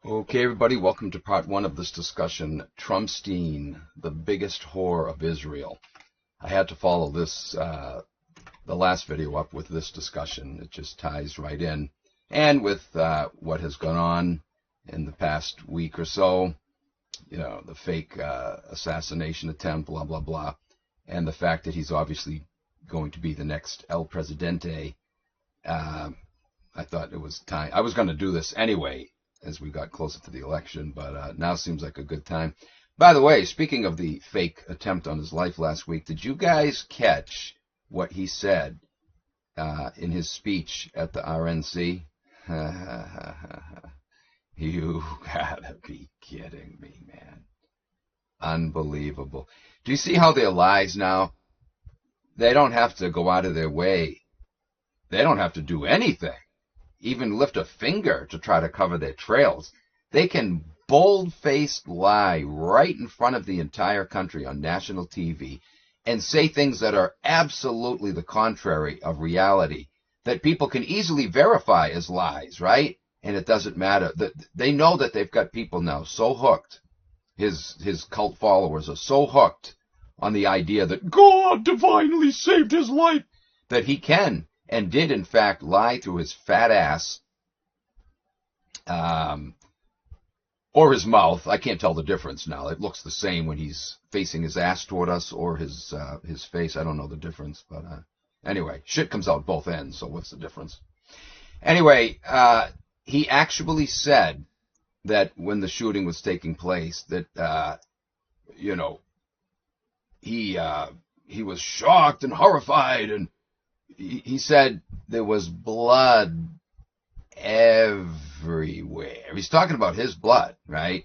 Okay, everybody, welcome to part one of this discussion. Trumpstein, the biggest whore of Israel. I had to follow this, the last video up with this discussion. It just ties right in. And with what has gone on in the past week or so, you know, the fake assassination attempt, blah, blah, blah, and the fact that he's obviously going to be the next El Presidente. I thought it was time. I was going to do this anyway as we got closer to the election, but now seems like a good time. By the way, speaking of the fake attempt on his life last week, did you guys catch what he said in his speech at the RNC? You gotta be kidding me, man. Unbelievable. Do you see how their lies now? They don't have to go out of their way. They don't have to do anything, even lift a finger to try to cover their trails. They can bold-faced lie right in front of the entire country on national TV and say things that are absolutely the contrary of reality, that people can easily verify as lies, right? And it doesn't matter. They know that they've got people now so hooked. His cult followers are so hooked on the idea that God divinely saved his life that he can and did, in fact, lie through his fat ass, or his mouth. I can't tell the difference now. It looks the same when he's facing his ass toward us or his face. I don't know the difference, but anyway, shit comes out both ends, so what's the difference? Anyway, he actually said that when the shooting was taking place, that, you know, he was shocked and horrified, and he said there was blood everywhere. He's talking about his blood, right?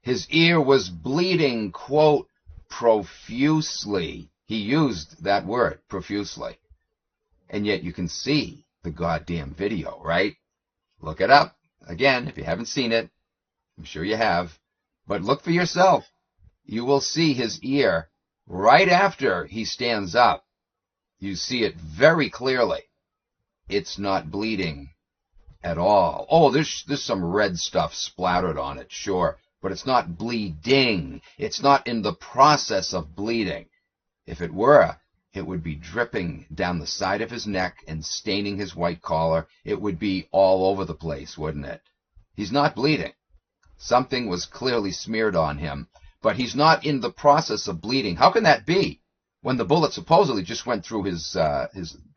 His ear was bleeding, quote, profusely. He used that word, profusely. And yet you can see the goddamn video, right? Look it up. Again, if you haven't seen it, I'm sure you have. But look for yourself. You will see his ear right after he stands up. You see it very clearly. It's not bleeding at all. Oh, there's some red stuff splattered on it, sure, but it's not bleeding. It's not in the process of bleeding. If it were, it would be dripping down the side of his neck and staining his white collar. It would be all over the place, wouldn't it? He's not bleeding. Something was clearly smeared on him, but he's not in the process of bleeding. How can that be when the bullet supposedly just went through his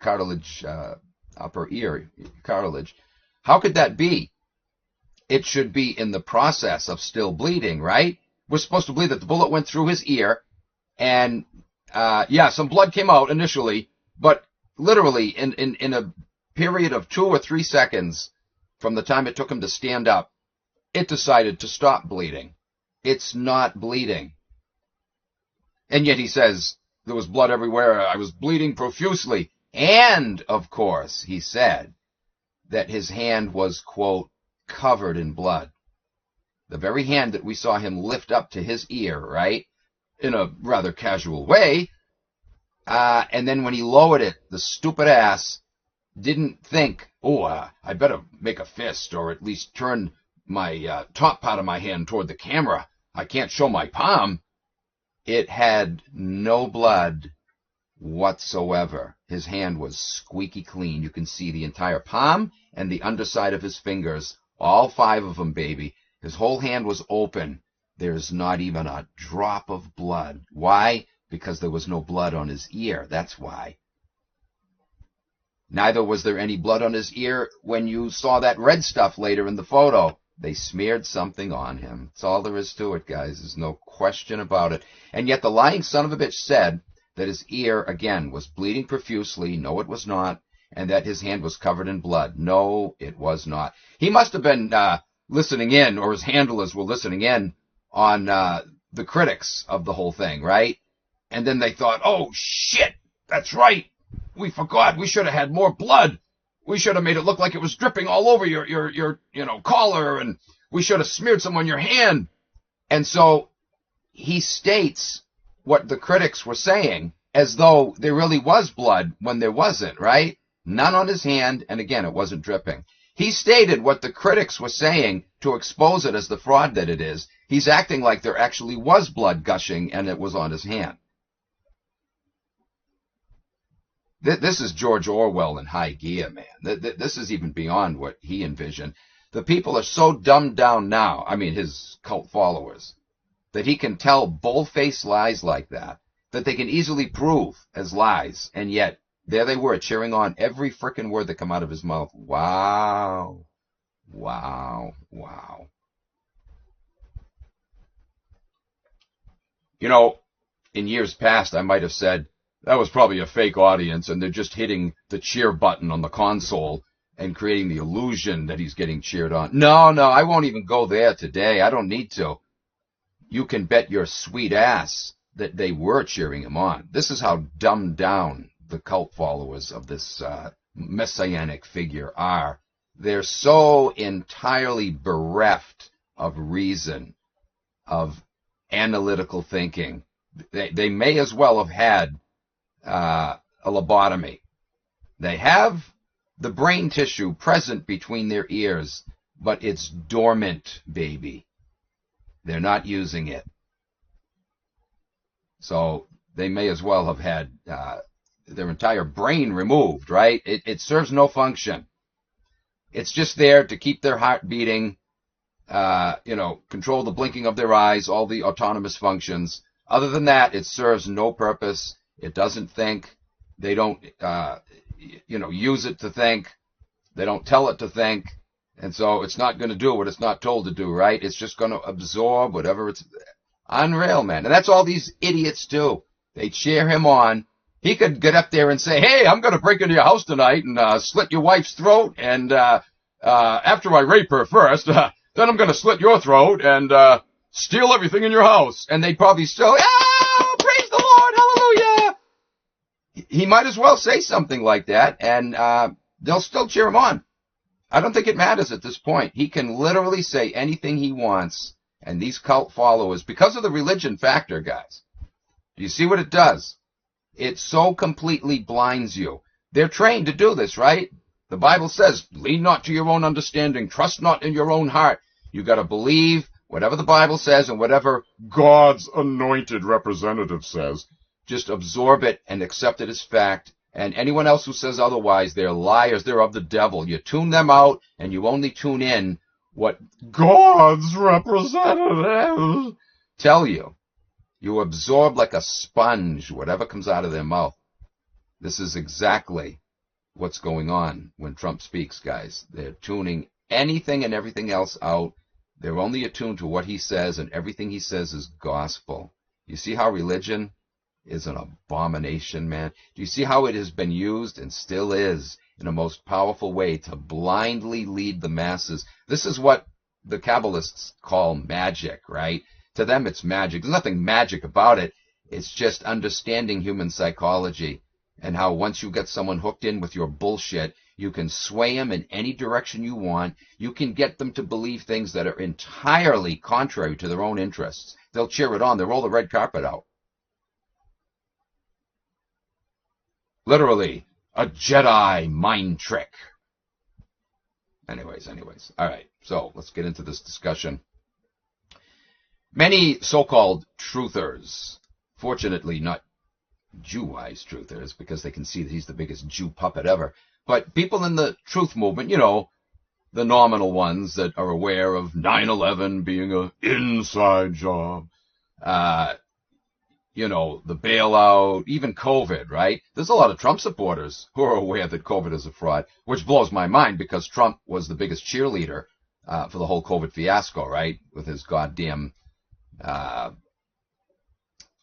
cartilage, upper ear cartilage? How could that be? It should be in the process of still bleeding, right? We're supposed to believe that the bullet went through his ear, and yeah, some blood came out initially, but literally in a period of 2 or 3 seconds from the time it took him to stand up, it decided to stop bleeding. It's not bleeding. And yet he says, there was blood everywhere, I was bleeding profusely. And, of course, he said that his hand was, quote, covered in blood. The very hand that we saw him lift up to his ear, right, in a rather casual way. And then when he lowered it, the stupid ass didn't think, oh, I better make a fist or at least turn my top part of my hand toward the camera. I can't show my palm. It had no blood whatsoever. His hand was squeaky clean. You can see the entire palm and the underside of his fingers, all 5 of them, baby. His whole hand was open. There's not even a drop of blood. Why? Because there was no blood on his ear. That's why. Neither was there any blood on his ear when you saw that red stuff later in the photo. They smeared something on him. That's all there is to it, guys. There's no question about it. And yet the lying son of a bitch said that his ear, again, was bleeding profusely. No, it was not. And that his hand was covered in blood. No, it was not. He must have been listening in, or his handlers were listening in on the critics of the whole thing, right? And then they thought, oh, shit, that's right. We forgot. We should have had more blood. We should have made it look like it was dripping all over your collar, and we should have smeared some on your hand. And so he states what the critics were saying as though there really was blood when there wasn't, right? None on his hand, and again, it wasn't dripping. He stated what the critics were saying to expose it as the fraud that it is. He's acting like there actually was blood gushing and it was on his hand. This is George Orwell in high gear, man. This is even beyond what he envisioned. The people are so dumbed down now, I mean his cult followers, that he can tell bold-faced lies like that they can easily prove as lies, and yet there they were cheering on every frickin' word that come out of his mouth. Wow. Wow. Wow. You know, in years past, I might have said, that was probably a fake audience, and they're just hitting the cheer button on the console and creating the illusion that he's getting cheered on. No, I won't even go there today. I don't need to. You can bet your sweet ass that they were cheering him on. This is how dumbed down the cult followers of this messianic figure are. They're so entirely bereft of reason, of analytical thinking. They may as well have had a lobotomy. They have the brain tissue present between their ears, but it's dormant, baby. They're not using it. So they may as well have had their entire brain removed, right? It serves no function. It's just there to keep their heart beating, control the blinking of their eyes, all the autonomous functions. Other than that, it serves no purpose. It doesn't think. They don't, use it to think. They don't tell it to think. And so it's not going to do what it's not told to do, right? It's just going to absorb whatever it's... Unreal, man. And that's all these idiots do. They cheer him on. He could get up there and say, hey, I'm going to break into your house tonight and slit your wife's throat. And after I rape her first, then I'm going to slit your throat and steal everything in your house. And they'd probably still, praise the Lord, hallelujah. He might as well say something like that, and they'll still cheer him on. I don't think it matters at this point. He can literally say anything he wants, and these cult followers, because of the religion factor, guys, do you see what it does? It so completely blinds you. They're trained to do this, right? The Bible says, lean not to your own understanding, trust not in your own heart. You got to believe whatever the Bible says and whatever God's anointed representative says. Just absorb it and accept it as fact. And anyone else who says otherwise, they're liars. They're of the devil. You tune them out, and you only tune in what God's representatives tell you. You absorb like a sponge whatever comes out of their mouth. This is exactly what's going on when Trump speaks, guys. They're tuning anything and everything else out. They're only attuned to what he says, and everything he says is gospel. You see how religion is an abomination, man? Do you see how it has been used and still is in a most powerful way to blindly lead the masses? This is what the Kabbalists call magic, right? To them, it's magic. There's nothing magic about it. It's just understanding human psychology and how once you get someone hooked in with your bullshit, you can sway them in any direction you want. You can get them to believe things that are entirely contrary to their own interests. They'll cheer it on. They'll roll the red carpet out. Literally, a Jedi mind trick. Anyways. All right, so let's get into this discussion. Many so-called truthers, fortunately not Jew-wise truthers, because they can see that he's the biggest Jew puppet ever, but people in the truth movement, the nominal ones that are aware of 9/11 being an inside job, the bailout, even COVID, right? There's a lot of Trump supporters who are aware that COVID is a fraud, which blows my mind because Trump was the biggest cheerleader for the whole COVID fiasco, right? With his goddamn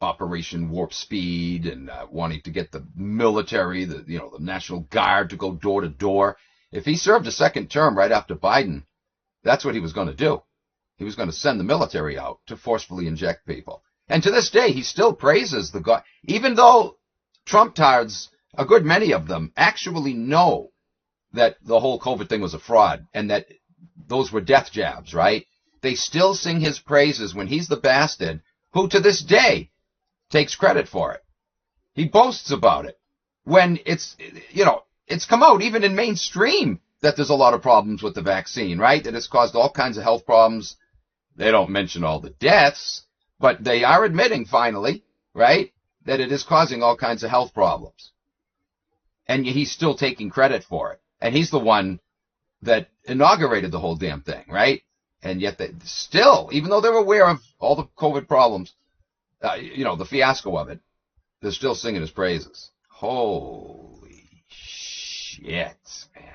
Operation Warp Speed and wanting to get the military, the National Guard to go door to door. If he served a second term right after Biden, that's what he was going to do. He was going to send the military out to forcefully inject people. And to this day, he still praises the God, even though Trump-tards, a good many of them, actually know that the whole COVID thing was a fraud and that those were death jabs, right? They still sing his praises when he's the bastard who, to this day, takes credit for it. He boasts about it. When it's come out, even in mainstream, that there's a lot of problems with the vaccine, right? That it's caused all kinds of health problems. They don't mention all the deaths, but they are admitting finally, right, that it is causing all kinds of health problems. And he's still taking credit for it. And he's the one that inaugurated the whole damn thing, right? And yet they still, even though they're aware of all the COVID problems, the fiasco of it, they're still singing his praises. Holy shit, man.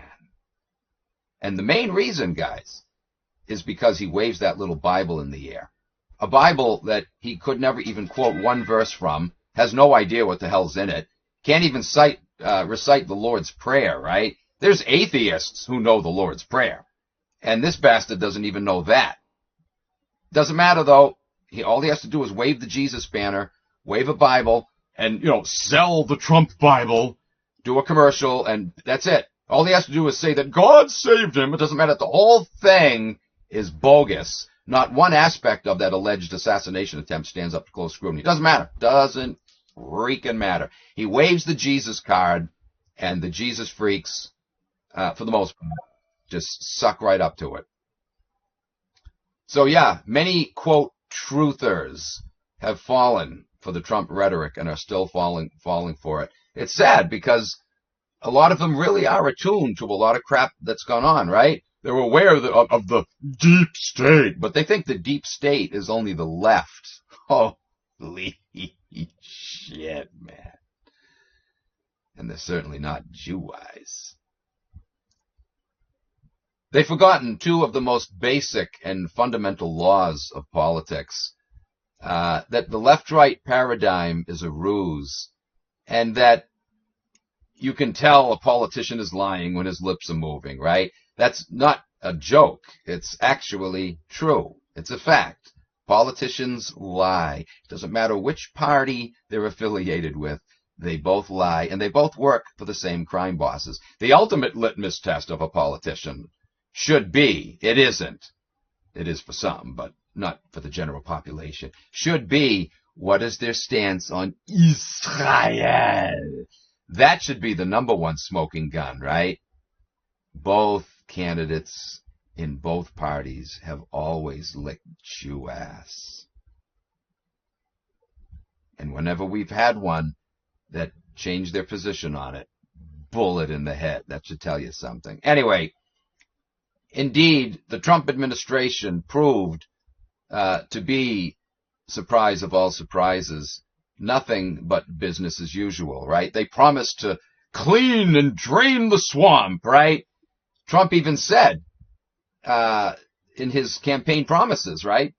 And the main reason, guys, is because he waves that little Bible in the air. A Bible that he could never even quote one verse from, has no idea what the hell's in it, can't even recite the Lord's Prayer, right? There's atheists who know the Lord's Prayer. And this bastard doesn't even know that. Doesn't matter, though. All he has to do is wave the Jesus banner, wave a Bible, and, sell the Trump Bible, do a commercial, and that's it. All he has to do is say that God saved him. It doesn't matter. The whole thing is bogus. Not one aspect of that alleged assassination attempt stands up to close scrutiny. Doesn't matter. Doesn't freaking matter. He waves the Jesus card, and the Jesus freaks, for the most part, just suck right up to it. So yeah, many, quote, truthers have fallen for the Trump rhetoric and are still falling for it. It's sad because a lot of them really are attuned to a lot of crap that's gone on, right? They're aware of the deep state, but they think the deep state is only the left. Holy shit, man. And they're certainly not Jew-wise. They've forgotten two of the most basic and fundamental laws of politics, that the left-right paradigm is a ruse, and that you can tell a politician is lying when his lips are moving, right? That's not a joke. It's actually true. It's a fact. Politicians lie. It doesn't matter which party they're affiliated with. They both lie, and they both work for the same crime bosses. The ultimate litmus test of a politician should be, it isn't, it is for some, but not for the general population, should be, what is their stance on Israel? That should be the number one smoking gun, right? Both candidates in both parties have always licked Jew ass. And whenever we've had one that changed their position on it, bullet in the head. That should tell you something. Anyway, indeed, the Trump administration proved to be, surprise of all surprises, nothing but business as usual, right? They promised to clean and drain the swamp, right? Trump even said in his campaign promises, right?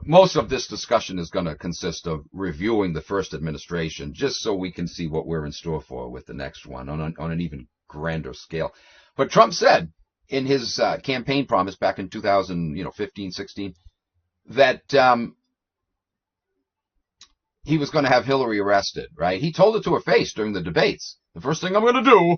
Most of this discussion is going to consist of reviewing the first administration, just so we can see what we're in store for with the next one on an even grander scale. But Trump said in his campaign promise back in 2015, 16, that he was going to have Hillary arrested, right? He told it to her face during the debates. The first thing I'm going to do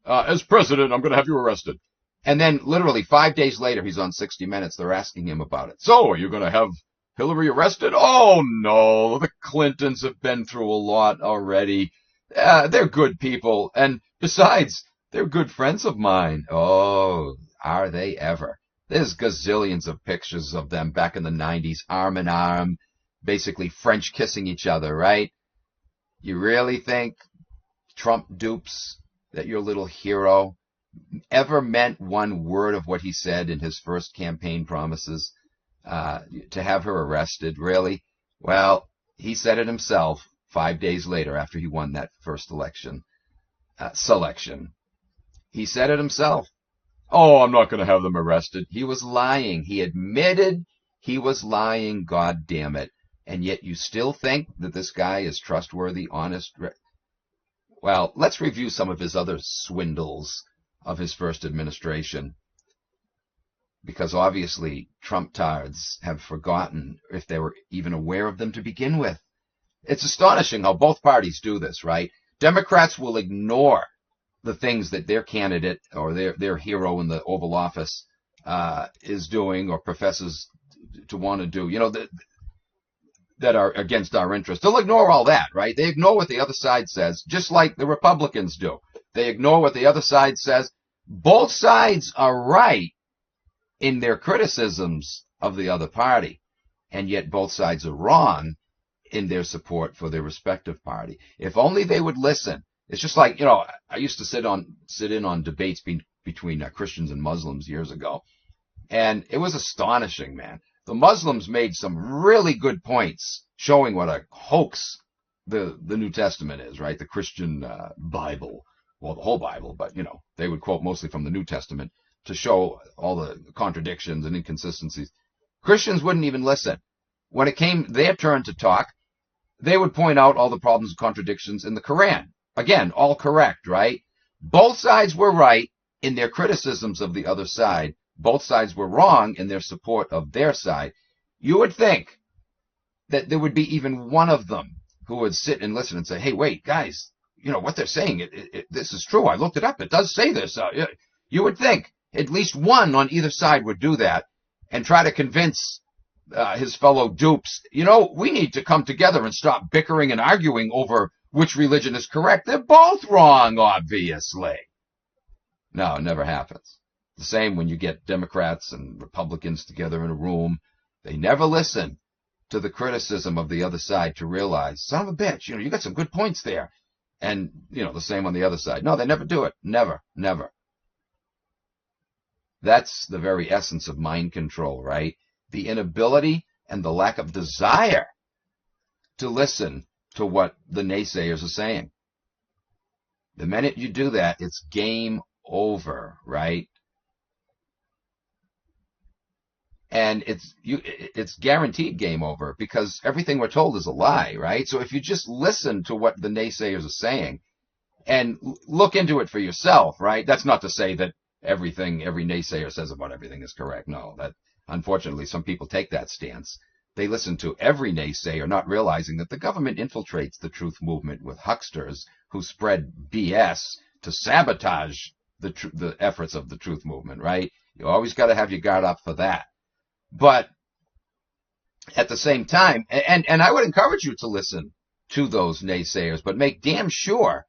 as president, I'm going to have you arrested. And then literally 5 days later, he's on 60 Minutes. They're asking him about it. So are you going to have Hillary arrested? Oh, no. The Clintons have been through a lot already. They're good people. And besides, they're good friends of mine. Oh, are they ever? There's gazillions of pictures of them back in the 90s, arm in arm, basically French kissing each other, right? You really think Trump dupes that your little hero ever meant one word of what he said in his first campaign promises, to have her arrested, really? Well, he said it himself 5 days later after he won that first selection. He said it himself. Oh, I'm not going to have them arrested. He was lying. He admitted he was lying, God damn it. And yet you still think that this guy is trustworthy, honest? Well, let's review some of his other swindles of his first administration, because obviously Trump-tards have forgotten if they were even aware of them to begin with. It's astonishing how both parties do this, right? Democrats will ignore the things that their candidate or their hero in the Oval Office is doing or professes to want to do, that are against our interests. They'll ignore all that, right? They ignore what the other side says, just like the Republicans do. They ignore what the other side says, Both sides are right in their criticisms of the other party, and yet both sides are wrong in their support for their respective party. If only they would listen. It's just like, I used to sit in on debates between Christians and Muslims years ago, and it was astonishing, man. The Muslims made some really good points showing what a hoax the New Testament is, right? The Christian Bible. Well, the whole Bible, but, they would quote mostly from the New Testament to show all the contradictions and inconsistencies. Christians wouldn't even listen. When it came their turn to talk, they would point out all the problems and contradictions in the Quran. Again, all correct, right? Both sides were right in their criticisms of the other side. Both sides were wrong in their support of their side. You would think that there would be even one of them who would sit and listen and say, hey, wait, guys, what they're saying, this is true. I looked it up. It does say this. You would think at least one on either side would do that and try to convince his fellow dupes, we need to come together and stop bickering and arguing over which religion is correct. They're both wrong, obviously. No, it never happens. The same when you get Democrats and Republicans together in a room. They never listen to the criticism of the other side to realize, son of a bitch, you got some good points there. And, the same on the other side. No, they never do it. Never, never. That's the very essence of mind control, right? The inability and the lack of desire to listen to what the naysayers are saying. The minute you do that, it's game over, right? And it's guaranteed game over because everything we're told is a lie, right? So if you just listen to what the naysayers are saying and look into it for yourself, right? That's not to say that every naysayer says about everything is correct. No, that unfortunately some people take that stance. They listen to every naysayer, not realizing that the government infiltrates the truth movement with hucksters who spread BS to sabotage the efforts of the truth movement, right? You always got to have your guard up for that. But at the same time, and I would encourage you to listen to those naysayers, but make damn sure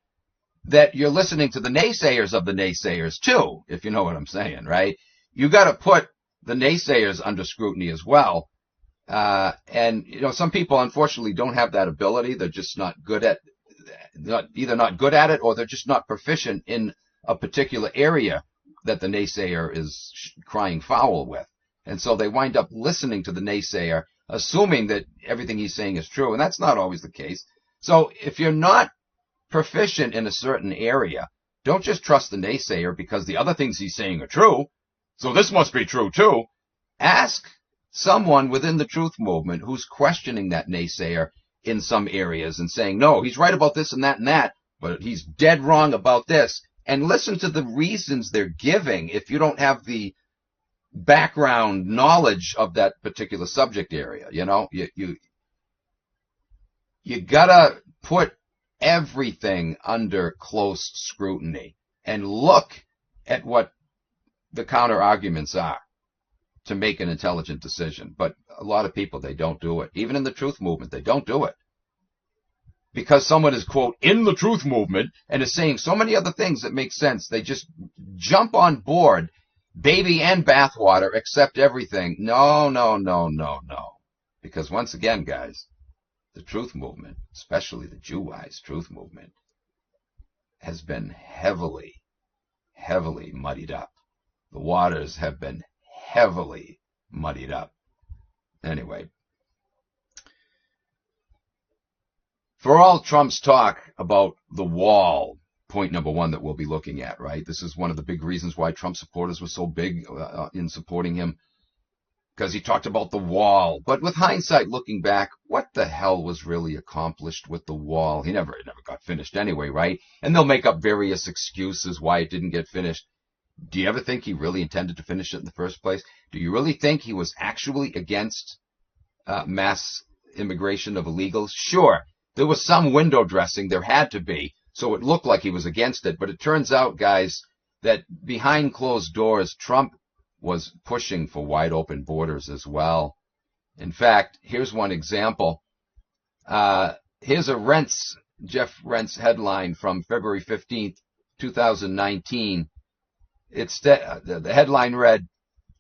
that you're listening to the naysayers of the naysayers too, if you know what I'm saying, right? You got to put the naysayers under scrutiny as well. And some people unfortunately don't have that ability. They're just not good at, either not good at it or they're just not proficient in a particular area that the naysayer is crying foul with. And so they wind up listening to the naysayer, assuming that everything he's saying is true. And that's not always the case. So if you're not proficient in a certain area, don't just trust the naysayer because the other things he's saying are true. So this must be true too. Ask someone within the truth movement who's questioning that naysayer in some areas and saying, no, he's right about this and that, but he's dead wrong about this. And listen to the reasons they're giving if you don't have the background knowledge of that particular subject area. You gotta put everything under close scrutiny and look at what the counter arguments are to make an intelligent decision. But a lot of people, they don't do it. Even in the truth movement, they don't do it. Because someone is, quote, in the truth movement and is saying so many other things that make sense. They just jump on board, baby and bathwater, accept everything. No. Because once again, guys, the truth movement, especially the Jew-wise truth movement, has been heavily muddied up. The waters have been heavily muddied up. Anyway, for all Trump's talk about the wall, point number one that we'll be looking at, right? This is one of the big reasons why Trump supporters were so big in supporting him, because he talked about the wall. But with hindsight, looking back, what the hell was really accomplished with the wall? It never got finished anyway, right? And they'll make up various excuses why it didn't get finished. Do you ever think he really intended to finish it in the first place? Do you really think he was actually against mass immigration of illegals? Sure, there was some window dressing. There had to be. So it looked like he was against it. But it turns out, guys, that behind closed doors, Trump was pushing for wide open borders as well. In fact, here's one example. Here's a Jeff Rentz headline from February 15th, 2019. The headline read,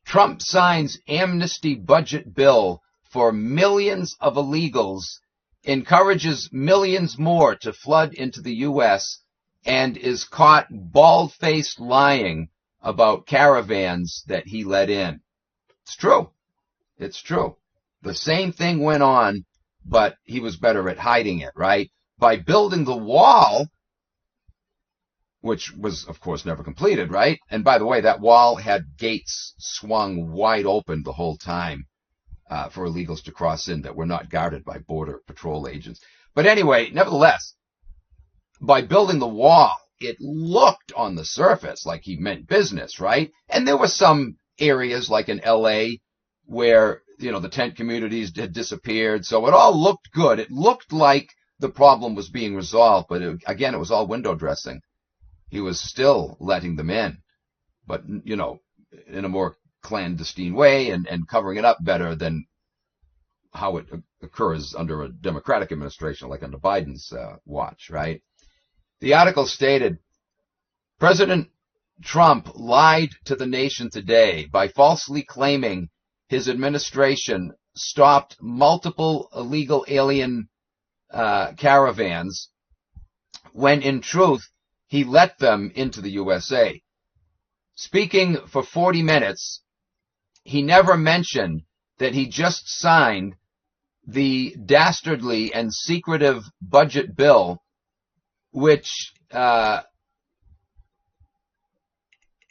Trump signs amnesty budget bill for millions of illegals, encourages millions more to flood into the U.S., and is caught bald-faced lying about caravans that he let in. It's true. It's true. The same thing went on, but he was better at hiding it, right? By building the wall, which was, of course, never completed, right? And by the way, that wall had gates swung wide open the whole time for illegals to cross in that were not guarded by Border Patrol agents. But anyway, nevertheless, by building the wall, it looked on the surface like he meant business, right? And there were some areas like in L.A. where, the tent communities had disappeared. So it all looked good. It looked like the problem was being resolved. But again, it was all window dressing. He was still letting them in, but, in a more clandestine way and covering it up better than how it occurs under a Democratic administration, like under Biden's watch, right? The article stated, President Trump lied to the nation today by falsely claiming his administration stopped multiple illegal alien caravans when in truth he let them into the USA. Speaking for 40 minutes, he never mentioned that he just signed the dastardly and secretive budget bill which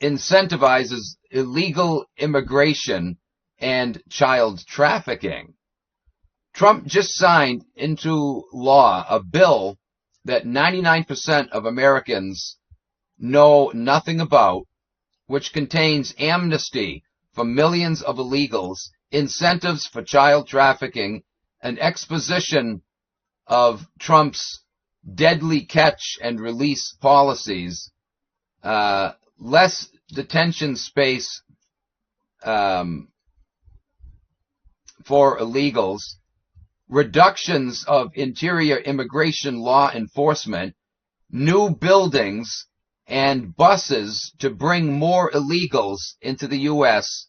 incentivizes illegal immigration and child trafficking. Trump just signed into law a bill that 99% of Americans know nothing about, which contains amnesty for millions of illegals, incentives for child trafficking, an exposition of Trump's deadly catch and release policies, less detention space for illegals, reductions of interior immigration law enforcement, new buildings and buses to bring more illegals into the U.S.,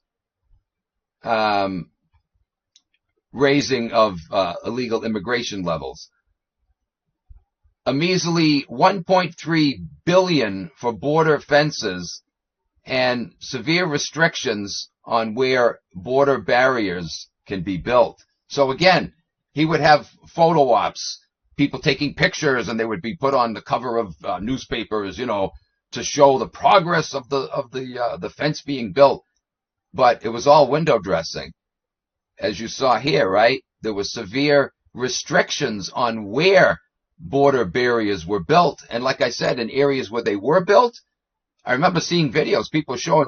raising of illegal immigration levels. A measly $1.3 billion for border fences and severe restrictions on where border barriers can be built. So again, he would have photo ops, people taking pictures, and they would be put on the cover of newspapers, to show the progress of the fence being built. But it was all window dressing. As you saw here, right? There were severe restrictions on where border barriers were built. And like I said, in areas where they were built, I remember seeing videos, people showing,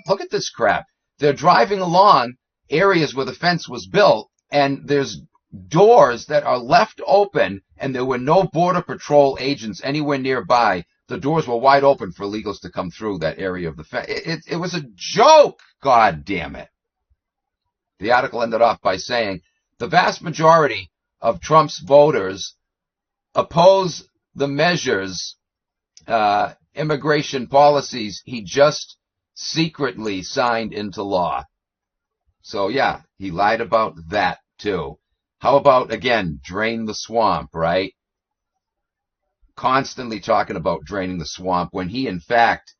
look at this crap. They're driving along areas where the fence was built, and there's doors that are left open, and there were no Border Patrol agents anywhere nearby. The doors were wide open for illegals to come through that area of the fence. It was a joke, God damn it. The article ended off by saying, the vast majority of Trump's voters oppose the measures, immigration policies he just secretly signed into law. So yeah, he lied about that too. How about, again, drain the swamp, right? Constantly talking about draining the swamp when he, in fact,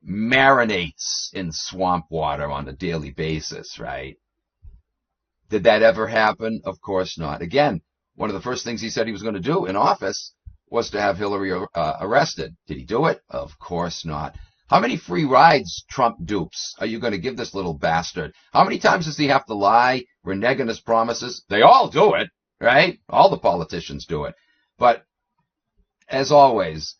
marinates in swamp water on a daily basis, right? Did that ever happen? Of course not. Again, one of the first things he said he was going to do in office was to have Hillary arrested. Did he do it? Of course not. How many free rides, Trump dupes, are you going to give this little bastard? How many times does he have to lie, renege on his promises? They all do it, right? All the politicians do it. But as always,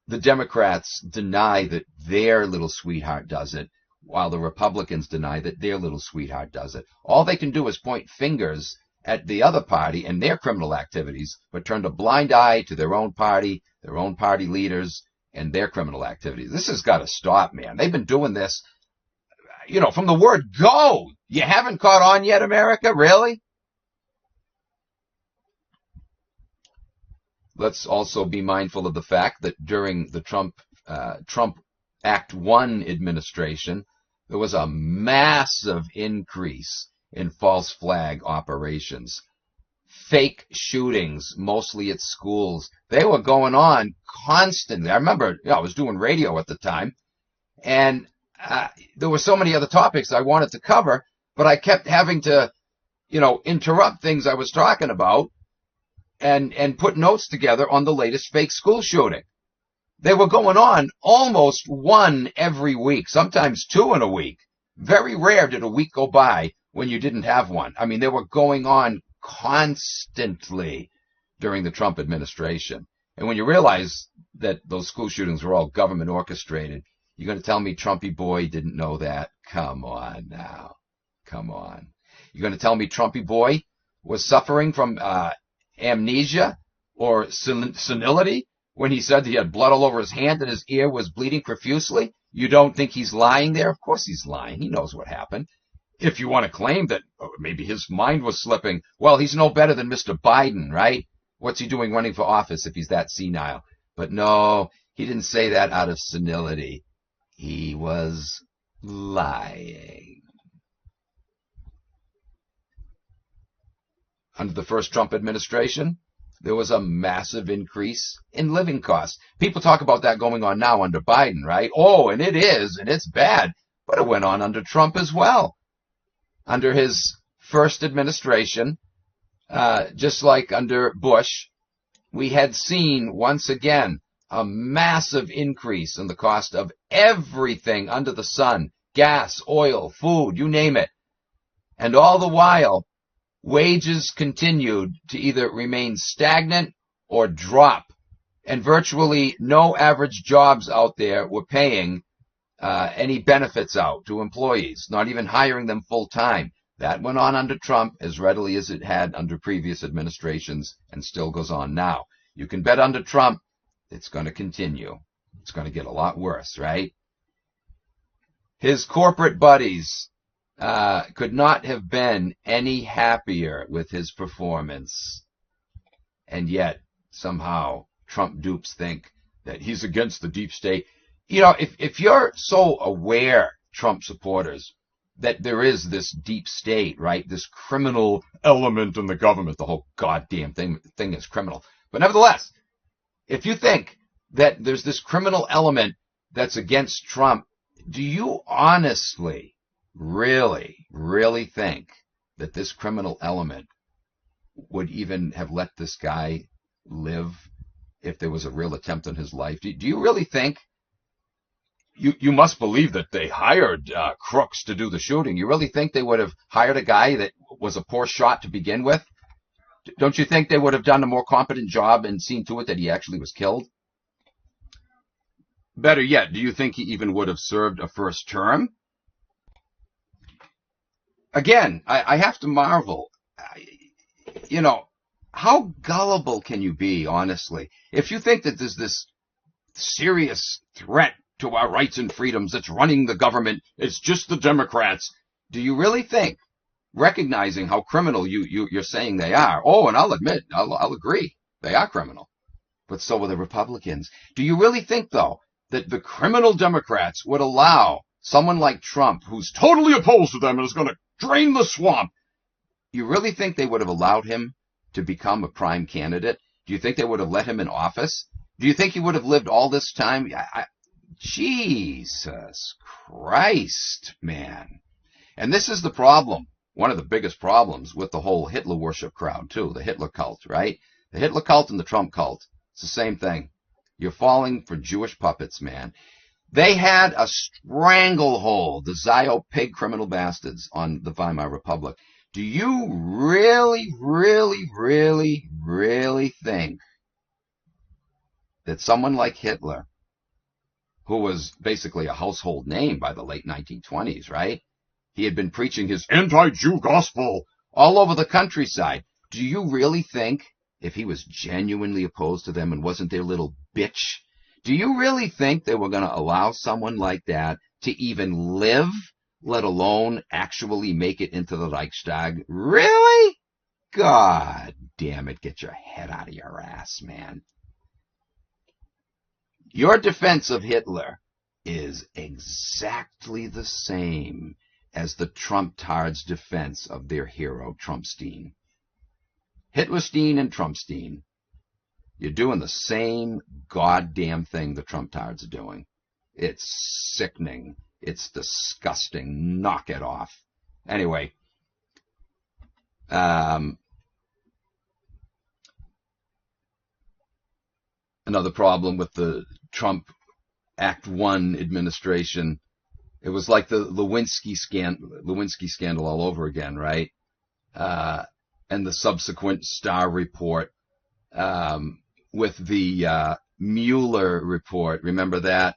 the Democrats deny that their little sweetheart does it, while the Republicans deny that their little sweetheart does it. All they can do is point fingers at the other party and their criminal activities, but turn a blind eye to their own party leaders, and their criminal activities. This has got to stop, man. They've been doing this, from the word go. You haven't caught on yet, America? Really? let's also be mindful of the fact that during the Trump Act 1 administration, there was a massive increase in false flag operations. Fake shootings, mostly at schools. They were going on constantly. I remember, I was doing radio at the time, and there were so many other topics I wanted to cover, but I kept having to, interrupt things I was talking about and put notes together on the latest fake school shooting. They were going on almost one every week, sometimes two in a week. Very rare did a week go by when you didn't have one. I mean, they were going on constantly during the Trump administration. And when you realize that those school shootings were all government orchestrated, you're going to tell me Trumpy boy didn't know that? Come on now. Come on. You're going to tell me Trumpy boy was suffering from amnesia or senility when he said he had blood all over his hand and his ear was bleeding profusely? You don't think he's lying there? Of course he's lying. He knows what happened. If you want to claim that maybe his mind was slipping, well, he's no better than Mr. Biden, right? What's he doing running for office if he's that senile? But no, he didn't say that out of senility. He was lying. Under the first Trump administration, there was a massive increase in living costs. People talk about that going on now under Biden, right? Oh, and it is, and it's bad. But it went on under Trump as well. Under his first administration, just like under Bush, we had seen once again a massive increase in the cost of everything under the sun. Gas, oil, food, you name it. And all the while, wages continued to either remain stagnant or drop. And virtually no average jobs out there were paying any benefits out to employees, not even hiring them full time. That went on under Trump as readily as it had under previous administrations and still goes on now. You can bet under Trump, it's going to continue. It's going to get a lot worse, right? His corporate buddies could not have been any happier with his performance. And yet, somehow, Trump dupes think that he's against the deep state. If you're so aware, Trump supporters, that there is this deep state, right? This criminal element in the government, the whole goddamn thing is criminal. But nevertheless, if you think that there's this criminal element that's against Trump, do you honestly, really, really think that this criminal element would even have let this guy live if there was a real attempt on his life? Do you really think? You must believe that they hired crooks to do the shooting. You really think they would have hired a guy that was a poor shot to begin with? Don't you think they would have done a more competent job and seen to it that he actually was killed? Better yet, do you think he even would have served a first term? Again, I have to marvel. How gullible can you be, honestly? If you think that there's this serious threat to our rights and freedoms that's running the government, it's just the Democrats. Do you really think, recognizing how criminal you're saying they are? Oh, and I'll admit, I'll agree, they are criminal. But so are the Republicans. Do you really think, though, that the criminal Democrats would allow someone like Trump, who's totally opposed to them and is going to drain the swamp, you really think they would have allowed him to become a prime candidate? Do you think they would have let him in office? Do you think he would have lived all this time? Jesus Christ, man. And this is the problem, one of the biggest problems with the whole Hitler worship crowd, too, the Hitler cult, right? The Hitler cult and the Trump cult, it's the same thing. You're falling for Jewish puppets, man. They had a stranglehold, the Zio pig criminal bastards, on the Weimar Republic. Do you really, really, really, really think that someone like Hitler, who was basically a household name by the late 1920s, right? He had been preaching his anti-Jew gospel all over the countryside. Do you really think, if he was genuinely opposed to them and wasn't their little bitch, do you really think they were going to allow someone like that to even live, let alone actually make it into the Reichstag? Really? God damn it, get your head out of your ass, man. Your defense of Hitler is exactly the same as the Trump-tards' defense of their hero, Trumpstein. Hitlerstein and Trumpstein. You're doing the same goddamn thing the Trump-tards are doing. It's sickening. It's disgusting. Knock it off. Anyway, another problem with the Trump Act 1 administration, it was like the Lewinsky scandal all over again, right? And the subsequent Starr report, with the Mueller report. Remember that?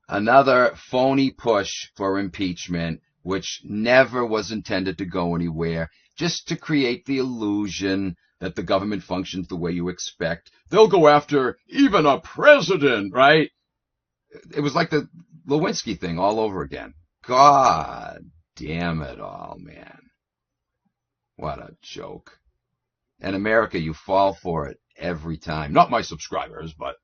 Another phony push for impeachment, which never was intended to go anywhere, just to create the illusion that the government functions the way you expect. They'll go after even a president, right? It was like the Lewinsky thing all over again. God damn it all, man. What a joke. In America, you fall for it every time. Not my subscribers, but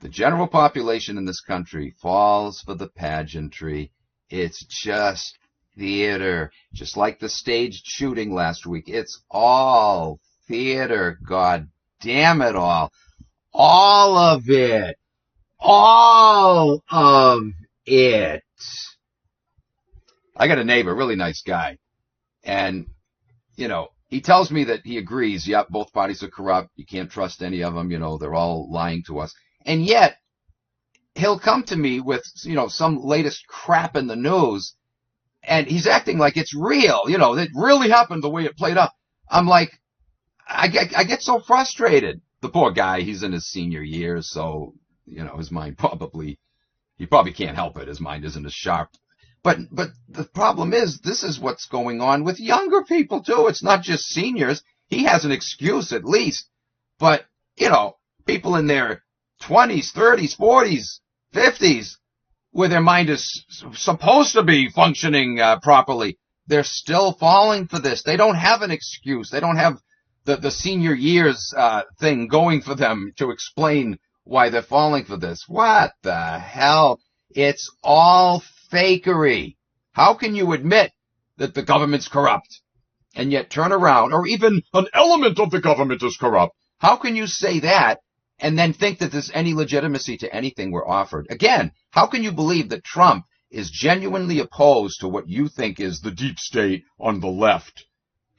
the general population in this country falls for the pageantry. It's just theater. Just like the staged shooting last week. It's all theater. God damn it all. All of it. All of it. I got a neighbor, really nice guy. And, you know, he tells me that he agrees, yep, both parties are corrupt. You can't trust any of them. You know, they're all lying to us. And yet, he'll come to me with, you know, some latest crap in the news, and he's acting like it's real. You know, it really happened the way it played out. I'm like, I get so frustrated. The poor guy, he's in his senior years, so, you know, his mind he probably can't help it. His mind isn't as sharp. But the problem is, this is what's going on with younger people, too. It's not just seniors. He has an excuse, at least. But, you know, people in their 20s, 30s, 40s, 50s, where their mind is supposed to be functioning properly, they're still falling for this. They don't have an excuse. They don't have the senior years thing going for them to explain why they're falling for this. What the hell? It's all fakery. How can you admit that the government's corrupt and yet turn around, or even an element of the government is corrupt? How can you say that and then think that there's any legitimacy to anything we're offered? Again, how can you believe that Trump is genuinely opposed to what you think is the deep state on the left,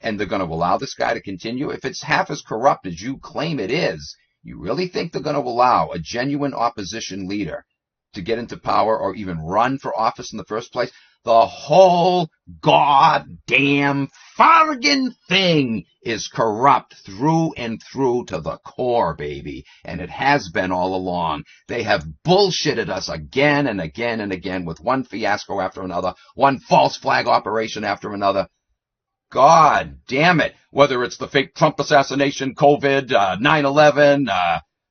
and they're going to allow this guy to continue? If it's half as corrupt as you claim it is, you really think they're going to allow a genuine opposition leader to get into power or even run for office in the first place? The whole goddamn friggin' thing is corrupt through and through to the core, baby. And it has been all along. They have bullshitted us again and again and again with one fiasco after another, one false flag operation after another. God damn it. Whether it's the fake Trump assassination, COVID, 9/11,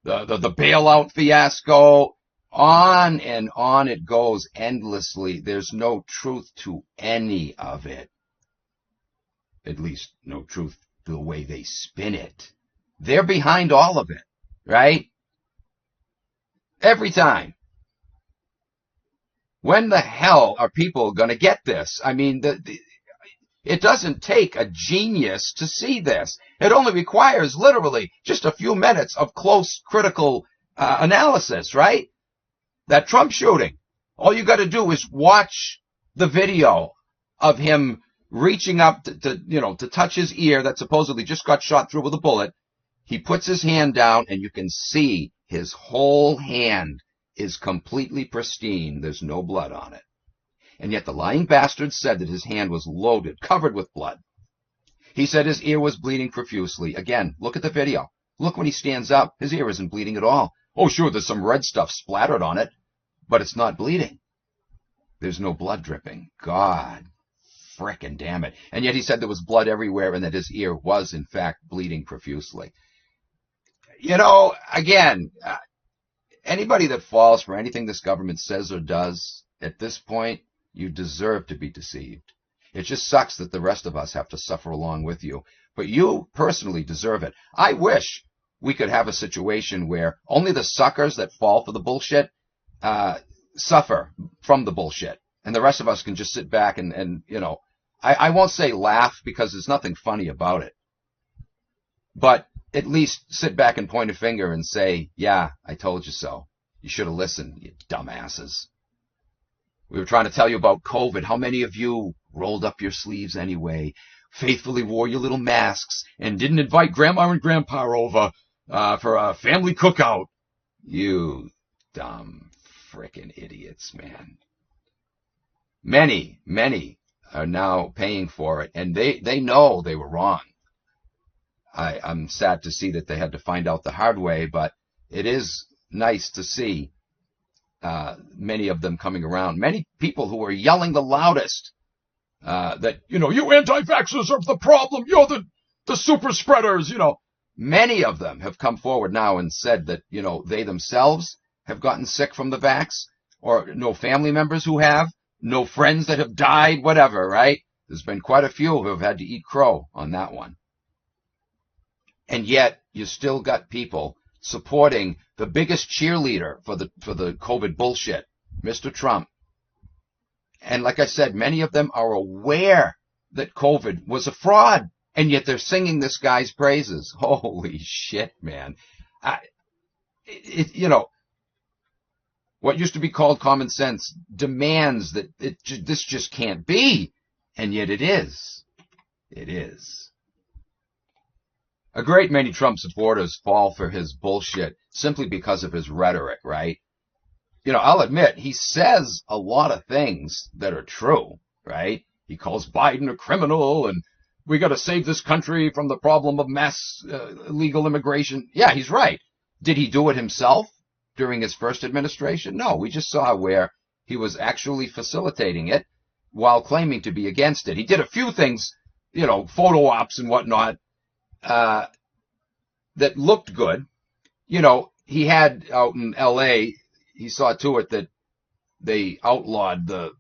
the bailout fiasco, on and on it goes endlessly. There's no truth to any of it. At least no truth to the way they spin it. They're behind all of it, right? Every time. When the hell are people going to get this? I mean, it doesn't take a genius to see this. It only requires literally just a few minutes of close, critical analysis, right? That Trump shooting. All you got to do is watch the video of him reaching up to touch his ear that supposedly just got shot through with a bullet. He puts his hand down, and you can see his whole hand is completely pristine. There's no blood on it. And yet the lying bastard said that his hand was loaded, covered with blood. He said his ear was bleeding profusely. Again, look at the video. Look when he stands up. His ear isn't bleeding at all. Oh, sure, there's some red stuff splattered on it, but it's not bleeding. There's no blood dripping. God frickin' damn it. And yet he said there was blood everywhere and that his ear was, in fact, bleeding profusely. You know, again, anybody that falls for anything this government says or does, at this point, you deserve to be deceived. It just sucks that the rest of us have to suffer along with you. but you personally deserve it. I wish we could have a situation where only the suckers that fall for the bullshit suffer from the bullshit, and the rest of us can just sit back and I won't say laugh because there's nothing funny about it, but at least sit back and point a finger and say, yeah, I told you so. You should have listened, you dumbasses. We were trying to tell you about COVID. How many of you rolled up your sleeves anyway, faithfully wore your little masks, and didn't invite Grandma and Grandpa over for a family cookout? You dumb frickin' idiots, man. Many are now paying for it, and they know they were wrong. I'm sad to see that they had to find out the hard way, but it is nice to see many of them coming around. Many people who are yelling the loudest that, you anti-vaxxers are the problem. You're the super spreaders, Many of them have come forward now and said that, they themselves have gotten sick from the vax, or no family members who have, no friends that have died, whatever, right? There's been quite a few who have had to eat crow on that one. And yet, you still got people supporting the biggest cheerleader for the COVID bullshit, Mr. Trump. And like I said, many of them are aware that COVID was a fraud, and yet they're singing this guy's praises. Holy shit, man. What used to be called common sense demands that this just can't be, and yet it is. It is. A great many Trump supporters fall for his bullshit simply because of his rhetoric, right? I'll admit, he says a lot of things that are true, right? He calls Biden a criminal, and we got to save this country from the problem of mass illegal immigration. Yeah, he's right. Did he do it himself during his first administration? No, we just saw where he was actually facilitating it while claiming to be against it. He did a few things, photo ops and whatnot, that looked good. He had out in L.A., he saw to it that they outlawed the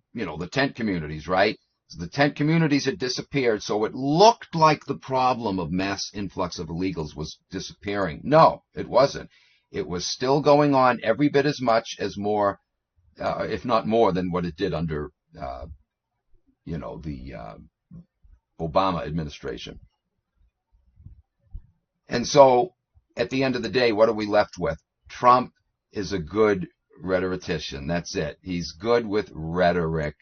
tent communities, right? So the tent communities had disappeared, so it looked like the problem of mass influx of illegals was disappearing. No, it wasn't. It was still going on every bit as much as more, if not more than what it did under, the Obama administration. And so, at the end of the day, what are we left with? Trump is a good rhetorician. That's it. He's good with rhetoric.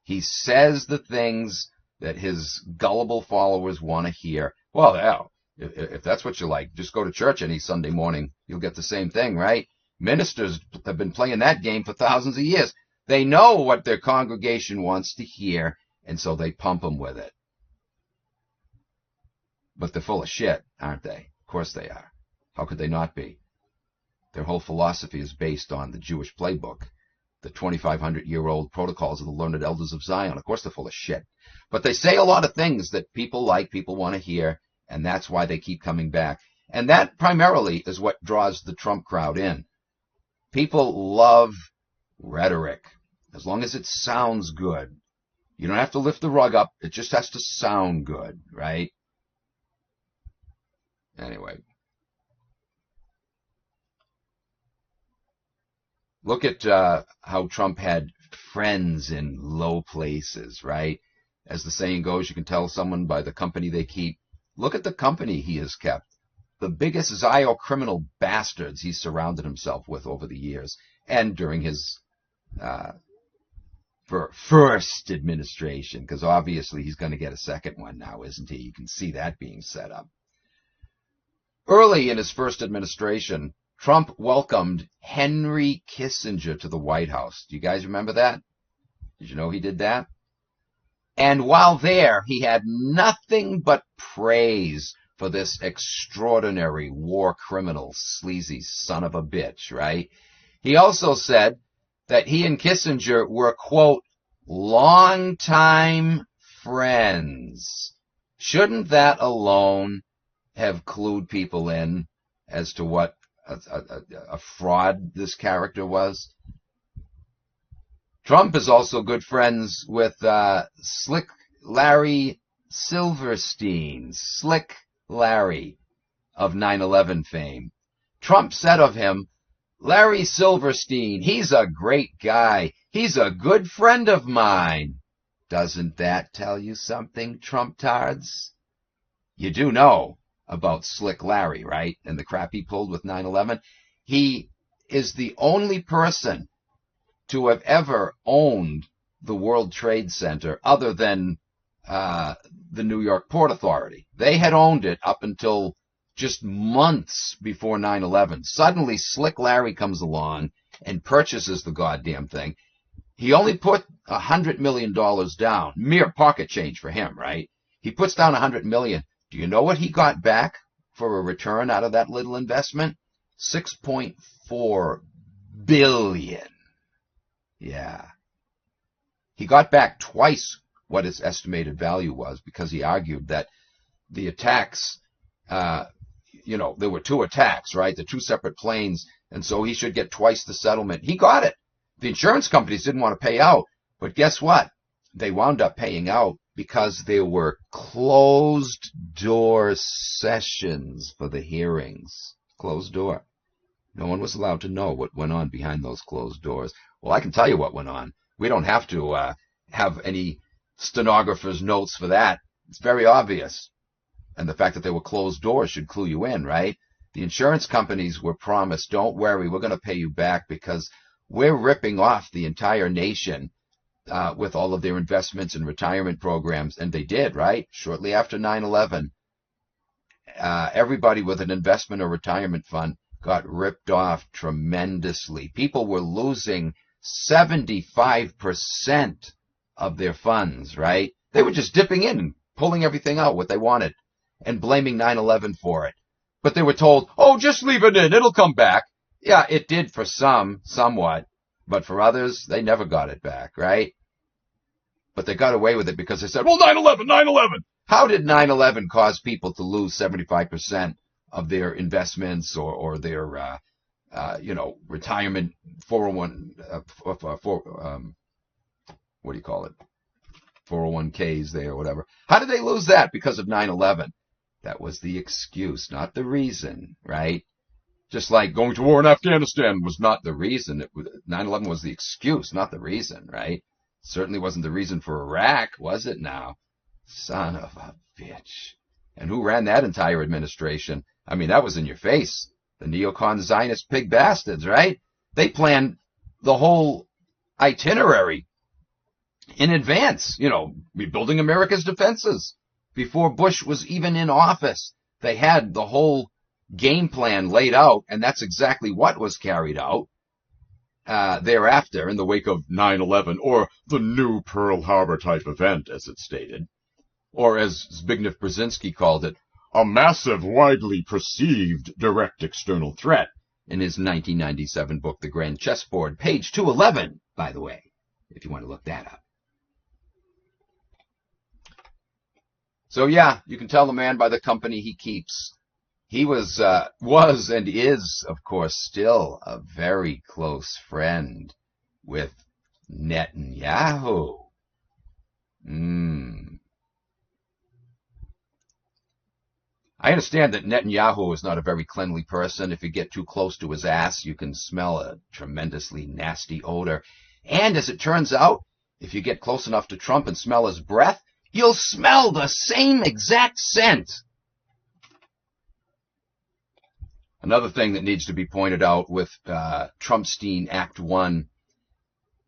He says the things that his gullible followers want to hear. Well, hell, if that's what you like, just go to church any Sunday morning. You'll get the same thing, right? Ministers have been playing that game for thousands of years. They know what their congregation wants to hear, and so they pump them with it. But they're full of shit, aren't they? Of course they are. How could they not be? Their whole philosophy is based on the Jewish playbook, the 2,500-year-old protocols of the learned elders of Zion. Of course they're full of shit. But they say a lot of things that people like, people want to hear, and that's why they keep coming back. And that primarily is what draws the Trump crowd in. People love rhetoric, as long as it sounds good. You don't have to lift the rug up. It just has to sound good, right? Anyway. Look at how Trump had friends in low places, right? As the saying goes, you can tell someone by the company they keep. Look at the company he has kept. The biggest Zio-criminal bastards he's surrounded himself with over the years and during his first administration, because obviously he's going to get a second one now, isn't he? You can see that being set up. Early in his first administration, Trump welcomed Henry Kissinger to the White House. Do you guys remember that? Did you know he did that? And while there, he had nothing but praise for this extraordinary war criminal, sleazy son of a bitch, right? He also said that he and Kissinger were, quote, longtime friends. Shouldn't that alone have clued people in as to what a fraud this character was? Trump is also good friends with Slick Larry Silverstein. Slick Larry of 9/11 fame. Trump said of him, Larry Silverstein, he's a great guy. He's a good friend of mine. Doesn't that tell you something, Trump-tards? You do know about Slick Larry, right? And the crap he pulled with 9/11. He is the only person to have ever owned the World Trade Center other than the New York Port Authority. They had owned it up until just months before 9/11. Suddenly, Slick Larry comes along and purchases the goddamn thing. He only put $100 million down, mere pocket change for him, right? He puts down $100 million. Do you know what he got back for a return out of that little investment? $6.4 billion. Yeah. He got back twice what his estimated value was because he argued that the attacks, there were two attacks, right? The two separate planes, and so he should get twice the settlement. He got it. The insurance companies didn't want to pay out, but guess what? They wound up paying out because there were closed-door sessions for the hearings. Closed door. No one was allowed to know what went on behind those closed doors. Well, I can tell you what went on. We don't have to have any stenographer's notes for that. It's very obvious. And the fact that there were closed doors should clue you in, right? The insurance companies were promised, don't worry, we're going to pay you back because we're ripping off the entire nation with all of their investments and retirement programs. And they did, right? Shortly after 9/11, everybody with an investment or retirement fund got ripped off tremendously. People were losing 75% of their funds, right? They were just dipping in and pulling everything out, what they wanted, and blaming 9/11 for it. But they were told, oh, just leave it in, it'll come back. Yeah, it did for some, somewhat, but for others, they never got it back, right? But they got away with it because they said, well, 9/11, 9/11. How did 9/11 cause people to lose 75% of their investments or their, retirement 401, what do you call it? 401ks there or whatever. How did they lose that? Because of 9/11. That was the excuse, not the reason, right? Just like going to war in Afghanistan was not the reason. 9/11 was the excuse, not the reason, right? Certainly wasn't the reason for Iraq, was it now? Son of a bitch. And who ran that entire administration? I mean, that was in your face. The neocon Zionist pig bastards, right? They planned the whole itinerary in advance, rebuilding America's defenses. Before Bush was even in office, they had the whole game plan laid out, and that's exactly what was carried out thereafter in the wake of 9/11, or the new Pearl Harbor type event, as it's stated. Or as Zbigniew Brzezinski called it, a massive, widely perceived direct external threat in his 1997 book, The Grand Chessboard, page 211, by the way, if you want to look that up. So yeah, you can tell the man by the company he keeps. He was and is, of course, still a very close friend with Netanyahu. I understand that Netanyahu is not a very cleanly person. If you get too close to his ass, you can smell a tremendously nasty odor. And as it turns out, if you get close enough to Trump and smell his breath, you'll smell the same exact scent. Another thing that needs to be pointed out with Trumpstein Act 1,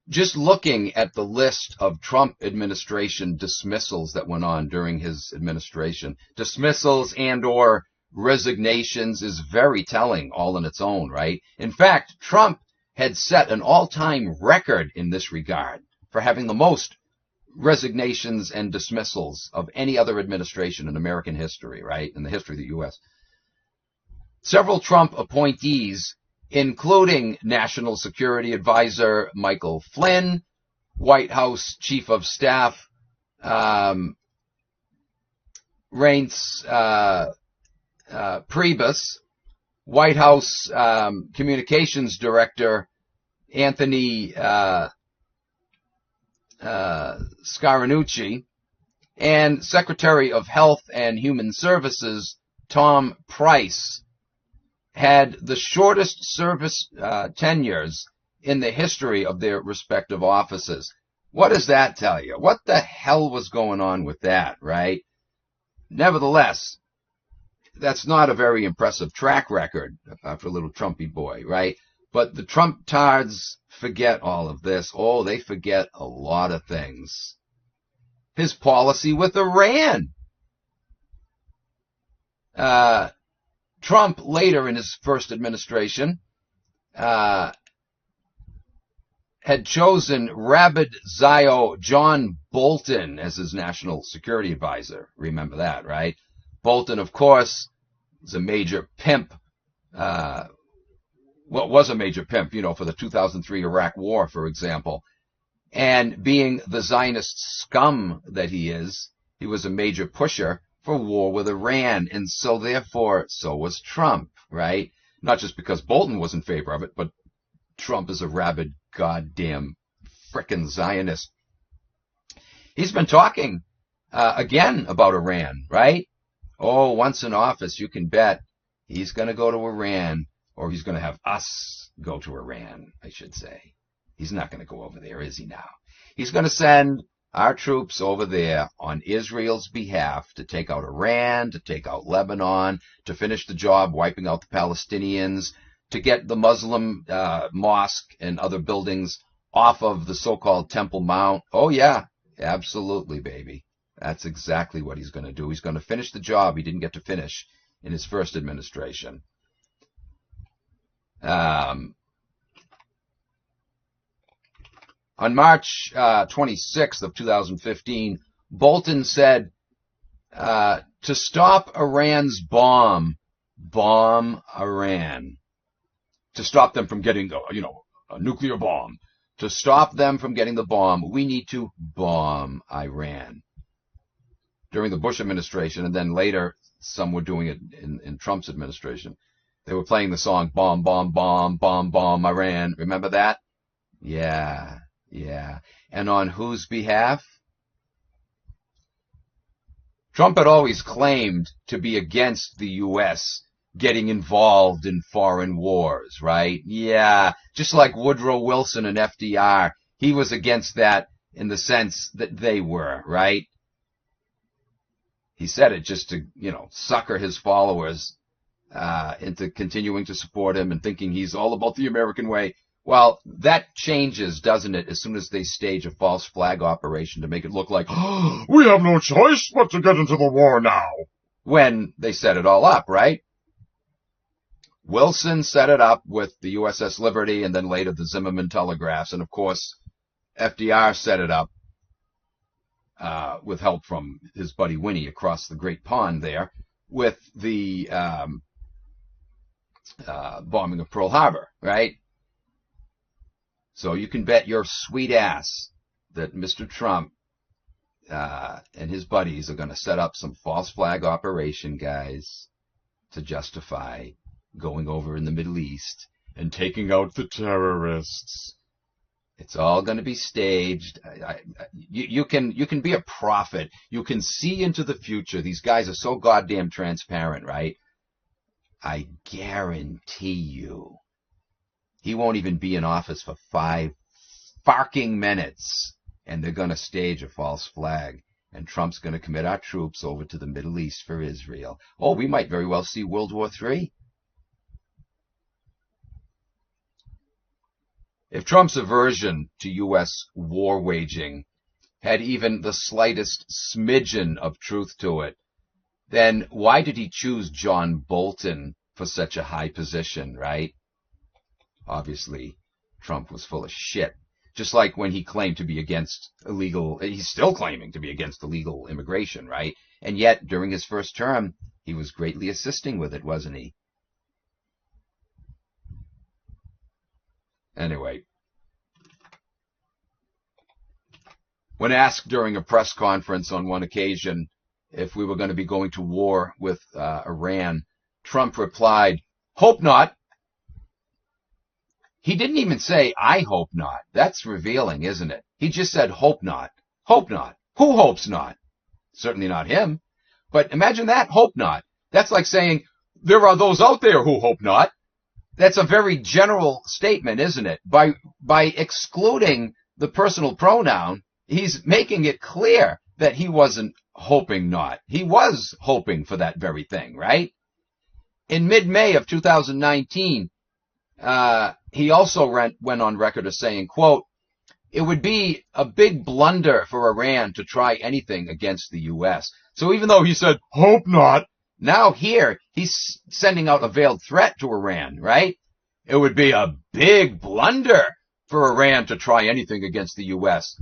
just looking at the list of Trump administration dismissals that went on during his administration, dismissals and or resignations is very telling all on its own, right? In fact, Trump had set an all-time record in this regard for having the most resignations and dismissals of any other administration in American history, right? In the history of the U.S. Several Trump appointees, including National Security Advisor Michael Flynn, White House Chief of Staff Reince Priebus, White House Communications Director Anthony Scaranucci, and Secretary of Health and Human Services Tom Price had the shortest service tenures in the history of their respective offices. What does that tell you? What the hell was going on with that, right? Nevertheless, that's not a very impressive track record for a little Trumpy boy, right? But the Trump-tards forget all of this. Oh, they forget a lot of things. His policy with Iran. Trump, later in his first administration, had chosen Rabid Zio John Bolton as his national security advisor. Remember that, right? Bolton, of course, is a major pimp. Was a major pimp, for the 2003 Iraq War, for example. And being the Zionist scum that he is, he was a major pusher for war with Iran. And so, therefore, so was Trump, right? Not just because Bolton was in favor of it, but Trump is a rabid goddamn frickin' Zionist. He's been talking again about Iran, right? Oh, once in office, you can bet he's going to go to Iran, or he's going to have us go to Iran, I should say. He's not going to go over there, is he now? He's going to send our troops over there on Israel's behalf to take out Iran, to take out Lebanon, to finish the job wiping out the Palestinians, to get the Muslim mosque and other buildings off of the so-called Temple Mount. Oh, yeah, absolutely, baby. That's exactly what he's going to do. He's going to finish the job he didn't get to finish in his first administration. On March 26th of 2015, Bolton said, to stop Iran's bomb Iran. To stop them from getting, a nuclear bomb. To stop them from getting the bomb, we need to bomb Iran. During the Bush administration, and then later, some were doing it in Trump's administration. They were playing the song, bomb, bomb, bomb, bomb, bomb, Iran. Remember that? Yeah. And on whose behalf? Trump had always claimed to be against the U.S. getting involved in foreign wars, right? Yeah, just like Woodrow Wilson and FDR, he was against that in the sense that they were, right? He said it just to, sucker his followers into continuing to support him and thinking he's all about the American way. Well, that changes, doesn't it, as soon as they stage a false flag operation to make it look like, we have no choice but to get into the war now, when they set it all up, right? Wilson set it up with the USS Liberty and then later the Zimmerman telegraphs. And, of course, FDR set it up with help from his buddy Winnie across the Great Pond there with the bombing of Pearl Harbor, right? So you can bet your sweet ass that Mr. Trump and his buddies are going to set up some false flag operation, guys, to justify going over in the Middle East and taking out the terrorists. It's all going to be staged. You can be a prophet. You can see into the future. These guys are so goddamn transparent, right? I guarantee you, he won't even be in office for 5 fucking minutes, and they're going to stage a false flag, and Trump's going to commit our troops over to the Middle East for Israel. Oh, we might very well see World War III. If Trump's aversion to U.S. war waging had even the slightest smidgen of truth to it, then why did he choose John Bolton for such a high position, right? Obviously, Trump was full of shit. Just like when he claimed to be against illegal, he's still claiming to be against illegal immigration, right? And yet, during his first term, he was greatly assisting with it, wasn't he? Anyway, when asked during a press conference on one occasion if we were going to be going to war with Iran, Trump replied, "Hope not." He didn't even say, "I hope not." That's revealing, isn't it? He just said, "Hope not." Hope not. Who hopes not? Certainly not him. But imagine that, hope not. That's like saying, there are those out there who hope not. That's a very general statement, isn't it? By excluding the personal pronoun, he's making it clear that he wasn't hoping not. He was hoping for that very thing, right? In mid-May of 2019, he also went on record as saying, quote, "It would be a big blunder for Iran to try anything against the U.S." So even though he said, hope not, now here he's sending out a veiled threat to Iran, right? It would be a big blunder for Iran to try anything against the U.S.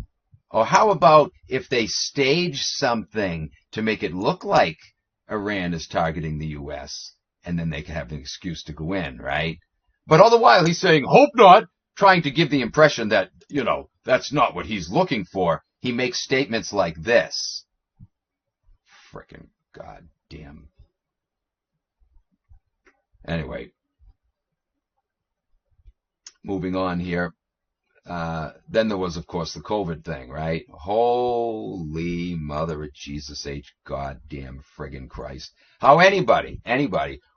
Or how about if they stage something to make it look like Iran is targeting the U.S., and then they can have an excuse to go in, right? But all the while he's saying, hope not, trying to give the impression that, that's not what he's looking for. He makes statements like this. Frickin' goddamn. Anyway, moving on here. Then there was, of course, the COVID thing, right? Holy mother of Jesus H. Goddamn friggin' Christ. How anybody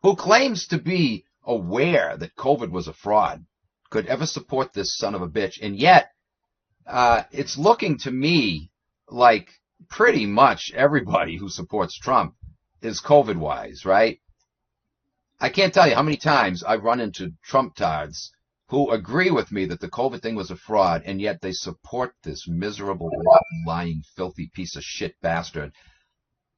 who claims to be aware that COVID was a fraud could ever support this son of a bitch. And yet, it's looking to me like pretty much everybody who supports Trump is COVID-wise, right? I can't tell you how many times I've run into Trump-tards who agree with me that the COVID thing was a fraud, and yet they support this miserable, rotten, lying, filthy piece of shit bastard.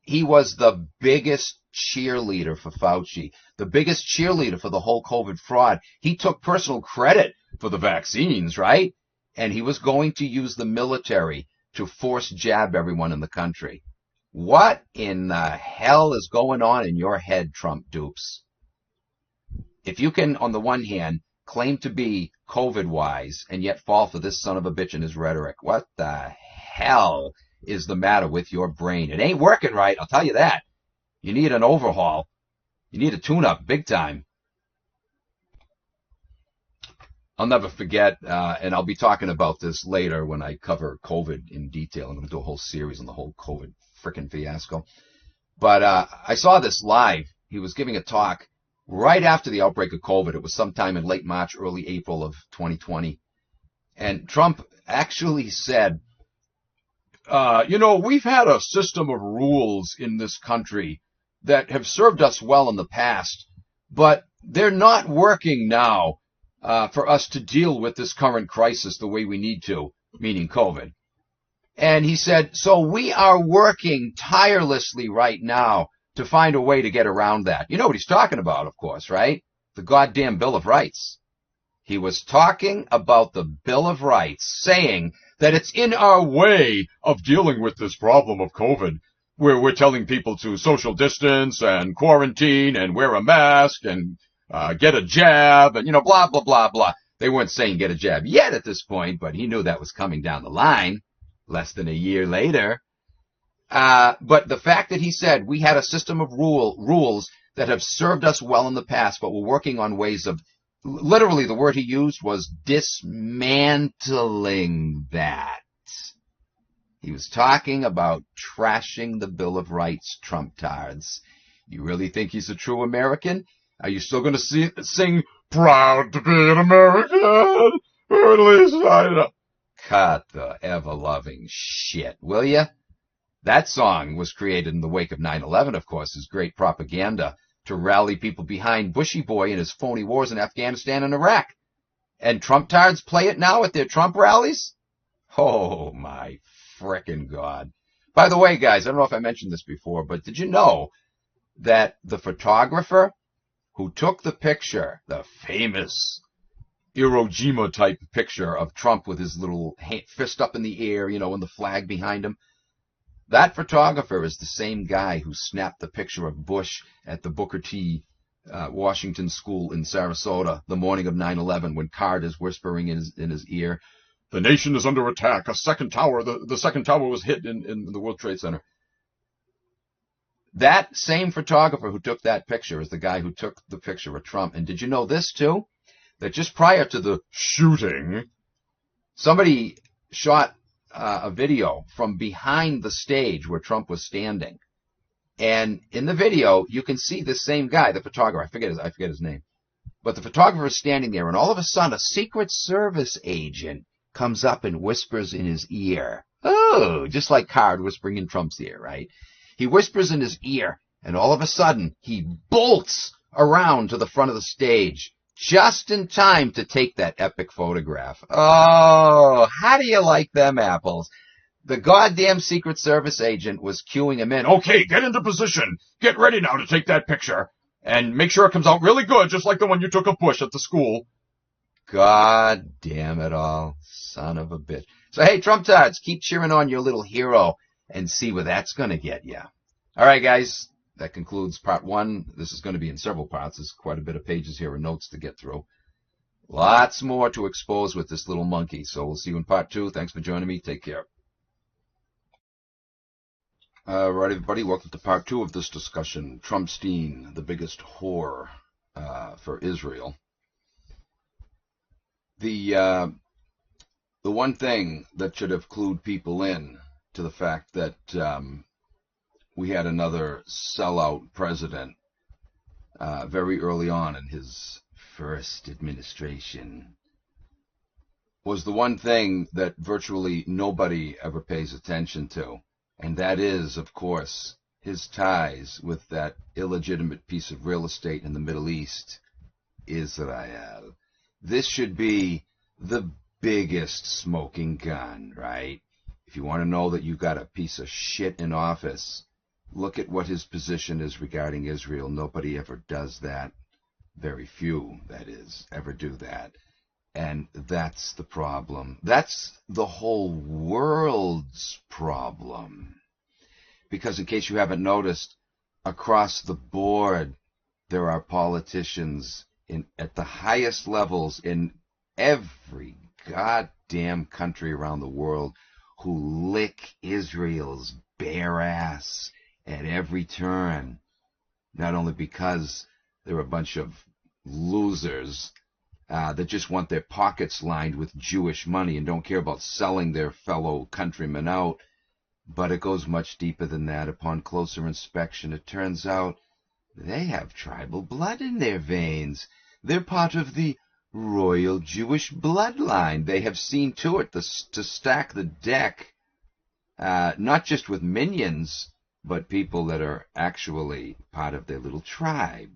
He was the biggest cheerleader for Fauci, the biggest cheerleader for the whole COVID fraud. He took personal credit for the vaccines, right? And he was going to use the military to force jab everyone in the country. What in the hell is going on in your head, Trump dupes? If you can, on the one hand, claim to be COVID-wise and yet fall for this son of a bitch and his rhetoric, what the hell is the matter with your brain? It ain't working right, I'll tell you that. You need an overhaul. You need a tune-up big time. I'll never forget, and I'll be talking about this later when I cover COVID in detail. I'm going to do a whole series on the whole COVID frickin' fiasco. But I saw this live. He was giving a talk right after the outbreak of COVID. It was sometime in late March, early April of 2020. And Trump actually said, we've had a system of rules in this country that have served us well in the past, but they're not working now for us to deal with this current crisis the way we need to, meaning COVID. And he said, so we are working tirelessly right now to find a way to get around that. You know what he's talking about, of course, right? The goddamn Bill of Rights. He was talking about the Bill of Rights, saying that it's in our way of dealing with this problem of COVID, where we're telling people to social distance and quarantine and wear a mask and get a jab and, blah, blah, blah, blah. They weren't saying get a jab yet at this point, but he knew that was coming down the line less than a year later. But the fact that he said we had a system of rules that have served us well in the past, but we're working on ways of, literally the word he used was dismantling that. He was talking about trashing the Bill of Rights, Trump-tards. You really think he's a true American? Are you still going to sing, proud to be an American? Or at least I know. Cut the ever-loving shit, will ya? That song was created in the wake of 9/11, of course, as great propaganda to rally people behind Bushy Boy and his phony wars in Afghanistan and Iraq. And Trump-tards play it now at their Trump rallies? Oh, my frickin' God. By the way, guys, I don't know if I mentioned this before, but did you know that the photographer who took the picture, the famous Iwo Jima type picture of Trump with his little fist up in the air, and the flag behind him, that photographer is the same guy who snapped the picture of Bush at the Booker T. Washington School in Sarasota the morning of 9/11 when Carter's whispering in his ear, the nation is under attack, a second tower, the second tower was hit in the World Trade Center. That same photographer who took that picture is the guy who took the picture of Trump. And did you know this too? That just prior to the shooting, somebody shot a video from behind the stage where Trump was standing. And in the video, you can see the same guy, the photographer. I forget his name. But the photographer is standing there, and all of a sudden, a Secret Service agent comes up and whispers in his ear. Oh, just like Card whispering in Trump's ear, right? He whispers in his ear, and all of a sudden, he bolts around to the front of the stage, just in time to take that epic photograph. Oh, how do you like them apples? The goddamn Secret Service agent was cueing him in. Okay, get into position. Get ready now to take that picture. And make sure it comes out really good, just like the one you took of Bush at the school. God damn it all. Son of a bitch. So, hey, Trump tards, keep cheering on your little hero and see where that's going to get you. All right, guys, that concludes part one. This is going to be in several parts. There's quite a bit of pages here and notes to get through. Lots more to expose with this little monkey. So we'll see you in part two. Thanks for joining me. Take care. All right, everybody, welcome to part two of this discussion. Trumpstein, the biggest whore for Israel. The one thing that should have clued people in to the fact that we had another sellout president very early on in his first administration was the one thing that virtually nobody ever pays attention to. And that is, of course, his ties with that illegitimate piece of real estate in the Middle East, Israel. This should be the biggest smoking gun, right? If you want to know that you've got a piece of shit in office, look at what his position is regarding Israel. Nobody ever does that. Very few, that is, ever do that. And that's the problem. That's the whole world's problem. Because in case you haven't noticed, across the board, there are politicians at the highest levels in every goddamn country around the world who lick Israel's bare ass at every turn. Not only because they're a bunch of losers that just want their pockets lined with Jewish money and don't care about selling their fellow countrymen out, but it goes much deeper than that. Upon closer inspection, it turns out they have tribal blood in their veins. They're part of the royal Jewish bloodline. They have seen to it to stack the deck, not just with minions, but people that are actually part of their little tribe.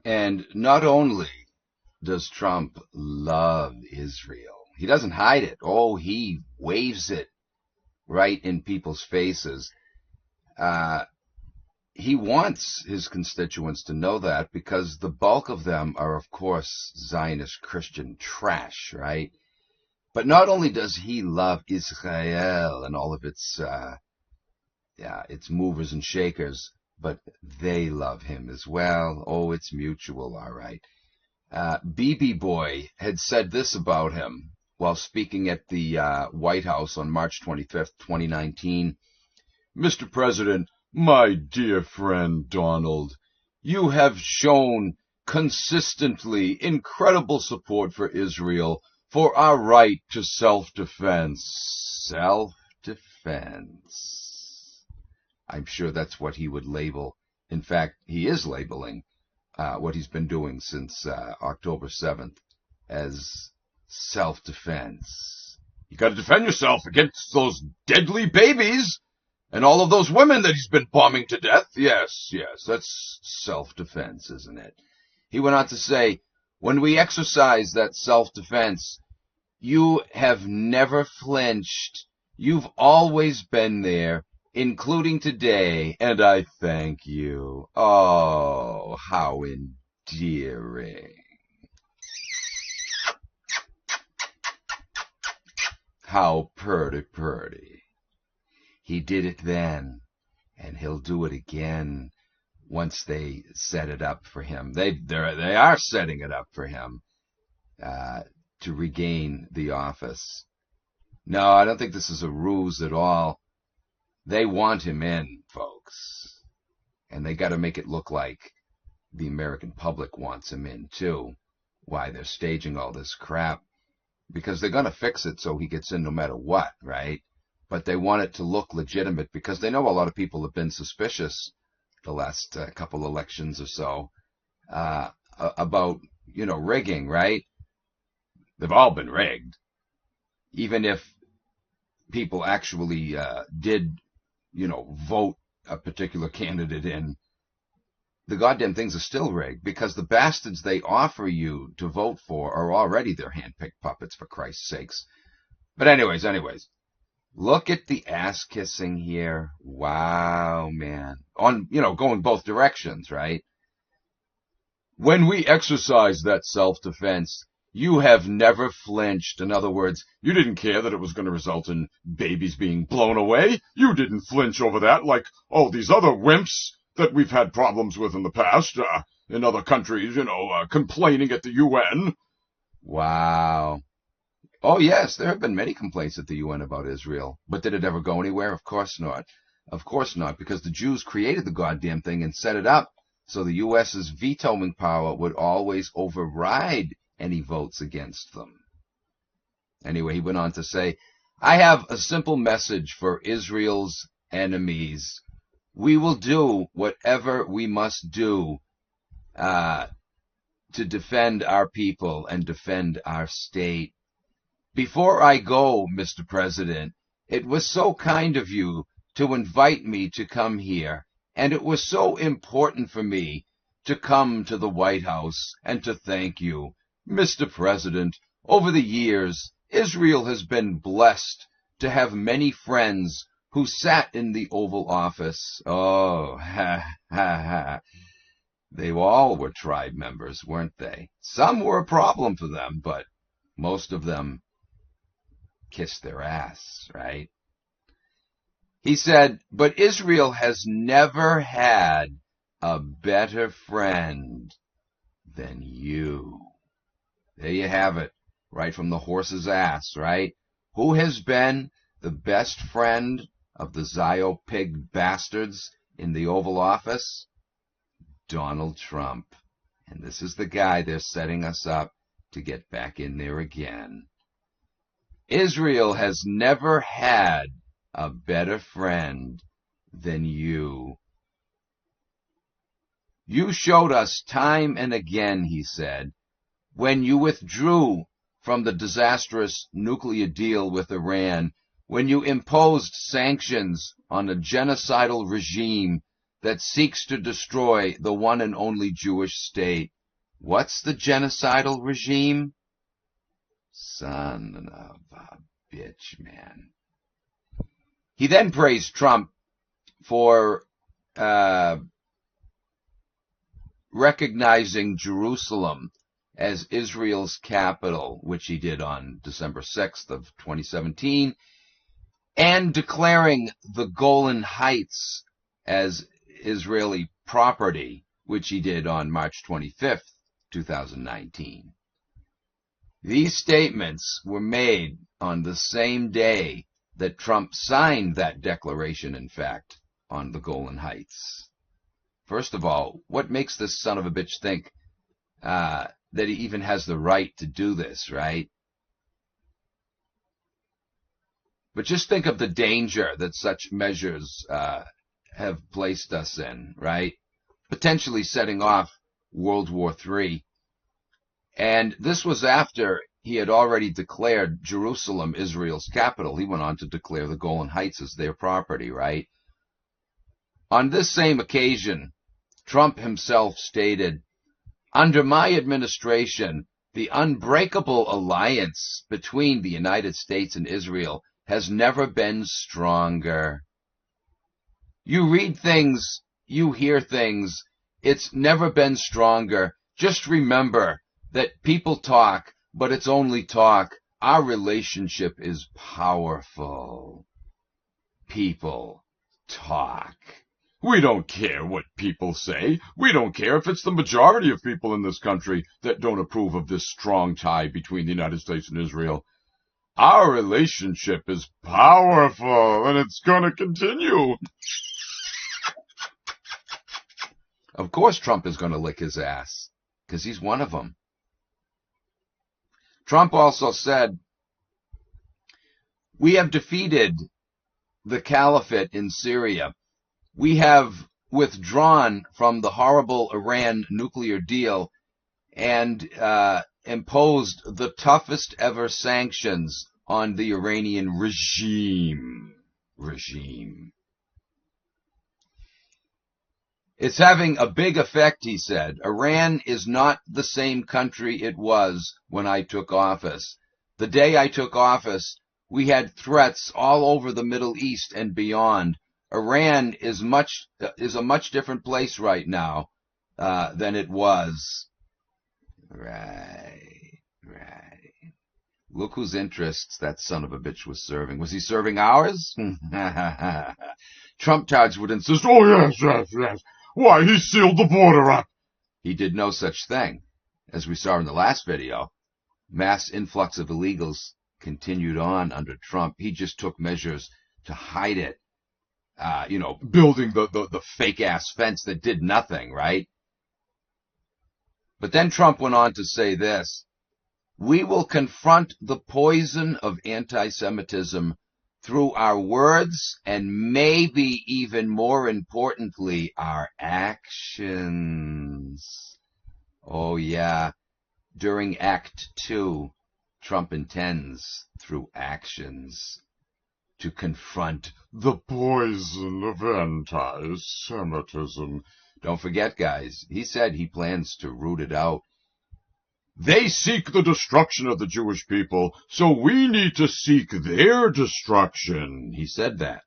And not only does Trump love Israel, he doesn't hide it. Oh, he waves it right in people's faces. He wants his constituents to know that because the bulk of them are, of course, Zionist Christian trash, right? But not only does he love Israel and all of its movers and shakers, but they love him as well. Oh, it's mutual, all right. BB Boy had said this about him while speaking at the White House on March 25th, 2019. Mr. President, my dear friend Donald, you have shown consistently incredible support for Israel, for our right to self-defense. Self-defense. I'm sure that's what he would label. In fact, he is labeling what he's been doing since October 7th as self-defense. You got to defend yourself against those deadly babies and all of those women that he's been bombing to death. Yes, that's self-defense, isn't it? He went on to say, when we exercise that self-defense, you have never flinched. You've always been there, including today, and I thank you. Oh, how endearing. How purty. He did it then, and he'll do it again once they set it up for him. They are setting it up for him to regain the office. No, I don't think this is a ruse at all. They want him in, folks. And they got to make it look like the American public wants him in, too. Why they're staging all this crap. Because they're going to fix it so he gets in no matter what, right? but they want it to look legitimate because they know a lot of people have been suspicious the last couple elections or so about, rigging, right? They've all been rigged. Even if people actually did, vote a particular candidate in, the goddamn things are still rigged because the bastards they offer you to vote for are already their hand-picked puppets, for Christ's sakes. But anyways, look at the ass-kissing here. Wow, man. On, going both directions, right? When we exercise that self-defense, you have never flinched. In other words, you didn't care that it was going to result in babies being blown away. You didn't flinch over that like all these other wimps that we've had problems with in the past, in other countries, complaining at the UN. Wow. Oh, yes, there have been many complaints at the UN about Israel. But did it ever go anywhere? Of course not. Of course not, because the Jews created the goddamn thing and set it up so the U.S.'s vetoing power would always override any votes against them. Anyway, he went on to say, I have a simple message for Israel's enemies. We will do whatever we must do to defend our people and defend our state. Before I go, Mr. President, it was so kind of you to invite me to come here, and it was so important for me to come to the White House and to thank you. Mr. President, over the years, Israel has been blessed to have many friends who sat in the Oval Office. Oh, ha, ha, ha. They all were tribe members, weren't they? Some were a problem for them, but most of them kissed their ass, right? He said, but Israel has never had a better friend than you. There you have it, right from the horse's ass, right? Who has been the best friend of the Zio pig bastards in the Oval Office? Donald Trump. And this is the guy they're setting us up to get back in there again. Israel has never had a better friend than you. You showed us time and again, he said, when you withdrew from the disastrous nuclear deal with Iran, when you imposed sanctions on a genocidal regime that seeks to destroy the one and only Jewish state. What's the genocidal regime? Son of a bitch, man. He then praised Trump for recognizing Jerusalem as Israel's capital, which he did on December 6th of 2017, and declaring the Golan Heights as Israeli property, which he did on March 25th, 2019. These statements were made on the same day that Trump signed that declaration, in fact, on the Golan Heights. First of all, what makes this son of a bitch think that he even has the right to do this, right? But just think of the danger that such measures have placed us in, right? Potentially setting off World War III. And this was after he had already declared Jerusalem Israel's capital. He went on to declare the Golan Heights as their property, right? On this same occasion, Trump himself stated, under my administration, the unbreakable alliance between the United States and Israel has never been stronger. You read things, you hear things, it's never been stronger. Just remember that people talk, but it's only talk. Our relationship is powerful. People talk. We don't care what people say. We don't care if it's the majority of people in this country that don't approve of this strong tie between the United States and Israel. Our relationship is powerful, and it's going to continue. Of course Trump is going to lick his ass, because he's one of them. Trump also said, we have defeated the caliphate in Syria. We have withdrawn from the horrible Iran nuclear deal and imposed the toughest ever sanctions on the Iranian regime. It's having a big effect, he said. Iran is not the same country it was when I took office. The day I took office, we had threats all over the Middle East and beyond. Iran is a much different place right now than it was. Right. Look whose interests that son of a bitch was serving. Was he serving ours? Trump tards would insist, oh, yes. Why, he sealed the border up. He did no such thing. As we saw in the last video, mass influx of illegals continued on under Trump. He just took measures to hide it. Building the fake-ass fence that did nothing, right? But then Trump went on to say this: we will confront the poison of anti-Semitism through our words and maybe even more importantly, our actions. Oh yeah, during Act 2, Trump intends through actions to confront the poison of anti-Semitism. Don't forget, guys, he said he plans to root it out. They seek the destruction of the Jewish people, so we need to seek their destruction. He said that.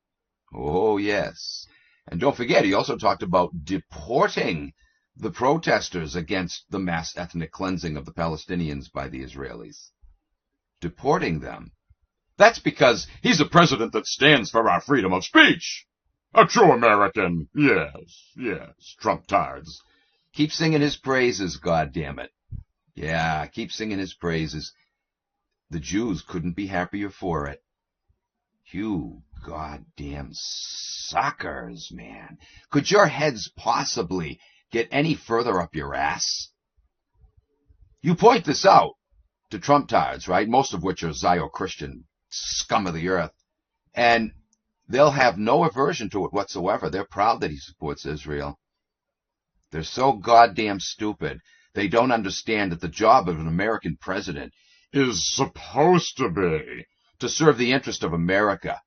Oh, yes. And don't forget, he also talked about deporting the protesters against the mass ethnic cleansing of the Palestinians by the Israelis. Deporting them. That's because he's a president that stands for our freedom of speech. A true American. Yes, Trump tards. Keep singing his praises, goddammit. Yeah, keep singing his praises. The Jews couldn't be happier for it. You goddamn suckers, man. Could your heads possibly get any further up your ass? You point this out to Trump tards, right? Most of which are Zio-Christian scum of the earth. And they'll have no aversion to it whatsoever. They're proud that he supports Israel. They're so goddamn stupid. They don't understand that the job of an American president is supposed to be to serve the interest of America.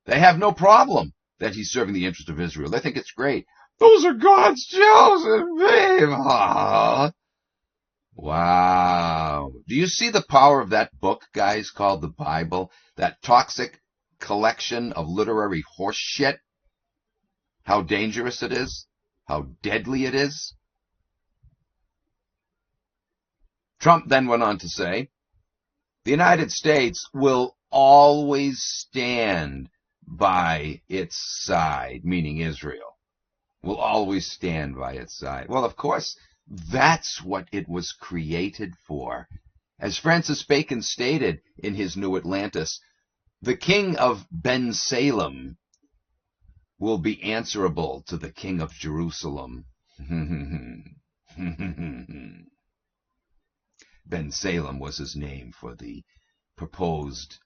They have no problem that he's serving the interest of Israel. They think it's great. Those are God's chosen people. Wow. Do you see the power of that book, guys, called the Bible? That toxic collection of literary horse shit? How dangerous it is? How deadly it is? Trump then went on to say, the United States will always stand by its side, meaning Israel. Will always stand by its side. Well, of course, that's what it was created for. As Francis Bacon stated in his New Atlantis, the king of Ben Salem will be answerable to the king of Jerusalem. Ben Salem was his name for the proposed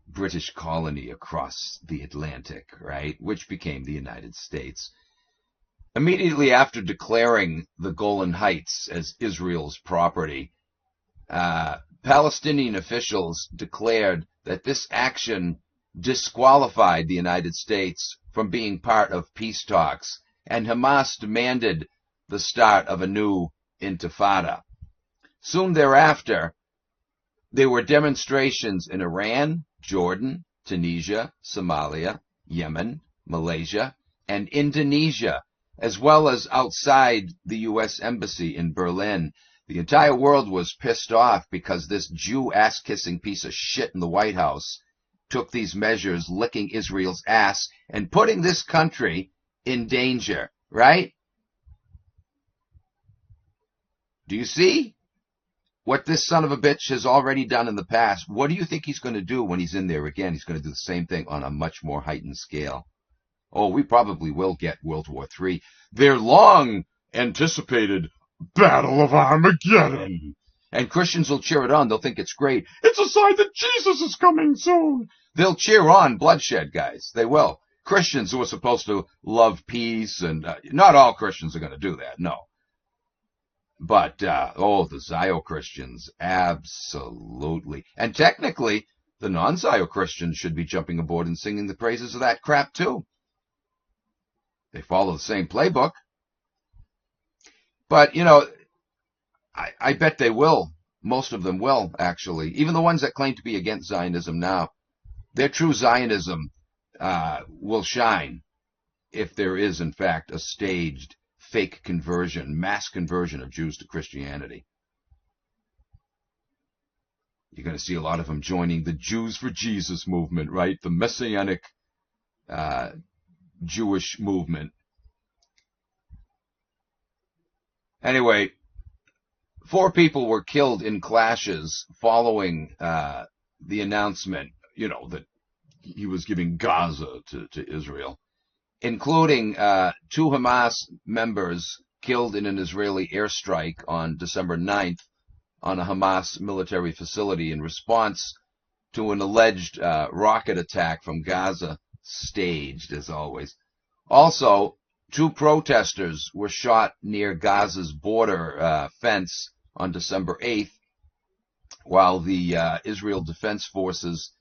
British colony across the Atlantic, right, which became the United States. Immediately after declaring the Golan Heights as Israel's property, Palestinian officials declared that this action disqualified the United States from being part of peace talks, and Hamas demanded the start of a new intifada. Soon thereafter, there were demonstrations in Iran, Jordan, Tunisia, Somalia, Yemen, Malaysia, and Indonesia, as well as outside the U.S. Embassy in Berlin. The entire world was pissed off because this Jew ass-kissing piece of shit in the White House took these measures, licking Israel's ass and putting this country in danger, right? Do you see what this son of a bitch has already done in the past? What do you think he's going to do when he's in there again? He's going to do the same thing on a much more heightened scale. Oh, we probably will get World War III. Their long-anticipated Battle of Armageddon. And Christians will cheer it on. They'll think it's great. It's a sign that Jesus is coming soon. They'll cheer on bloodshed, guys. They will. Christians who are supposed to love peace, and not all Christians are going to do that, no. But, the Zio Christians, absolutely. And technically, the non-Zio Christians should be jumping aboard and singing the praises of that crap, too. They follow the same playbook. But, I bet they will. Most of them will, actually. Even the ones that claim to be against Zionism now. Their true Zionism will shine if there is, in fact, a staged fake conversion, mass conversion of Jews to Christianity. You're going to see a lot of them joining the Jews for Jesus movement, right? The Messianic Jewish movement. Anyway, 4 people were killed in clashes following the announcement, that he was giving Gaza to Israel, including 2 Hamas members killed in an Israeli airstrike on December 9th on a Hamas military facility in response to an alleged rocket attack from Gaza, staged as always. Also, 2 protesters were shot near Gaza's border fence on December 8th, while the Israel Defense Forces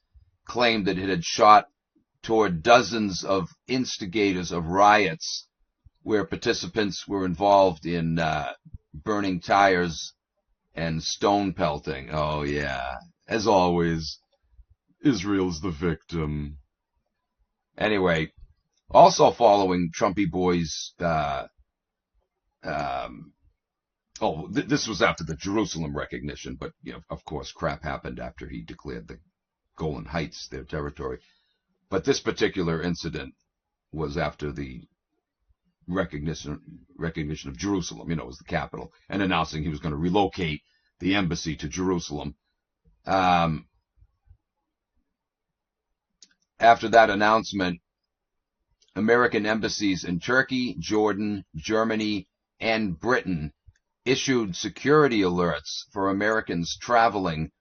claimed that it had shot toward dozens of instigators of riots where participants were involved in burning tires and stone pelting. Oh, yeah. As always, Israel's the victim. Anyway, also following Trumpy Boy's, this was after the Jerusalem recognition, but, of course, crap happened after he declared the Golan Heights their territory. But this particular incident was after the recognition of Jerusalem, as the capital, and announcing he was going to relocate the embassy to Jerusalem. After that announcement, American embassies in Turkey, Jordan, Germany, and Britain issued security alerts for Americans traveling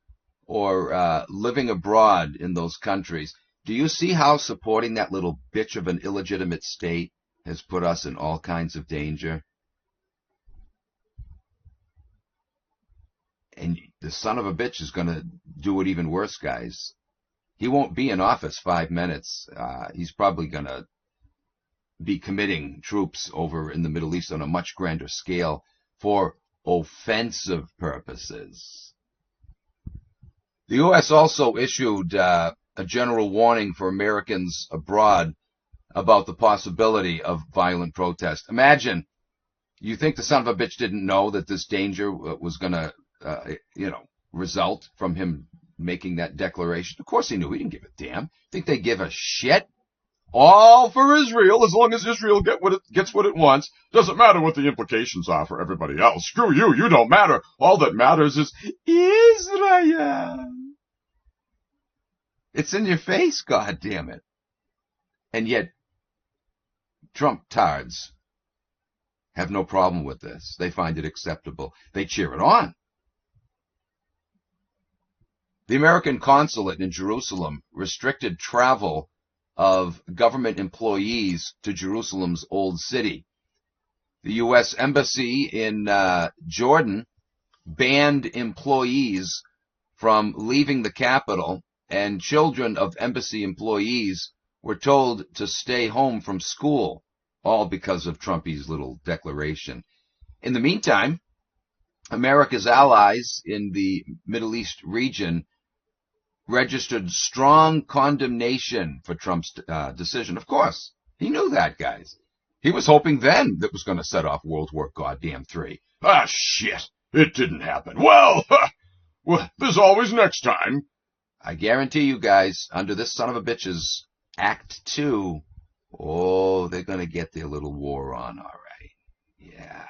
or living abroad in those countries. Do you see how supporting that little bitch of an illegitimate state has put us in all kinds of danger? And the son of a bitch is going to do it even worse, guys. He won't be in office 5 minutes. He's probably going to be committing troops over in the Middle East on a much grander scale for offensive purposes. The U.S. also issued a general warning for Americans abroad about the possibility of violent protest. Imagine, you think the son of a bitch didn't know that this danger was going to, result from him making that declaration? Of course he knew. He didn't give a damn. Think they give a shit? All for Israel, as long as Israel gets what it wants. Doesn't matter what the implications are for everybody else. Screw you, you don't matter. All that matters is Israel. It's in your face, goddammit. And yet, Trump tards have no problem with this. They find it acceptable. They cheer it on. The American consulate in Jerusalem restricted travel of government employees to Jerusalem's Old City. The U.S. Embassy in Jordan banned employees from leaving the capital, and children of embassy employees were told to stay home from school, all because of Trumpy's little declaration. In the meantime, America's allies in the Middle East region registered strong condemnation for Trump's decision. Of course, he knew that, guys. He was hoping then that was going to set off World War Goddamn 3. Ah, shit, it didn't happen. Well, there's always next time. I guarantee you guys, under this son of a bitch's Act 2, they're going to get their little war on, all right. Yeah.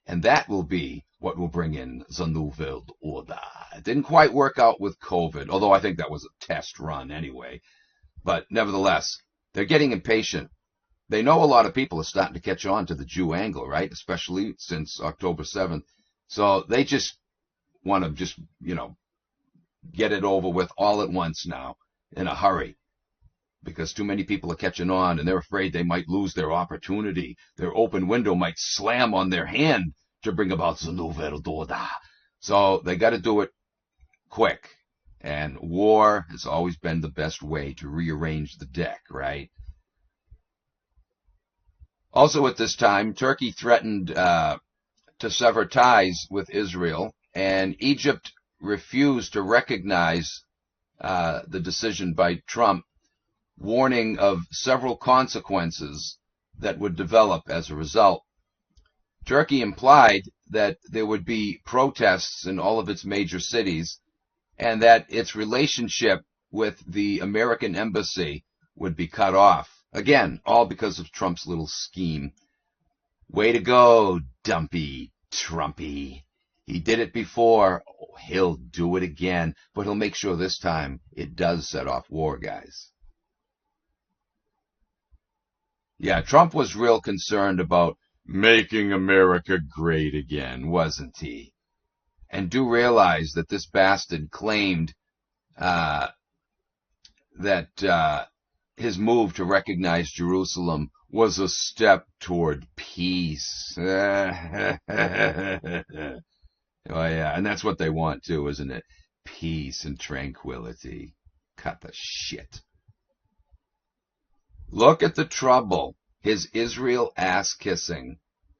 And that will be what will bring in the New World Order. It didn't quite work out with COVID, although I think that was a test run anyway. But nevertheless, they're getting impatient. They know a lot of people are starting to catch on to the Jew angle, right? Especially since October 7th. So they just want to get it over with all at once now in a hurry. because too many people are catching on, and they're afraid they might lose their opportunity. Their open window might slam on their hand to bring about the nouvelle order. So they got to do it quick. And war has always been the best way to rearrange the deck, right? Also at this time, Turkey threatened to sever ties with Israel, and Egypt refused to recognize the decision by Trump, warning of several consequences that would develop as a result. Turkey implied that there would be protests in all of its major cities, and that its relationship with the American embassy would be cut off. Again, all because of Trump's little scheme. Way to go, dumpy Trumpy. He did it before. Oh, he'll do it again, but he'll make sure this time it does set off war, guys. Yeah, Trump was real concerned about making America great again, wasn't he? And do realize that this bastard claimed that his move to recognize Jerusalem was a step toward peace. Oh, yeah, and that's what they want too, isn't it? Peace and tranquility. Cut the shit. Look at the trouble his Israel ass-kissing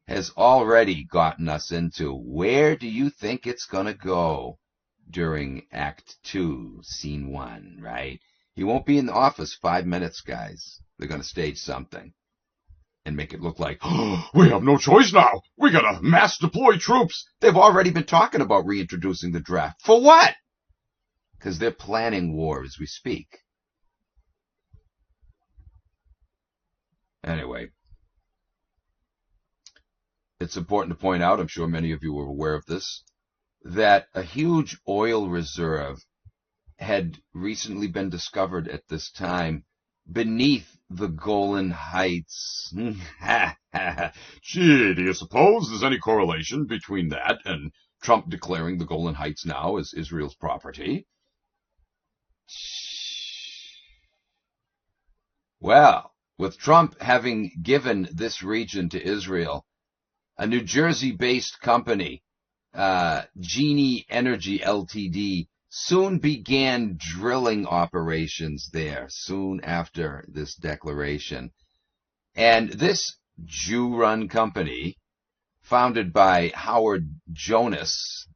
has already gotten us into. Where do you think it's going to go during Act 2, Scene 1, right? He won't be in the office 5 minutes, guys. They're going to stage something and make it look like, oh, we have no choice now. We got to mass deploy troops. They've already been talking about reintroducing the draft. For what? Because they're planning war as we speak. Anyway, it's important to point out, I'm sure many of you are aware of this, that a huge oil reserve had recently been discovered at this time beneath the Golan Heights. Gee, do you suppose there's any correlation between that and Trump declaring the Golan Heights now as Israel's property? Well, with Trump having given this region to Israel, a New Jersey-based company, Genie Energy Ltd., soon began drilling operations there soon after this declaration. And this Jew-run company, founded by Howard Jonas,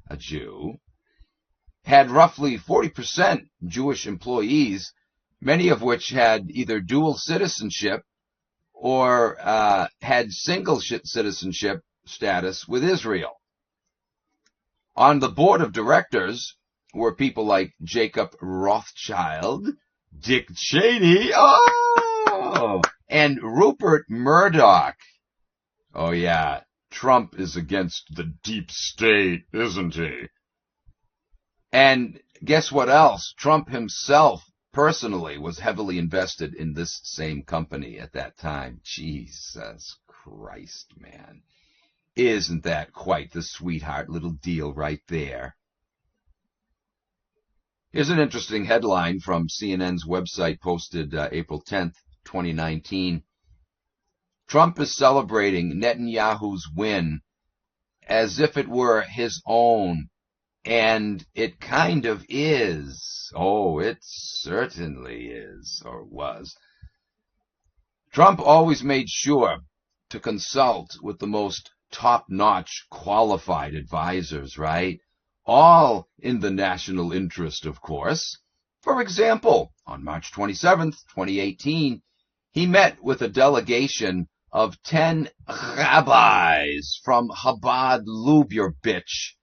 a Jew, had roughly 40% Jewish employees, many of which had either dual citizenship or had single citizenship status with Israel. On the board of directors were people like Jacob Rothschild, Dick Cheney, and Rupert Murdoch. Oh yeah, Trump is against the deep state, isn't he? And guess what else? Trump himself personally was heavily invested in this same company at that time. Jesus Christ, man. Isn't that quite the sweetheart little deal right there? Here's an interesting headline from CNN's website posted April 10th, 2019. Trump is celebrating Netanyahu's win as if it were his own, and it kind of is. Oh, it certainly is, or was. Trump always made sure to consult with the most top-notch qualified advisors, right? All in the national interest, of course. For example, on March 27th, 2018, he met with a delegation of 10 rabbis from Chabad Lubavitch,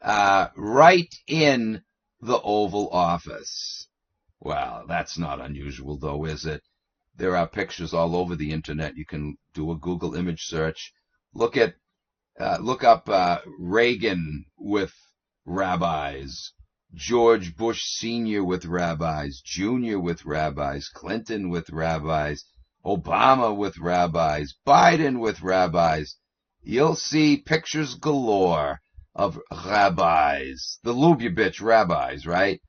right in the Oval Office. Well, that's not unusual, though, is it? There are pictures all over the internet. You can do a Google image search. Look up Reagan with rabbis, George Bush Sr. with rabbis, Jr. with rabbis, Clinton with rabbis, Obama with rabbis, Biden with rabbis. You'll see pictures galore of rabbis, the Lubavitch rabbis, right?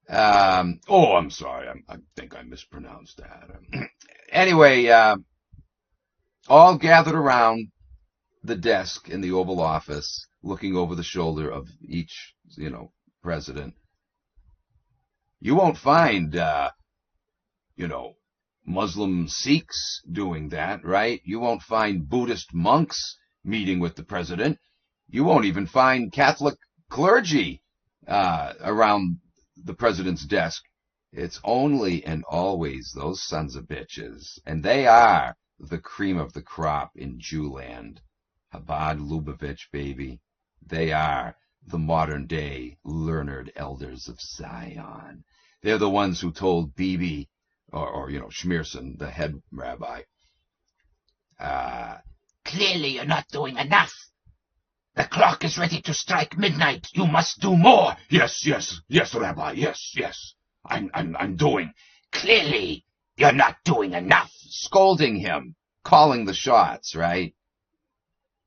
Oh, I'm sorry. I think I mispronounced that. Anyway, all gathered around the desk in the Oval Office, looking over the shoulder of each, president. You won't find, Muslim Sikhs doing that, right? You won't find Buddhist monks meeting with the president. You won't even find Catholic clergy around the president's desk. It's only and always those sons of bitches, and they are the cream of the crop in Jewland. Chabad Lubavitch, baby. They are the modern-day learned elders of Zion. They're the ones who told Bibi, or Schmierson, the head rabbi, clearly you're not doing enough. The clock is ready to strike midnight. You must do more. Yes, Rabbi. Yes. I'm doing. Clearly, you're not doing enough. Scolding him, calling the shots, right?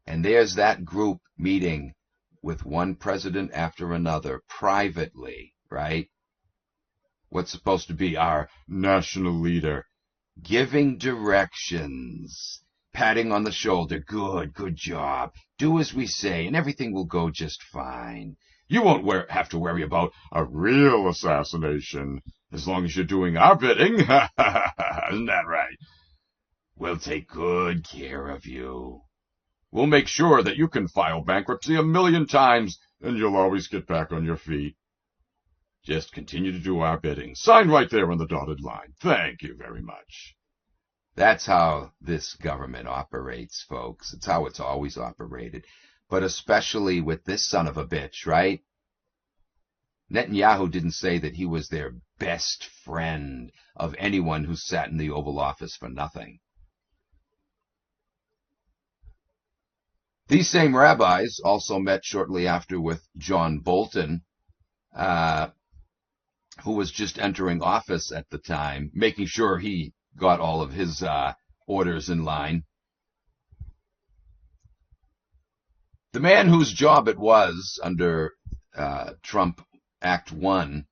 And there's that group meeting with one president after another privately, right? What's supposed to be our national leader, giving directions, patting on the shoulder. Good job. Do as we say, and everything will go just fine. You won't have to worry about a real assassination, as long as you're doing our bidding. Isn't that right? We'll take good care of you. We'll make sure that you can file bankruptcy 1,000,000 times, and you'll always get back on your feet. Just continue to do our bidding. Sign right there on the dotted line. Thank you very much. That's how this government operates, folks. It's how it's always operated. But especially with this son of a bitch, right? Netanyahu didn't say that he was their best friend of anyone who sat in the Oval Office for nothing. These same rabbis also met shortly after with John Bolton, who was just entering office at the time, making sure he got all of his orders in line. The man whose job it was under Trump Act 1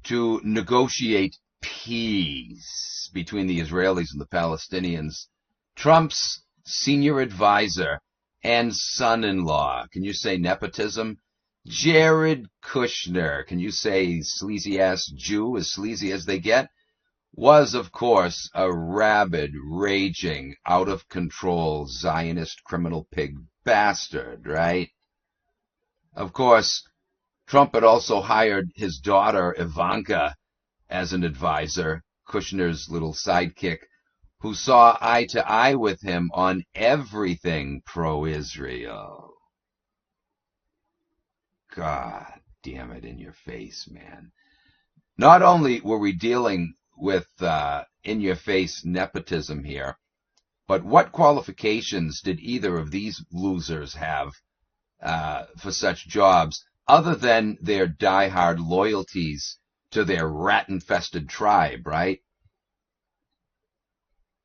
to negotiate peace between the Israelis and the Palestinians, Trump's senior advisor and son-in-law, can you say nepotism? Jared Kushner, can you say sleazy-ass Jew, as sleazy as they get, was, of course, a rabid, raging, out-of-control Zionist criminal pig bastard, right? Of course, Trump had also hired his daughter, Ivanka, as an advisor, Kushner's little sidekick, who saw eye to eye with him on everything pro-Israel. God damn it in your face, man. Not only were we dealing with in-your-face nepotism here, but what qualifications did either of these losers have for such jobs other than their diehard loyalties to their rat-infested tribe, right?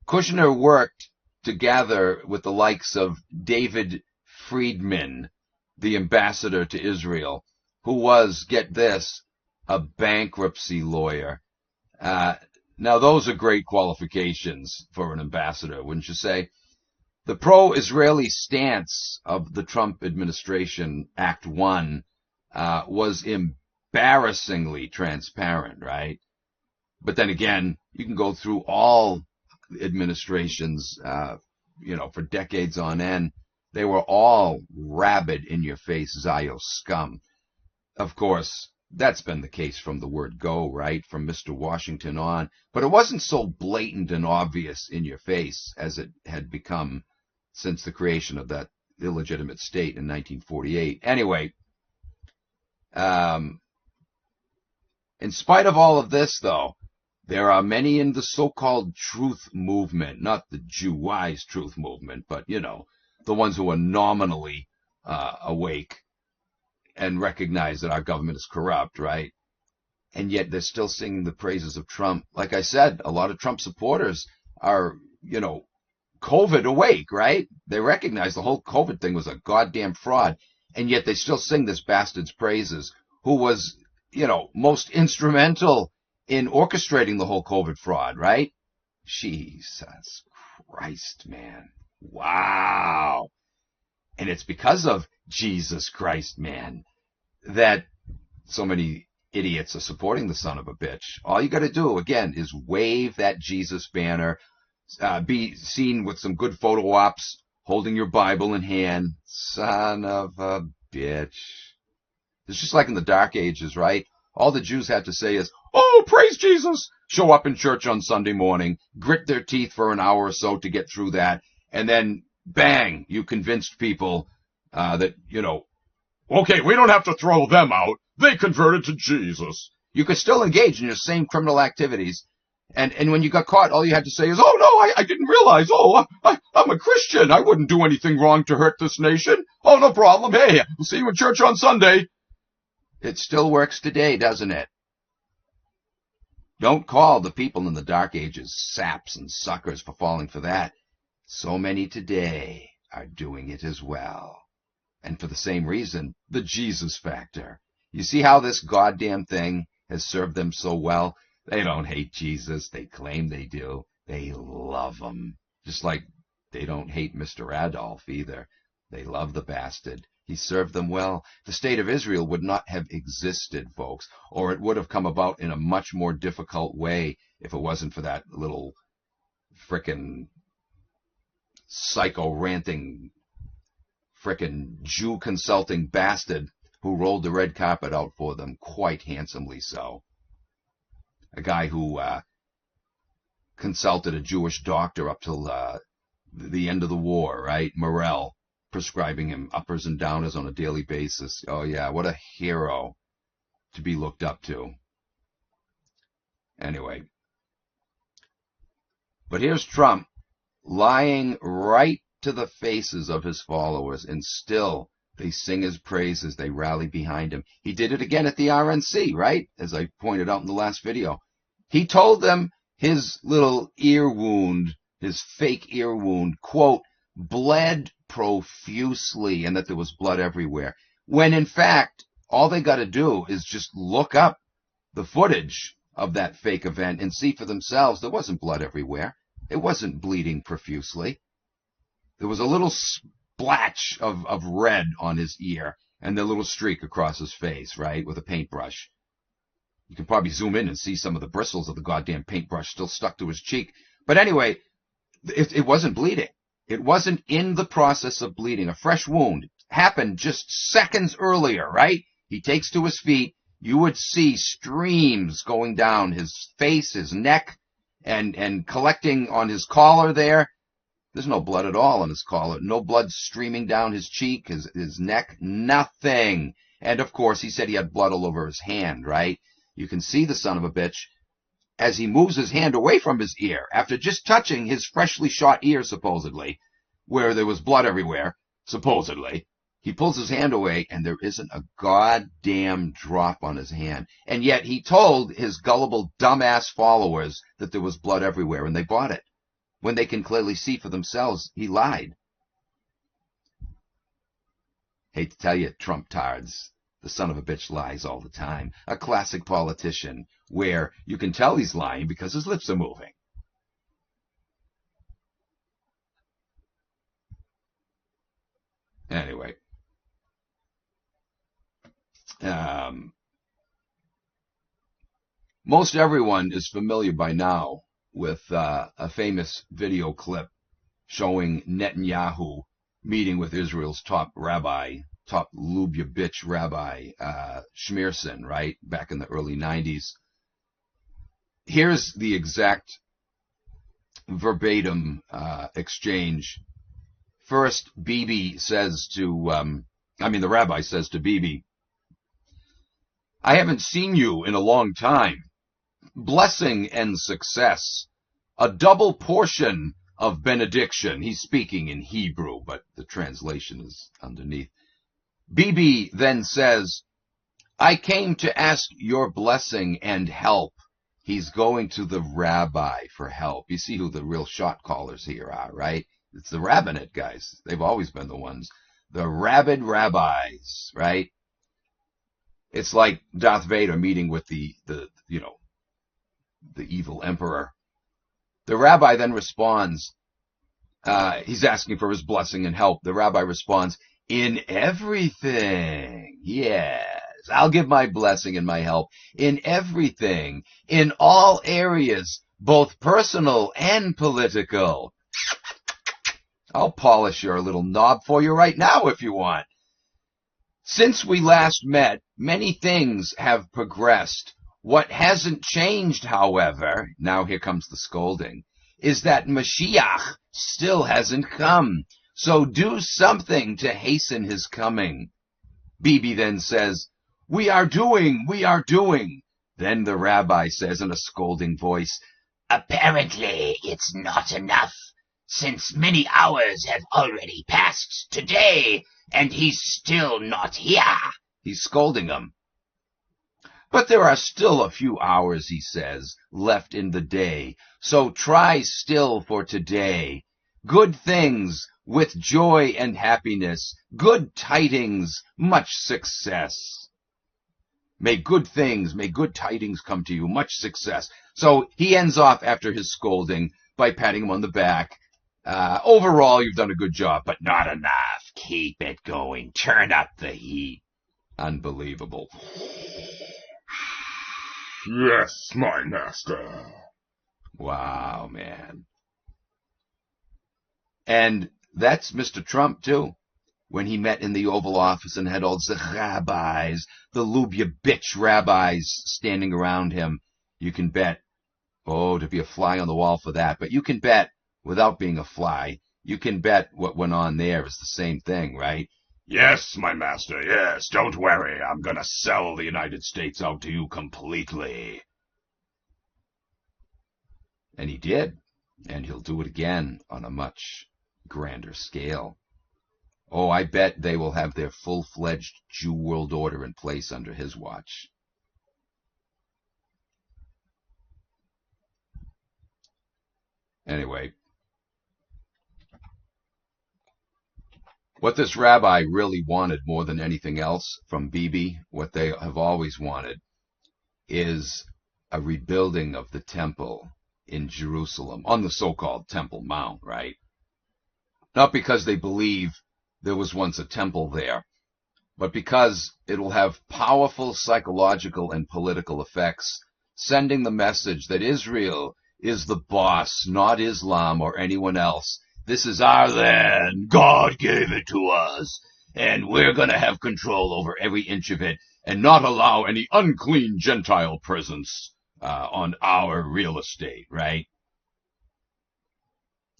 Kushner worked together with the likes of David Friedman, the ambassador to Israel, who was, get this, a bankruptcy lawyer. Now, those are great qualifications for an ambassador, wouldn't you say? The pro-Israeli stance of the Trump administration, Act 1, was embarrassingly transparent, right? But then again, you can go through all administrations, for decades on end. They were all rabid, in-your-face Zio scum. Of course, that's been the case from the word go, right? From Mr. Washington on. But it wasn't so blatant and obvious in your face as it had become since the creation of that illegitimate state in 1948. Anyway, in spite of all of this, though, there are many in the so-called truth movement, not the Jew-wise truth movement, but, the ones who are nominally awake and recognize that our government is corrupt, right? And yet they're still singing the praises of Trump. Like I said, a lot of Trump supporters are, COVID awake, right? They recognize the whole COVID thing was a goddamn fraud, and yet they still sing this bastard's praises, who was most instrumental in orchestrating the whole COVID fraud, right? Jesus Christ, man. Wow. And it's because of Jesus Christ, man, that so many idiots are supporting the son of a bitch. All you got to do, again, is wave that Jesus banner, be seen with some good photo ops, holding your Bible in hand. Son of a bitch. It's just like in the Dark Ages, right? All the Jews had to say is, "Oh, praise Jesus!" Show up in church on Sunday morning, grit their teeth for an hour or so to get through that, and then, bang, you convinced people that, okay, we don't have to throw them out. They converted to Jesus. You could still engage in your same criminal activities. And when you got caught, all you had to say is, "Oh, no, I didn't realize. Oh, I'm a Christian. I wouldn't do anything wrong to hurt this nation. Oh, no problem. Hey, we'll see you in church on Sunday." It still works today, doesn't it? Don't call the people in the Dark Ages saps and suckers for falling for that. So many today are doing it as well. And for the same reason, the Jesus factor. You see how this goddamn thing has served them so well? They don't hate Jesus. They claim they do. They love him. Just like they don't hate Mr. Adolf either. They love the bastard. He served them well. The state of Israel would not have existed, folks, or it would have come about in a much more difficult way if it wasn't for that little frickin' psycho-ranting frickin' Jew consulting bastard who rolled the red carpet out for them, quite handsomely so. A guy who consulted a Jewish doctor up till the end of the war, right? Morell, prescribing him uppers and downers on a daily basis. Oh, yeah, what a hero to be looked up to. Anyway. But here's Trump lying right to the faces of his followers, and still they sing his praises. They rally behind him. He did it again at the RNC, right? As I pointed out in the last video. He told them his little ear wound, his fake ear wound, quote, bled profusely, and that there was blood everywhere. When in fact, all they got to do is just look up the footage of that fake event and see for themselves there wasn't blood everywhere. It wasn't bleeding profusely. There was a little splotch of red on his ear and a little streak across his face, right, with a paintbrush. You can probably zoom in and see some of the bristles of the goddamn paintbrush still stuck to his cheek. But anyway, it wasn't bleeding. It wasn't in the process of bleeding. A fresh wound happened just seconds earlier, right? He takes to his feet. You would see streams going down his face, his neck, and collecting on his collar there. There's no blood at all on his collar. No blood streaming down his cheek, his neck, nothing. And of course, he said he had blood all over his hand, right? You can see the son of a bitch as he moves his hand away from his ear after just touching his freshly shot ear, supposedly, where there was blood everywhere, supposedly. He pulls his hand away, and there isn't a goddamn drop on his hand. And yet he told his gullible, dumbass followers that there was blood everywhere, and they bought it. When they can clearly see for themselves, he lied. Hate to tell you, Trump tards. The son of a bitch lies all the time. A classic politician, where you can tell he's lying because his lips are moving. Anyway. Most everyone is familiar by now with a famous video clip showing Netanyahu meeting with Israel's top Lubavitch rabbi, Schneerson, right, back in the early 90s. Here's the exact verbatim exchange. First, Bibi says to, the rabbi says to Bibi, "I haven't seen you in a long time. Blessing and success. A double portion of benediction." He's speaking in Hebrew, but the translation is underneath. Bibi then says, "I came to ask your blessing and help." He's going to the rabbi for help. You see who the real shot callers here are, right? It's the rabbinate guys. They've always been the ones. The rabid rabbis, right? It's like Darth Vader meeting with the evil emperor. The rabbi then responds, he's asking for his blessing and help. The rabbi responds, in everything. Yes, I'll give my blessing and my help in everything, in all areas, both personal and political. I'll polish your little knob for you right now if you want. Since we last met, many things have progressed. What hasn't changed, however, now here comes the scolding, is that Mashiach still hasn't come. So do something to hasten his coming. Bibi then says, we are doing. Then the rabbi says in a scolding voice, apparently it's not enough, since many hours have already passed today, and he's still not here. He's scolding him. But there are still a few hours, he says, left in the day, so try still for today. Good things with joy and happiness, good tidings, much success. May good tidings come to you, much success. So he ends off after his scolding by patting him on the back. Overall, you've done a good job, but not enough. Keep it going. Turn up the heat. Unbelievable. Yes, my master. Wow, man. And that's Mr. Trump, too. When he met in the Oval Office and had all the rabbis, the Lubia bitch rabbis standing around him, you can bet, to be a fly on the wall for that. But you can bet, without being a fly, you can bet what went on there is the same thing, right? Yes, my master, yes. Don't worry. I'm going to sell the United States out to you completely. And he did. And he'll do it again on a much grander scale. Oh, I bet they will have their full-fledged Jew world order in place under his watch. Anyway, what this rabbi really wanted more than anything else from Bibi, what they have always wanted, is a rebuilding of the temple in Jerusalem, on the so-called Temple Mount, right? Not because they believe there was once a temple there, but because it will have powerful psychological and political effects, sending the message that Israel is the boss, not Islam or anyone else. This is our land. God gave it to us, and we're going to have control over every inch of it and not allow any unclean Gentile presence on our real estate, right?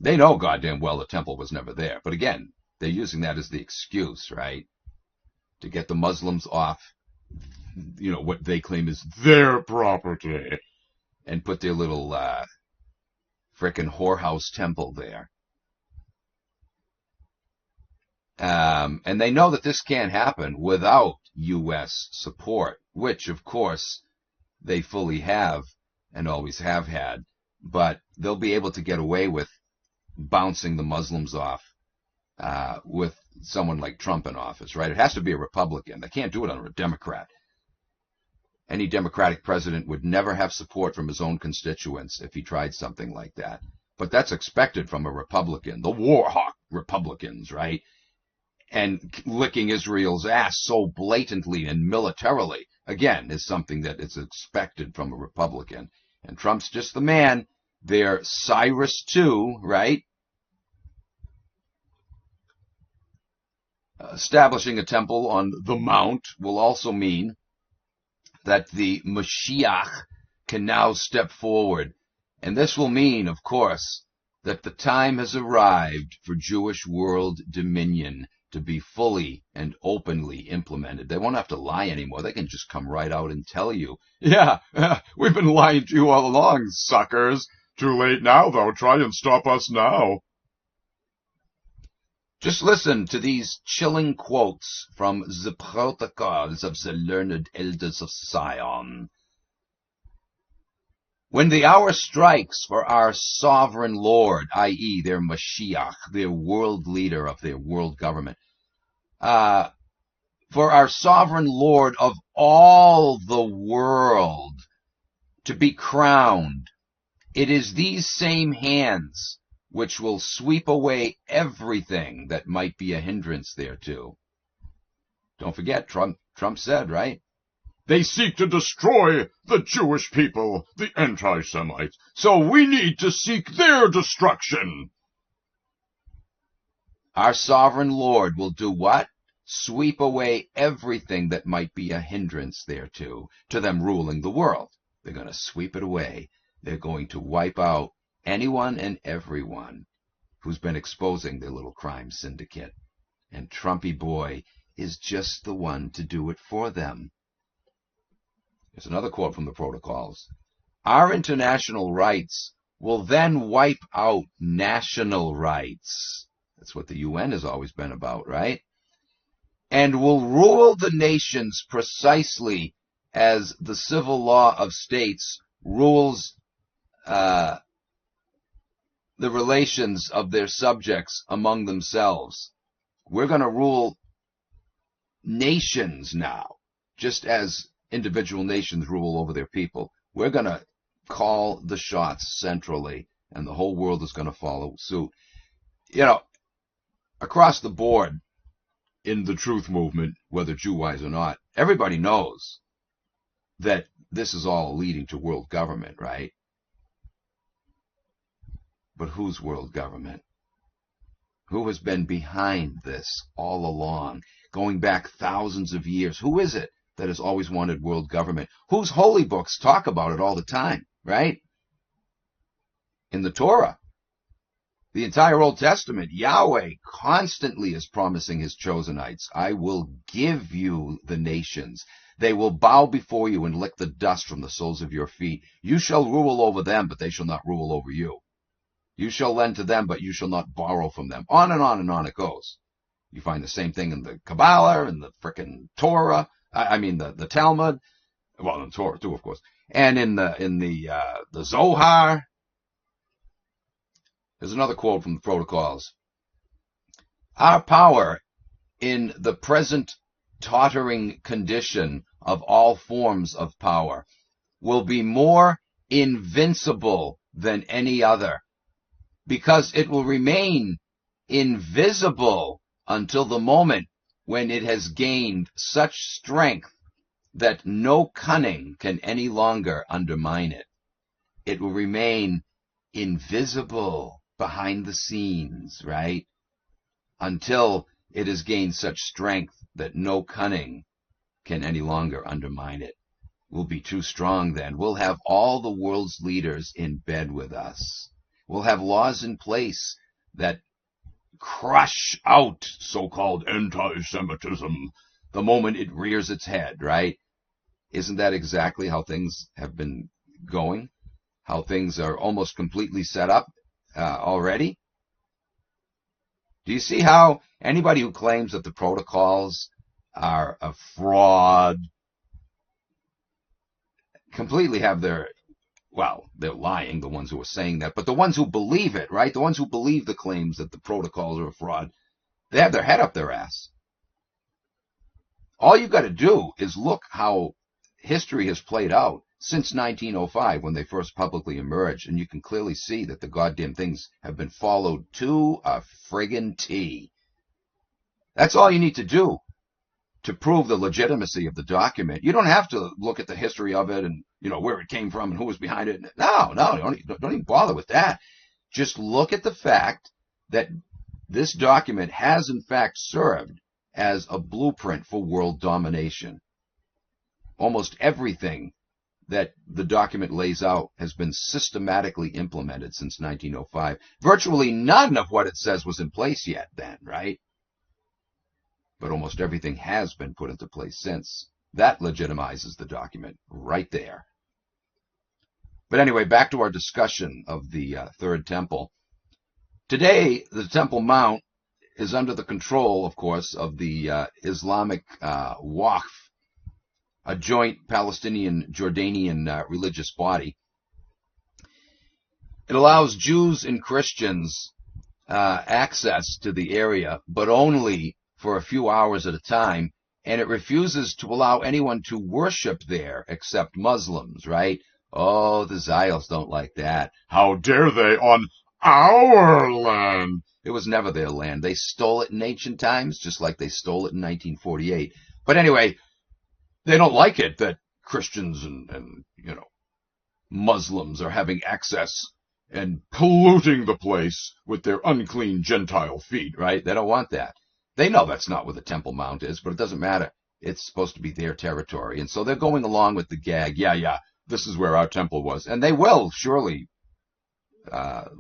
They know goddamn well the temple was never there. But again, they're using that as the excuse, right? To get the Muslims off, what they claim is their property, and put their little frickin' whorehouse temple there. And they know that this can't happen without U.S. support, which, of course, they fully have and always have had. But they'll be able to get away with bouncing the Muslims off with someone like Trump in office, right? It has to be a Republican. They can't do it under a Democrat. Any Democratic president would never have support from his own constituents if he tried something like that. But that's expected from a Republican, the war hawk Republicans, right? And licking Israel's ass so blatantly and militarily, again, is something that is expected from a Republican. And Trump's just the man. They're Cyrus too, right? Establishing a temple on the Mount will also mean that the Mashiach can now step forward. And this will mean, of course, that the time has arrived for Jewish world dominion to be fully and openly implemented. They won't have to lie anymore. They can just come right out and tell you, yeah, we've been lying to you all along, suckers. Too late now, though. Try and stop us now. Just listen to these chilling quotes from the protocols of the learned elders of Zion. When the hour strikes for our sovereign Lord, i.e. their Mashiach, their world leader of their world government, for our sovereign Lord of all the world to be crowned, it is these same hands which will sweep away everything that might be a hindrance thereto. Don't forget, Trump said, right? They seek to destroy the Jewish people, the anti-Semites, so we need to seek their destruction. Our sovereign Lord will do what? Sweep away everything that might be a hindrance thereto, to them ruling the world. They're going to sweep it away. They're going to wipe out anyone and everyone who's been exposing their little crime syndicate. And Trumpy boy is just the one to do it for them. Here's another quote from the protocols. Our international rights will then wipe out national rights. That's what the UN has always been about, right? And will rule the nations precisely as the civil law of states rules the relations of their subjects among themselves. We're going to rule nations now, just as individual nations rule over their people. We're going to call the shots centrally, and the whole world is going to follow suit. You know, across the board in the truth movement, whether Jew-wise or not, everybody knows that this is all leading to world government, right? But whose world government? Who has been behind this all along, going back thousands of years? Who is it that has always wanted world government? Whose holy books talk about it all the time, right? In the Torah, the entire Old Testament, Yahweh constantly is promising his Chosenites, I will give you the nations. They will bow before you and lick the dust from the soles of your feet. You shall rule over them, but they shall not rule over you. You shall lend to them, but you shall not borrow from them. On and on and on it goes. You find the same thing in the Kabbalah and the frickin' Torah. The Talmud. Well, in Torah too, of course. And in the Zohar. There's another quote from the protocols. Our power in the present tottering condition of all forms of power will be more invincible than any other, because it will remain invisible until the moment when it has gained such strength that no cunning can any longer undermine it. It will remain invisible behind the scenes, right? Until it has gained such strength that no cunning can any longer undermine it. We'll be too strong then. We'll have all the world's leaders in bed with us. We'll have laws in place that crush out so-called anti-Semitism the moment it rears its head, right? Isn't that exactly how things have been going? How things are almost completely set up already? Do you see how anybody who claims that the protocols are a fraud completely have their, well, they're lying, the ones who are saying that, but the ones who believe it, right? The ones who believe the claims that the protocols are a fraud, they have their head up their ass. All you've got to do is look how history has played out since 1905 when they first publicly emerged, and you can clearly see that the goddamn things have been followed to a friggin' T. That's all you need to do to prove the legitimacy of the document. You don't have to look at the history of it and, you know, where it came from and who was behind it. No, don't even bother with that. Just look at the fact that this document has in fact served as a blueprint for world domination. Almost everything that the document lays out has been systematically implemented since 1905. Virtually none of what it says was in place yet then, right? But almost everything has been put into place since. That legitimizes the document right there. But anyway, back to our discussion of the Third Temple. Today, the Temple Mount is under the control, of course, of the Islamic Waqf, a joint Palestinian-Jordanian religious body. It allows Jews and Christians access to the area, but only for a few hours at a time, and it refuses to allow anyone to worship there except Muslims, right? Oh, the Zions don't like that. How dare they on our land? It was never their land. They stole it in ancient times, just like they stole it in 1948. But anyway, they don't like it that Christians and Muslims are having access and polluting the place with their unclean Gentile feet, right? They don't want that. They know that's not where the Temple Mount is, but it doesn't matter. It's supposed to be their territory. And so they're going along with the gag. Yeah, this is where our temple was. And they will surely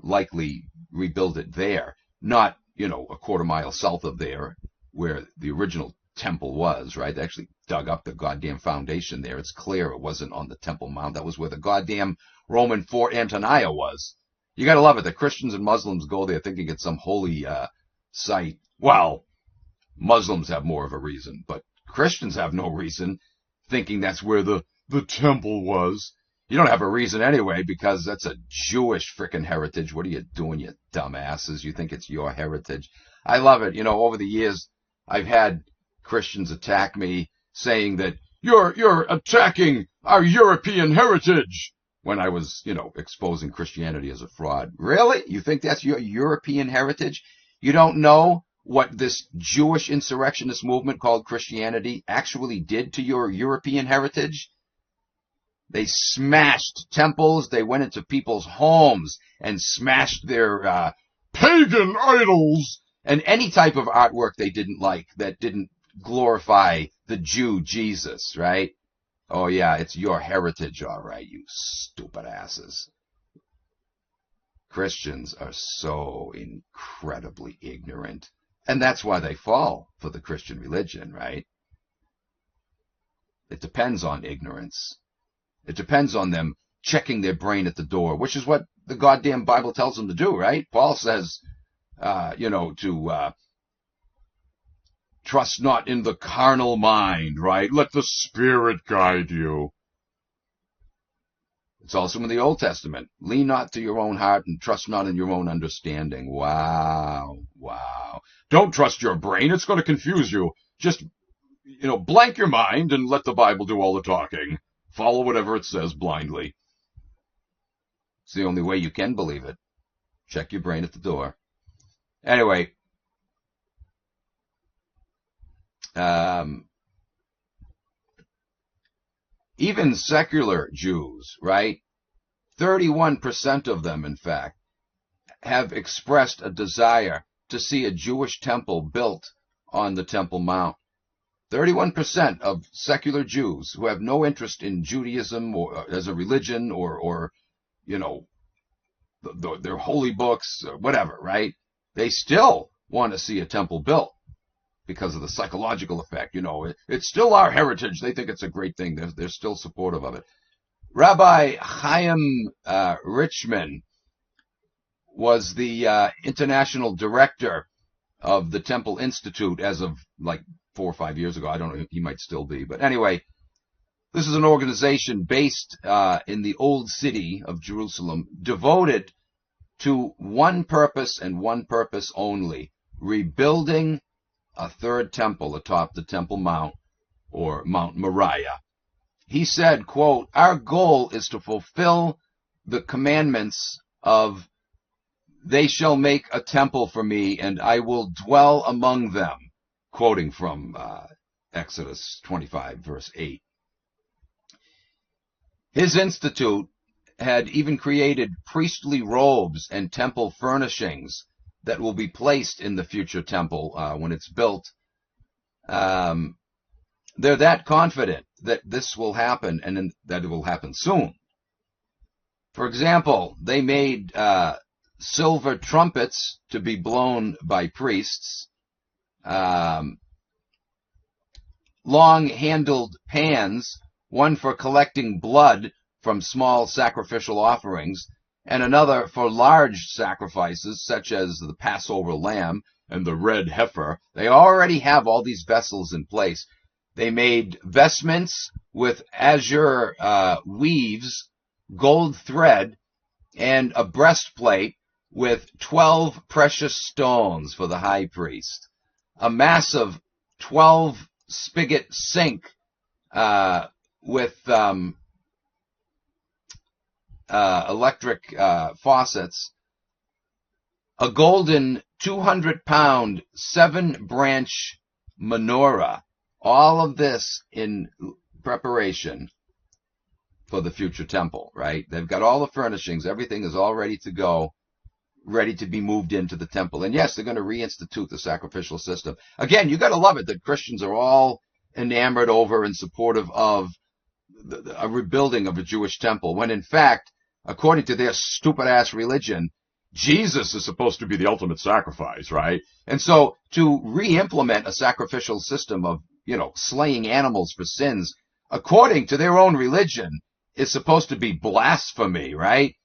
likely rebuild it there, not, a quarter mile south of there where the original temple was, right? They actually dug up the goddamn foundation there. It's clear it wasn't on the Temple Mount. That was where the goddamn Roman Fort Antonia was. You gotta love it. The Christians and Muslims go there thinking it's some holy site. Well, Muslims have more of a reason, but Christians have no reason thinking that's where the temple was. You don't have a reason anyway, because that's a Jewish frickin' heritage. What are you doing, you dumbasses? You think it's your heritage. I love it. Over the years, I've had Christians attack me saying that you're attacking our European heritage when I was, exposing Christianity as a fraud. Really? You think that's your European heritage? You don't know what this Jewish insurrectionist movement called Christianity actually did to your European heritage? They smashed temples. They went into people's homes and smashed their pagan idols and any type of artwork they didn't like that didn't glorify the Jew Jesus, right? Oh yeah, it's your heritage, all right, you stupid asses. Christians are so incredibly ignorant. And that's why they fall for the Christian religion, right? It depends on ignorance. It depends on them checking their brain at the door, which is what the goddamn Bible tells them to do, right? Paul says, to trust not in the carnal mind, right? Let the Spirit guide you. It's also in the Old Testament. Lean not to your own heart and trust not in your own understanding. Wow. Don't trust your brain. It's going to confuse you. Just, blank your mind and let the Bible do all the talking. Follow whatever it says blindly. It's the only way you can believe it. Check your brain at the door. Anyway, even secular Jews, right? 31% of them, in fact, have expressed a desire to see a Jewish temple built on the Temple Mount. 31% of secular Jews who have no interest in Judaism or as a religion or their holy books, or whatever, right? They still want to see a temple built because of the psychological effect. It's still our heritage. They think it's a great thing. They're still supportive of it. Rabbi Chaim Richman was the international director of the Temple Institute as of 4 or 5 years ago. I don't know, he might still be. But anyway, this is an organization based in the old city of Jerusalem, devoted to one purpose and one purpose only: rebuilding a third temple atop the Temple Mount, or Mount Moriah. He said, quote, "Our goal is to fulfill the commandments of, they shall make a temple for me, and I will dwell among them," quoting from Exodus 25, verse 8. His institute had even created priestly robes and temple furnishings that will be placed in the future temple when it's built. They're that confident that this will happen and that it will happen soon. For example, they made silver trumpets to be blown by priests, long-handled pans, one for collecting blood from small sacrificial offerings, and another for large sacrifices, such as the Passover lamb and the red heifer. They already have all these vessels in place. They made vestments with azure weaves, gold thread, and a breastplate with 12 precious stones for the high priest. A massive 12 spigot sink with electric faucets, a golden 200-pound 7-branch menorah. All of this in preparation for the future temple, right? They've got all the furnishings. Everything is all ready to go, ready to be moved into the temple. And yes, they're going to reinstitute the sacrificial system. Again, you got to love it that Christians are all enamored over and supportive of a rebuilding of a Jewish temple, when in fact, according to their stupid-ass religion, Jesus is supposed to be the ultimate sacrifice, right? and so to re-implement a sacrificial system of, slaying animals for sins, according to their own religion, is supposed to be blasphemy, right?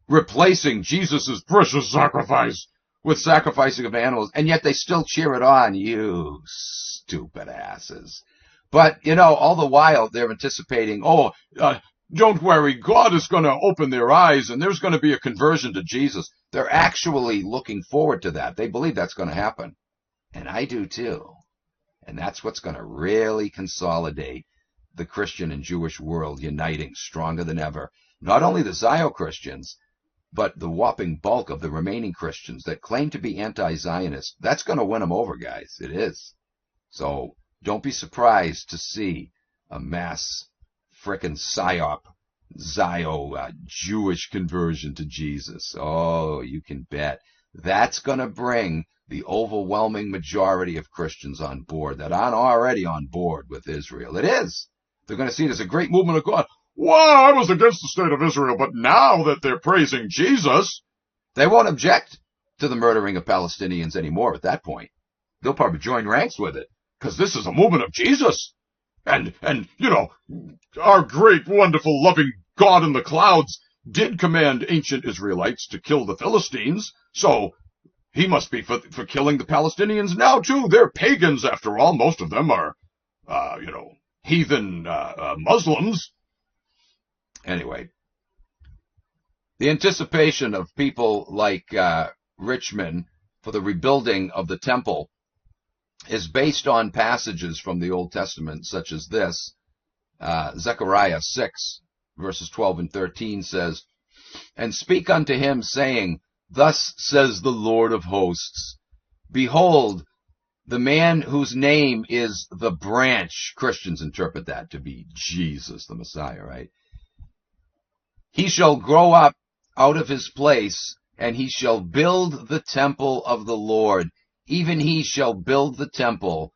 Replacing Jesus' Precious sacrifice. with sacrificing of animals, and yet they still cheer it on, you stupid asses. But, all the while they're anticipating, Don't worry, God is going to open their eyes and there's going to be a conversion to Jesus. they're actually looking forward to that. They believe that's going to happen. And I do too. And that's what's going to really consolidate the Christian and Jewish world uniting stronger than ever. Not only the Zio-Christians, but the whopping bulk of the remaining Christians that claim to be anti-Zionist. That's going to win them over, guys. It is. So don't be surprised to see a mass frickin' Zio Jewish conversion to Jesus. Oh, you can bet. That's going to bring the overwhelming majority of Christians on board that aren't already on board with Israel. It is. They're going to see it as a great movement of God. Well, I was against the state of Israel, but now that they're praising Jesus, they won't object to the murdering of Palestinians anymore at that point. They'll probably join ranks with it. because this is a movement of Jesus. And our great, wonderful, loving God in the clouds did command ancient Israelites to kill the Philistines, so he must be for killing the Palestinians now, too. They're pagans, after all. Most of them are, heathen Muslims. Anyway, the anticipation of people like Richmond for the rebuilding of the temple is based on passages from the Old Testament, such as this. Zechariah 6, verses 12 and 13 says, "And speak unto him, saying, Thus says the Lord of hosts, Behold, the man whose name is the branch," Christians interpret that to be Jesus, the Messiah, right? "He shall grow up out of his place, and he shall build the temple of the Lord. Even he shall build the temple,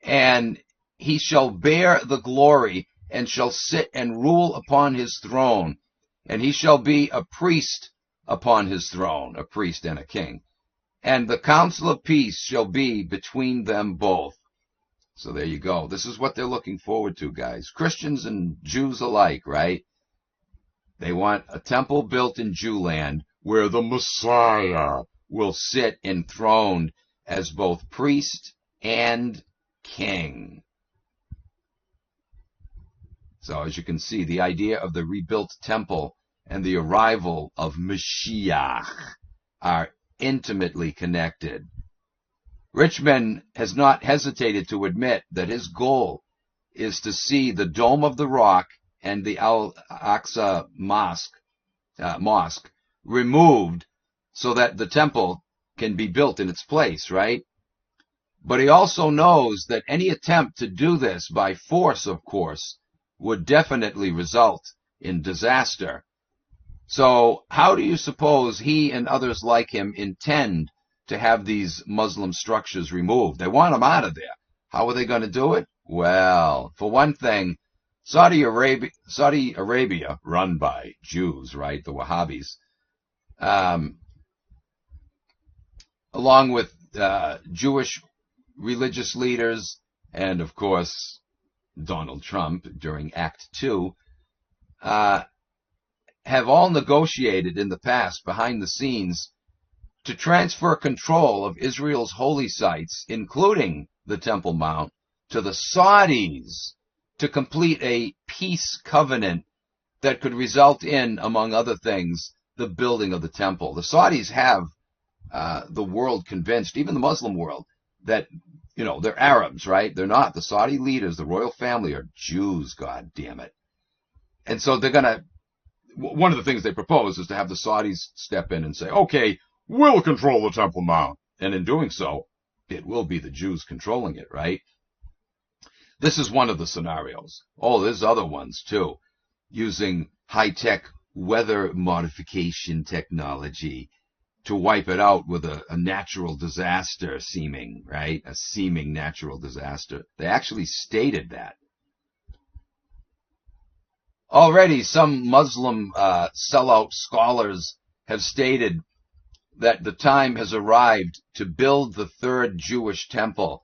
and he shall bear the glory, and shall sit and rule upon his throne. And he shall be a priest upon his throne," a priest and a king. "And the counsel of peace shall be between them both." So there you go. This is what they're looking forward to, guys. Christians and Jews alike, right? They want a temple built in Jewland Where the Messiah will sit enthroned as both priest and king. So as you can see, the idea of the rebuilt temple and the arrival of Mashiach are intimately connected. Richmond has not hesitated to admit that his goal is to see the Dome of the Rock and the Al-Aqsa mosque removed so that the temple can be built in its place, right? But he also knows that any attempt to do this by force, of course, would definitely result in disaster. So how do you suppose he and others like him intend to have these Muslim structures removed? They want them out of there. How are they going to do it? Well, for one thing, Saudi Arabia, run by Jews, right, the Wahhabis, along with Jewish religious leaders and, of course, Donald Trump during Act 2, have all negotiated in the past behind the scenes to transfer control of Israel's holy sites, including the Temple Mount, to the Saudis to complete a peace covenant that could result in, among other things, the building of the temple. The Saudis have the world convinced, even the Muslim world, that they're Arabs, right? They're not. The Saudi leaders, the royal family, are Jews, God damn it. And so one of the things they propose is to have the Saudis step in and say, okay, We'll control the Temple Mount. and in doing so, it will be the Jews controlling it, right? This is one of the scenarios. Oh, there's other ones too, using high-tech weather modification technology to wipe it out with a natural disaster seeming, right? A seeming natural disaster. They actually stated that. Already, some Muslim sellout scholars have stated that the time has arrived to build the third Jewish temple,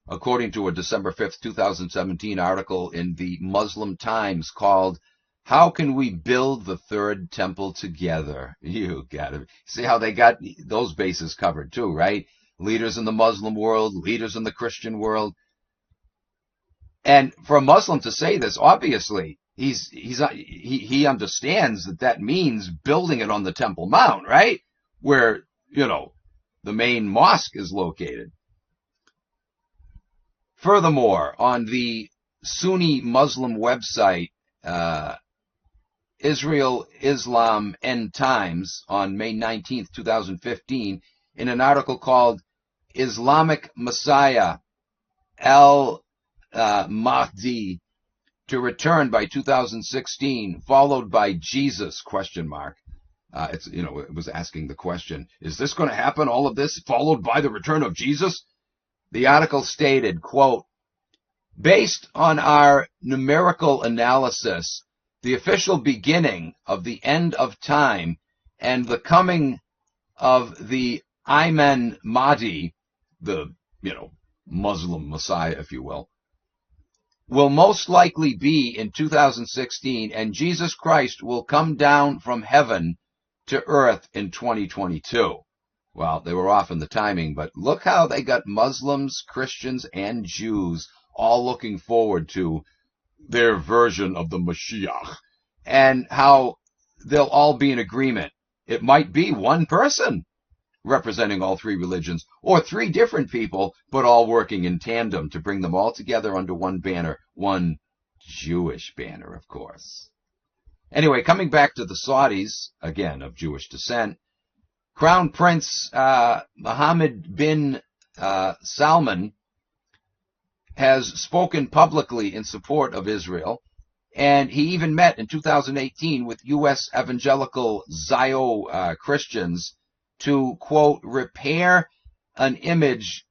according to a December 5th, 2017 article in the Muslim Times called, "How Can We Build the Third Temple Together?" You gotta see how they got those bases covered too, right? Leaders in the Muslim world, leaders in the Christian world. And for a Muslim to say this, obviously, he understands that means building it on the Temple Mount, right? Where, the main mosque is located. Furthermore, on the Sunni Muslim website, Israel Islam End Times, on May 19th, 2015, in an article called Islamic Messiah al-Mahdi to return by 2016, followed by Jesus, ? It was asking the question, is this going to happen, all of this, followed by the return of Jesus? The article stated, quote, "Based on our numerical analysis, the official beginning of the end of time and the coming of the Imam Mahdi, the, Muslim Messiah, if you will most likely be in 2016, and Jesus Christ will come down from heaven to earth in 2022. Well, they were off in the timing, but look how they got Muslims, Christians, and Jews all looking forward to Their version of the Mashiach. and how they'll all be in agreement. It might be one person representing all three religions, or three different people, but all working in tandem to bring them all together under one banner, one Jewish banner, of course. Anyway, coming back to the Saudis, again, of Jewish descent, Crown Prince Mohammed bin Salman has spoken publicly in support of Israel, and he even met in 2018 with U.S. evangelical Zio Christians to, quote, repair an image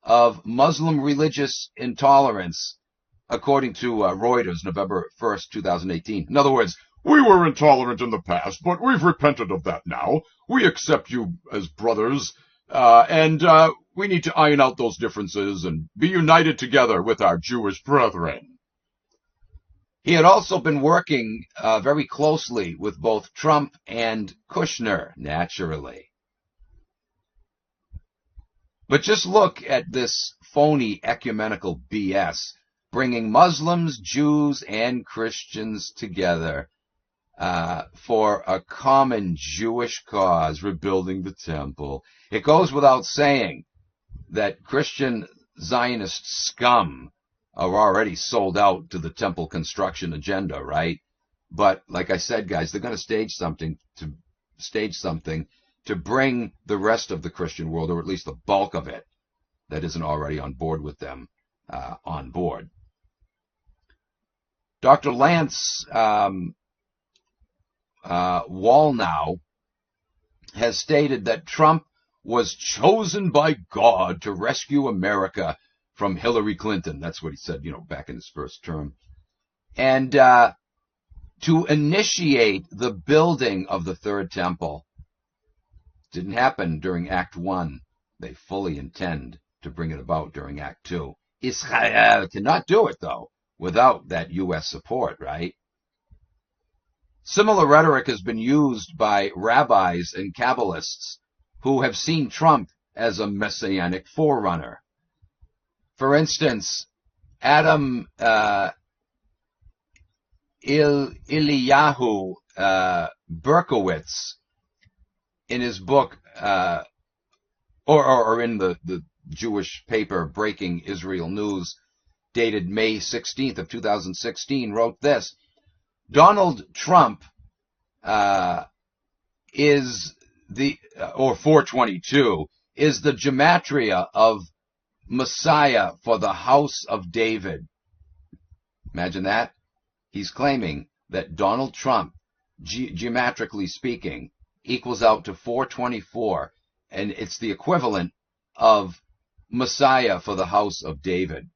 of Muslim religious intolerance, according to Reuters, November 1st, 2018. In other words, we were intolerant in the past, but we've repented of that now. We accept you as brothers, and we need to iron out those differences and be united together with our Jewish brethren. He had also been working very closely with both Trump and Kushner, naturally. But just look at this phony ecumenical BS, bringing Muslims, Jews, and Christians together for a common Jewish cause, rebuilding the temple. It goes without saying that Christian Zionist scum are already sold out to the temple construction agenda, right? But like I said, guys, they're going to stage something to bring the rest of the Christian world, or at least the bulk of it, that isn't already on board with them, on board. Dr. Lance Wallnow has stated that Trump was chosen by God to rescue America from Hillary Clinton. That's what he said, back in his first term. And to initiate the building of the third temple. Didn't happen during Act 1. They fully intend to bring it about during Act 2. Israel cannot do it, though, without that U.S. support, right? Similar rhetoric has been used by rabbis and Kabbalists who have seen Trump as a messianic forerunner. For instance, Adam Eliyahu Berkowitz, in his book, or in the Jewish paper Breaking Israel News, dated May 16th of 2016, wrote this: Donald Trump is the, or 422, is the gematria of Messiah for the house of David. Imagine that. He's claiming that Donald Trump, geometrically speaking, equals out to 424, and it's the equivalent of Messiah for the house of David.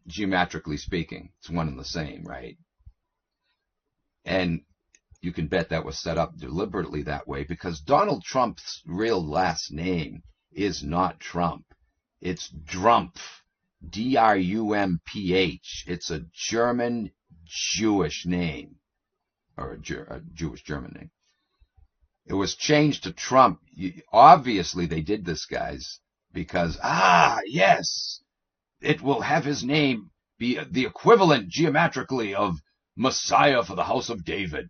Geometrically speaking, it's one and the same, right? And you can bet that was set up deliberately that way, because Donald Trump's real last name is not Trump. It's Drumpf. D-R-U-M-P-H. It's a German Jewish name, or a Jewish German name. It was changed to Trump. Obviously, they did this, guys, because, yes, it will have his name be the equivalent geometrically of Messiah for the house of David.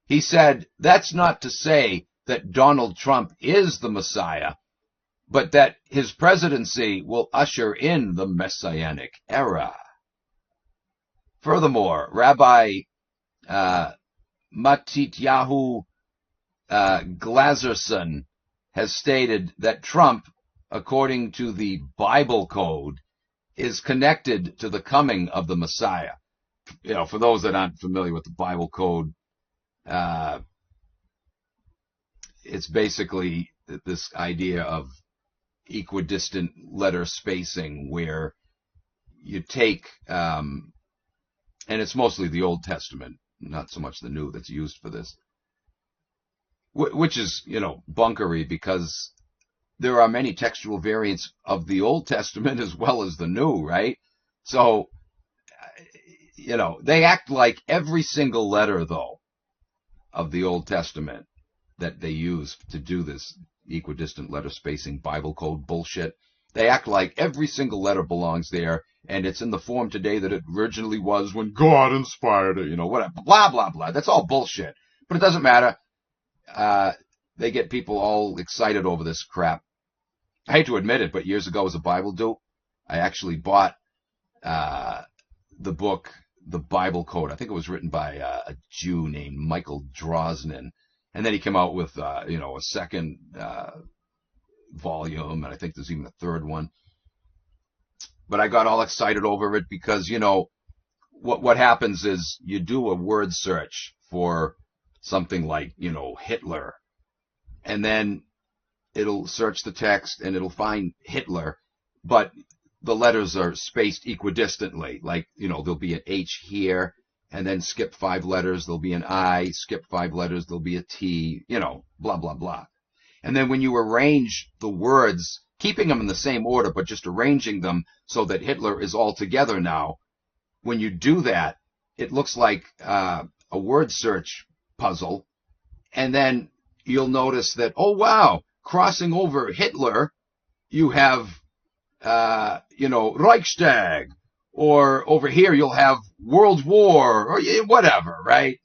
He said, that's not to say that Donald Trump is the Messiah, but that his presidency will usher in the Messianic era. Furthermore, Rabbi Matityahu Glazerson has stated that Trump, according to the Bible code, is connected to the coming of the Messiah. You know, for those that aren't familiar with the Bible code, it's basically this idea of equidistant letter spacing, where you take, and it's mostly the Old Testament, not so much the New that's used for this, which is, bunkery, because there are many textual variants of the Old Testament as well as the New, right? So, they act like every single letter, though, of the Old Testament that they use to do this equidistant letter spacing Bible code bullshit, they act like every single letter belongs there, and it's in the form today that it originally was when God inspired it, whatever, blah, blah, blah. That's all bullshit. But it doesn't matter. They get people all excited over this crap. I hate to admit it, but years ago as a Bible dupe, I actually bought the book, The Bible Code. I think it was written by a Jew named Michael Drosnin. And then he came out with, a second volume, and I think there's even a third one. But I got all excited over it because, what happens is you do a word search for something like, Hitler, and then it'll search the text and it'll find Hitler, but the letters are spaced equidistantly. Like, there'll be an H here, and then skip 5 letters, there'll be an I, skip 5 letters, there'll be a T, blah, blah, blah. And then when you arrange the words, keeping them in the same order, but just arranging them so that Hitler is all together now, when you do that, it looks like a word search puzzle. And then you'll notice that, oh, wow, crossing over Hitler, you have, Reichstag. Or over here, you'll have World War, or whatever, right?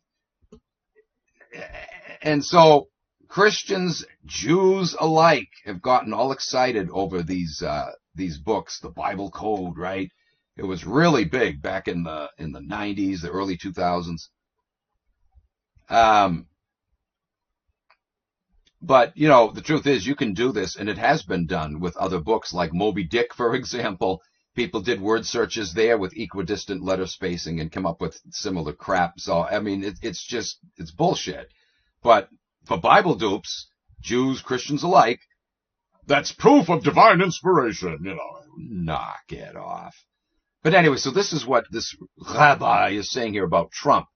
And so Christians, Jews alike, have gotten all excited over these books, the Bible Code, right? It was really big back in the 90s, the early 2000s. But, the truth is, you can do this, and it has been done with other books, like Moby Dick, for example. People did word searches there with equidistant letter spacing and come up with similar crap. So, I mean, it's bullshit. But for Bible dupes, Jews, Christians alike, that's proof of divine inspiration, Knock it off. But anyway, so this is what this rabbi is saying here about Trump,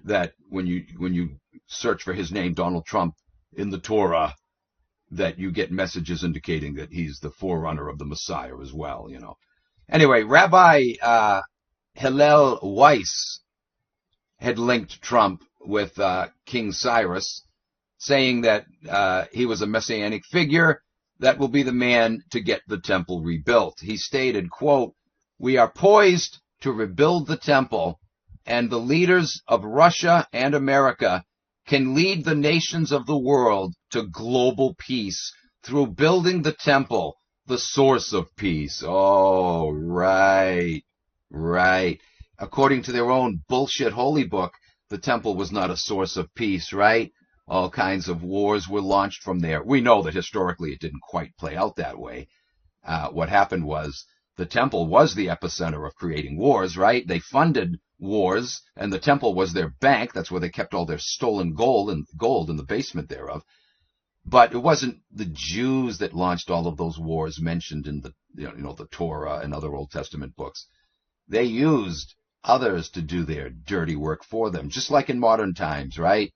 that when you search for his name, Donald Trump, in the Torah, that you get messages indicating that he's the forerunner of the Messiah as well, Anyway, Rabbi Hillel Weiss had linked Trump with King Cyrus, saying that he was a messianic figure that will be the man to get the temple rebuilt. He stated, quote, "We are poised to rebuild the temple, and the leaders of Russia and America can lead the nations of the world to global peace through building the temple the source of peace. Oh, right, right. According to their own bullshit holy book, the temple was not a source of peace, right? All kinds of wars were launched from there. We know that historically it didn't quite play out that way. What happened was the temple was the epicenter of creating wars, right? They funded wars, and the temple was their bank. That's where they kept all their stolen gold in the basement thereof. But it wasn't the Jews that launched all of those wars mentioned in the the Torah and other Old Testament books. They used others to do their dirty work for them, just like in modern times, right?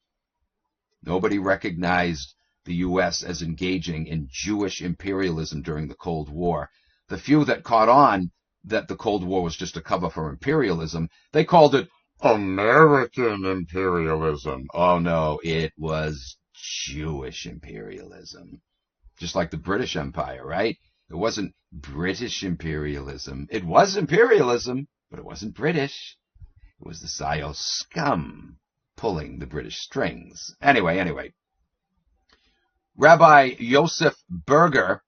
Nobody recognized the U.S. as engaging in Jewish imperialism during the Cold War. The few that caught on that the Cold War was just a cover for imperialism, they called it American imperialism. Oh no, it was Jewish imperialism. Just like the British Empire, right? It wasn't British imperialism. It was imperialism, but it wasn't British. It was the Scio scum pulling the British strings. Anyway. Rabbi Yosef Berger,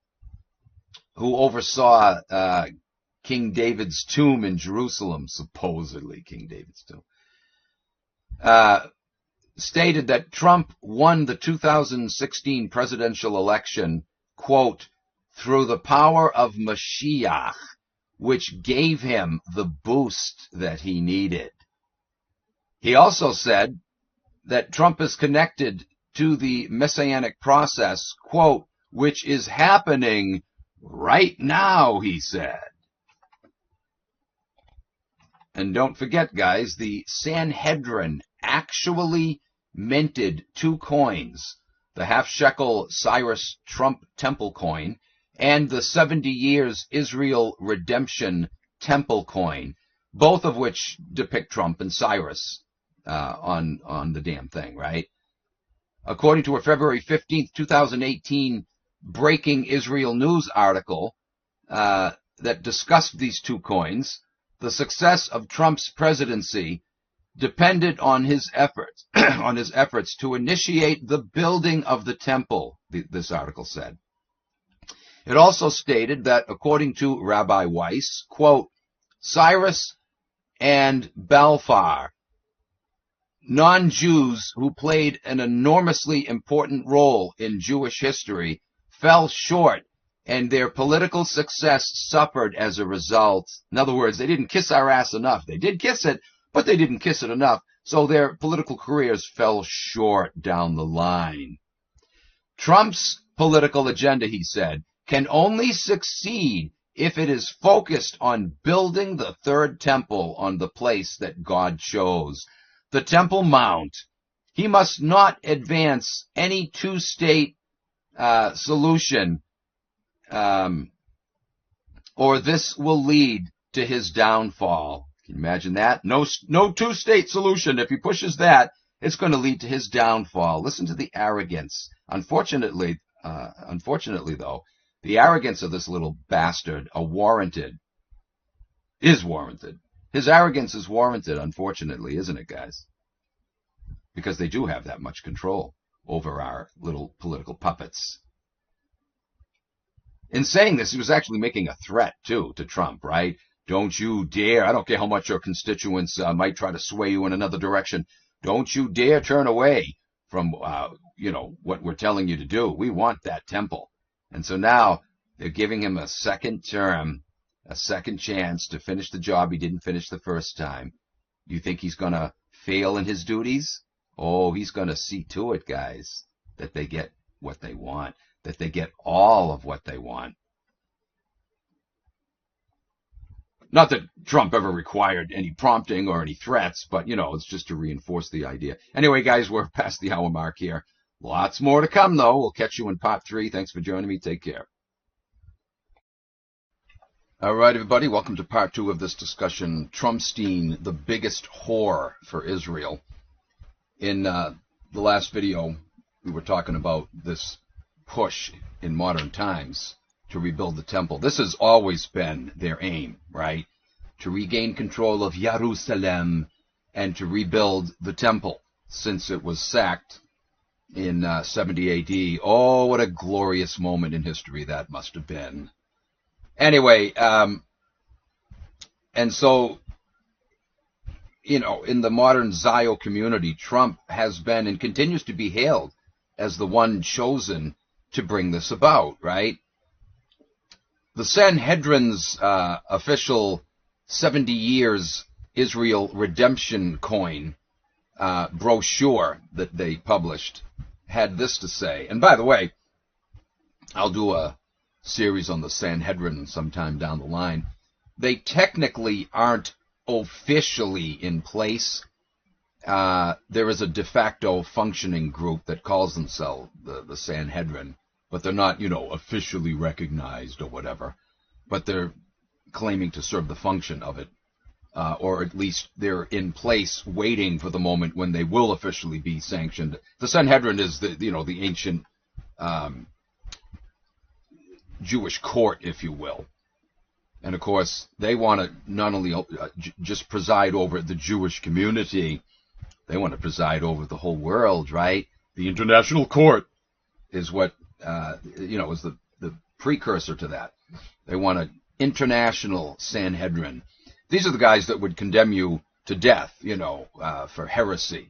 who oversaw King David's tomb in Jerusalem, supposedly King David's tomb, stated that Trump won the 2016 presidential election, quote, through the power of Mashiach, which gave him the boost that he needed. He also said that Trump is connected to the messianic process, quote, which is happening right now, he said. And don't forget, guys, the Sanhedrin actually minted 2 coins, the half-shekel Cyrus Trump temple coin and the 70 years Israel redemption temple coin, both of which depict Trump and Cyrus on the damn thing, right? According to a February 15th, 2018 Breaking Israel News article that discussed these 2 coins, the success of Trump's presidency depended on his efforts to initiate the building of the temple, this article said. It also stated that, according to Rabbi Weiss, quote, Cyrus and Balfour, non-Jews who played an enormously important role in Jewish history, fell short, and their political success suffered as a result. In other words, they didn't kiss our ass enough. They did kiss it, but they didn't kiss it enough, so their political careers fell short down the line. Trump's political agenda, he said, can only succeed if it is focused on building the 3rd temple on the place that God chose, the Temple Mount. He must not advance any 2-state solution, or this will lead to his downfall. Can you imagine that? No 2-state solution. If he pushes that, it's going to lead to his downfall. Listen to the arrogance. Unfortunately, though, the arrogance of this little bastard is warranted. His arrogance is warranted, unfortunately, isn't it, guys? Because they do have that much control over our little political puppets. In saying this, he was actually making a threat, too, to Trump, right? Don't you dare, I don't care how much your constituents might try to sway you in another direction, don't you dare turn away from, what we're telling you to do. We want that temple. And so now they're giving him a second term, a second chance to finish the job he didn't finish the first time. You think he's going to fail in his duties? Oh, he's going to see to it, guys, that they get what they want, that they get all of what they want. Not that Trump ever required any prompting or any threats, but, it's just to reinforce the idea. Anyway, guys, we're past the hour mark here. Lots more to come, though. We'll catch you in part 3. Thanks for joining me. Take care. All right, everybody. Welcome to part 2 of this discussion. Trumpstein, the biggest whore for Israel. In the last video, we were talking about this push in modern times to rebuild the temple. This has always been their aim, right? To regain control of Jerusalem and to rebuild the temple since it was sacked in 70 AD. Oh, what a glorious moment in history that must have been. Anyway, and so, in the modern Zio community, Trump has been and continues to be hailed as the one chosen to bring this about, right? The Sanhedrin's official 70 years Israel redemption coin brochure that they published had this to say. And by the way, I'll do a series on the Sanhedrin sometime down the line. They technically aren't officially in place. There is a de facto functioning group that calls themselves the Sanhedrin, but they're not, officially recognized or whatever. But they're claiming to serve the function of it, or at least they're in place waiting for the moment when they will officially be sanctioned. The Sanhedrin is the ancient Jewish court, if you will. And of course, they want to not only just preside over the Jewish community, they want to preside over the whole world, right? The International Court is what, is the precursor to that. They want an international Sanhedrin. These are the guys that would condemn you to death, for heresy,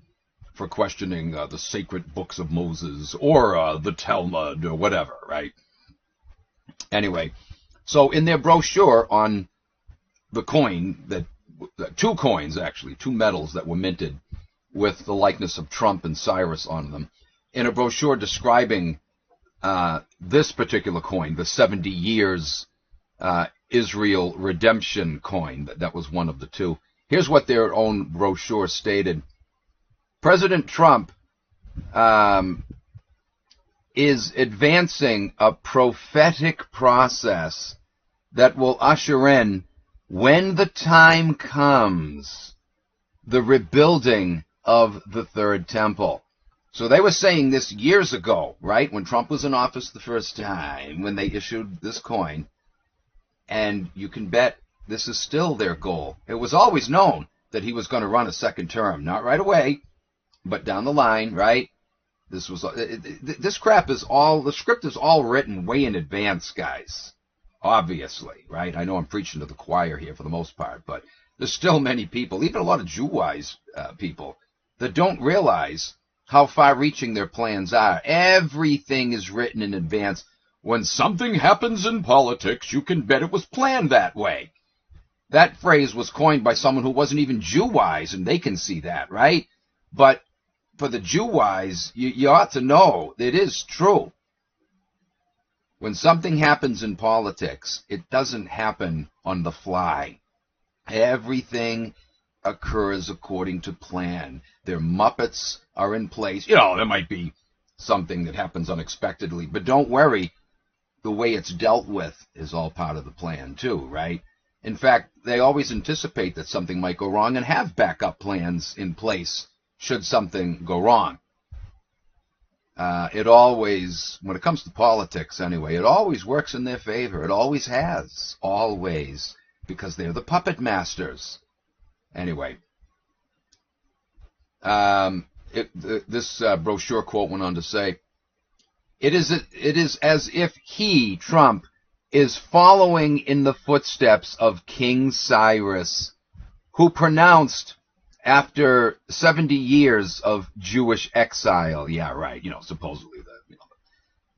for questioning the sacred books of Moses or the Talmud or whatever, right? Anyway, so in their brochure on the coin, two coins actually, two medals that were minted with the likeness of Trump and Cyrus on them, in a brochure describing this particular coin, the 70 years Israel redemption coin, that was one of the two. Here's what their own brochure stated. President Trump is advancing a prophetic process that will usher in, when the time comes, the rebuilding of the Third Temple. So they were saying this years ago, right, when Trump was in office the first time, when they issued this coin. And you can bet this is still their goal. It was always known that he was going to run a second term, not right away, but down the line, right? This crap is all, the script is all written way in advance, guys. Obviously, right? I know I'm preaching to the choir here for the most part, but there's still many people, even a lot of Jew-wise people, that don't realize how far-reaching their plans are. Everything is written in advance. When something happens in politics, you can bet it was planned that way. That phrase was coined by someone who wasn't even Jew-wise, and they can see that, right? But for the Jew-wise, you ought to know it is true. When something happens in politics, it doesn't happen on the fly. Everything occurs according to plan. Their Muppets are in place. There might be something that happens unexpectedly, but don't worry. The way it's dealt with is all part of the plan too, right? In fact, they always anticipate that something might go wrong and have backup plans in place should something go wrong. It always, when it comes to politics anyway, it always works in their favor. It always has. Always. Because they're the puppet masters. Anyway. This brochure quote went on to say, It is as if he, Trump, is following in the footsteps of King Cyrus, who pronounced after 70 years of Jewish exile. Yeah, right. Supposedly,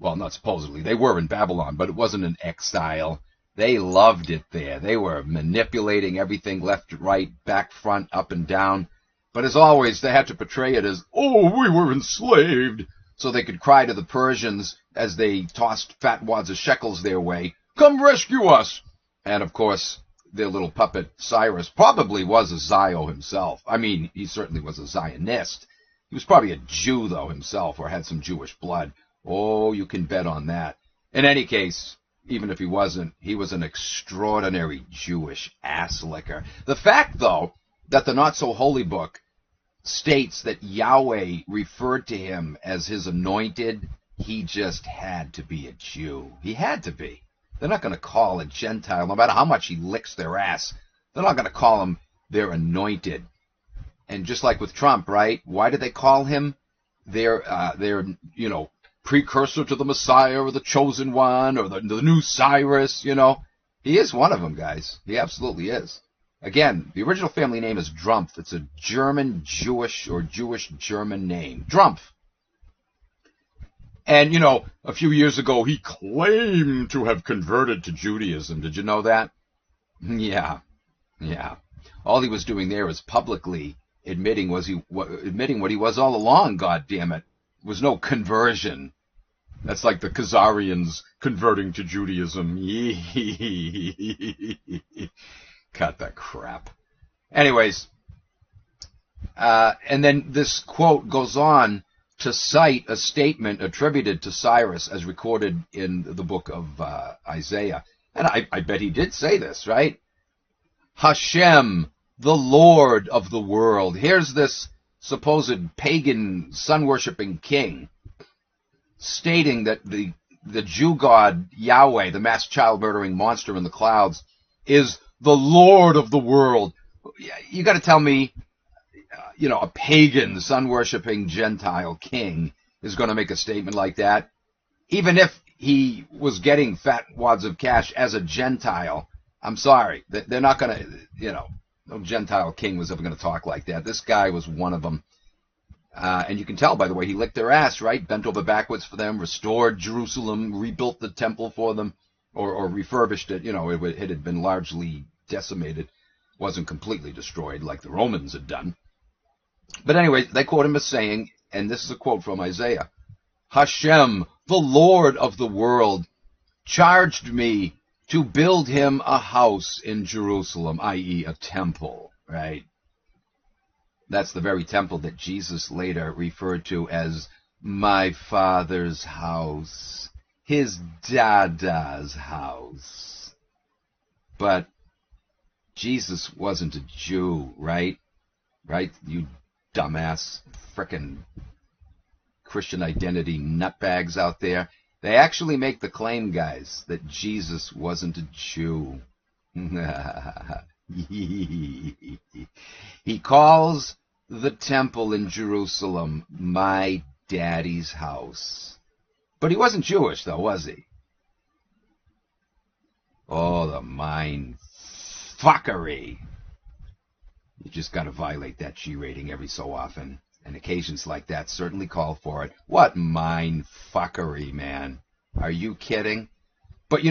not supposedly, they were in Babylon, but it wasn't an exile. They loved it there. They were manipulating everything left, right, back, front, up, and down. But as always, they had to portray it as, oh, we were enslaved, so they could cry to the Persians as they tossed fat wads of shekels their way, come rescue us! And of course, their little puppet Cyrus probably was a Zio himself. I mean, he certainly was a Zionist. He was probably a Jew, though, himself, or had some Jewish blood. Oh, you can bet on that. In any case, even if he wasn't, he was an extraordinary Jewish ass-licker. The fact, though, that the Not-So-Holy Book states that Yahweh referred to him as his anointed, he just had to be a Jew. He had to be. They're not going to call a Gentile, no matter how much he licks their ass, they're not going to call him their anointed. And just like with Trump, right? Why did they call him their precursor to the Messiah or the chosen one or the new Cyrus, He is one of them, guys. He absolutely is. Again, the original family name is Drumpf. It's a German Jewish or Jewish German name. Drumpf. And, you know, a few years ago, he claimed to have converted to Judaism. Did you know that? Yeah. All he was doing there was publicly admitting what he was all along, goddammit. It was no conversion. That's like the Khazarians converting to Judaism. Cut that crap. Anyways, and then this quote goes on to cite a statement attributed to Cyrus as recorded in the book of Isaiah. And I bet he did say this, right? Hashem, the Lord of the world. Here's this supposed pagan sun-worshipping king stating that the Jew god Yahweh, the mass child-murdering monster in the clouds, is the Lord of the world. You got to tell me, a pagan, sun-worshipping Gentile king is going to make a statement like that. Even if he was getting fat wads of cash as a Gentile, I'm sorry. They're not going to, no Gentile king was ever going to talk like that. This guy was one of them. And you can tell by the way he licked their ass, right? Bent over backwards for them, restored Jerusalem, rebuilt the temple for them, or refurbished it. It had been largely decimated. Wasn't completely destroyed like the Romans had done. But anyway, they quote him as saying, and this is a quote from Isaiah, Hashem, the Lord of the world, charged me to build him a house in Jerusalem, i.e. a temple, right? That's the very temple that Jesus later referred to as my Father's house, his Dada's house. But Jesus wasn't a Jew, right? Right? You dumbass frickin' Christian identity nutbags out there. They actually make the claim, guys, that Jesus wasn't a Jew. He calls the temple in Jerusalem my daddy's house. But he wasn't Jewish, though, was he? Oh, the mind fuckery. You just got to violate that G rating every so often. And occasions like that certainly call for it. What mind fuckery, man. Are you kidding? But,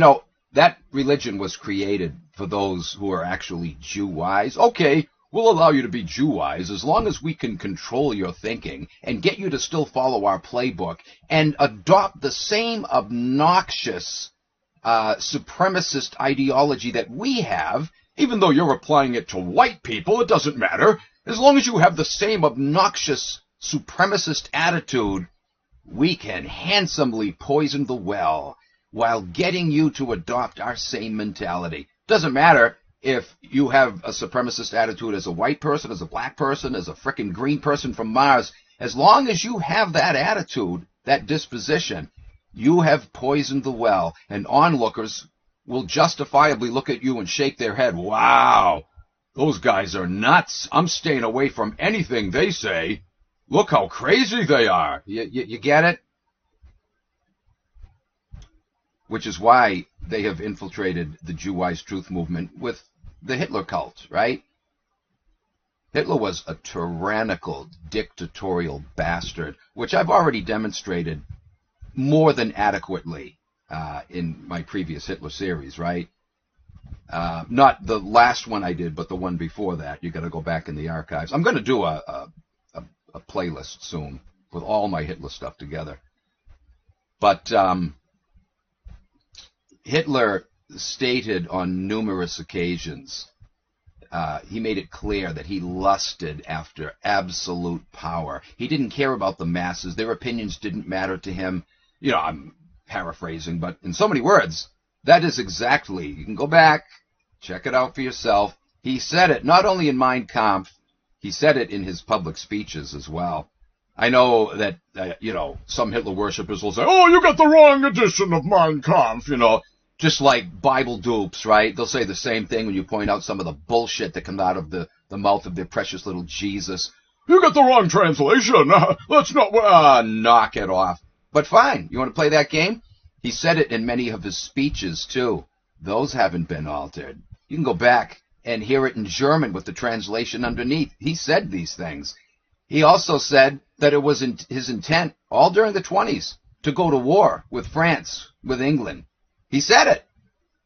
that religion was created for those who are actually Jew-wise. Okay, we'll allow you to be Jew-wise as long as we can control your thinking and get you to still follow our playbook and adopt the same obnoxious supremacist ideology that we have. Even though you're applying it to white people, it doesn't matter. As long as you have the same obnoxious supremacist attitude, we can handsomely poison the well while getting you to adopt our same mentality. Doesn't matter if you have a supremacist attitude as a white person, as a black person, as a frickin' green person from Mars. As long as you have that attitude, that disposition, you have poisoned the well, and onlookers will justifiably look at you and shake their head. Wow, those guys are nuts. I'm staying away from anything they say. Look how crazy they are. You get it? Which is why they have infiltrated the Jew-wise truth movement with the Hitler cult, right? Hitler was a tyrannical, dictatorial bastard, which I've already demonstrated more than adequately in my previous Hitler series, right? Not the last one I did, but the one before that. You got to go back in the archives. I'm going to do a playlist soon with all my Hitler stuff together. But Hitler stated on numerous occasions, he made it clear that he lusted after absolute power. He didn't care about the masses. Their opinions didn't matter to him. I'm paraphrasing, but in so many words, that is exactly, you can go back, check it out for yourself. He said it not only in Mein Kampf, he said it in his public speeches as well. I know that, some Hitler worshippers will say, oh, you got the wrong edition of Mein Kampf, just like Bible dupes, right? They'll say the same thing when you point out some of the bullshit that comes out of the mouth of their precious little Jesus. You got the wrong translation. That's not... knock it off. But fine, you want to play that game? He said it in many of his speeches, too. Those haven't been altered. You can go back and hear it in German with the translation underneath. He said these things. He also said that it was his intent all during the 20s to go to war with France, with England. He said it.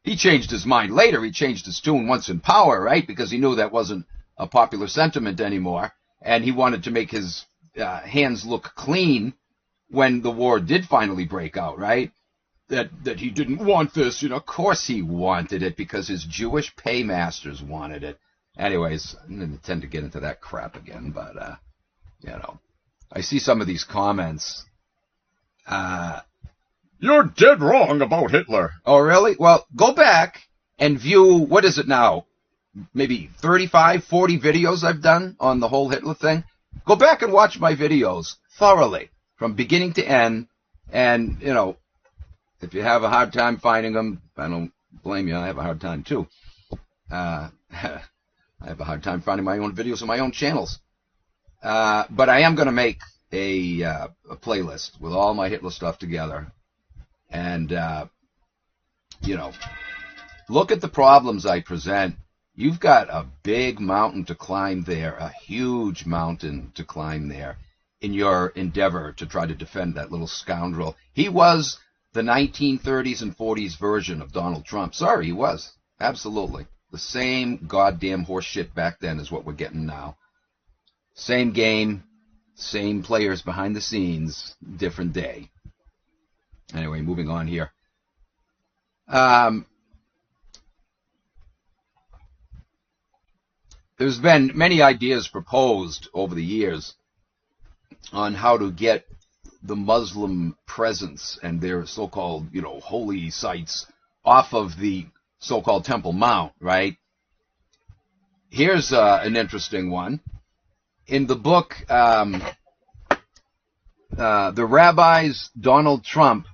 He changed his mind later. He changed his tune once in power, right? Because he knew that wasn't a popular sentiment anymore. And he wanted to make his hands look clean when the war did finally break out, right? That he didn't want this. Of course he wanted it because his Jewish paymasters wanted it. Anyways, I'm going to tend to get into that crap again, but, I see some of these comments. You're dead wrong about Hitler. Oh, really? Well, go back and view, what is it now? Maybe 35, 40 videos I've done on the whole Hitler thing. Go back and watch my videos thoroughly, from beginning to end. And, if you have a hard time finding them, I don't blame you. I have a hard time, too. I have a hard time finding my own videos on my own channels. But I am going to make a playlist with all my Hitler stuff together. And, look at the problems I present. You've got a big mountain to climb there, a huge mountain to climb there in your endeavor to try to defend that little scoundrel. He was the 1930s and 40s version of Donald Trump. Sorry, he was. Absolutely. The same goddamn horse shit back then is what we're getting now. Same game, same players behind the scenes, different day. Anyway, moving on here. There's been many ideas proposed over the years on how to get the Muslim presence and their so-called, holy sites off of the so-called Temple Mount, right? Here's an interesting one. In the book, The Rabbis, Donald Trump,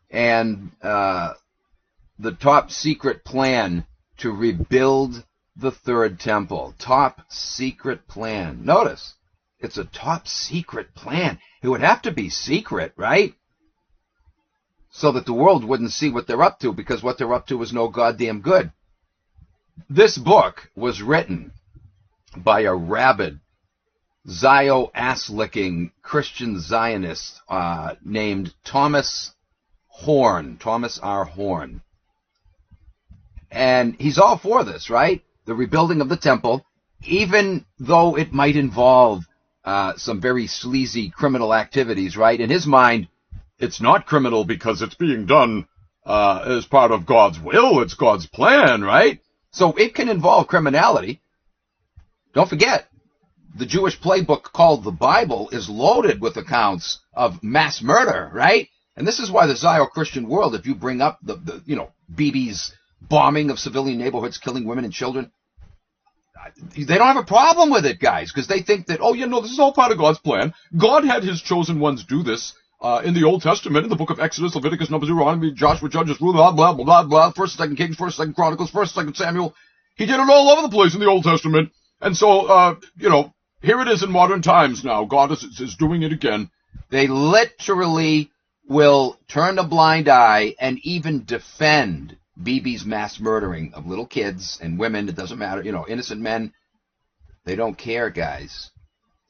and the top secret plan to rebuild the Third Temple. Top secret plan. Notice, it's a top secret plan. It would have to be secret, right? So that the world wouldn't see what they're up to, because what they're up to is no goddamn good. This book was written by a rabid, Zio-ass-licking Christian Zionist named Thomas R. Horn. And he's all for this, right? The rebuilding of the temple, even though it might involve some very sleazy criminal activities, right? In his mind, It's not criminal because it's being done as part of God's will. It's God's plan, right? so it can involve criminality. Don't forget, the Jewish playbook called the Bible is loaded with accounts of mass murder, right? And this is why the Zio-Christian world, if you bring up the Bibi's bombing of civilian neighborhoods, killing women and children, they don't have a problem with it, guys, because they think that, This is all part of God's plan. God had his chosen ones do this in the Old Testament, in the book of Exodus, Leviticus, Numbers, Deuteronomy, Joshua, Judges, blah, blah, blah, blah, blah, 1st, 2nd Kings, 1st, 2nd Chronicles, 1st, 2nd Samuel. He did it all over the place in the Old Testament. And so, here it is in modern times now. God is doing it again. they literally will turn a blind eye and even defend Bibi's mass murdering of little kids and women. It doesn't matter, innocent men. They don't care, guys.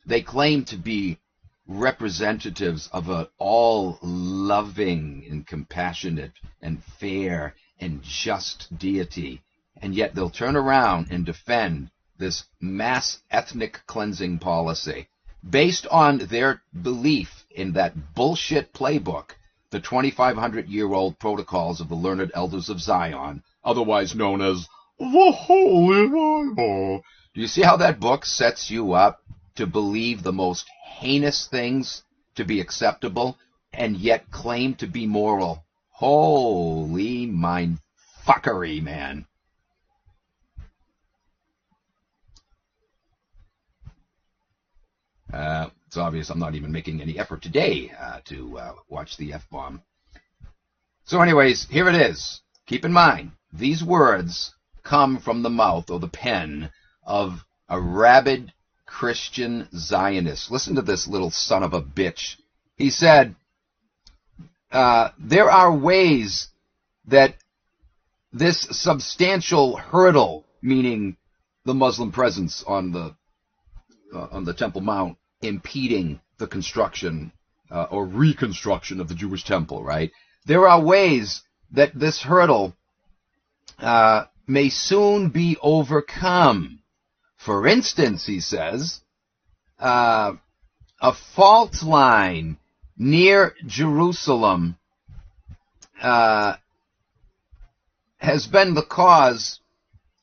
They claim to be representatives of an all-loving and compassionate and fair and just deity, and yet they'll turn around and defend this mass ethnic cleansing policy based on their belief in that bullshit playbook, the 2,500-year-old protocols of the learned elders of Zion, Otherwise known as the Holy Bible. Do you see how that book sets you up to believe the most heinous things to be acceptable and yet claim to be moral? Holy mindfuckery, man. It's obvious I'm not even making any effort today to watch the F-bomb. So anyways, here it is. Keep in mind, these words come from the mouth or the pen of a rabid Christian Zionist. Listen to this little son of a bitch. He said, there are ways that this substantial hurdle, meaning the Muslim presence on the Temple Mount, impeding the construction or reconstruction of the Jewish temple, right? There are ways that this hurdle may soon be overcome. For instance, he says, a fault line near Jerusalem has been the cause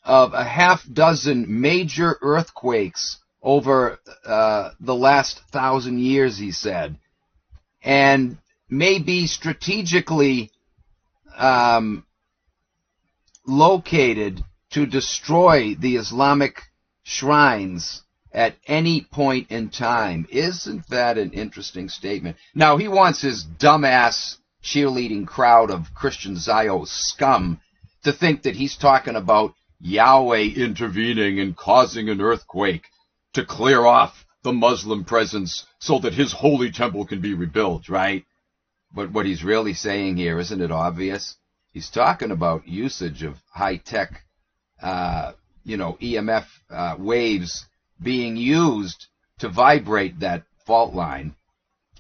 of a half dozen major earthquakes over the last 1,000 years, he said, and may be strategically located to destroy the Islamic shrines at any point in time. Isn't that an interesting statement? Now, he wants his dumbass cheerleading crowd of Christian Zio scum to think that he's talking about Yahweh intervening and causing an earthquake to clear off the Muslim presence so that his holy temple can be rebuilt, right? But what he's really saying here, isn't it obvious? He's talking about usage of high-tech, EMF waves being used to vibrate that fault line,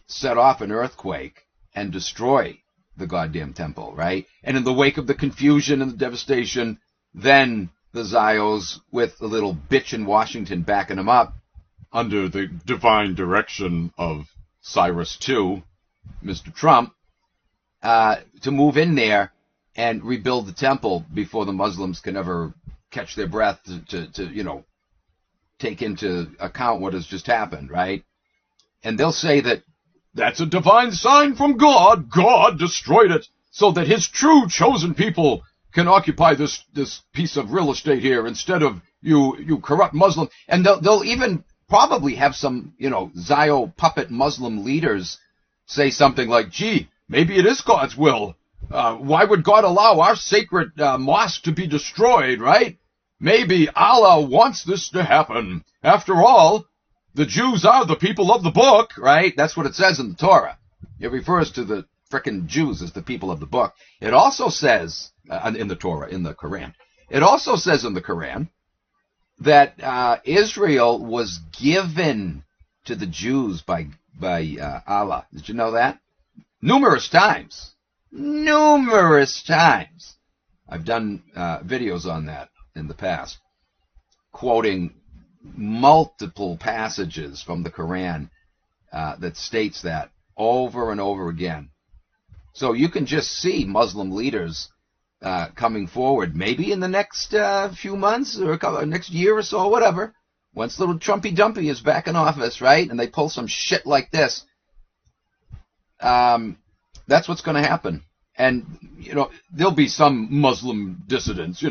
set off an earthquake, and destroy the goddamn temple, right? And in the wake of the confusion and the devastation, then the Zios, with a little bitch in Washington backing them up, under the divine direction of Cyrus II, Mr. Trump, to move in there and rebuild the temple before the Muslims can ever catch their breath to take into account what has just happened, right? And they'll say that that's a divine sign from God. God destroyed it so that his true chosen people can occupy this piece of real estate here instead of you corrupt Muslim. And they'll even probably have some, Zio puppet Muslim leaders say something like, gee, maybe it is God's will. Why would God allow our sacred mosque to be destroyed, right? Maybe Allah wants this to happen. After all, the Jews are the people of the book, right? That's what it says in the Torah. It refers to the frickin' Jews as the people of the book. It also says, in the Torah, in the Quran, it also says in the Quran that Israel was given to the Jews by Allah. Did you know that? Numerous times. I've done videos on that in the past, quoting multiple passages from the Quran that states that over and over again. So you can just see Muslim leaders coming forward, maybe in the next few months or next year or so, whatever, once little Trumpy Dumpy is back in office, right, and they pull some shit like this, that's what's going to happen. And, there'll be some Muslim dissidents,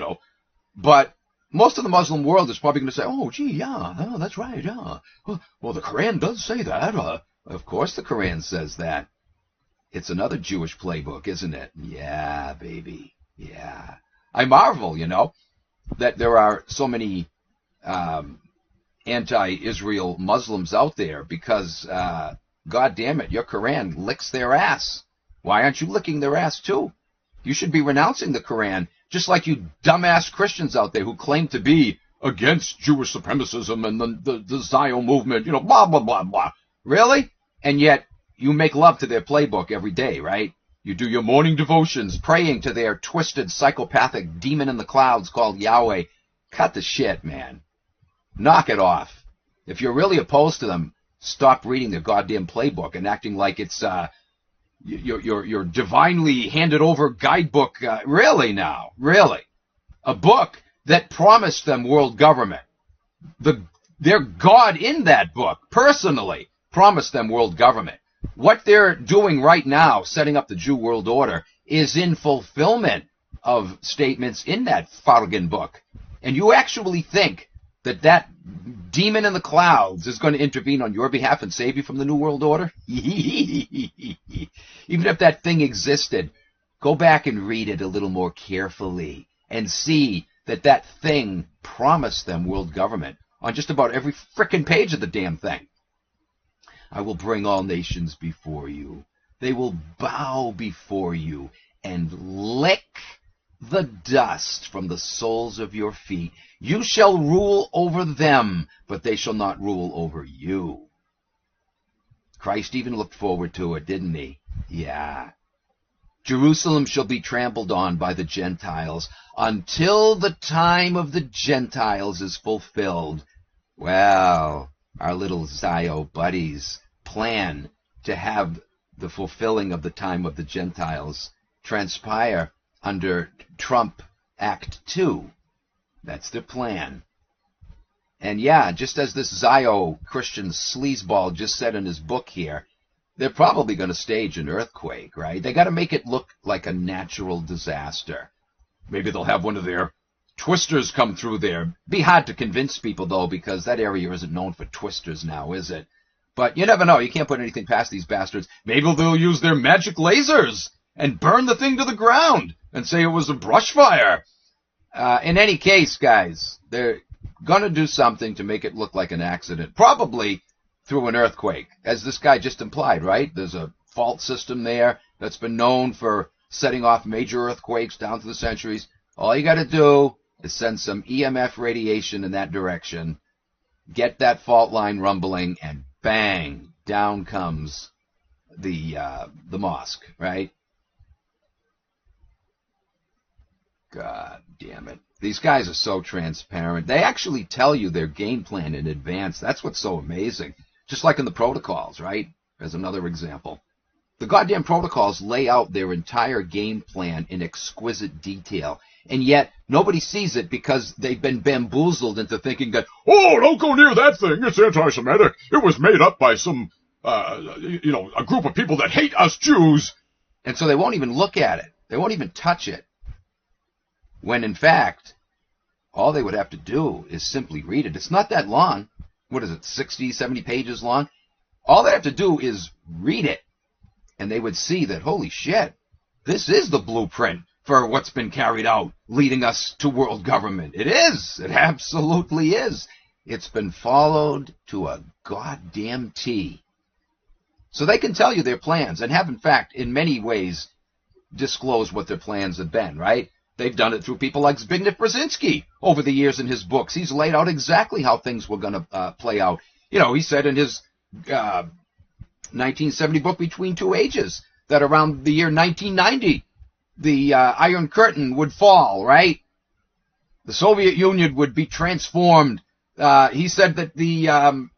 but most of the Muslim world is probably going to say, oh, gee, yeah, oh, that's right, yeah. Well, the Quran does say that. Of course the Quran says that. It's another Jewish playbook, isn't it? Yeah, baby, yeah. I marvel, that there are so many anti-Israel Muslims out there because, God damn it, your Quran licks their ass. Why aren't you licking their ass too? You should be renouncing the Quran, just like you dumbass Christians out there who claim to be against Jewish supremacism and the Zion movement, blah, blah, blah, blah. Really? And yet you make love to their playbook every day, right? You do your morning devotions, praying to their twisted, psychopathic demon in the clouds called Yahweh. Cut the shit, man. Knock it off. If you're really opposed to them, stop reading their goddamn playbook and acting like it's your divinely handed over guidebook. Really now? Really? A book that promised them world government. Their God in that book, personally, promised them world government. What they're doing right now, setting up the Jew world order, is in fulfillment of statements in that Fargan book. And you actually think that demon in the clouds is going to intervene on your behalf and save you from the New World Order? Even if that thing existed, go back and read it a little more carefully and see that thing promised them world government on just about every frickin' page of the damn thing. I will bring all nations before you. They will bow before you and lick the the dust from the soles of your feet. You shall rule over them, but they shall not rule over you. Christ even looked forward to it, didn't he? Yeah. Jerusalem shall be trampled on by the Gentiles until the time of the Gentiles is fulfilled. Well, our little Zio buddies plan to have the fulfilling of the time of the Gentiles transpire under Trump Act 2. That's their plan. And yeah, just as this Zio Christian sleazeball just said in his book here, they're probably going to stage an earthquake, right? They got to make it look like a natural disaster. Maybe they'll have one of their twisters come through there. Be hard to convince people, though, because that area isn't known for twisters now, is it? But you never know. You can't put anything past these bastards. Maybe they'll use their magic lasers and burn the thing to the ground and say it was a brush fire. In any case, guys, they're going to do something to make it look like an accident, probably through an earthquake, as this guy just implied, right? There's a fault system there that's been known for setting off major earthquakes down through the centuries. All you got to do is send some EMF radiation in that direction, get that fault line rumbling, and bang, down comes the mosque, right? God damn it. These guys are so transparent. They actually tell you their game plan in advance. That's what's so amazing. Just like in the protocols, right? As another example. The goddamn protocols lay out their entire game plan in exquisite detail. And yet, nobody sees it because they've been bamboozled into thinking that, oh, don't go near that thing. It's anti-Semitic. It was made up by some, a group of people that hate us Jews. And so they won't even look at it. They won't even touch it. When, in fact, all they would have to do is simply read it. It's not that long. What is it, 60, 70 pages long? All they have to do is read it. And they would see that, holy shit, this is the blueprint for what's been carried out, leading us to world government. It is. It absolutely is. It's been followed to a goddamn T. So they can tell you their plans and have, in fact, in many ways, disclosed what their plans have been, right? They've done it through people like Zbigniew Brzezinski over the years in his books. He's laid out exactly how things were going to play out. You know, he said in his 1970 book, Between Two Ages, that around the year 1990, the Iron Curtain would fall, right? The Soviet Union would be transformed. He said that the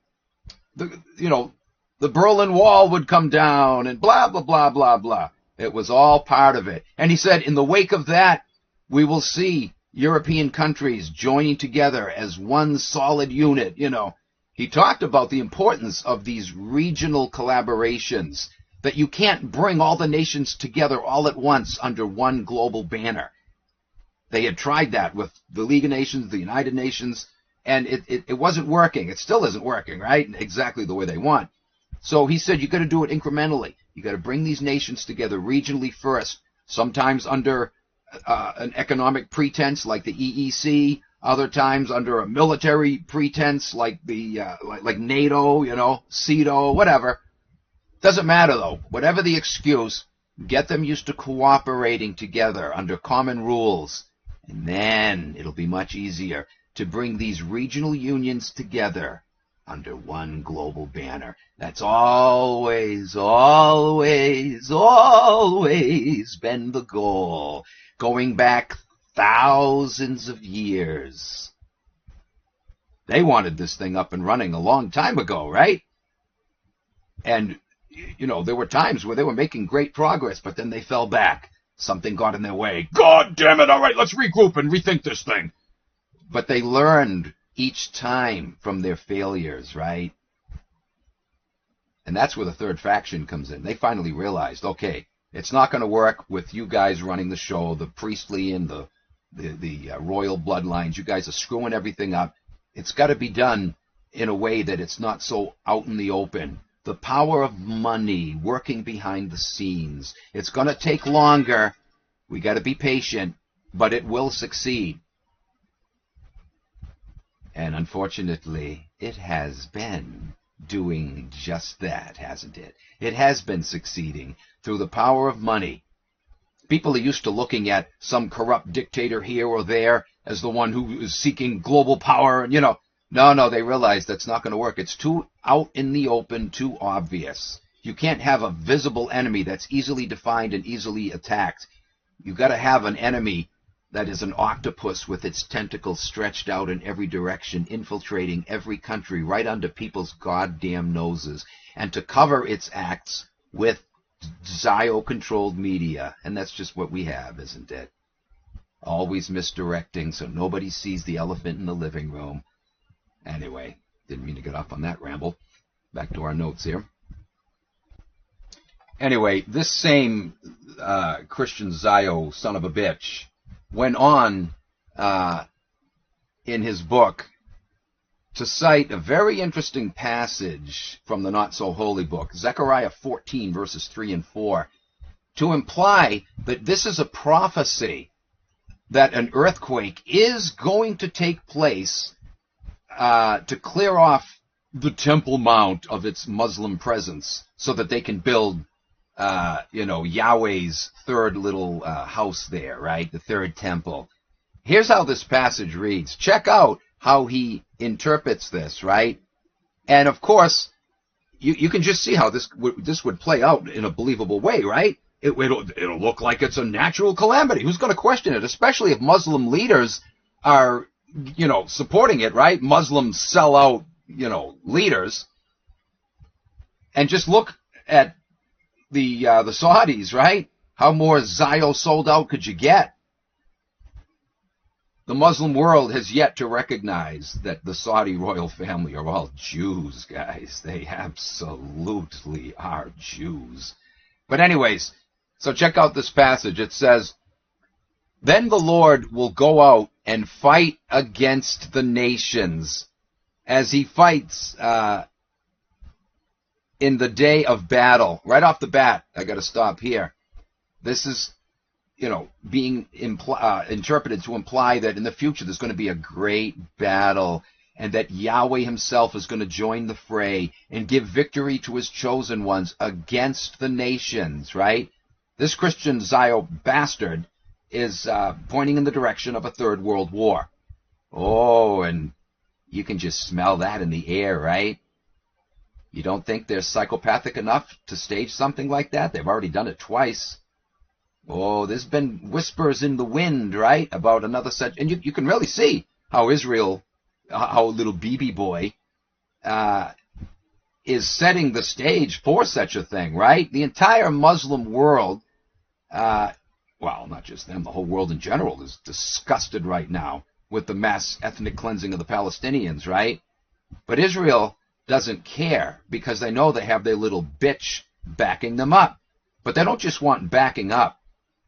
Berlin Wall would come down and blah, blah, blah, blah, blah. It was all part of it. And he said in the wake of that, we will see European countries joining together as one solid unit. You know, he talked about the importance of these regional collaborations, that you can't bring all the nations together all at once under one global banner. They had tried that with the League of Nations, the United Nations, and it wasn't working. It still isn't working, right? Exactly the way they want. So he said you got to do it incrementally. You got to bring these nations together regionally first, sometimes under an economic pretense like the EEC, other times under a military pretense like the like NATO, you know, CETO, whatever. Doesn't matter though. Whatever the excuse, get them used to cooperating together under common rules, and then it'll be much easier to bring these regional unions together under one global banner. That's always, always, always been the goal, going back thousands of years. They wanted this thing up and running a long time ago, right? And, you know, there were times where they were making great progress, but then they fell back. Something got in their way. God damn it, all right, let's regroup and rethink this thing. But they learned each time from their failures, right? And that's where the third faction comes in. They finally realized, okay, it's not going to work with you guys running the show, the priestly and the royal bloodlines. You guys are screwing everything up. It's got to be done in a way that it's not so out in the open. The power of money working behind the scenes. It's going to take longer. We got to be patient, but it will succeed. And unfortunately, it has been doing just that, hasn't it? It has been succeeding through the power of money. People are used to looking at some corrupt dictator here or there as the one who is seeking global power. And, no, they realize that's not going to work. It's too out in the open, too obvious. You can't have a visible enemy that's easily defined and easily attacked. You've got to have an enemy that is an octopus with its tentacles stretched out in every direction, infiltrating every country right under people's goddamn noses, and to cover its acts with Zio-controlled media. And that's just what we have, isn't it? Always misdirecting so nobody sees the elephant in the living room. Anyway, didn't mean to get off on that ramble. Back to our notes here. Anyway, this same Christian Zio son of a bitch went on in his book to cite a very interesting passage from the not-so-holy book, Zechariah 14, verses 3 and 4, to imply that this is a prophecy that an earthquake is going to take place to clear off the Temple Mount of its Muslim presence so that they can build Yahweh's third little house there, right? The third temple. Here's how this passage reads. Check out how he interprets this, right? And of course, you can just see how this would play out in a believable way, right? It'll look like it's a natural calamity. Who's going to question it? Especially if Muslim leaders are, supporting it, right? Muslim sellout, leaders. And just look at the Saudis, right? How more Zio sold out could you get? The Muslim world has yet to recognize that the Saudi royal family are all Jews, guys. They absolutely are Jews. But anyways, so check out this passage. It says, "Then the Lord will go out and fight against the nations as he fights in the day of battle." Right off the bat, I got to stop here. This is, being interpreted to imply that in the future there's going to be a great battle and that Yahweh himself is going to join the fray and give victory to his chosen ones against the nations, right? This Christian Zio bastard is pointing in the direction of a third world war. Oh, and you can just smell that in the air, right? You don't think they're psychopathic enough to stage something like that? They've already done it twice. Oh, there's been whispers in the wind, right, about another such. And you can really see how Israel, how little BB boy, is setting the stage for such a thing, right? The entire Muslim world, well, not just them, the whole world in general is disgusted right now with the mass ethnic cleansing of the Palestinians, right? But Israel doesn't care because they know they have their little bitch backing them up. But they don't just want backing up.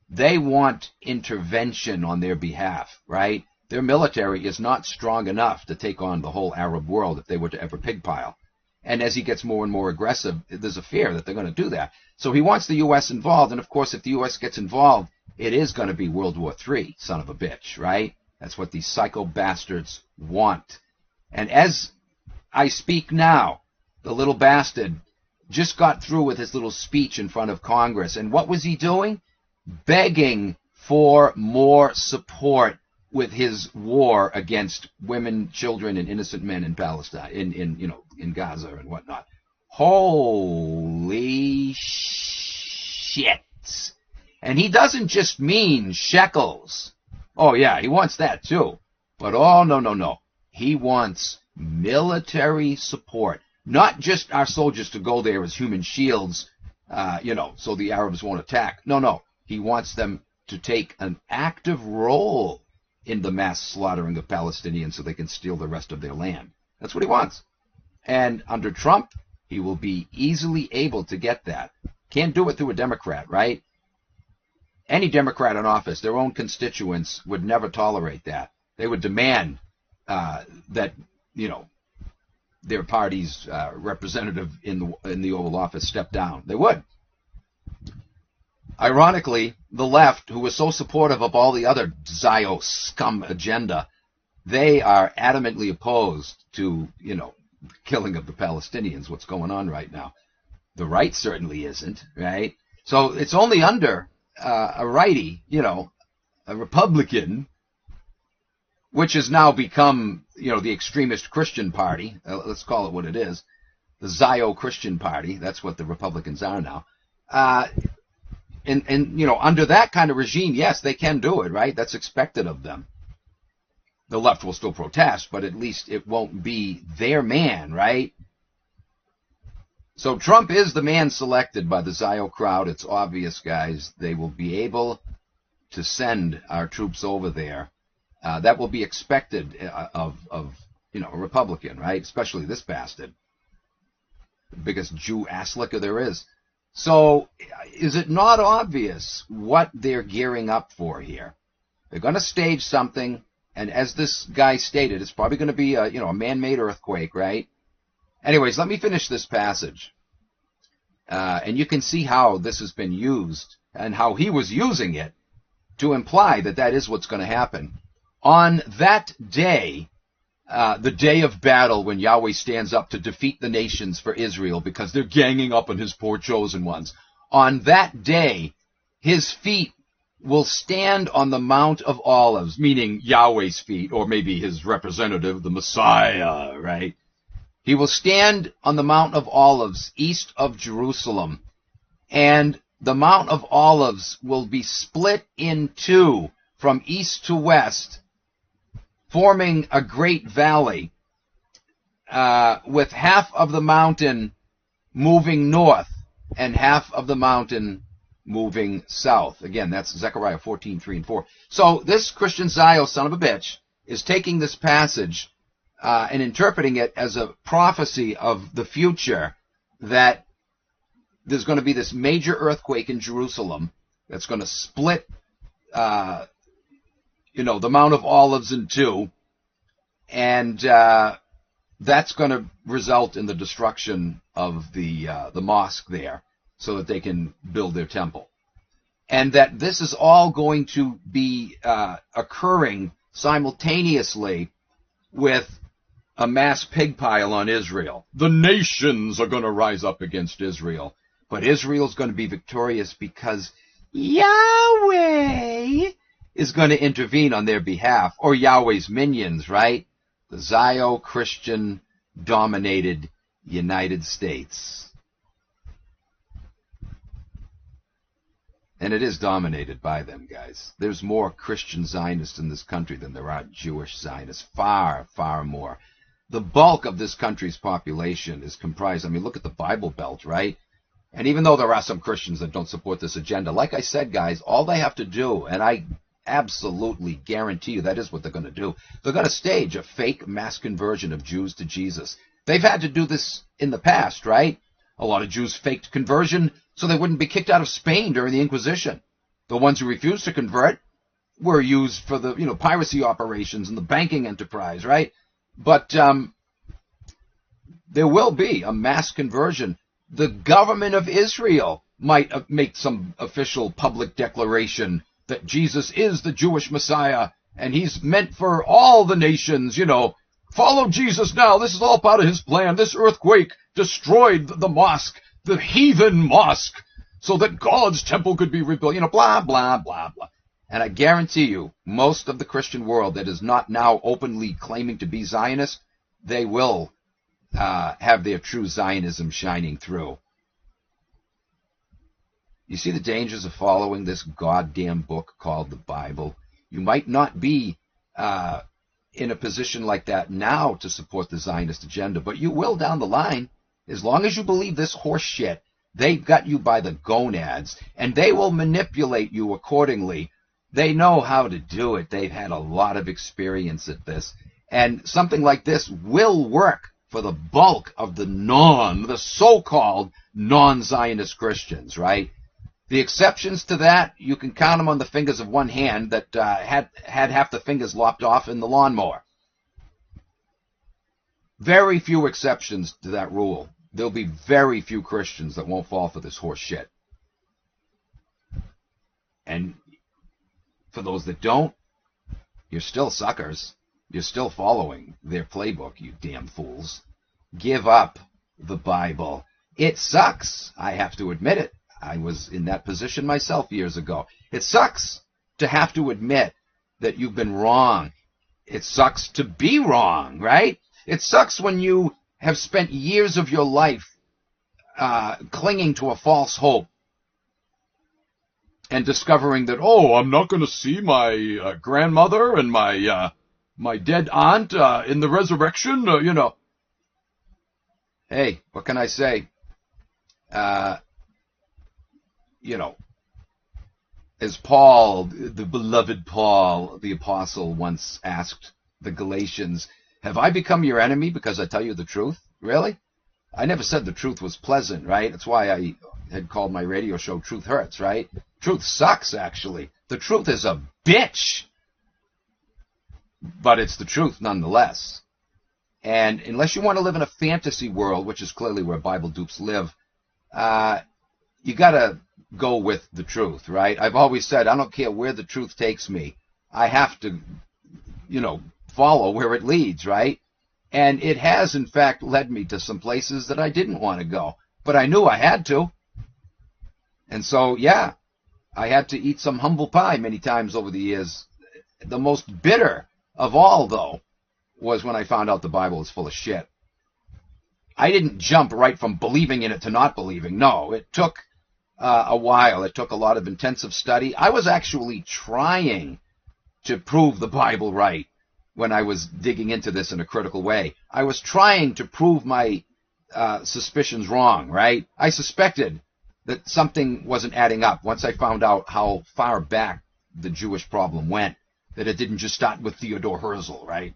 They want intervention on their behalf, right? Their military is not strong enough to take on the whole Arab world if they were to ever pigpile. And as he gets more and more aggressive, there's a fear that they're going to do that. So he wants the U.S. involved. And, of course, if the U.S. gets involved, it is going to be World War III, son of a bitch, right? That's what these psycho bastards want. And as I speak now, the little bastard just got through with his little speech in front of Congress. And what was he doing? Begging for more support with his war against women, children, and innocent men in Palestine, in Gaza and whatnot. Holy shit. And he doesn't just mean shekels. Oh, yeah, he wants that too. But, oh, no. He wants military support. Not just our soldiers to go there as human shields, so the Arabs won't attack. No. He wants them to take an active role in the mass slaughtering of Palestinians so they can steal the rest of their land. That's what he wants. And under Trump, he will be easily able to get that. Can't do it through a Democrat, right? Any Democrat in office, their own constituents would never tolerate that. They would demand that, their party's representative in the Oval Office step down. They would. Ironically, the left, who was so supportive of all the other Zio scum agenda, they are adamantly opposed to, killing of the Palestinians, what's going on right now. The right certainly isn't, right? So it's only under a righty, a Republican, which has now become, the extremist Christian party. Let's call it what it is. The Zio-Christian party. That's what the Republicans are now. And under that kind of regime, yes, they can do it, right? That's expected of them. The left will still protest, but at least it won't be their man, right? So Trump is the man selected by the Zio crowd. It's obvious, guys. They will be able to send our troops over there. That will be expected of a Republican, right? Especially this bastard. The biggest Jew ass-licker there is. So is it not obvious what they're gearing up for here? They're going to stage something, and as this guy stated, it's probably going to be a man-made earthquake, right? Anyways, let me finish this passage. And you can see how this has been used and how he was using it to imply that that is what's going to happen. On that day, the day of battle when Yahweh stands up to defeat the nations for Israel because they're ganging up on his poor chosen ones, on that day, his feet will stand on the Mount of Olives, meaning Yahweh's feet, or maybe his representative, the Messiah, right? He will stand on the Mount of Olives east of Jerusalem, and the Mount of Olives will be split in two from east to west, forming a great valley, with half of the mountain moving north and half of the mountain moving south. Again, that's Zechariah 14:3 and 4. So this Christian Zio son of a bitch is taking this passage and interpreting it as a prophecy of the future, that there's going to be this major earthquake in Jerusalem that's going to split the Mount of Olives in two, and that's going to result in the destruction of the mosque there so that they can build their temple. And that this is all going to be occurring simultaneously with a mass pig pile on Israel. The nations are going to rise up against Israel, but Israel's going to be victorious because Yahweh is going to intervene on their behalf, or Yahweh's minions, right? The Zio-Christian dominated United States. And it is dominated by them, guys. There's more Christian Zionists in this country than there are Jewish Zionists. Far, far more. The bulk of this country's population is comprised, look at the Bible Belt, right? And even though there are some Christians that don't support this agenda, like I said, guys, all they have to do, and I absolutely guarantee you that is what they're going to do, they're going to stage a fake mass conversion of Jews to Jesus. They've had to do this in the past, right? A lot of Jews faked conversion so they wouldn't be kicked out of Spain during the Inquisition. The ones who refused to convert were used for the, piracy operations and the banking enterprise, right? But there will be a mass conversion. The government of Israel might make some official public declaration that Jesus is the Jewish Messiah and he's meant for all the nations, Follow Jesus now. This is all part of his plan. This earthquake destroyed the mosque, the heathen mosque, so that God's temple could be rebuilt, blah, blah, blah, blah. And I guarantee you, most of the Christian world that is not now openly claiming to be Zionist, they will have their true Zionism shining through. You see the dangers of following this goddamn book called the Bible? You might not be in a position like that now to support the Zionist agenda, but you will down the line. As long as you believe this horse shit, they've got you by the gonads, and they will manipulate you accordingly. They know how to do it. They've had a lot of experience at this. And something like this will work for the bulk of the so-called non-Zionist Christians, right? The exceptions to that, you can count them on the fingers of one hand that had half the fingers lopped off in the lawnmower. Very few exceptions to that rule. There'll be very few Christians that won't fall for this horse shit. And for those that don't, you're still suckers. You're still following their playbook, you damn fools. Give up the Bible. It sucks. I have to admit it. I was in that position myself years ago. It sucks to have to admit that you've been wrong. It sucks to be wrong, right? It sucks when you have spent years of your life clinging to a false hope and discovering that, oh, I'm not going to see my grandmother and my dead aunt in the resurrection, Hey, what can I say? As Paul, the beloved Paul, the apostle, once asked the Galatians, have I become your enemy because I tell you the truth? Really? I never said the truth was pleasant, right? That's why I had called my radio show Truth Hurts, right? Truth sucks, actually. The truth is a bitch. But it's the truth nonetheless. And unless you want to live in a fantasy world, which is clearly where Bible dupes live, you got to go with the truth, right? I've always said, I don't care where the truth takes me. I have to, follow where it leads, right? And it has, in fact, led me to some places that I didn't want to go. But I knew I had to. And so, yeah, I had to eat some humble pie many times over the years. The most bitter of all, though, was when I found out the Bible was full of shit. I didn't jump right from believing in it to not believing. No, it took a while. It took a lot of intensive study. I was actually trying to prove the Bible right when I was digging into this in a critical way. I was trying to prove my suspicions wrong, right? I suspected that something wasn't adding up once I found out how far back the Jewish problem went, that it didn't just start with Theodore Herzl, right?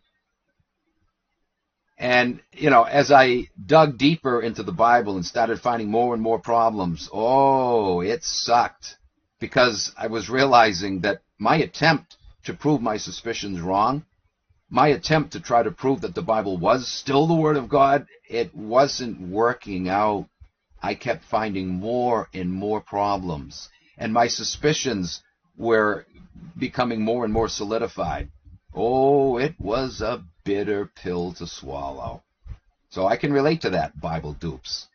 And, as I dug deeper into the Bible and started finding more and more problems, it sucked, because I was realizing that my attempt to prove my suspicions wrong, my attempt to try to prove that the Bible was still the Word of God, it wasn't working out. I kept finding more and more problems, and my suspicions were becoming more and more solidified. Oh, it was a bitter pill to swallow. So I can relate to that, Bible dupes.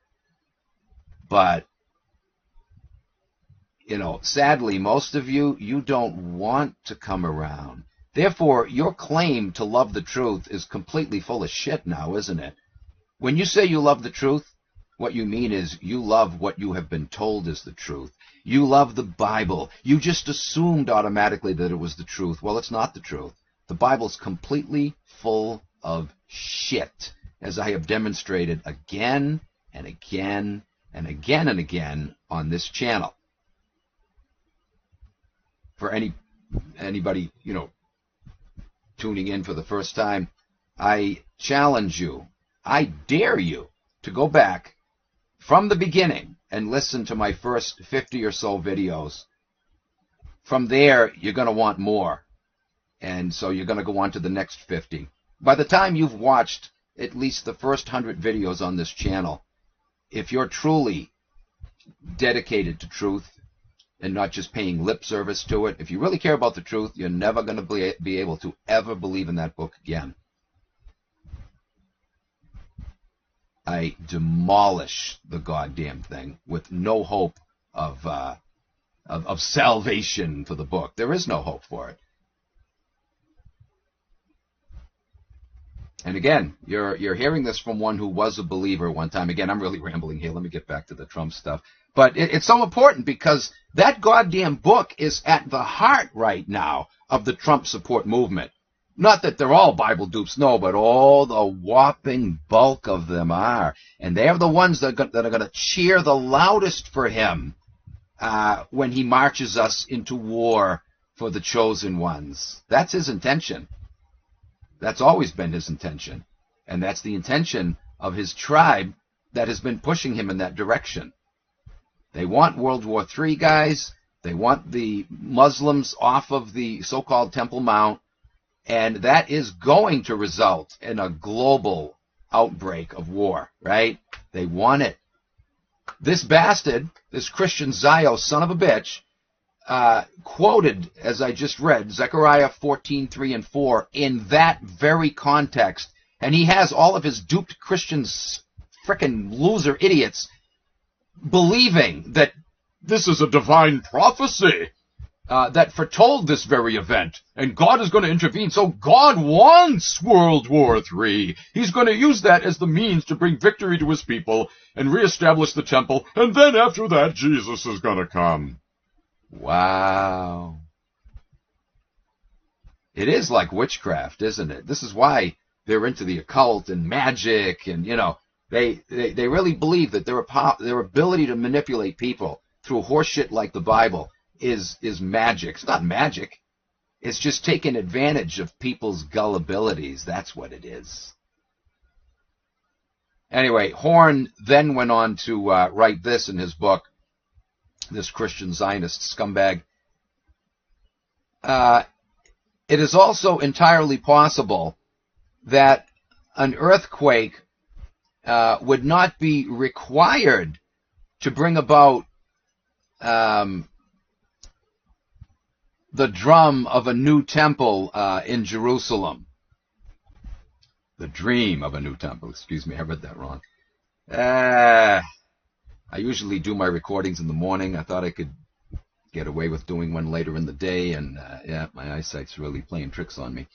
But, sadly, most of you don't want to come around. Therefore, your claim to love the truth is completely full of shit now, isn't it? When you say you love the truth, what you mean is you love what you have been told is the truth. You love the Bible. You just assumed automatically that it was the truth. Well, it's not the truth. The Bible's completely full of shit, as I have demonstrated again and again and again and again on this channel. For anybody, tuning in for the first time, I challenge you, I dare you to go back from the beginning and listen to my first 50 or so videos. From there, you're going to want more. And so you're going to go on to the next 50. By the time you've watched at least the first 100 videos on this channel, if you're truly dedicated to truth and not just paying lip service to it, if you really care about the truth, you're never going to be able to ever believe in that book again. I demolish the goddamn thing with no hope of salvation for the book. There is no hope for it. And again, you're hearing this from one who was a believer one time. Again, I'm really rambling here. Let me get back to the Trump stuff. But it's so important because that goddamn book is at the heart right now of the Trump support movement. Not that they're all Bible dupes, no, but all the whopping bulk of them are. And they're the ones that are going to cheer the loudest for him when he marches us into war for the chosen ones. That's his intention. That's always been his intention. And that's the intention of his tribe that has been pushing him in that direction. They want World War III, guys. They want the Muslims off of the so-called Temple Mount. And that is going to result in a global outbreak of war, right? They want it. This bastard, this Christian Zio son of a bitch, quoted, as I just read, Zechariah 14:3 and 4 in that very context. And he has all of his duped Christians, frickin' loser idiots, believing that This is a divine prophecy that foretold this very event, and God is going to intervene. So God wants World War III. He's going to use that as the means to bring victory to his people and reestablish the temple, and then after that, Jesus is going to come. Wow. It is like witchcraft, isn't it? This is why they're into the occult and magic, and, you know, they really believe that their ability to manipulate people through horseshit like the Bible is magic. It's not magic. It's just taking advantage of people's gullibilities. That's what it is. Anyway, Horn then went on to write this in his book, this Christian Zionist scumbag. It is also entirely possible that an earthquake would not be required to bring about the drum of a new temple in Jerusalem. The dream of a new temple. Excuse me, I read that wrong. I usually do my recordings in the morning. I thought I could get away with doing one later in the day, and yeah, my eyesight's really playing tricks on me.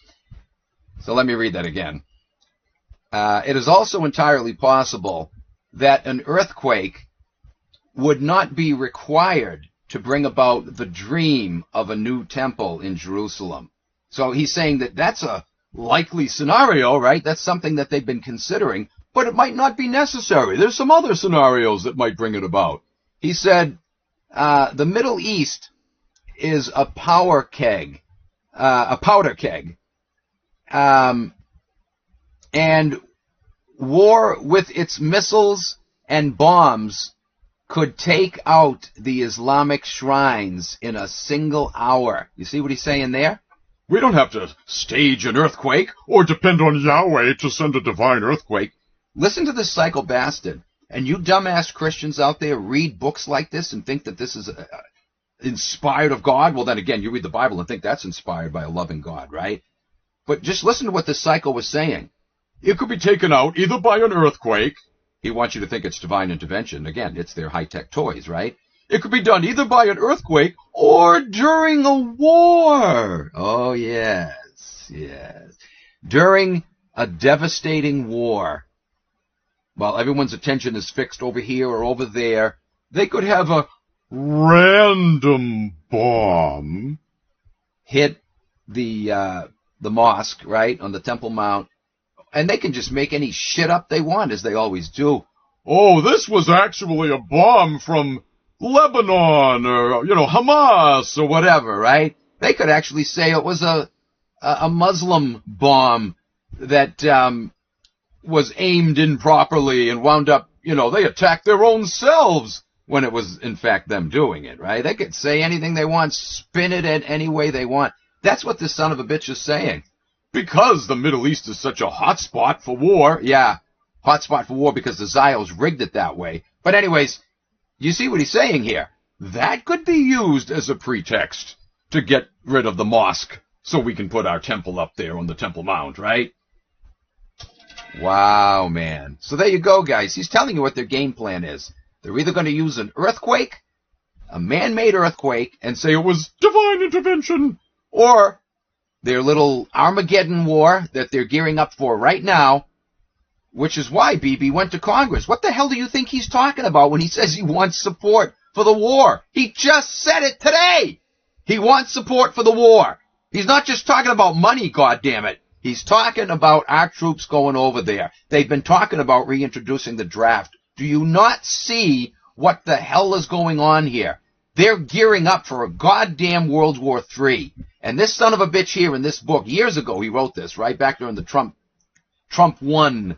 So let me read that again. It is also entirely possible that an earthquake would not be required to bring about the dream of a new temple in Jerusalem. So he's saying that that's a likely scenario, right? That's something that they've been considering, but it might not be necessary. There's some other scenarios that might bring it about. He said, the Middle East is a powder keg. And war with its missiles and bombs could take out the Islamic shrines in a single hour. You see what he's saying there? We don't have to stage an earthquake or depend on Yahweh to send a divine earthquake. Listen to this psycho bastard. And you dumbass Christians out there read books like this and think that this is inspired of God. Well, then again, you read the Bible and think that's inspired by a loving God, right? But just listen to what this psycho was saying. It could be taken out either by an earthquake. He wants you to think it's divine intervention. Again, it's their high-tech toys, right? It could be done either by an earthquake or during a war. Oh, yes, yes. During a devastating war, while everyone's attention is fixed over here or over there, they could have a random bomb hit the mosque, right, on the Temple Mount, and they can just make any shit up they want, as they always do. Oh, this was actually a bomb from Lebanon or, Hamas or whatever, right? They could actually say it was a Muslim bomb that was aimed improperly and wound up, they attacked their own selves when it was, in fact, them doing it, right? They could say anything they want, spin it in any way they want. That's what this son of a bitch is saying. Because the Middle East is such a hot spot for war. Yeah, hot spot for war because the Zios rigged it that way. But anyways, you see what he's saying here? That could be used as a pretext to get rid of the mosque so we can put our temple up there on the Temple Mount, right? Wow, man. So there you go, guys. He's telling you what their game plan is. They're either going to use an earthquake, a man-made earthquake, and say it was divine intervention, or their little Armageddon war that they're gearing up for right now, which is why Bibi went to Congress. What the hell do you think he's talking about when he says he wants support for the war? He just said it today. He wants support for the war. He's not just talking about money, goddammit. He's talking about our troops going over there. They've been talking about reintroducing the draft. Do you not see what the hell is going on here? They're gearing up for a goddamn World War III. And this son of a bitch here in this book, years ago he wrote this, right back during the Trump 1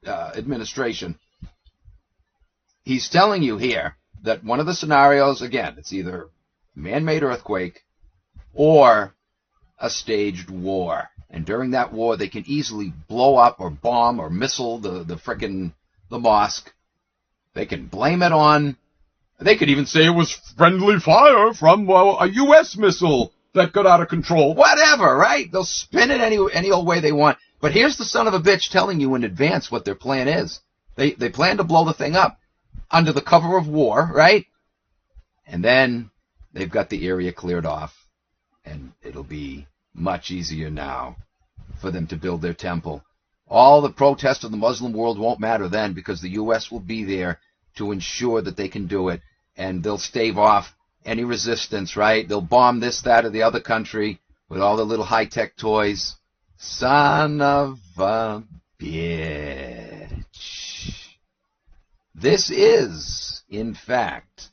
administration. He's telling you here that one of the scenarios, again, it's either man-made earthquake or a staged war. And during that war, they can easily blow up or bomb or missile the mosque. They can blame it on, they could even say it was friendly fire from a U.S. missile that got out of control. Whatever, right? They'll spin it any old way they want. But here's the son of a bitch telling you in advance what their plan is. They plan to blow the thing up. under the cover of war, right? And then they've got the area cleared off, and it'll be much easier now for them to build their temple. All the protests of the Muslim world won't matter then, because the U.S. will be there to ensure that they can do it, and they'll stave off any resistance, right? They'll bomb this, that, or the other country with all the little high-tech toys. Son of a bitch. This is, in fact,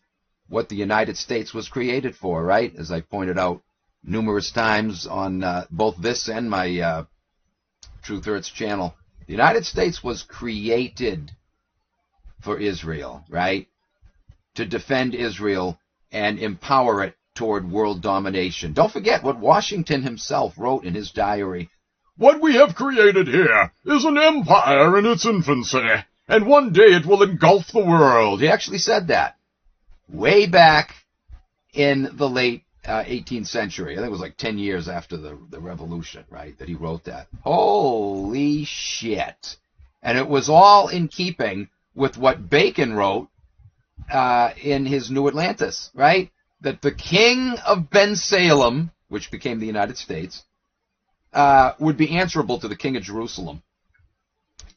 what the United States was created for, right? As I pointed out numerous times on both this and my Truth Hurts channel. The United States was created for Israel, right? To defend Israel and empower it toward world domination. Don't forget what Washington himself wrote in his diary. What we have created here is an empire in its infancy, and one day it will engulf the world. He actually said that way back in the late 18th century. I think it was like 10 years after the revolution, right, that he wrote that. Holy shit. And it was all in keeping with what Bacon wrote in his New Atlantis, right? That the king of Ben-Salem, which became the United States, would be answerable to the king of Jerusalem.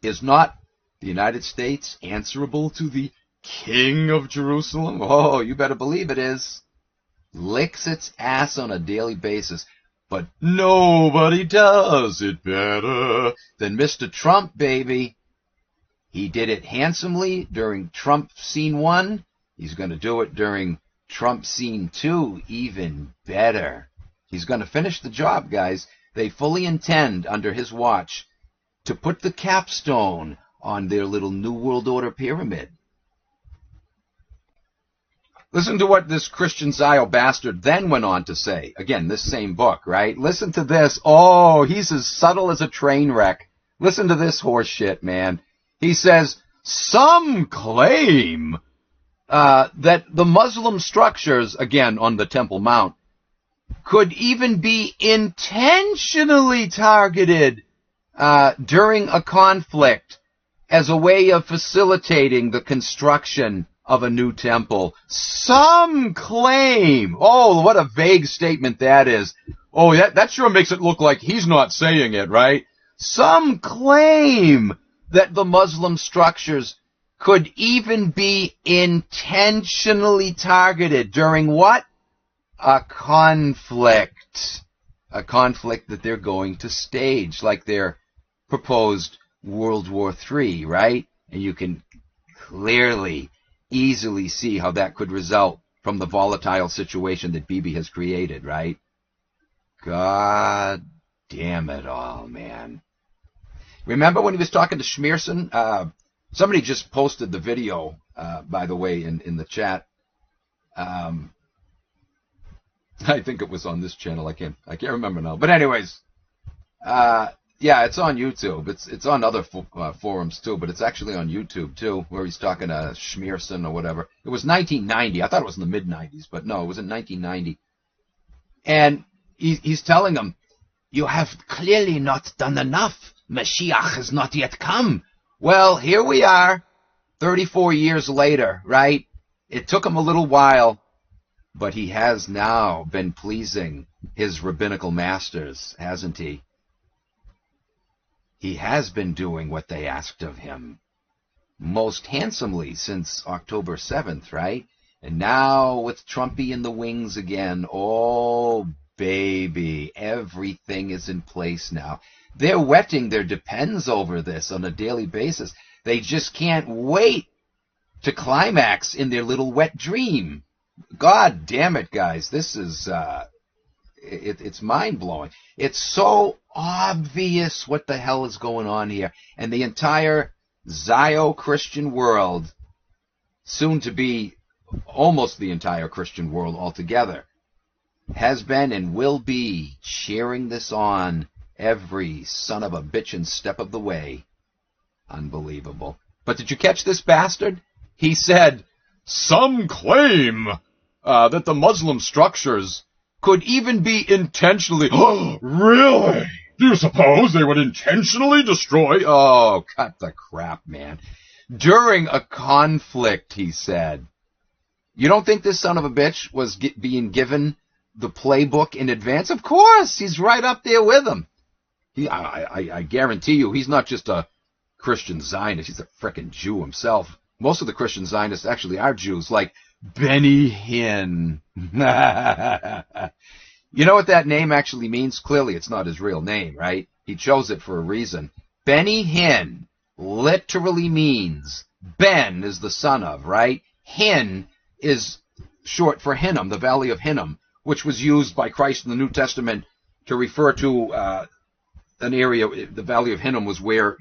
Is not the United States answerable to the king of Jerusalem? Oh, you better believe it is. Licks its ass on a daily basis. But nobody does it better than Mr. Trump, baby. He did it handsomely during Trump Scene 1. He's going to do it during Trump Scene 2 even better. He's going to finish the job, guys. They fully intend, under his watch, to put the capstone on their little New World Order pyramid. Listen to what this Christian Zio bastard then went on to say. Again, this same book, right? Listen to this. Oh, he's as subtle as a train wreck. Listen to this horse shit, man. He says, some claim that the Muslim structures, again, on the Temple Mount, could even be intentionally targeted during a conflict as a way of facilitating the construction of a new temple. Some claim. Oh, what a vague statement that is. Oh, that sure makes it look like he's not saying it, right? Some claim that the Muslim structures could even be intentionally targeted during what? A conflict. A conflict that they're going to stage, like their proposed World War III, right? And you can clearly, easily see how that could result from the volatile situation that Bibi has created, right? God damn it all, man. Remember when he was talking to Schmierson? Somebody just posted the video, by the way, in the chat. I think it was on this channel. I can't remember now. But anyways, yeah, it's on YouTube. It's on other forums too, but it's actually on YouTube too, where he's talking to Schmierson or whatever. It was 1990. I thought it was in the mid-90s, but no, it was in 1990. And he's telling him, you have clearly not done enough. Mashiach has not yet come. Well, here we are, 34 years later, right? It took him a little while, but he has now been pleasing his rabbinical masters, hasn't he? He has been doing what they asked of him most handsomely since October 7th, right? And now with Trumpy in the wings again, oh, baby, everything is in place now. They're wetting their depends over this on a daily basis. They just can't wait to climax in their little wet dream. God damn it, guys. This is, it's mind-blowing. It's so obvious what the hell is going on here. And the entire Zio-Christian world, soon to be almost the entire Christian world altogether, has been and will be cheering this on every son of a bitchin' step of the way. Unbelievable. But did you catch this bastard? He said, some claim that the Muslim structures could even be intentionally... Oh, really? Do you suppose they would intentionally destroy... Oh, cut the crap, man. During a conflict, he said. You don't think this son of a bitch was being given the playbook in advance? Of course, he's right up there with him. I guarantee you, he's not just a Christian Zionist. He's a frickin' Jew himself. Most of the Christian Zionists actually are Jews, like Benny Hinn. You know what that name actually means? Clearly, it's not his real name, right? He chose it for a reason. Benny Hinn literally means Ben is the son of, right? Hin is short for Hinnom, the Valley of Hinnom, which was used by Christ in the New Testament to refer to an area. The Valley of Hinnom was where,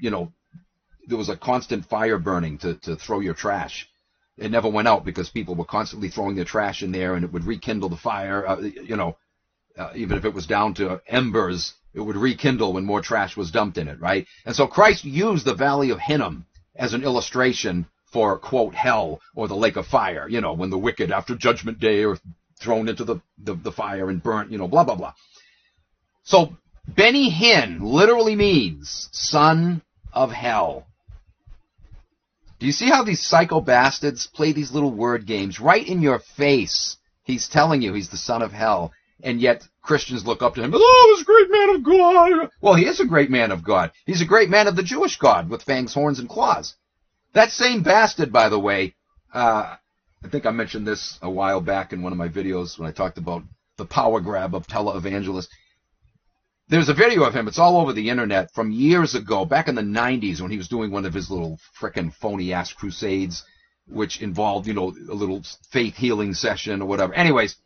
there was a constant fire burning to throw your trash. It never went out because people were constantly throwing their trash in there, and it would rekindle the fire, even if it was down to embers, it would rekindle when more trash was dumped in it, right? And so Christ used the Valley of Hinnom as an illustration for, quote, hell or the lake of fire, when the wicked after Judgment Day are thrown into the fire and burnt, blah, blah, blah. So Benny Hinn literally means son of hell. Do you see how these psycho bastards play these little word games right in your face? He's telling you he's the son of hell, and yet Christians look up to him. Oh, this great man of God. Well, he is a great man of God. He's a great man of the Jewish God with fangs, horns, and claws. That same bastard, by the way, I think I mentioned this a while back in one of my videos when I talked about the power grab of televangelists. There's a video of him. It's all over the internet from years ago, back in the 90s, when he was doing one of his little frickin' phony-ass crusades, which involved, a little faith healing session or whatever. Anyways,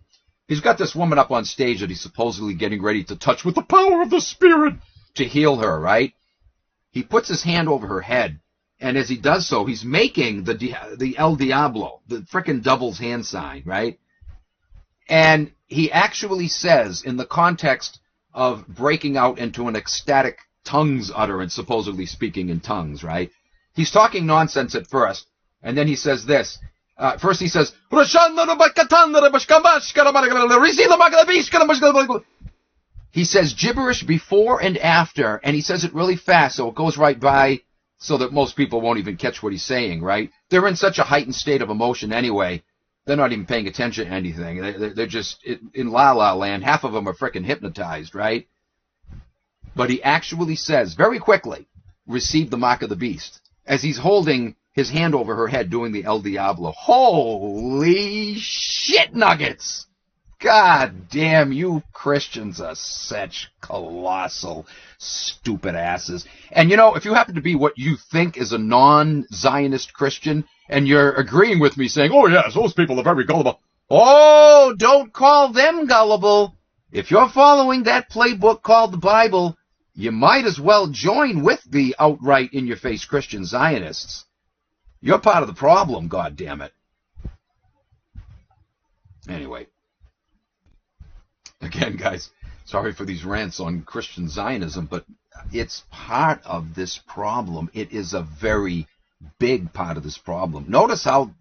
he's got this woman up on stage that he's supposedly getting ready to touch with the power of the Spirit to heal her, right? He puts his hand over her head, and as he does so, he's making the El Diablo, the frickin' devil's hand sign, right? And he actually says, in the context of breaking out into an ecstatic tongues utterance, supposedly speaking in tongues, right? He's talking nonsense at first, and then he says this. First he says, he says gibberish before and after, and he says it really fast, so it goes right by, so that most people won't even catch what he's saying, right? They're in such a heightened state of emotion anyway, they're not even paying attention to anything. They're just in la-la land. Half of them are frickin' hypnotized, right? But he actually says, very quickly, receive the mark of the beast, as he's holding his hand over her head doing the El Diablo. Holy shit nuggets! God damn, you Christians are such colossal, stupid asses. And if you happen to be what you think is a non-Zionist Christian, and you're agreeing with me saying, oh yes, those people are very gullible. Oh, don't call them gullible. If you're following that playbook called the Bible, you might as well join with the outright in-your-face Christian Zionists. You're part of the problem, goddammit. Anyway. Again, guys, sorry for these rants on Christian Zionism, but it's part of this problem. It is a very big part of this problem. Notice how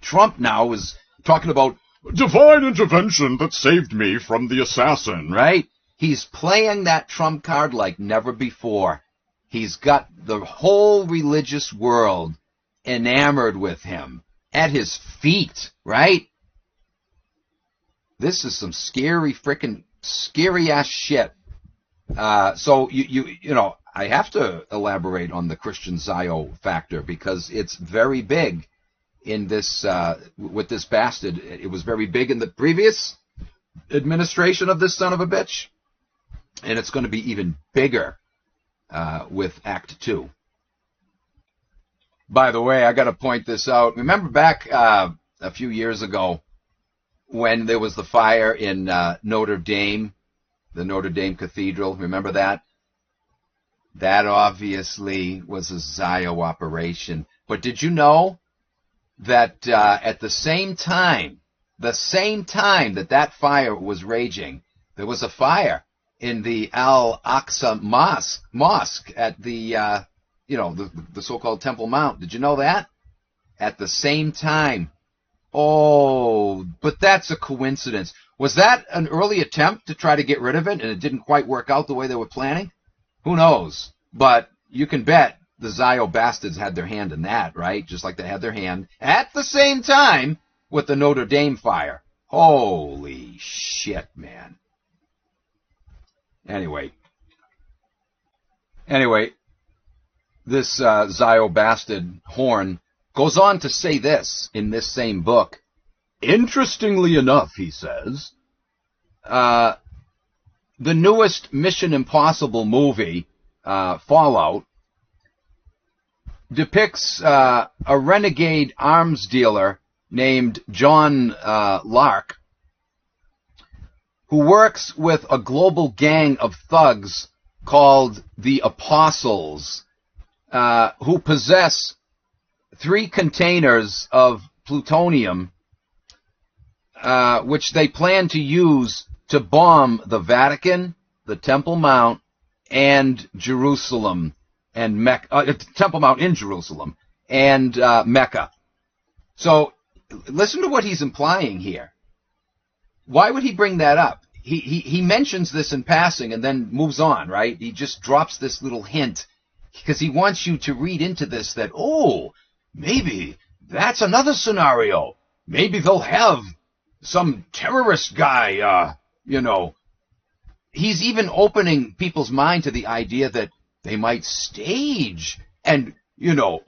Trump now is talking about divine intervention that saved me from the assassin, right? He's playing that Trump card like never before. He's got the whole religious world enamored with him, at his feet, right? This is some scary ass shit. So I have to elaborate on the Christian Zio factor because it's very big in this with this bastard. It was very big in the previous administration of this son of a bitch, and it's going to be even bigger with Act 2. By the way, I got to point this out. Remember back a few years ago when there was the fire in Notre Dame, the Notre Dame Cathedral? Remember that? That obviously was a Zio operation. But did you know that at the same time that fire was raging, there was a fire in the Al-Aqsa Mosque at the the so-called Temple Mount. Did you know that? At the same time. Oh, but that's a coincidence. Was that an early attempt to try to get rid of it and it didn't quite work out the way they were planning? Who knows? But you can bet the Zio bastards had their hand in that, right? Just like they had their hand at the same time with the Notre Dame fire. Holy shit, man. Anyway, this Zio bastard Horn goes on to say this in this same book. Interestingly enough, he says, the newest Mission Impossible movie, Fallout, depicts a renegade arms dealer named John Lark, who works with a global gang of thugs called the Apostles, who possess 3 containers of plutonium, which they plan to use to bomb the Vatican, the Temple Mount, and Jerusalem, and Mecca, Temple Mount in Jerusalem, and Mecca. So, listen to what he's implying here. Why would he bring that up? He mentions this in passing and then moves on, right? He just drops this little hint because he wants you to read into this that, oh, maybe that's another scenario. Maybe they'll have some terrorist guy, He's even opening people's mind to the idea that they might stage. And,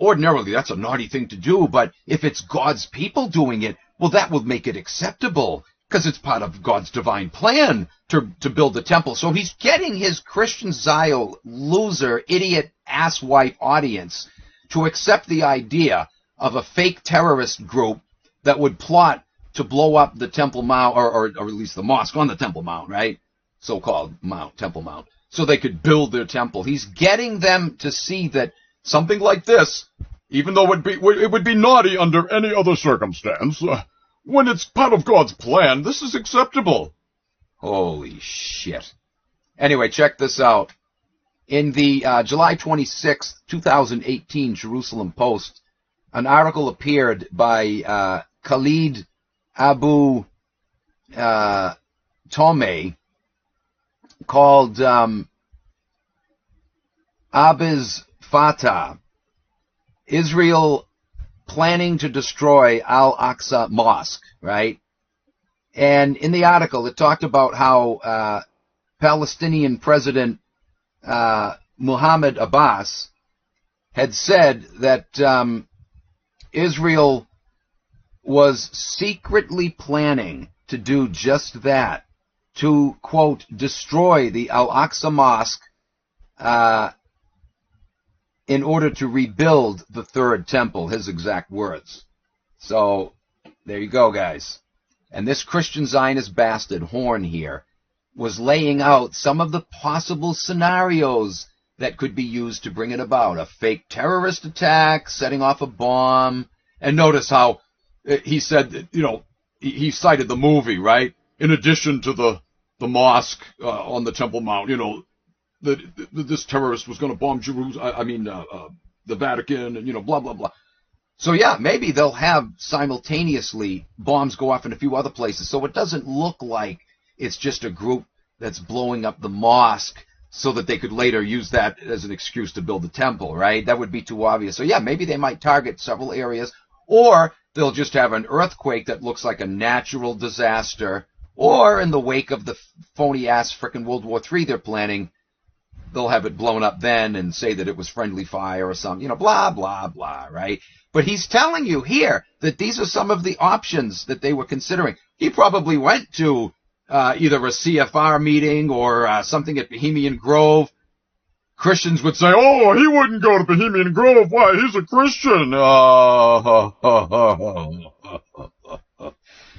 ordinarily that's a naughty thing to do, but if it's God's people doing it, well, that will make it acceptable because it's part of God's divine plan to build the temple. So he's getting his Christian Zio loser, idiot, asswipe audience to accept the idea of a fake terrorist group that would plot to blow up the Temple Mount, or at least the mosque on the Temple Mount, right? So-called Mount, Temple Mount, so they could build their temple. He's getting them to see that something like this, even though it would be naughty under any other circumstance, when it's part of God's plan, this is acceptable. Holy shit. Anyway, check this out. In the July 26th, 2018 Jerusalem Post, an article appeared by Khalid Abu Tomei called Abiz Fatah, Israel planning to destroy Al-Aqsa Mosque, right? And in the article, it talked about how Palestinian President Muhammad Abbas had said that Israel was secretly planning to do just that, to, quote, destroy the Al-Aqsa Mosque in order to rebuild the third temple, his exact words. So, there you go, guys. And this Christian Zionist bastard, Horn here, was laying out some of the possible scenarios that could be used to bring it about. A fake terrorist attack, setting off a bomb. And notice how he said that, he cited the movie, right? In addition to the mosque on the Temple Mount, that this terrorist was going to bomb the Vatican, and, blah, blah, blah. So, yeah, maybe they'll have simultaneously bombs go off in a few other places. So it doesn't look like it's just a group that's blowing up the mosque so that they could later use that as an excuse to build the temple, right? That would be too obvious. So, yeah, maybe they might target several areas, or they'll just have an earthquake that looks like a natural disaster, or in the wake of the phony-ass frickin' World War III they're planning, they'll have it blown up then and say that it was friendly fire or something, blah, blah, blah, right? But he's telling you here that these are some of the options that they were considering. He probably went to either a CFR meeting or something at Bohemian Grove. Christians would say, oh, he wouldn't go to Bohemian Grove. Why, he's a Christian.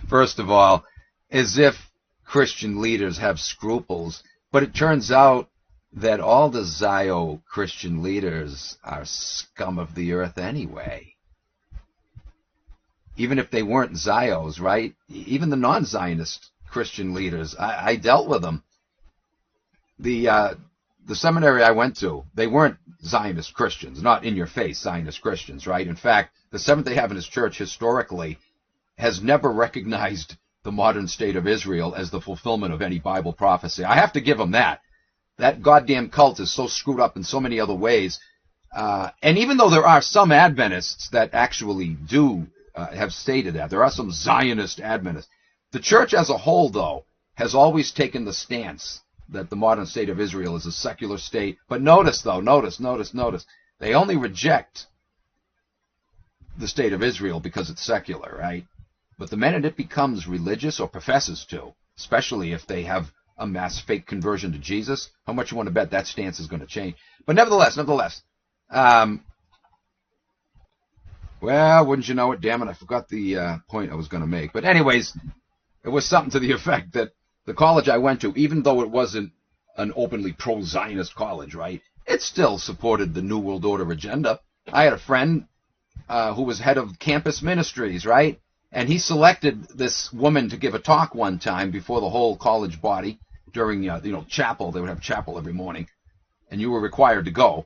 First of all, as if Christian leaders have scruples. But it turns out that all the Zio Christian leaders are scum of the earth anyway. Even if they weren't Zios, right? Even the non-Zionist Christian leaders, I dealt with them. The seminary I went to, they weren't Zionist Christians, not in-your-face Zionist Christians, right? In fact, the Seventh-day Adventist Church historically has never recognized the modern state of Israel as the fulfillment of any Bible prophecy. I have to give them that. That goddamn cult is so screwed up in so many other ways. And even though there are some Adventists that actually do have stated that, there are some Zionist Adventists, the church as a whole, though, has always taken the stance that the modern state of Israel is a secular state. But notice, though, notice, they only reject the state of Israel because it's secular, right? But the minute it becomes religious or professes to, especially if they have a mass fake conversion to Jesus, how much you want to bet that stance is going to change? But nevertheless, well, wouldn't you know it, damn it, I forgot the point I was going to make. But anyways, it was something to the effect that the college I went to, even though it wasn't an openly pro-Zionist college, right, it still supported the New World Order agenda. I had a friend who was head of campus ministries, right, and he selected this woman to give a talk one time before the whole college body during, chapel. They would have chapel every morning, and you were required to go.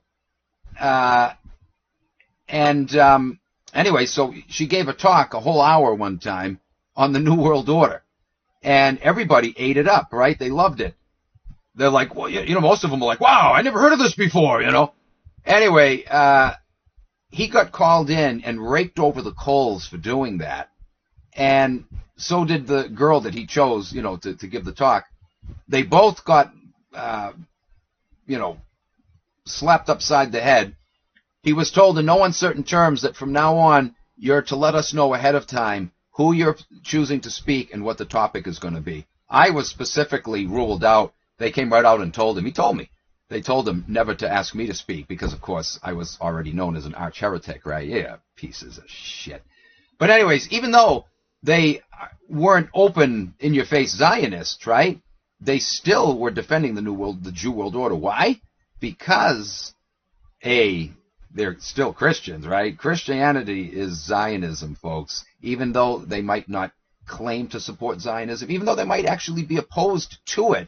Anyway, so she gave a talk, a whole hour one time, on the New World Order. And everybody ate it up, right? They loved it. They're like, well, most of them were like, wow, I never heard of this before, Anyway, he got called in and raked over the coals for doing that. And so did the girl that he chose, to give the talk. They both got, slapped upside the head. He was told in no uncertain terms that from now on, you're to let us know ahead of time who you're choosing to speak and what the topic is going to be. I was specifically ruled out. They came right out and told him. He told me. They told him never to ask me to speak because, of course, I was already known as an arch heretic, right? Yeah, pieces of shit. But anyways, even though they weren't open, in-your-face Zionists, right, they still were defending the Jew World Order. Why? Because, they're still Christians, right? Christianity is Zionism, folks. Even though they might not claim to support Zionism, even though they might actually be opposed to it,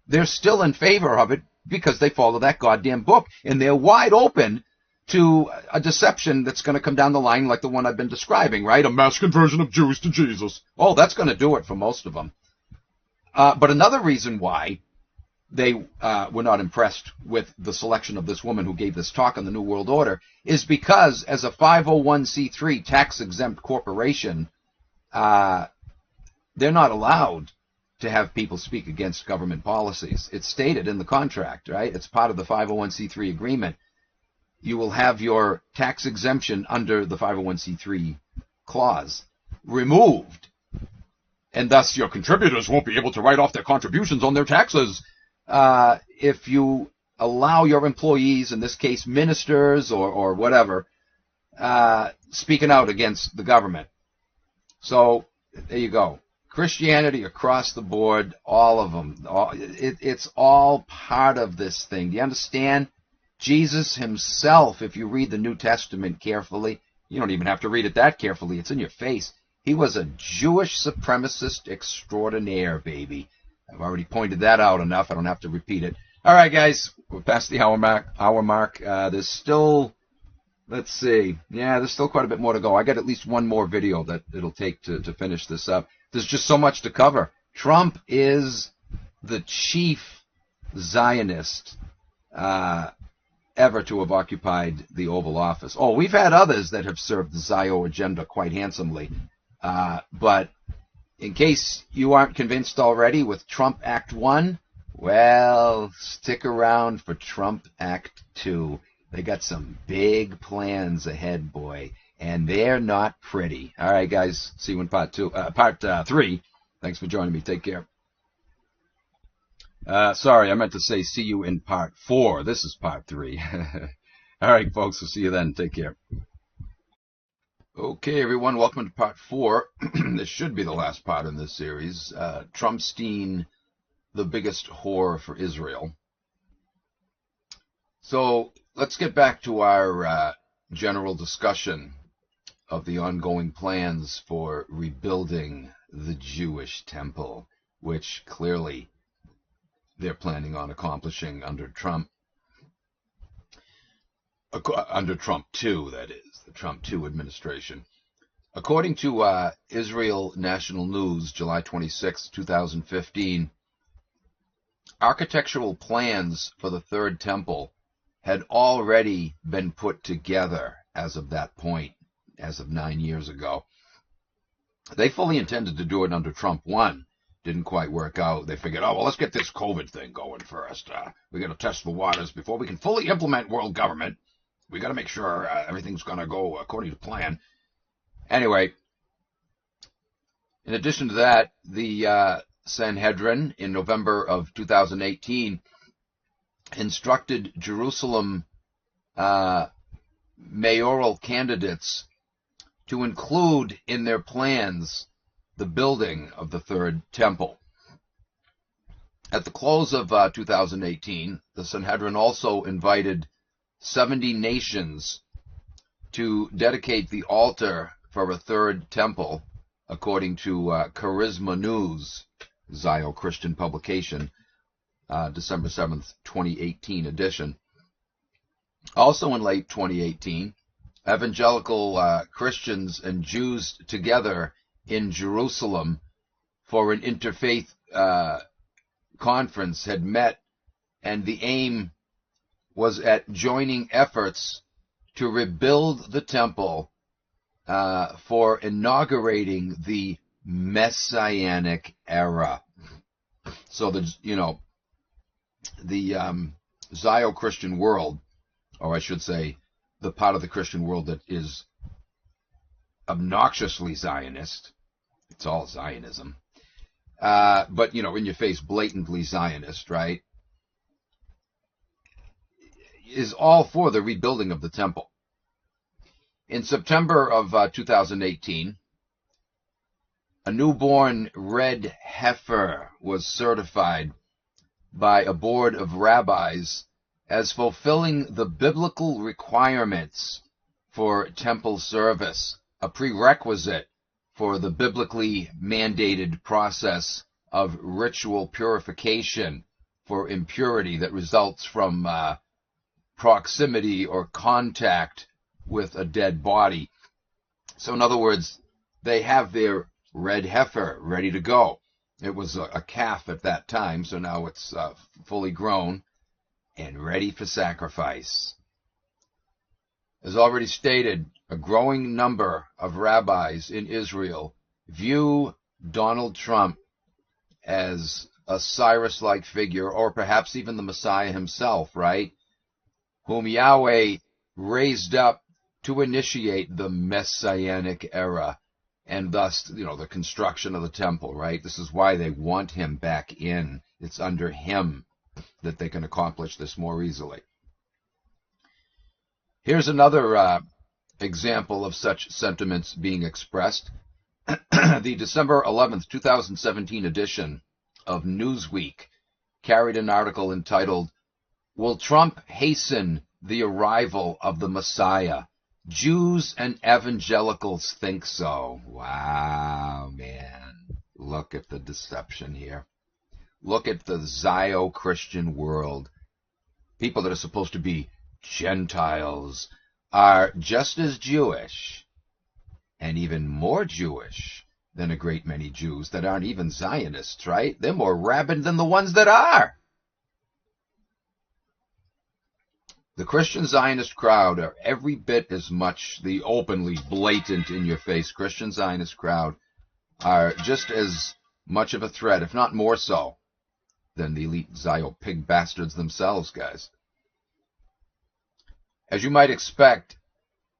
they're still in favor of it because they follow that goddamn book. And they're wide open to a deception that's going to come down the line like the one I've been describing, right? A mass conversion of Jews to Jesus. Oh, that's going to do it for most of them. But another reason why they were not impressed with the selection of this woman who gave this talk on the New World Order is because as a 501c3 tax-exempt corporation, they're not allowed to have people speak against government policies. It's stated in the contract, right? It's part of the 501c3 agreement. You will have your tax exemption under the 501c3 clause removed, and thus your contributors won't be able to write off their contributions on their taxes if you allow your employees, in this case ministers or whatever, speaking out against the government. So there you go. Christianity across the board, all of them. It's all part of this thing. Do you understand? Jesus himself, if you read the New Testament carefully, you don't even have to read it that carefully. It's in your face. He was a Jewish supremacist extraordinaire, baby. I've already pointed that out enough. I don't have to repeat it. All right, guys, we're past the hour mark. There's still, let's see. Yeah, there's still quite a bit more to go. I got at least one more video that it'll take to finish this up. There's just so much to cover. Trump is the chief Zionist ever to have occupied the Oval Office. Oh, we've had others that have served the Zio agenda quite handsomely. But in case you aren't convinced already with Trump Act 1, well, stick around for Trump Act 2. They got some big plans ahead, boy, and they're not pretty. All right, guys, see you in part 3. Thanks for joining me. Take care. Sorry, I meant to say see you in part 4. This is part 3. All right, folks, we'll see you then. Take care. Okay, everyone, welcome to part 4. This should be the last part in this series. Trumpstein, the biggest whore for Israel. So let's get back to our general discussion of the ongoing plans for rebuilding the Jewish temple, which clearly they're planning on accomplishing under Trump. Under Trump 2, that is, the Trump 2 administration. According to Israel National News, July 26, 2015, architectural plans for the Third Temple had already been put together as of that point, as of 9 years ago. They fully intended to do it under Trump 1. Didn't quite work out. They figured, oh, well, let's get this COVID thing going first. We got to test the waters before we can fully implement world government. We got to make sure everything's going to go according to plan. Anyway, in addition to that, the Sanhedrin in November of 2018 instructed Jerusalem mayoral candidates to include in their plans the building of the third temple. At the close of 2018, the Sanhedrin also invited 70 nations to dedicate the altar for a third temple, according to Charisma News, Zio-Christian publication, December 7th, 2018 edition. Also in late 2018, evangelical Christians and Jews together in Jerusalem for an interfaith conference had met, and the aim was at joining efforts to rebuild the temple for inaugurating the Messianic era. So the Zio-Christian world, or I should say the part of the Christian world that is obnoxiously Zionist, it's all Zionism, but, in your face, blatantly Zionist, right, is all for the rebuilding of the temple. In September of 2018, a newborn red heifer was certified by a board of rabbis as fulfilling the biblical requirements for temple service, a prerequisite for the biblically mandated process of ritual purification for impurity that results from proximity or contact with a dead body. So in other words, they have their red heifer ready to go. It was a calf at that time, so now it's fully grown and ready for sacrifice. As already stated, a growing number of rabbis in Israel view Donald Trump as a Cyrus-like figure, or perhaps even the Messiah himself, right? Whom Yahweh raised up to initiate the Messianic era, and thus, the construction of the temple, right? This is why they want him back in. It's under him that they can accomplish this more easily. Here's another example of such sentiments being expressed. The December 11th, 2017 edition of Newsweek carried an article entitled, "Will Trump Hasten the Arrival of the Messiah? Jews and evangelicals think so." Wow, man. Look at the deception here. Look at the Zio-Christian world. People that are supposed to be Gentiles are just as Jewish, and even more Jewish than a great many Jews that aren't even Zionists, right? They're more rabid than the ones that are. The Christian Zionist crowd are every bit as much the openly blatant in-your-face Christian Zionist crowd are just as much of a threat, if not more so, than the elite Zio pig bastards themselves, guys. As you might expect,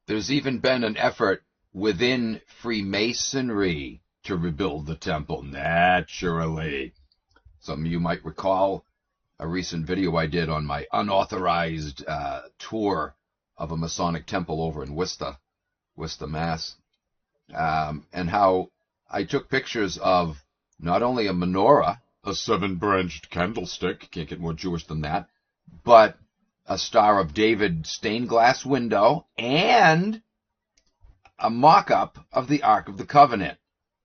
there's even been an effort within Freemasonry to rebuild the temple, naturally. Some of you might recall a recent video I did on my unauthorized tour of a Masonic temple over in Worcester, Mass. And how I took pictures of not only a menorah, A 7-branched candlestick. can't get more Jewish than that, but a Star of David stained glass window, and a mock-up of the Ark of the Covenant.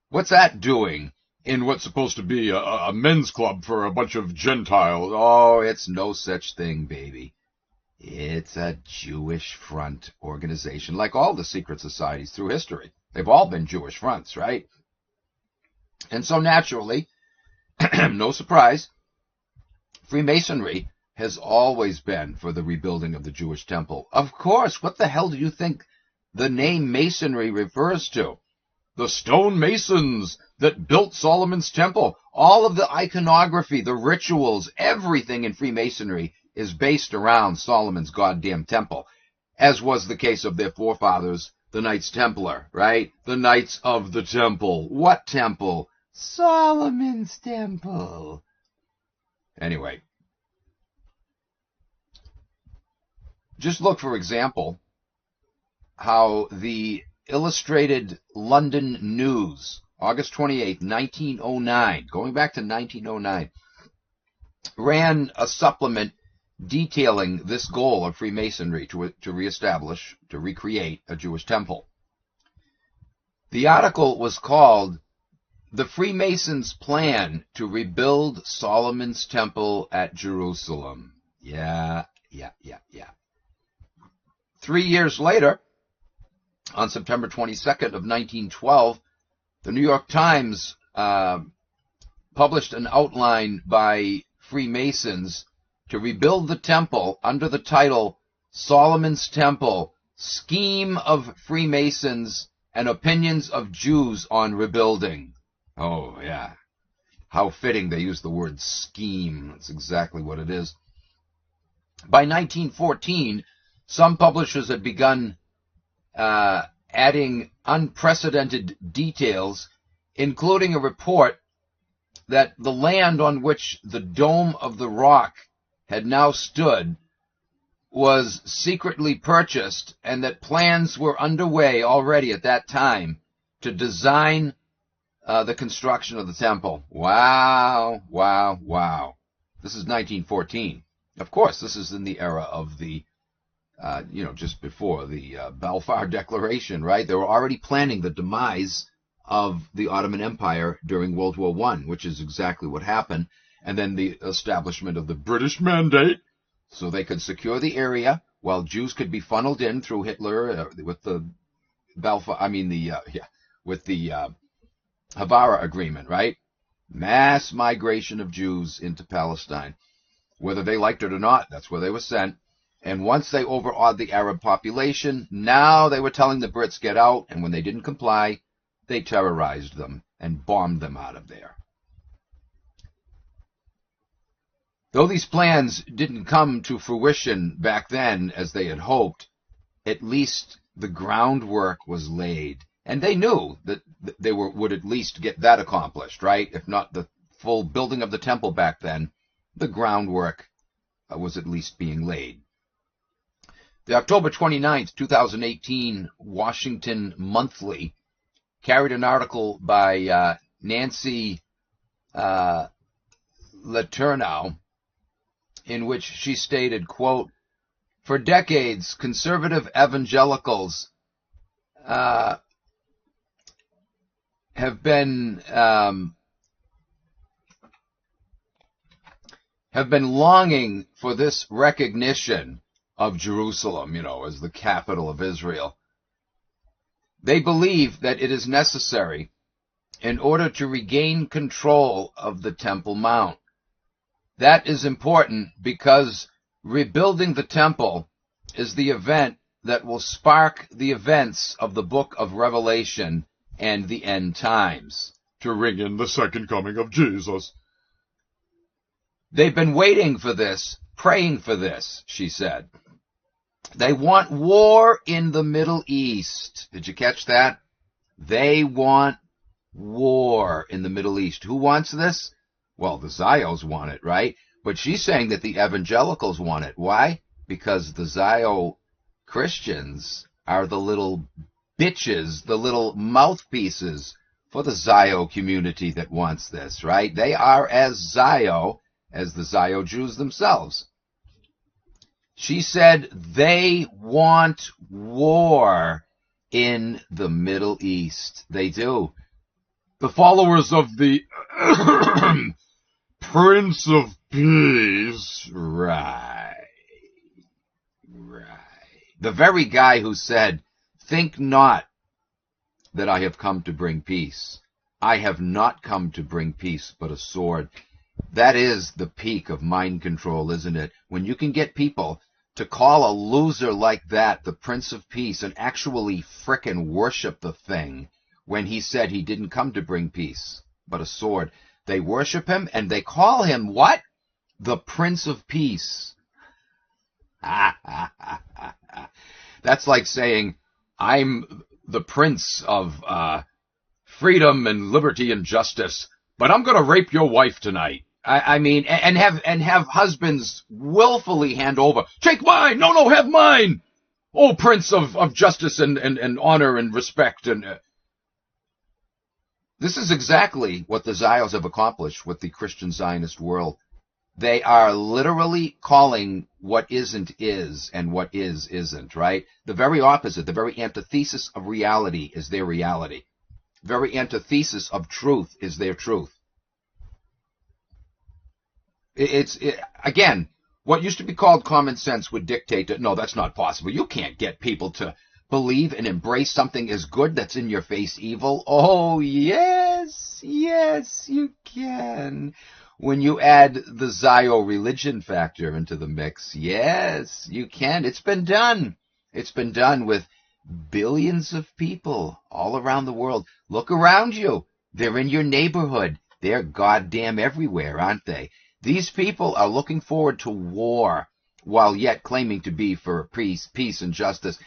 What's that doing In what's supposed to be a men's club for a bunch of Gentiles. Oh, it's no such thing, baby. It's a Jewish front organization, like all the secret societies through history. They've all been Jewish fronts, right? And so naturally, no surprise, Freemasonry has always been for the rebuilding of the Jewish temple. Of course, what the hell do you think the name Masonry refers to? The stone masons that built Solomon's temple. All of the iconography, the rituals, everything in Freemasonry is based around Solomon's goddamn temple, as was the case of their forefathers, the Knights Templar, right? The Knights of the Temple. What temple? Solomon's temple. Anyway, just look, for example, how the Illustrated London News, August 28, 1909, going back to 1909, ran a supplement detailing this goal of Freemasonry to reestablish, to recreate a Jewish temple. The article was called "The Freemasons' Plan to Rebuild Solomon's Temple at Jerusalem." Yeah. 3 years later, on September 22nd of 1912, the New York Times published an outline by Freemasons to rebuild the temple under the title "Solomon's Temple, Scheme of Freemasons and Opinions of Jews on Rebuilding." Oh, yeah. How fitting they use the word scheme. That's exactly what it is. By 1914, some publishers had begun adding unprecedented details, including a report that the land on which the Dome of the Rock had now stood was secretly purchased, and that plans were underway already at that time to design the construction of the temple. Wow. This is 1914. Of course, this is in the era of the just before the Balfour Declaration, right? They were already planning the demise of the Ottoman Empire during World War I, which is exactly what happened. And then the establishment of the British Mandate, so they could secure the area while Jews could be funneled in through Hitler with the Havara Agreement, right? Mass migration of Jews into Palestine. Whether they liked it or not, that's where they were sent. And once they overawed the Arab population, now they were telling the Brits, get out, and when they didn't comply, they terrorized them and bombed them out of there. Though these plans didn't come to fruition back then as they had hoped, at least the groundwork was laid. And they knew that they would at least get that accomplished, right? If not the full building of the temple back then, the groundwork was at least being laid. The October 29th, 2018 Washington Monthly carried an article by Nancy Letourneau in which she stated, quote, "For decades, conservative evangelicals have been longing for this recognition of Jerusalem, as the capital of Israel. They believe that it is necessary in order to regain control of the Temple Mount. That is important because rebuilding the temple is the event that will spark the events of the book of Revelation and the end times." To ring in the second coming of Jesus. They've been waiting for this, praying for this, she said. They want war in the Middle East. Did you catch that? They want war in the Middle East. Who wants this? Well, the Zios want it, right? But she's saying that the evangelicals want it. Why? Because the Zio Christians are the little bitches, the little mouthpieces for the Zio community that wants this, right? They are as Zio as the Zio Jews themselves. She said they want war in the Middle East. They do. The followers of the Prince of Peace. Right. The very guy who said, "Think not that I have come to bring peace. I have not come to bring peace, but a sword." That is the peak of mind control, isn't it? When you can get people to call a loser like that the Prince of Peace and actually frickin' worship the thing when he said he didn't come to bring peace, but a sword. They worship him and they call him what? The Prince of Peace. That's like saying, I'm the Prince of freedom and liberty and justice, but I'm going to rape your wife tonight. I mean, and have husbands willfully hand over. Take mine. No, have mine. Oh, Prince of justice and honor and respect. And this is exactly what the Zios have accomplished with the Christian Zionist world. They are literally calling what isn't is and what is isn't, right? The very opposite, the very antithesis of reality is their reality. Very antithesis of truth is their truth. Again, what used to be called common sense would dictate that, no, that's not possible. You can't get people to believe and embrace something as good that's in your face evil. Oh, yes, you can. When you add the Zio religion factor into the mix, yes, you can. It's been done. It's been done with billions of people all around the world. Look around you. They're in your neighborhood. They're goddamn everywhere, aren't they? These people are looking forward to war while yet claiming to be for peace and justice.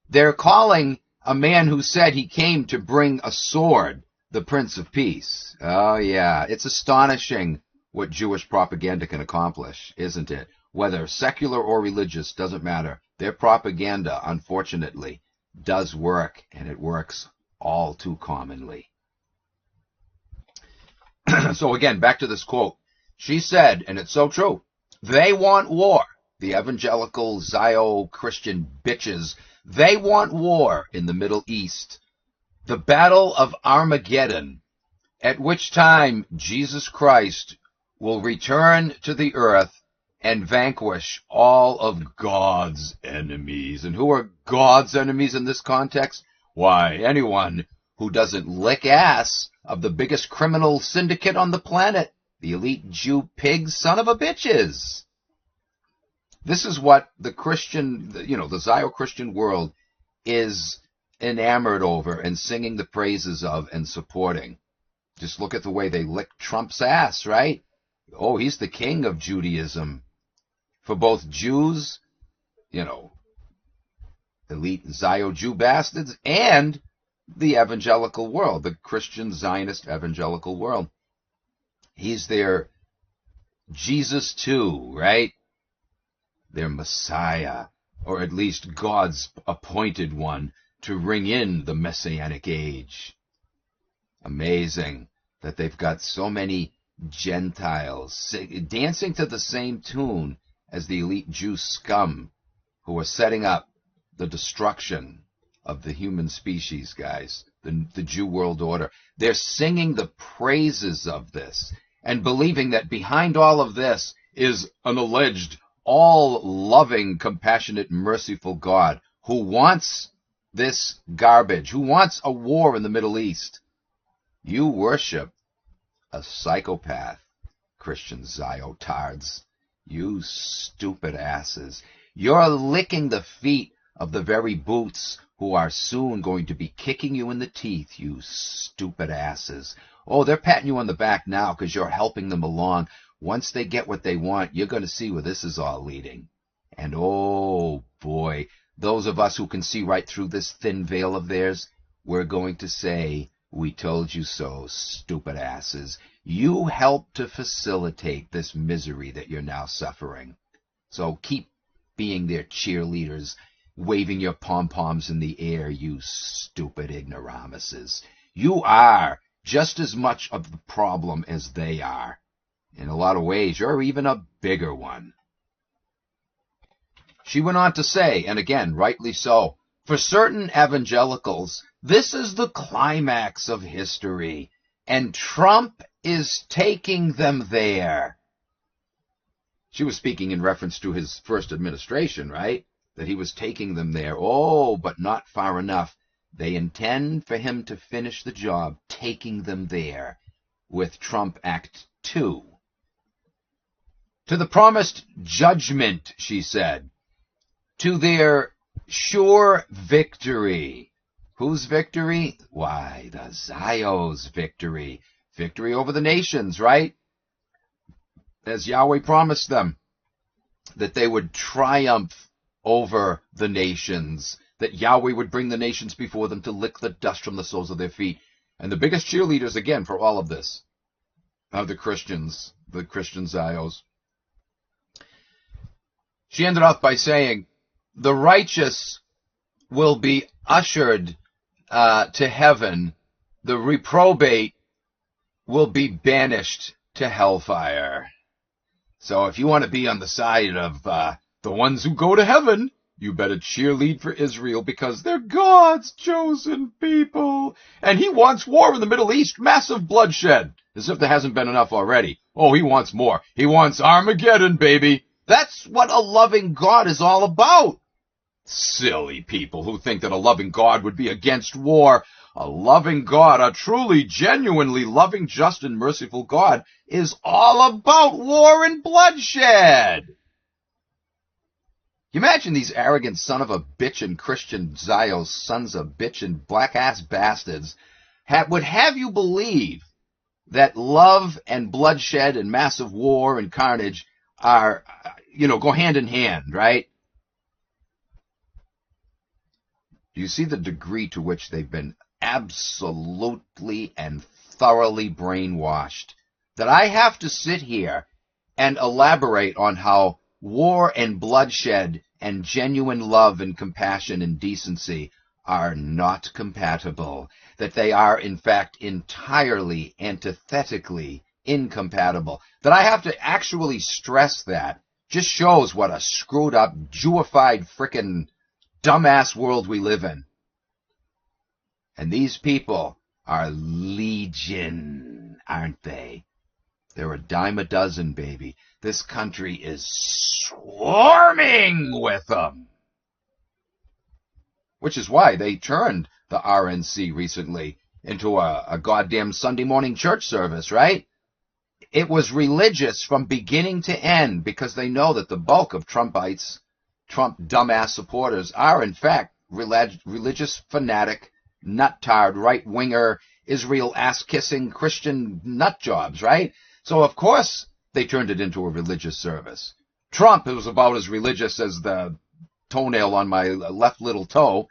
They're calling a man who said he came to bring a sword the Prince of Peace. Oh, yeah. It's astonishing what Jewish propaganda can accomplish, isn't it? Whether secular or religious, doesn't matter. Their propaganda, unfortunately, does work, and it works all too commonly. So again, back to this quote. She said, and it's so true, they want war. The evangelical Zio Christian bitches, they want war in the Middle East. The battle of Armageddon, at which time Jesus Christ will return to the earth and vanquish all of God's enemies. And who are God's enemies in this context? Why, anyone who doesn't lick ass of the biggest criminal syndicate on the planet, the elite Jew pig son of a bitches. This is what the Christian, the Zio Christian world is enamored over and singing the praises of and supporting. Just look at the way they lick Trump's ass, right? Oh, he's the king of Judaism. For both Jews, elite Zio Jew bastards, and the evangelical world, the Christian Zionist evangelical world. He's their Jesus too, right? Their Messiah, or at least God's appointed one to ring in the Messianic age. Amazing that they've got so many Gentiles dancing to the same tune as the elite Jew scum who are setting up the destruction of the human species, guys, the Jew world order. They're singing the praises of this and believing that behind all of this is an alleged all-loving, compassionate, merciful God who wants this garbage, who wants a war in the Middle East. You worship a psychopath, Christian Ziotards. You stupid asses. You're licking the feet of the very boots who are soon going to be kicking you in the teeth, you stupid asses. Oh, they're patting you on the back now because you're helping them along. Once they get what they want, you're going to see where this is all leading. And oh boy, those of us who can see right through this thin veil of theirs, we're going to say, we told you so, stupid asses. You helped to facilitate this misery that you're now suffering. So keep being their cheerleaders, waving your pom-poms in the air, you stupid ignoramuses. You are just as much of the problem as they are. In a lot of ways, you're even a bigger one. She went on to say, and again, rightly so, for certain evangelicals, this is the climax of history, and Trump is taking them there. She was speaking in reference to his first administration, right? That he was taking them there. Oh, but not far enough. They intend for him to finish the job, taking them there with Trump Act 2. to the promised judgment, she said, to their sure victory. Whose victory? Why, the Zio's victory. Victory over the nations, right? As Yahweh promised them, that they would triumph over the nations, that Yahweh would bring the nations before them to lick the dust from the soles of their feet. And the biggest cheerleaders, again, for all of this are the Christians, the Christian Zios. She ended off by saying, the righteous will be ushered to heaven. The reprobate will be banished to hellfire. So if you want to be on the side of the ones who go to heaven, you better cheerlead for Israel because they're God's chosen people. And he wants war in the Middle East, massive bloodshed, as if there hasn't been enough already. Oh, he wants more. He wants Armageddon, baby. That's what a loving God is all about. Silly people who think that a loving God would be against war. A loving God, a truly, genuinely loving, just, and merciful God is all about war and bloodshed. You imagine these arrogant son of a bitch and Christian Zios, sons of bitch and black-ass bastards, would have you believe that love and bloodshed and massive war and carnage are, go hand in hand, right? Do you see the degree to which they've been absolutely and thoroughly brainwashed? That I have to sit here and elaborate on how war and bloodshed and genuine love and compassion and decency are not compatible. That they are, in fact, entirely antithetically incompatible. That I have to actually stress that just shows what a screwed up, Jewified frickin' dumbass world we live in. And these people are legion, aren't they? They're a dime a dozen, baby. This country is swarming with them. Which is why they turned the RNC recently into a goddamn Sunday morning church service, right? It was religious from beginning to end because they know that the bulk of Trumpites, Trump dumbass supporters, are in fact religious fanatic, nut-tard, right-winger, Israel ass-kissing Christian nut jobs, right? So of course they turned it into a religious service. Trump, who was about as religious as the toenail on my left little toe,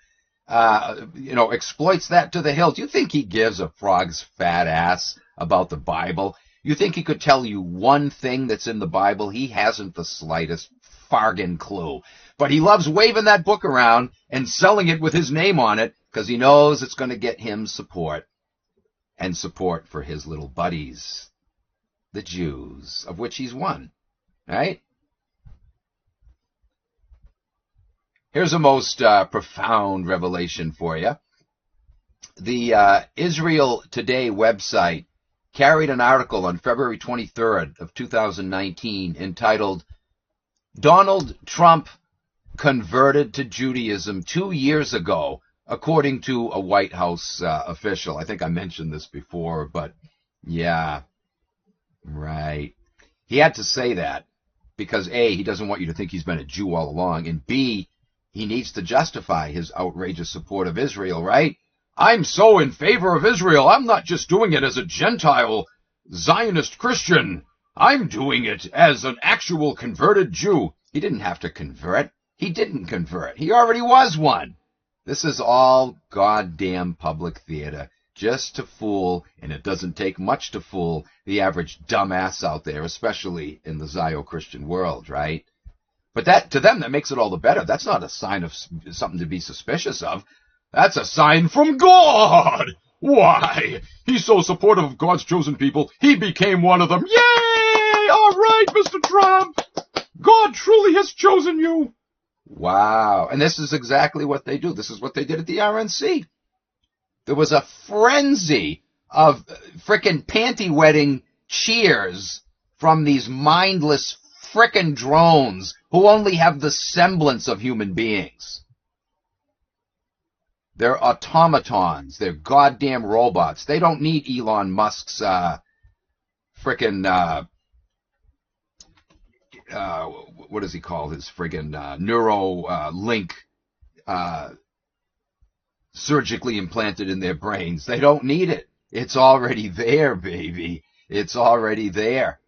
exploits that to the hilt. You think he gives a frog's fat ass about the Bible? You think he could tell you one thing that's in the Bible? He hasn't the slightest fargan clue. But he loves waving that book around and selling it with his name on it because he knows it's going to get him support and support for his little buddies, the Jews, of which he's one, right? Here's a most profound revelation for you. The Israel Today website carried an article on February 23rd of 2019 entitled, Donald Trump converted to Judaism 2 years ago, according to a White House official. I think I mentioned this before, but yeah, right. He had to say that because A, he doesn't want you to think he's been a Jew all along, and B, he needs to justify his outrageous support of Israel, right? I'm so in favor of Israel. I'm not just doing it as a Gentile Zionist Christian. I'm doing it as an actual converted Jew. He didn't have to convert. He didn't convert. He already was one. This is all goddamn public theater just to fool, and it doesn't take much to fool the average dumbass out there, especially in the Zio-Christian world, right? But that, to them, that makes it all the better. That's not a sign of something to be suspicious of. That's a sign from God! Why? He's so supportive of God's chosen people, he became one of them. Yay! All right, Mr. Trump! God truly has chosen you! Wow. And this is exactly what they do. This is what they did at the RNC. There was a frenzy of frickin' panty-wetting cheers from these mindless frickin' drones who only have the semblance of human beings. They're automatons. They're goddamn robots. They don't need Elon Musk's frickin' what does he call his friggin' neuro link surgically implanted in their brains. They don't need it. It's already there, baby. It's already there.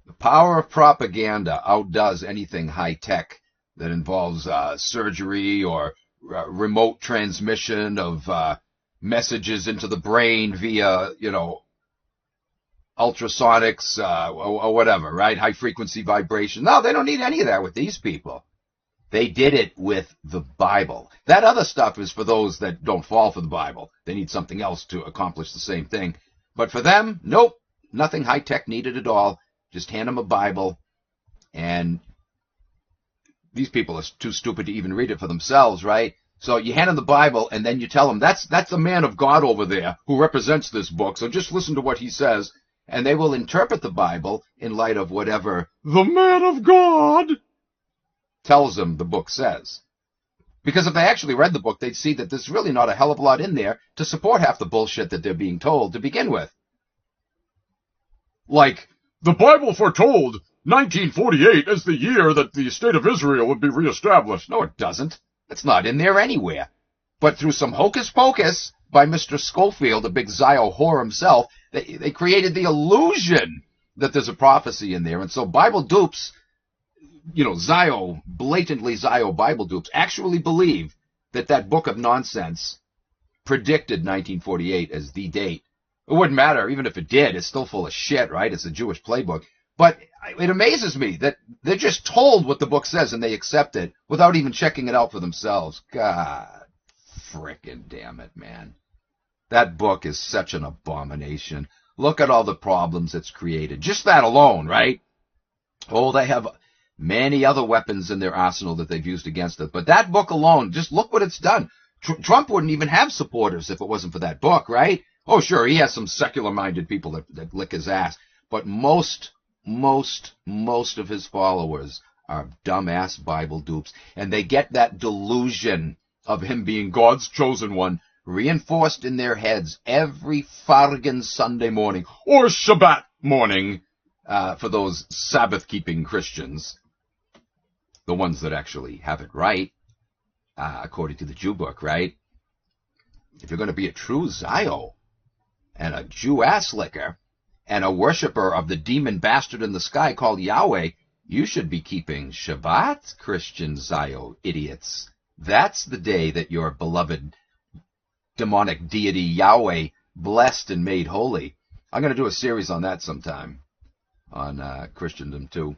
The power of propaganda outdoes anything high-tech that involves surgery or remote transmission of messages into the brain via, ultrasonics or whatever, right? High-frequency vibration. No, they don't need any of that with these people. They did it with the Bible. That other stuff is for those that don't fall for the Bible. They need something else to accomplish the same thing. But for them, nope, nothing high-tech needed at all. Just hand them a Bible, and these people are too stupid to even read it for themselves, right? So you hand them the Bible, and then you tell them, that's the man of God over there who represents this book, so just listen to what he says, and they will interpret the Bible in light of whatever the man of God tells them the book says. Because if they actually read the book, they'd see that there's really not a hell of a lot in there to support half the bullshit that they're being told to begin with. Like, the Bible foretold 1948 as the year that the state of Israel would be reestablished. No, it doesn't. It's not in there anywhere. But through some hocus pocus by Mr. Schofield, a big Zio whore himself, they created the illusion that there's a prophecy in there. And so Bible dupes, Zio, blatantly Zio Bible dupes, actually believe that book of nonsense predicted 1948 as the date. It wouldn't matter, even if it did. It's still full of shit, right? It's a Jewish playbook. But it amazes me that they're just told what the book says and they accept it without even checking it out for themselves. God frickin' damn it, man. That book is such an abomination. Look at all the problems it's created. Just that alone, right? Oh, they have many other weapons in their arsenal that they've used against it. But that book alone, just look what it's done. Trump wouldn't even have supporters if it wasn't for that book, right? Oh, sure, he has some secular-minded people that lick his ass. But most of his followers are dumbass Bible dupes. And they get that delusion of him being God's chosen one reinforced in their heads every fargan Sunday morning or Shabbat morning for those Sabbath-keeping Christians, the ones that actually have it right, according to the Jew book, right? If you're going to be a true Zio and a Jew ass-licker and a worshiper of the demon bastard in the sky called Yahweh, you should be keeping Shabbat, Christian Zio idiots. That's the day that your beloved demonic deity Yahweh blessed and made holy. I'm going to do a series on that sometime, on Christendumb too,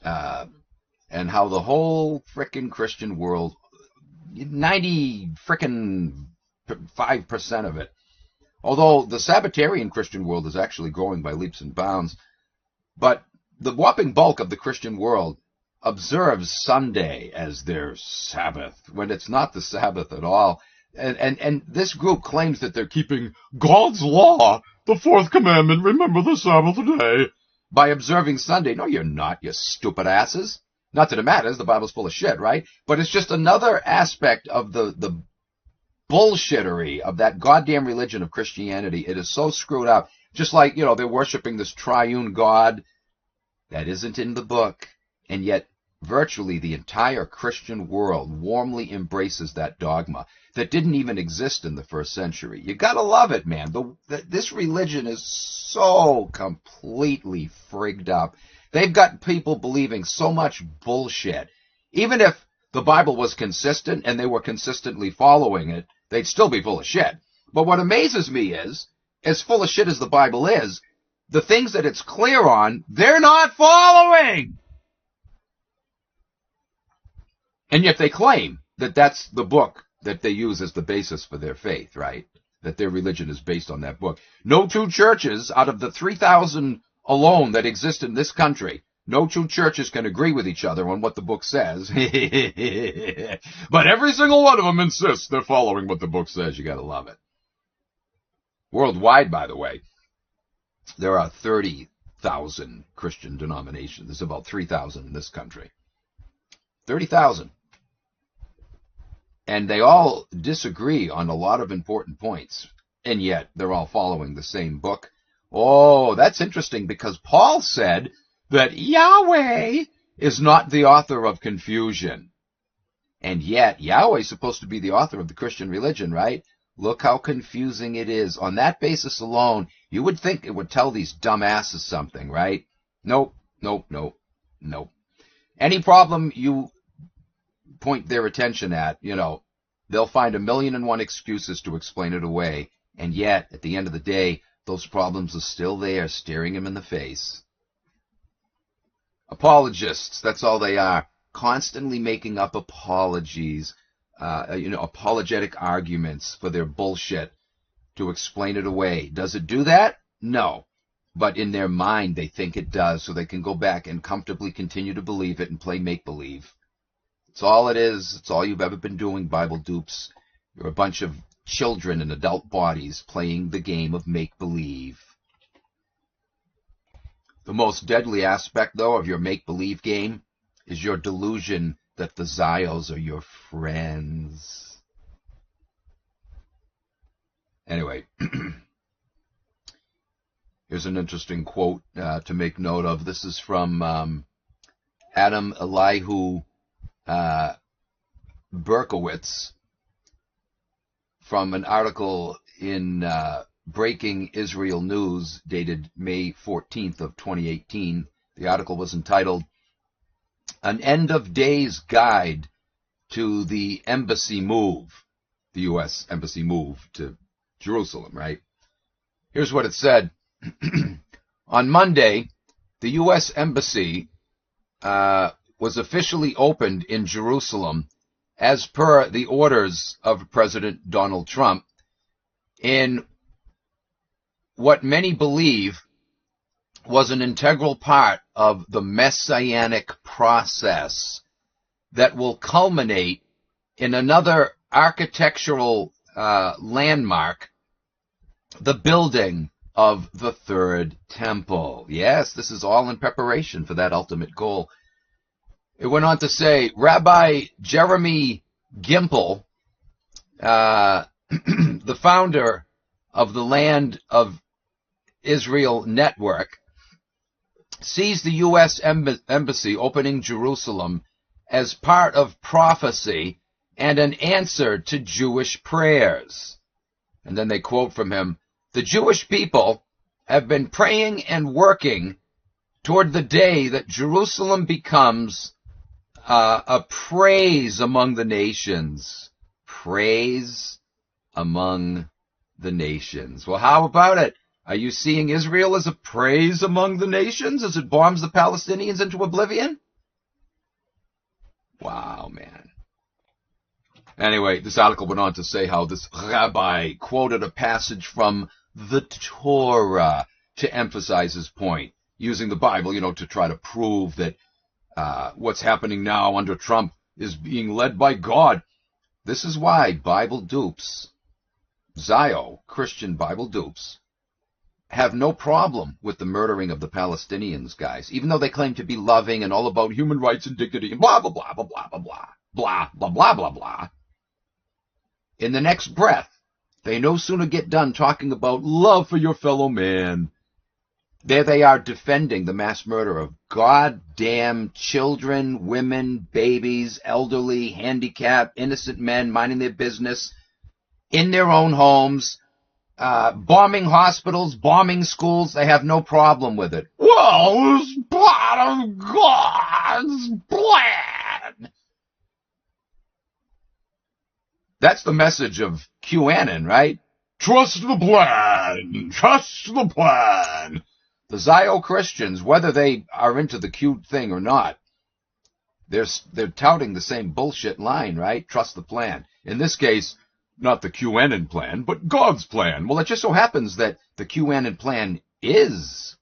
and how the whole frickin' Christian world, 5% of it, although the Sabbatarian Christian world is actually growing by leaps and bounds, but the whopping bulk of the Christian world observes Sunday as their Sabbath, when it's not the Sabbath at all. And this group claims that they're keeping God's law, the fourth commandment, remember the Sabbath day, by observing Sunday. No, you're not, you stupid asses. Not that it matters, the Bible's full of shit, right? But it's just another aspect of the bullshittery of that goddamn religion of Christianity. It is so screwed up. Just like, they're worshiping this triune God that isn't in the book, and yet virtually the entire Christian world warmly embraces that dogma that didn't even exist in the first century. You gotta love it, man. This religion is so completely frigged up. They've got people believing so much bullshit. Even if the Bible was consistent and they were consistently following it, they'd still be full of shit. But what amazes me is, as full of shit as the Bible is, the things that it's clear on, they're not following. And yet they claim that that's the book that they use as the basis for their faith, right? That their religion is based on that book. No two churches out of the 3,000 alone that exist in this country, no two churches can agree with each other on what the book says. But every single one of them insists they're following what the book says. You gotta love it. Worldwide, by the way, there are 30,000 Christian denominations. There's about 3,000 in this country. 30,000. And they all disagree on a lot of important points, and yet they're all following the same book. Oh, that's interesting, because Paul said that Yahweh is not the author of confusion. And yet, Yahweh is supposed to be the author of the Christian religion, right? Look how confusing it is. On that basis alone, you would think it would tell these dumbasses something, right? Nope, nope, nope, nope. Any problem you point their attention at, they'll find 1,000,001 excuses to explain it away. And yet, at the end of the day, those problems are still there, staring them in the face. Apologists, that's all they are. Constantly making up apologies, apologetic arguments for their bullshit to explain it away. Does it do that? No. But in their mind, they think it does, so they can go back and comfortably continue to believe it and play make-believe. It's all it is. It's all you've ever been doing, Bible dupes. You're a bunch of children in adult bodies playing the game of make-believe. The most deadly aspect, though, of your make-believe game is your delusion that the Zios are your friends. Anyway, here's an interesting quote to make note of. This is from Adam Elihu Berkowitz, from an article in Breaking Israel News dated May 14th of 2018. The article was entitled, "An End of Days Guide to the Embassy Move," the U.S. Embassy move to Jerusalem, right? Here's what it said. On Monday, the U.S. Embassy was officially opened in Jerusalem as per the orders of President Donald Trump in what many believe was an integral part of the messianic process that will culminate in another architectural landmark, the building of the Third Temple. Yes, this is all in preparation for that ultimate goal. It went on to say, Rabbi Jeremy Gimple, the founder of the Land of Israel Network, sees the U.S. Embassy opening Jerusalem as part of prophecy and an answer to Jewish prayers. And then they quote from him, "The Jewish people have been praying and working toward the day that Jerusalem becomes a praise among the nations." Praise among the nations. Well, how about it? Are you seeing Israel as a praise among the nations as it bombs the Palestinians into oblivion? Wow, man. Anyway, this article went on to say how this rabbi quoted a passage from the Torah to emphasize his point, using the Bible, to try to prove that what's happening now under Trump is being led by God. This is why Bible dupes, Zio, Christian Bible dupes, have no problem with the murdering of the Palestinians, guys, even though they claim to be loving and all about human rights and dignity and blah, blah, blah, blah, blah, blah, blah, blah, blah, blah, blah, blah. In the next breath, they no sooner get done talking about love for your fellow man. There they are defending the mass murder of goddamn children, women, babies, elderly, handicapped, innocent men minding their business in their own homes, bombing hospitals, bombing schools. They have no problem with it. Well, it's part of God's plan. That's the message of QAnon, right? Trust the plan. Trust the plan. The Zio Christians, whether they are into the cute thing or not, they're touting the same bullshit line, right? Trust the plan. In this case, not the QAnon plan, but God's plan. Well, it just so happens that the QAnon plan is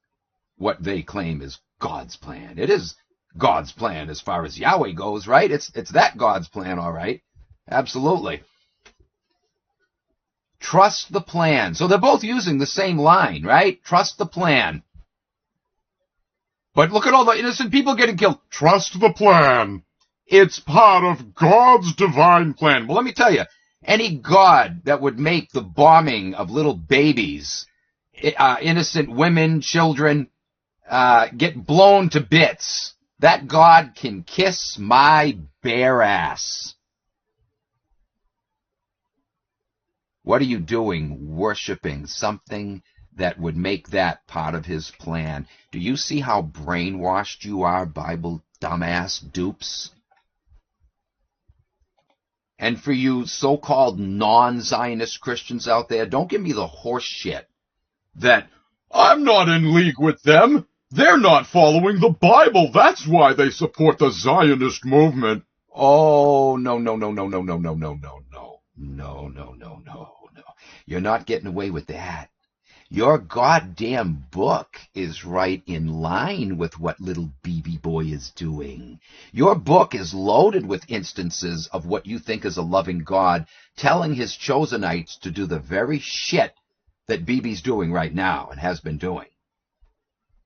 what they claim is God's plan. It is God's plan as far as Yahweh goes, right? It's that God's plan, all right. Absolutely. Trust the plan. So they're both using the same line, right? Trust the plan. But look at all the innocent people getting killed. Trust the plan. It's part of God's divine plan. Well, let me tell you, any God that would make the bombing of little babies innocent women, children, get blown to bits. That God can kiss my bare ass. What are you doing worshiping something that would make that part of his plan? Do you see how brainwashed you are, Bible dumbass dupes? And for you so-called non-Zionist Christians out there, don't give me the horse shit that I'm not in league with them. They're not following the Bible. That's why they support the Zionist movement. oh, no, no, no, no, no, no, no, no, no, no, no, no, no, no. You're not getting away with that. Your goddamn book is right in line with what little BB boy is doing. Your book is loaded with instances of what you think is a loving God telling his Chosenites to do the very shit that BB's doing right now and has been doing.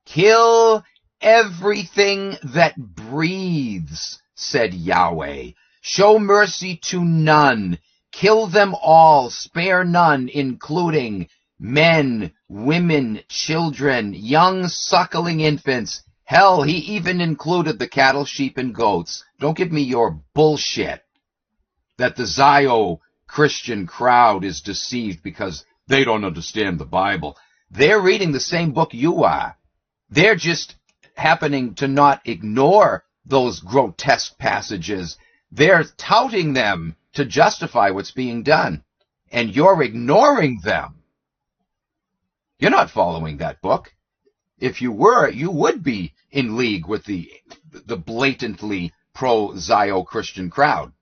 Kill everything that breathes, said Yahweh. Show mercy to none. Kill them all, spare none, including men, women, children, young suckling infants. Hell, he even included the cattle, sheep, and goats. Don't give me your bullshit that the Zio Christian crowd is deceived because they don't understand the Bible. They're reading the same book you are. They're just happening to not ignore those grotesque passages. They're touting them to justify what's being done. And you're ignoring them. You're not following that book. If you were, you would be in league with the blatantly pro-Zio Christian crowd.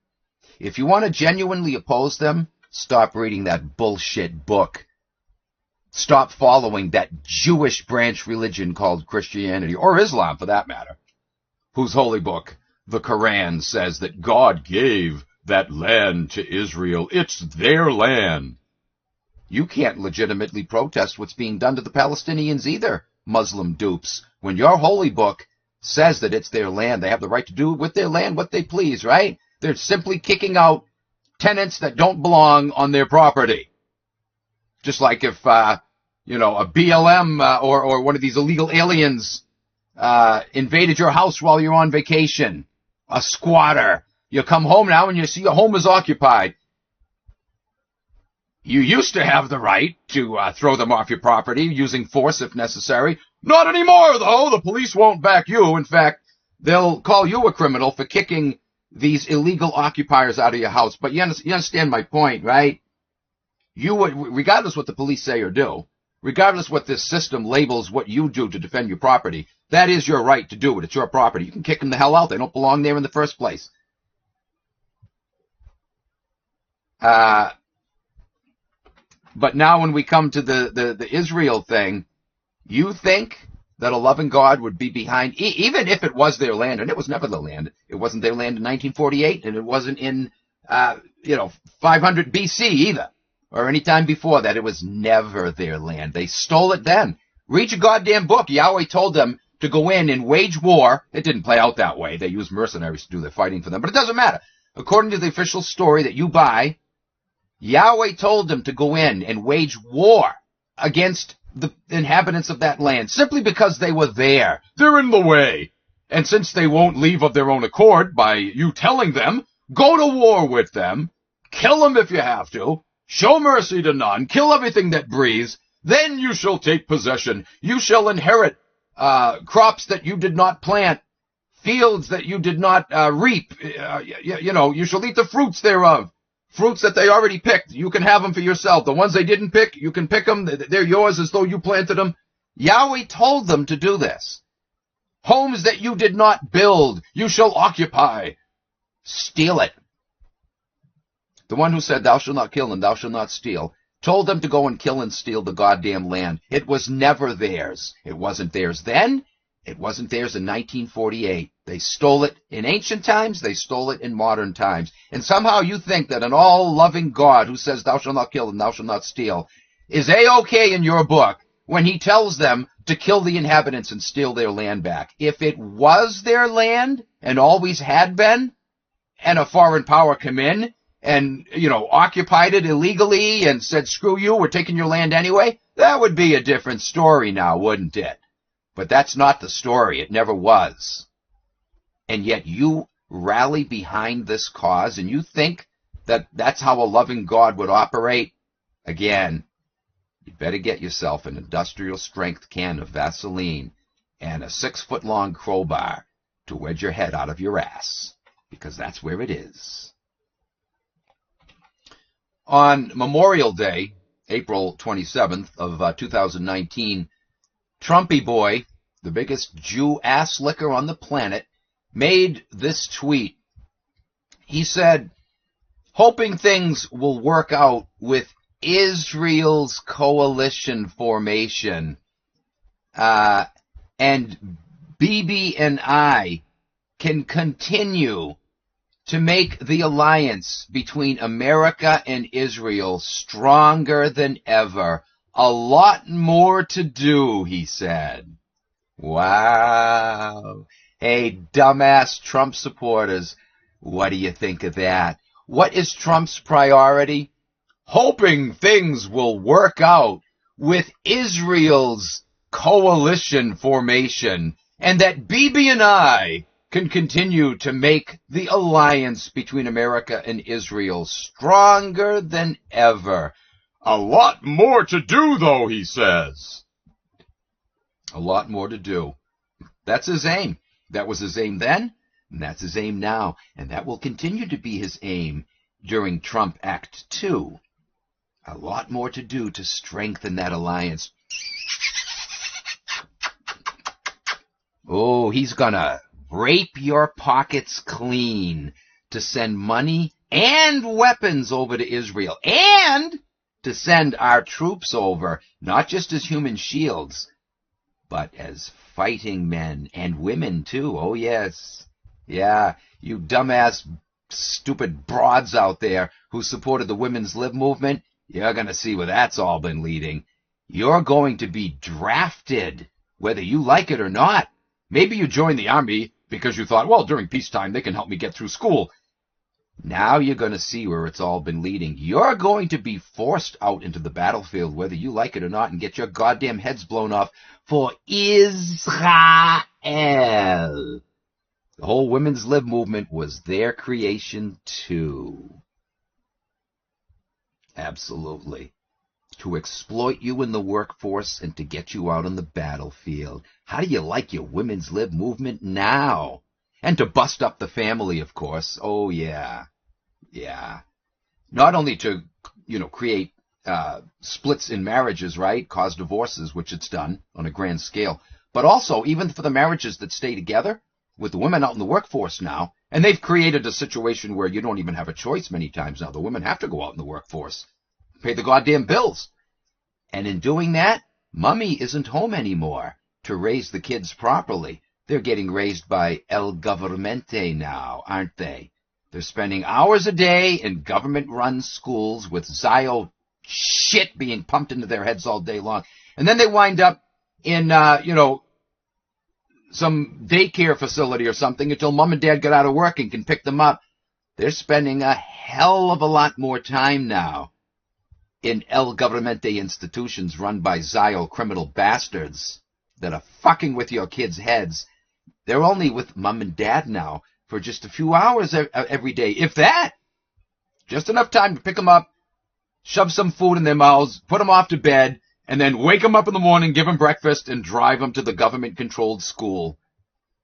If you want to genuinely oppose them, stop reading that bullshit book. Stop following that Jewish branch religion called Christianity, or Islam for that matter, whose holy book, the Quran, says that God gave that land to Israel. It's their land. You can't legitimately protest what's being done to the Palestinians either, Muslim dupes. When your holy book says that it's their land, they have the right to do with their land what they please, right? They're simply kicking out tenants that don't belong on their property. Just like if, a BLM or one of these illegal aliens invaded your house while you're on vacation, a squatter. You come home now and you see your home is occupied. You used to have the right to throw them off your property using force if necessary. Not anymore, though. The police won't back you. In fact, they'll call you a criminal for kicking these illegal occupiers out of your house. But you understand my point, right? You would, regardless what the police say or do, regardless what this system labels what you do to defend your property, that is your right to do it. It's your property. You can kick them the hell out. They don't belong there in the first place. But now when we come to the Israel thing, you think that a loving God would be behind, even if it was their land, and it was never their land. It wasn't their land in 1948, and it wasn't in, 500 BC either, or any time before that. It was never their land. They stole it then. Read your goddamn book. Yahweh told them to go in and wage war. It didn't play out that way. They used mercenaries to do their fighting for them, but it doesn't matter. According to the official story that you buy, Yahweh told them to go in and wage war against the inhabitants of that land simply because they were there. They're in the way. And since they won't leave of their own accord by you telling them, go to war with them, kill them if you have to, show mercy to none, kill everything that breathes, then you shall take possession. You shall inherit crops that you did not plant, fields that you did not reap. You shall eat the fruits thereof. Fruits that they already picked, you can have them for yourself. The ones they didn't pick, you can pick them. They're yours as though you planted them. Yahweh told them to do this. Homes that you did not build, you shall occupy. Steal it. The one who said, thou shalt not kill and thou shalt not steal, told them to go and kill and steal the goddamn land. It was never theirs. It wasn't theirs then. It wasn't theirs in 1948. They stole it in ancient times. They stole it in modern times. And somehow you think that an all-loving God who says, thou shalt not kill and thou shalt not steal, is A-okay in your book when he tells them to kill the inhabitants and steal their land back. If it was their land and always had been, and a foreign power come in and, occupied it illegally and said, screw you, we're taking your land anyway, that would be a different story now, wouldn't it? But that's not the story. It never was. And yet you rally behind this cause and you think that that's how a loving God would operate? Again, you better get yourself an industrial strength can of Vaseline and a 6-foot-long crowbar to wedge your head out of your ass, because that's where it is. On Memorial Day, April 27th of 2019, Trumpy Boy, the biggest Jew ass licker on the planet, made this tweet. He said, hoping things will work out with Israel's coalition formation, and Bibi and I can continue to make the alliance between America and Israel stronger than ever. A lot more to do, he said. Wow. Hey, dumbass Trump supporters, what do you think of that? What is Trump's priority? Hoping things will work out with Israel's coalition formation, and that Bibi and I can continue to make the alliance between America and Israel stronger than ever. A lot more to do, though, he says. A lot more to do. That's his aim. That was his aim then, and that's his aim now, and that will continue to be his aim during Trump Act 2. A lot more to do to strengthen that alliance. Oh, he's gonna rape your pockets clean to send money and weapons over to Israel, and to send our troops over, not just as human shields, but as fighting men and women too. Oh yes. Yeah, you dumbass stupid broads out there who supported the women's lib movement, you're going to see where that's all been leading. You're going to be drafted, whether you like it or not. Maybe you joined the army because you thought, well, during peacetime they can help me get through school. Now you're going to see where it's all been leading. You're going to be forced out into the battlefield, whether you like it or not, and get your goddamn heads blown off for Israel. The whole women's lib movement was their creation too. Absolutely. To exploit you in the workforce and to get you out on the battlefield. How do you like your women's lib movement now? And to bust up the family, of course. Oh, yeah. Yeah. Not only to, create splits in marriages, right? Cause divorces, which it's done on a grand scale. But also, even for the marriages that stay together, with the women out in the workforce now, and they've created a situation where you don't even have a choice many times now. The women have to go out in the workforce, pay the goddamn bills. And in doing that, mommy isn't home anymore to raise the kids properly. They're getting raised by El Governmente now, aren't they? They're spending hours a day in government-run schools with Zio shit being pumped into their heads all day long. And then they wind up in, some daycare facility or something until mom and dad get out of work and can pick them up. They're spending a hell of a lot more time now in El Governmente institutions run by Zio criminal bastards that are fucking with your kids' heads. They're only with mom and dad now for just a few hours every day, if that. Just enough time to pick them up, shove some food in their mouths, put them off to bed, and then wake them up in the morning, give them breakfast, and drive them to the government-controlled school.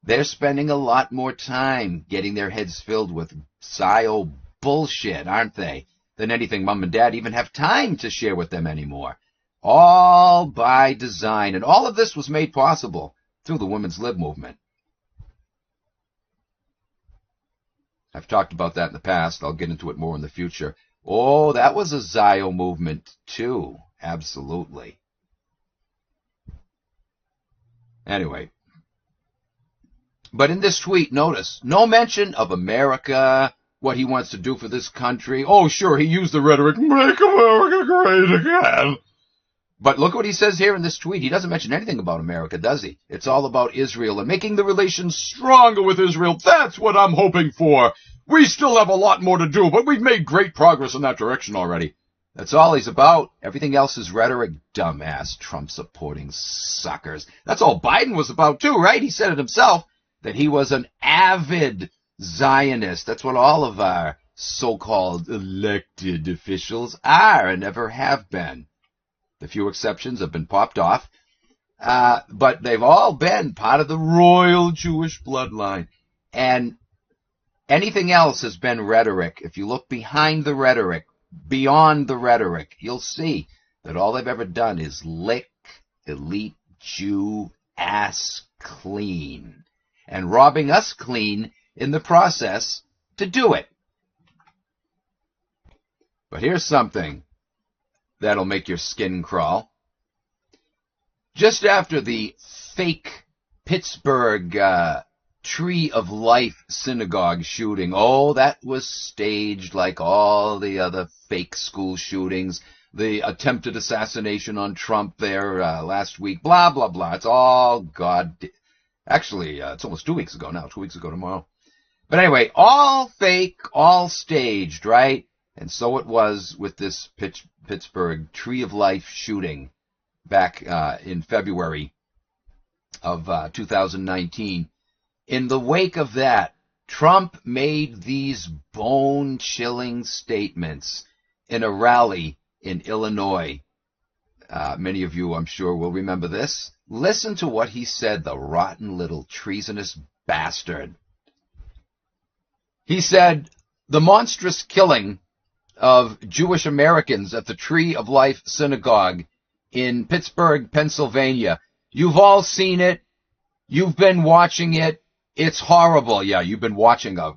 They're spending a lot more time getting their heads filled with Zio bullshit, aren't they, than anything mom and dad even have time to share with them anymore. All by design. And all of this was made possible through the women's lib movement. I've talked about that in the past. I'll get into it more in the future. Oh, that was a Zio movement too. Absolutely. Anyway. But in this tweet, notice, no mention of America, what he wants to do for this country. Oh, sure, he used the rhetoric, make America great again. But look what he says here in this tweet. He doesn't mention anything about America, does he? It's all about Israel and making the relations stronger with Israel. That's what I'm hoping for. We still have a lot more to do, but we've made great progress in that direction already. That's all he's about. Everything else is rhetoric, dumbass, Trump-supporting suckers. That's all Biden was about, too, right? He said it himself, that he was an avid Zionist. That's what all of our so-called elected officials are and ever have been. The few exceptions have been popped off, but they've all been part of the royal Jewish bloodline. And anything else has been rhetoric. If you look behind the rhetoric, beyond the rhetoric, you'll see that all they've ever done is lick elite Jew ass clean, and robbing us clean in the process to do it. But here's something that'll make your skin crawl. Just after the fake Pittsburgh Tree of Life synagogue shooting, oh, that was staged like all the other fake school shootings, the attempted assassination on Trump there last week, blah, blah, blah. It's all actually, it's almost 2 weeks ago now, 2 weeks ago tomorrow. But anyway, all fake, all staged, right? And so it was with this Pittsburgh Tree of Life shooting back in February of 2019. In the wake of that, Trump made these bone-chilling statements in a rally in Illinois. Many of you, I'm sure, will remember this. Listen to what he said, the rotten little treasonous bastard. He said, the monstrous killing of Jewish Americans at the Tree of Life Synagogue in Pittsburgh, Pennsylvania. You've all seen it. You've been watching it. It's horrible. Yeah, you've been watching a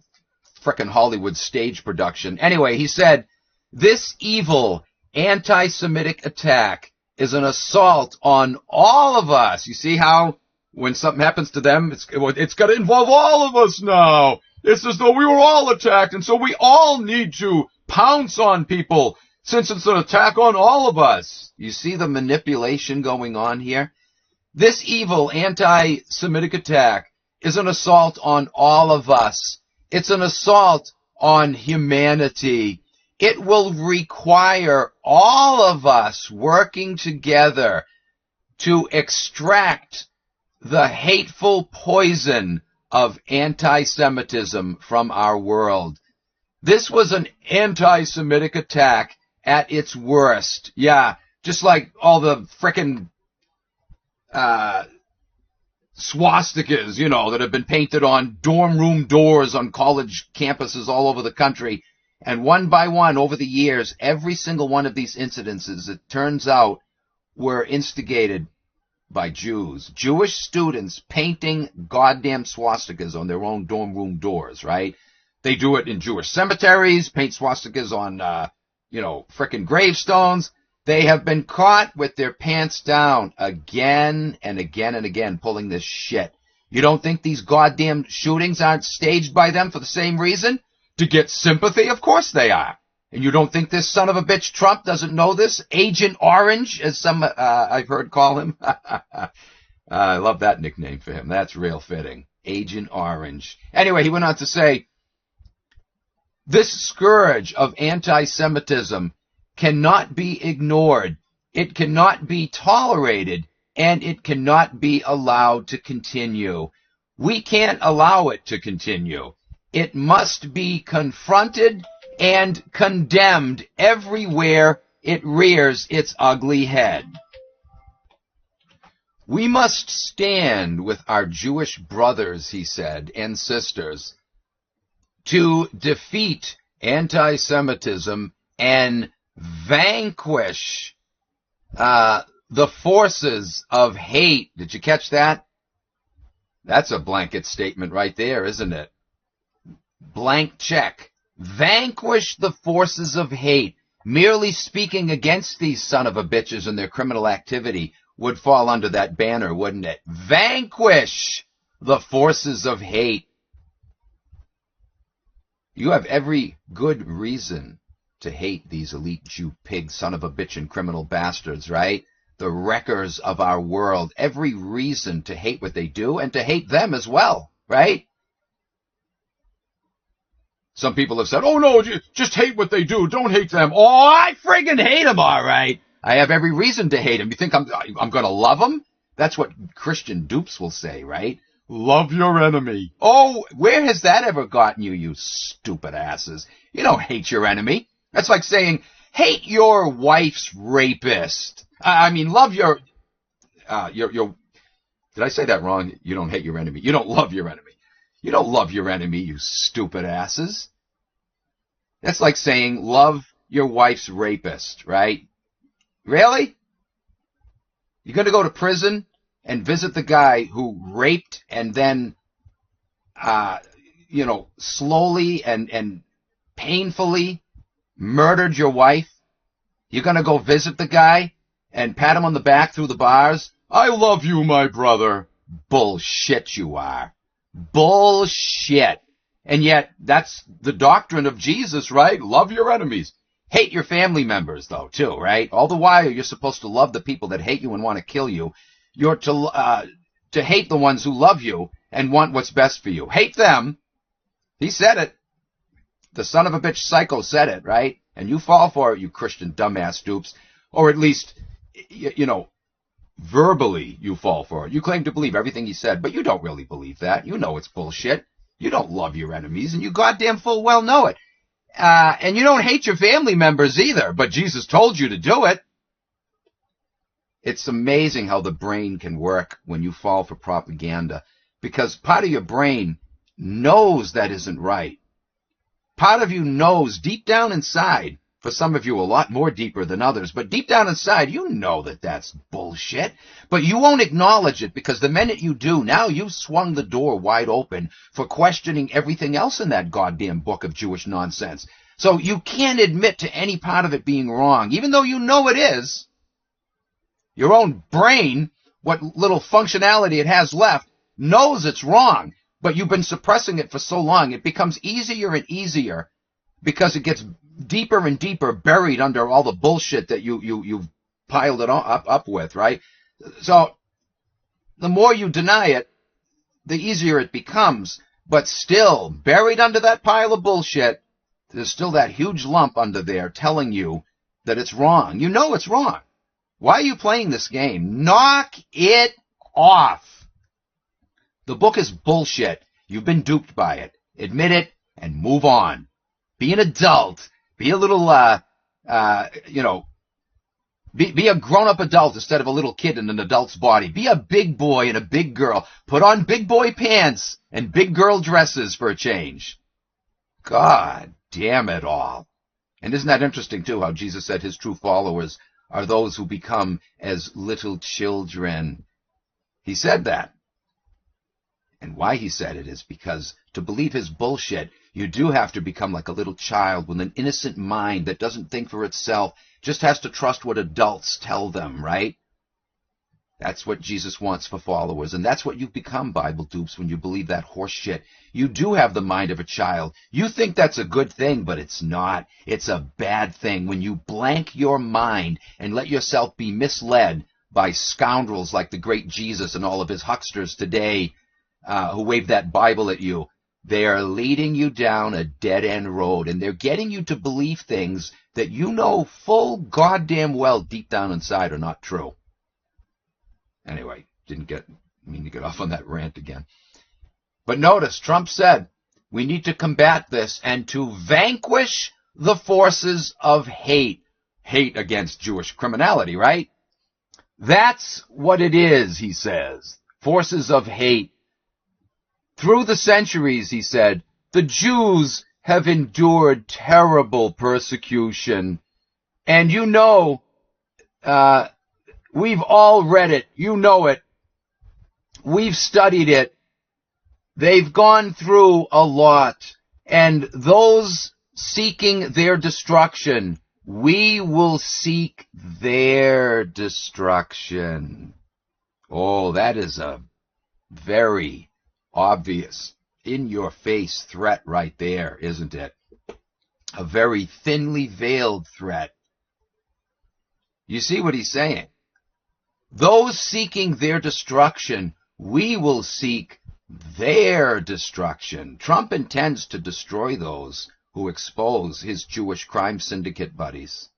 frickin' Hollywood stage production. Anyway, he said, this evil anti-Semitic attack is an assault on all of us. You see how when something happens to them, it's got to involve all of us now. It's as though we were all attacked, and so we all need to pounce on people since it's an attack on all of us. You see the manipulation going on here? This evil anti-Semitic attack is an assault on all of us. It's an assault on humanity. It will require all of us working together to extract the hateful poison of anti-Semitism from our world. This was an anti-Semitic attack at its worst. Yeah, just like all the frickin' swastikas, that have been painted on dorm room doors on college campuses all over the country. And one by one, over the years, every single one of these incidences, it turns out, were instigated by Jews. Jewish students painting goddamn swastikas on their own dorm room doors, right? They do it in Jewish cemeteries, paint swastikas on, frickin' gravestones. They have been caught with their pants down again and again and again pulling this shit. You don't think these goddamn shootings aren't staged by them for the same reason? To get sympathy? Of course they are. And you don't think this son of a bitch Trump doesn't know this? Agent Orange, as some I've heard call him. I love that nickname for him. That's real fitting. Agent Orange. Anyway, he went on to say, this scourge of anti-Semitism cannot be ignored. It cannot be tolerated, and it cannot be allowed to continue. We can't allow it to continue. It must be confronted and condemned everywhere it rears its ugly head. We must stand with our Jewish brothers, he said, and sisters, to defeat anti-Semitism and vanquish the forces of hate. Did you catch that? That's a blanket statement right there, isn't it? Blank check. Vanquish the forces of hate. Merely speaking against these son of a bitches and their criminal activity would fall under that banner, wouldn't it? Vanquish the forces of hate. You have every good reason to hate these elite Jew pig son of a bitch and criminal bastards, right? The wreckers of our world. Every reason to hate what they do and to hate them as well, right? Some people have said, oh no, just hate what they do. Don't hate them. Oh, I friggin' hate them, all right. I have every reason to hate them. You think I'm going to love them? That's what Christian dupes will say, right? Love your enemy. Oh, where has that ever gotten you, you stupid asses? You don't hate your enemy. That's like saying, hate your wife's rapist. Love your, did I say that wrong? You don't hate your enemy. You don't love your enemy. You don't love your enemy, you stupid asses. That's like saying, love your wife's rapist, right? Really? You're going to go to prison and visit the guy who raped and then, slowly and painfully murdered your wife? You're going to go visit the guy and pat him on the back through the bars? I love you, my brother. Bullshit you are. Bullshit. And yet, that's the doctrine of Jesus, right? Love your enemies. Hate your family members, though, too, right? All the while, you're supposed to love the people that hate you and want to kill you. You're to hate the ones who love you and want what's best for you. Hate them. He said it. The son of a bitch psycho said it, right? And you fall for it, you Christian dumbass dupes. Or at least, verbally you fall for it. You claim to believe everything he said, but you don't really believe that. You know it's bullshit. You don't love your enemies, and you goddamn full well know it. And you don't hate your family members either, but Jesus told you to do it. It's amazing how the brain can work when you fall for propaganda, because part of your brain knows that isn't right. Part of you knows deep down inside, for some of you a lot more deeper than others, but deep down inside, you know that that's bullshit. But you won't acknowledge it, because the minute you do, now you've swung the door wide open for questioning everything else in that goddamn book of Jewish nonsense. So you can't admit to any part of it being wrong, even though you know it is. Your own brain, what little functionality it has left, knows it's wrong, but you've been suppressing it for so long, it becomes easier and easier because it gets deeper and deeper buried under all the bullshit that you've piled it up with, right? So the more you deny it, the easier it becomes. But still, buried under that pile of bullshit, there's still that huge lump under there telling you that it's wrong. You know it's wrong. Why are you playing this game? Knock it off. The book is bullshit. You've been duped by it. Admit it and move on. Be an adult. Be a little, be a grown-up adult instead of a little kid in an adult's body. Be a big boy and a big girl. Put on big boy pants and big girl dresses for a change. God damn it all. And isn't that interesting, too, how Jesus said his true followers are those who become as little children. He said that. And why he said it is because to believe his bullshit, you do have to become like a little child with an innocent mind that doesn't think for itself, just has to trust what adults tell them, right? That's what Jesus wants for followers, and that's what you become, Bible dupes, when you believe that horse shit. You do have the mind of a child. You think that's a good thing, but it's not. It's a bad thing when you blank your mind and let yourself be misled by scoundrels like the great Jesus and all of his hucksters today who wave that Bible at you. They are leading you down a dead-end road, and they're getting you to believe things that you know full goddamn well deep down inside are not true. Anyway, didn't mean to get off on that rant again. But notice, Trump said, we need to combat this and to vanquish the forces of hate. Hate against Jewish criminality, right? That's what it is, he says. Forces of hate. Through the centuries, he said, the Jews have endured terrible persecution. And you know, we've all read it. You know it. We've studied it. They've gone through a lot. And those seeking their destruction, we will seek their destruction. Oh, that is a very obvious, in-your-face threat right there, isn't it? A very thinly veiled threat. You see what he's saying? Those seeking their destruction, we will seek their destruction. Trump intends to destroy those who expose his Jewish crime syndicate buddies.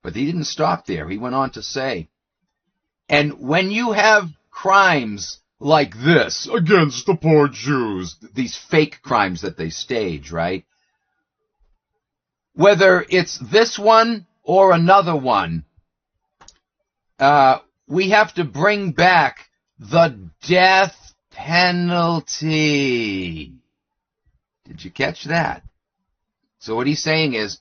But he didn't stop there. He went on to say, and when you have crimes like this Against the poor Jews. these fake crimes that they stage, right? Whether it's this one or another one, we have to bring back the death penalty. Did you catch that? So what he's saying is,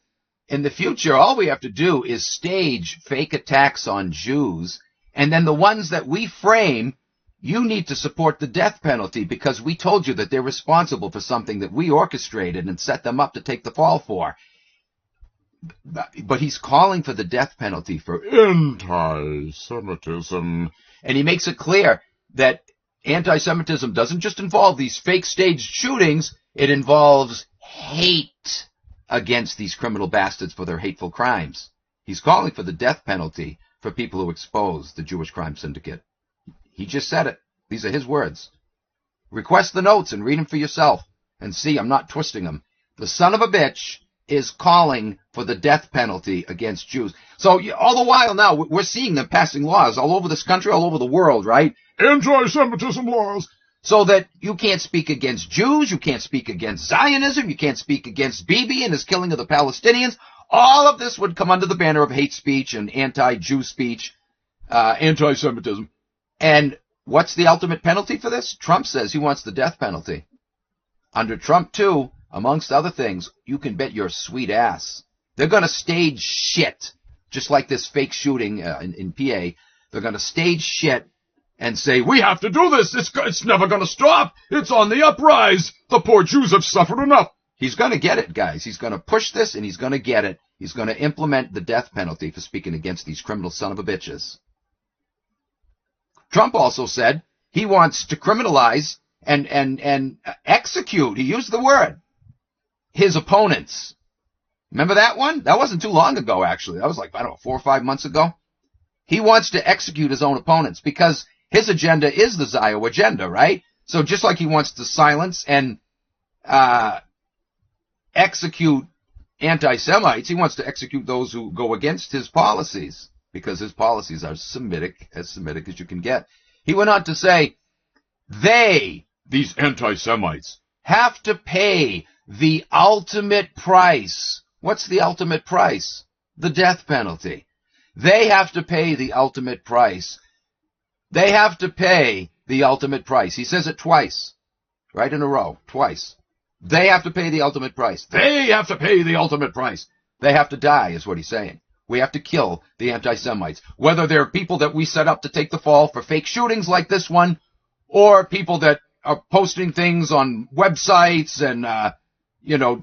in the future, all we have to do is stage fake attacks on Jews, and then the ones that we frame, you need to support the death penalty because we told you that they're responsible for something that we orchestrated and set them up to take the fall for. But he's calling for the death penalty for anti-Semitism. And he makes it clear that anti-Semitism doesn't just involve these fake staged shootings, it involves hate against these criminal bastards for their hateful crimes. He's calling for the death penalty for people who expose the Jewish crime syndicate. He just said it. These are his words. Request the notes and read them for yourself. And see, I'm not twisting them. The son of a bitch is calling for the death penalty against Jews. So all the while now, we're seeing them passing laws all over this country, all over the world, right? Anti-Semitism laws. So that you can't speak against Jews, you can't speak against Zionism, you can't speak against Bibi and his killing of the Palestinians. All of this would come under the banner of hate speech and anti-Jew speech, anti-Semitism. And what's the ultimate penalty for this? Trump says he wants the death penalty. Under Trump, too, amongst other things, you can bet your sweet ass they're going to stage shit, just like this fake shooting in PA. They're going to stage shit and say, we have to do this. It's never going to stop. It's on the uprise. The poor Jews have suffered enough. He's going to get it, guys. He's going to push this, and he's going to get it. He's going to implement the death penalty for speaking against these criminal son of a bitches. Trump also said he wants to criminalize and execute, he used the word, his opponents. Remember that one? That wasn't too long ago, actually. That was like, 4 or 5 months ago. He wants to execute his own opponents because his agenda is the Zio agenda, right? So just like he wants to silence and execute anti-Semites, he wants to execute those who go against his policies because his policies are Semitic as you can get. He went on to say, these anti-Semites, have to pay the ultimate price. What's the ultimate price? The death penalty. They have to pay the ultimate price. They have to pay the ultimate price. He says it twice, right in a row, twice. They have to pay the ultimate price. They have to pay the ultimate price. They have to die, is what he's saying. We have to kill the anti-Semites, whether they're people that we set up to take the fall for fake shootings like this one, or people that are posting things on websites and,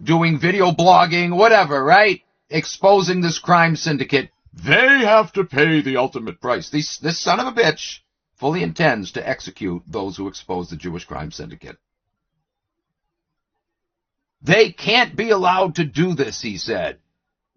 doing video blogging, whatever, right? Exposing this crime syndicate. They have to pay the ultimate price. This son of a bitch fully intends to execute those who expose the Jewish crime syndicate. They can't be allowed to do this, he said.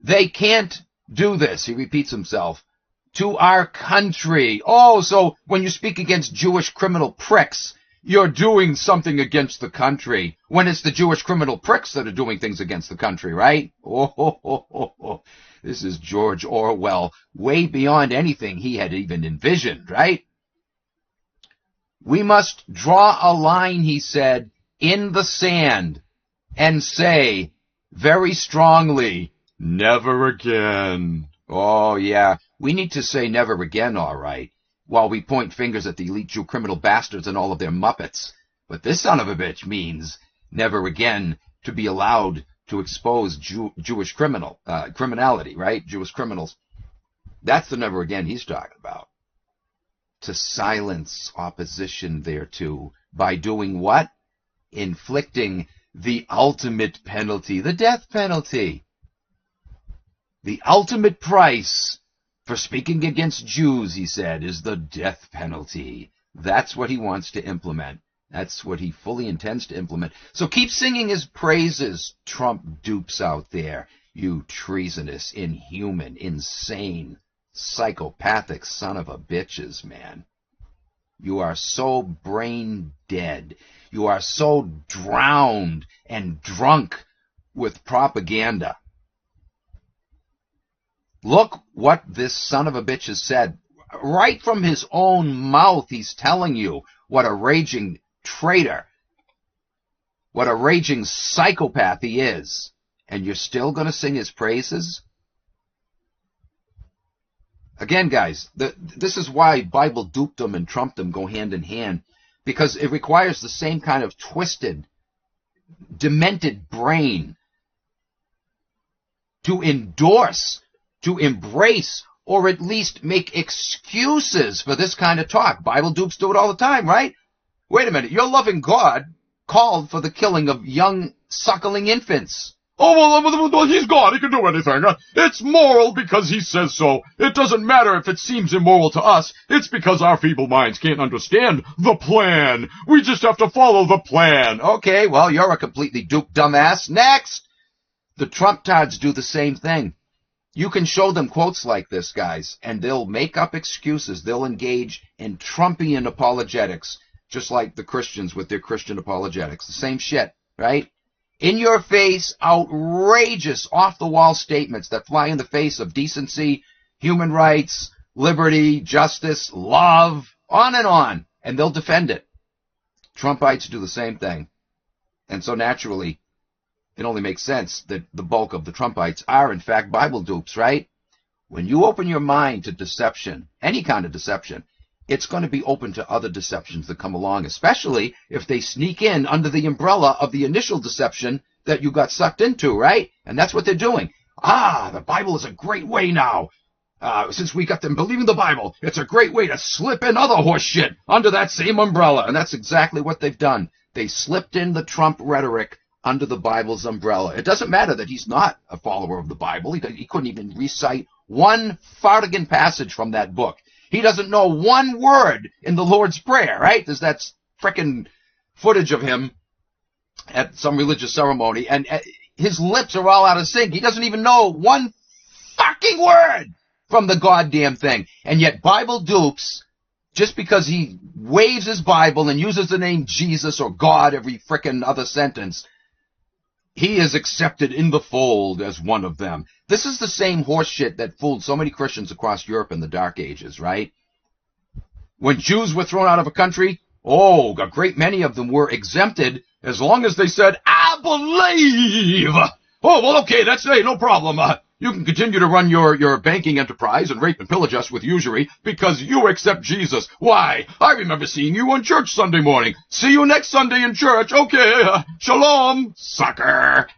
They can't do this, he repeats himself, to our country. Oh, so when you speak against Jewish criminal pricks, you're doing something against the country. When it's the Jewish criminal pricks that are doing things against the country, right? Oh. This is George Orwell, way beyond anything he had even envisioned, right? We must draw a line, he said, in the sand and say very strongly, never again. Oh, yeah. We need to say never again, all right, while we point fingers at the elite Jew criminal bastards and all of their Muppets. But this son of a bitch means never again to be allowed to expose Jewish criminality, right? Jewish criminals. That's the never again he's talking about. To silence opposition thereto by doing what? Inflicting the ultimate penalty, the death penalty. The ultimate price for speaking against Jews, he said, is the death penalty. That's what he wants to implement. That's what he fully intends to implement. So keep singing his praises, Trump dupes out there. You treasonous, inhuman, insane, psychopathic son of a bitches, man. You are so brain dead. You are so drowned and drunk with propaganda. Look what this son of a bitch has said. Right from his own mouth, he's telling you what a raging traitor, what a raging psychopath he is. And you're still going to sing his praises? Again, guys, this is why Bible dupedom and Trumpdom go hand in hand, because it requires the same kind of twisted, demented brain to endorse, to embrace, or at least make excuses for this kind of talk. Bible dupes do it all the time, right? Wait a minute, your loving God called for the killing of young suckling infants. Oh, well, he's God. He can do anything. It's moral because he says so. It doesn't matter if it seems immoral to us. It's because our feeble minds can't understand the plan. We just have to follow the plan. Okay, well, you're a completely duped dumbass. Next! The Trump-tards do the same thing. You can show them quotes like this, guys, and they'll make up excuses. They'll engage in Trumpian apologetics, just like the Christians with their Christian apologetics. The same shit, right? In your face, outrageous, off-the-wall statements that fly in the face of decency, human rights, liberty, justice, love, on, and they'll defend it. Trumpites do the same thing. And so naturally, it only makes sense that the bulk of the Trumpites are, in fact, Bible dupes, right? When you open your mind to deception, any kind of deception, it's going to be open to other deceptions that come along, especially if they sneak in under the umbrella of the initial deception that you got sucked into, right? And that's what they're doing. The Bible is a great way now. Since we got them believing the Bible, it's a great way to slip in other horse shit under that same umbrella. And that's exactly what they've done. They slipped in the Trump rhetoric under the Bible's umbrella. It doesn't matter that he's not a follower of the Bible. He couldn't even recite one fartigan passage from that book. He doesn't know one word in the Lord's Prayer, right? There's that frickin' footage of him at some religious ceremony, and his lips are all out of sync. He doesn't even know one fucking word from the goddamn thing. And yet Bible dupes, just because he waves his Bible and uses the name Jesus or God every frickin' other sentence, he is accepted in the fold as one of them. This is the same horseshit that fooled so many Christians across Europe in the Dark Ages, right? When Jews were thrown out of a country, a great many of them were exempted as long as they said, I believe. Oh, well, okay, no problem. You can continue to run your banking enterprise and rape and pillage us with usury because you accept Jesus. Why? I remember seeing you on church Sunday morning. See you next Sunday in church. Okay, shalom, sucker.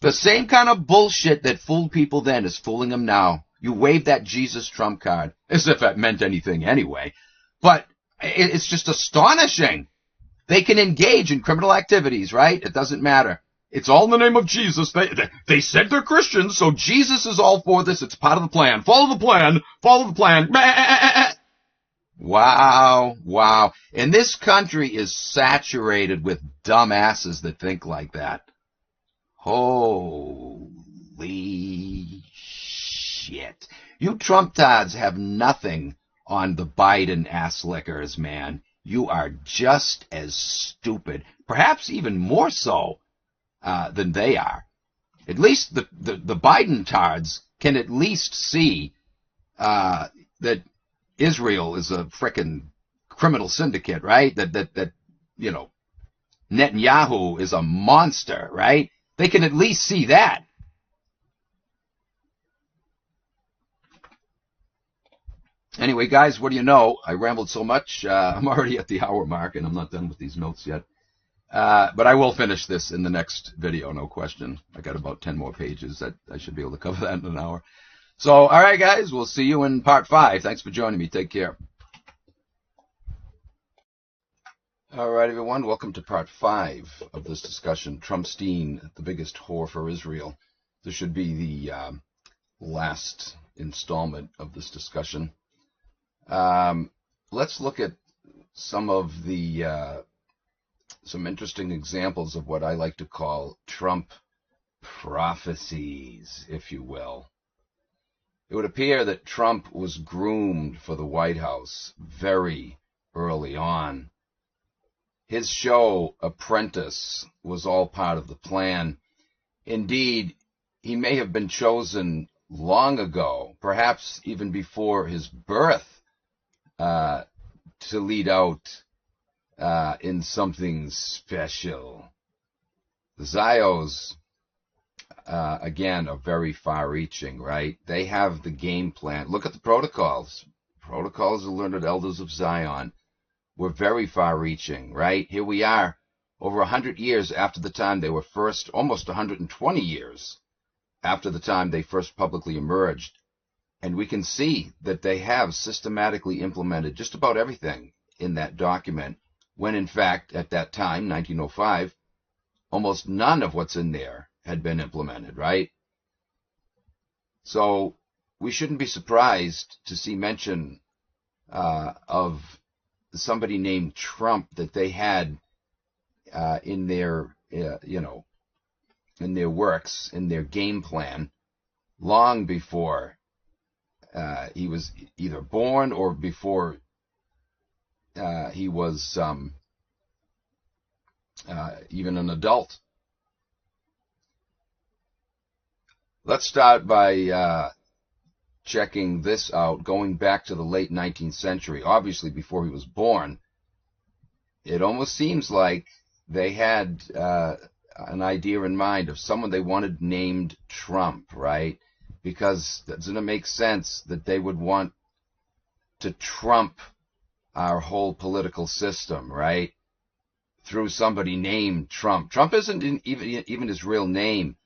The same kind of bullshit that fooled people then is fooling them now. You wave that Jesus Trump card, as if that meant anything anyway. But it's just astonishing. They can engage in criminal activities, right? It doesn't matter. It's all in the name of Jesus. They said they're Christians, so Jesus is all for this. It's part of the plan. Follow the plan. Follow the plan. Wow. And this country is saturated with dumbasses that think like that. Holy shit. You Trump-tards have nothing on the Biden ass-lickers, man. You are just as stupid, perhaps even more so than they are. At least the Biden-tards can at least see that Israel is a frickin' criminal syndicate, right? That Netanyahu is a monster, right? They can at least see that. Anyway, guys, what do you know? I rambled so much. I'm already at the hour mark, and I'm not done with these notes yet. But I will finish this in the next video, no question. I got about 10 more pages. That I should be able to cover that in an hour. So, all right, guys, we'll see you in part 5. Thanks for joining me. Take care. All right, everyone, welcome to part 5 of this discussion. Trumpstein, the biggest whore for Israel. This should be the last installment of this discussion. Let's look at some of the some interesting examples of what I like to call Trump prophecies, if you will. It would appear that Trump was groomed for the White House very early on. His show, Apprentice, was all part of the plan. Indeed, he may have been chosen long ago, perhaps even before his birth, to lead out in something special. The Zios, again, are very far-reaching, right? They have the game plan. Look at the protocols. Protocols of the Learned Elders of Zion were very far-reaching, right? Here we are, over 100 years after the time they were first, almost 120 years after the time they first publicly emerged. And we can see that they have systematically implemented just about everything in that document, when in fact, at that time, 1905, almost none of what's in there had been implemented, right? So we shouldn't be surprised to see mention of somebody named Trump that they had in their, in their works, in their game plan, long before he was either born or before he was even an adult. Let's start by checking this out, going back to the late 19th century, obviously before he was born. It almost seems like they had an idea in mind of someone they wanted named Trump, right? Because doesn't it make sense that they would want to trump our whole political system, right? Through somebody named Trump. Trump isn't even his real name.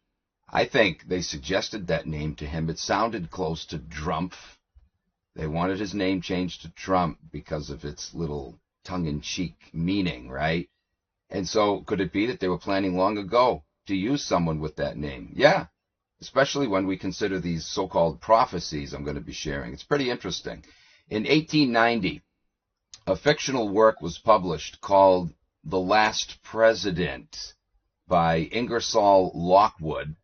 I think they suggested that name to him. It sounded close to Drumpf. They wanted his name changed to Trump because of its little tongue-in-cheek meaning, right? And so could it be that they were planning long ago to use someone with that name? Yeah, especially when we consider these so-called prophecies I'm going to be sharing. It's pretty interesting. In 1890, a fictional work was published called The Last President by Ingersoll Lockwood,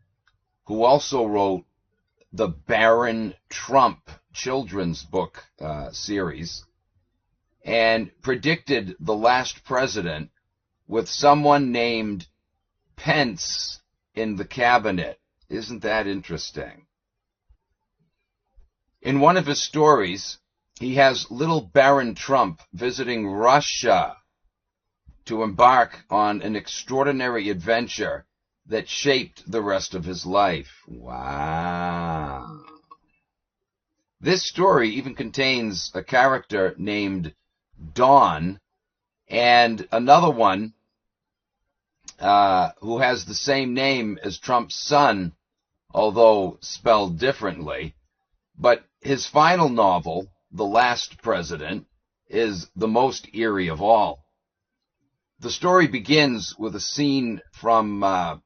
who also wrote the Baron Trump children's book series, and predicted the last president with someone named Pence in the cabinet. Isn't that interesting? In one of his stories, he has little Baron Trump visiting Russia to embark on an extraordinary adventure that shaped the rest of his life. Wow. This story even contains a character named Dawn and another one who has the same name as Trump's son, although spelled differently. But his final novel, The Last President, is the most eerie of all. The story begins with a scene from a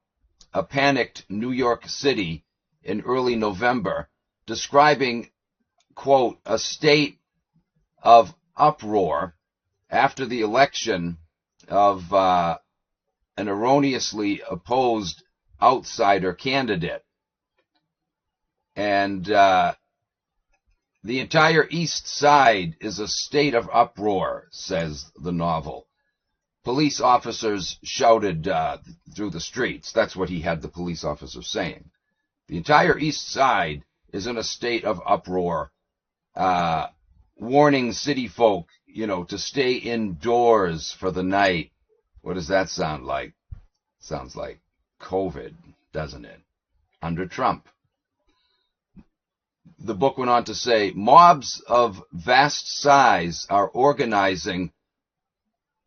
panicked New York City in early November, describing, quote, a state of uproar after the election of an erroneously opposed outsider candidate. And the entire East Side is a state of uproar, says the novel. Police officers shouted through the streets. That's what he had the police officers saying. The entire East Side is in a state of uproar, warning city folk, to stay indoors for the night. What does that sound like? Sounds like COVID, doesn't it? Under Trump. The book went on to say, mobs of vast size are organizing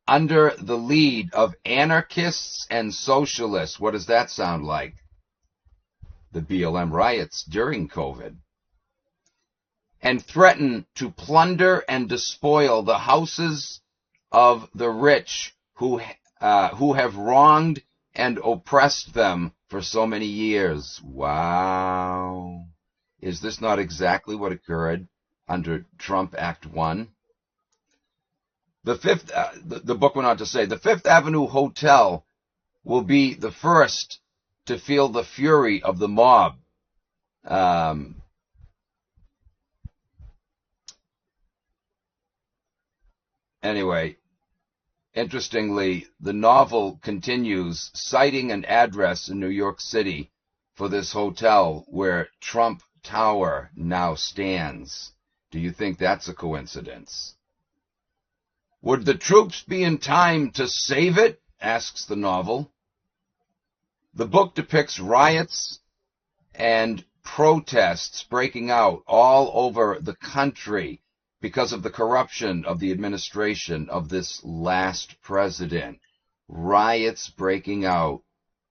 under the lead of anarchists and socialists. What does that sound like? The BLM riots during COVID. And threaten to plunder and despoil the houses of the rich who have wronged and oppressed them for so many years. Wow. Is this not exactly what occurred under Trump Act 1? The book went on to say, the Fifth Avenue Hotel will be the first to feel the fury of the mob. Anyway, interestingly, the novel continues citing an address in New York City for this hotel where Trump Tower now stands. Do you think that's a coincidence? Would the troops be in time to save it? Asks the novel. The book depicts riots and protests breaking out all over the country because of the corruption of the administration of this last president. Riots breaking out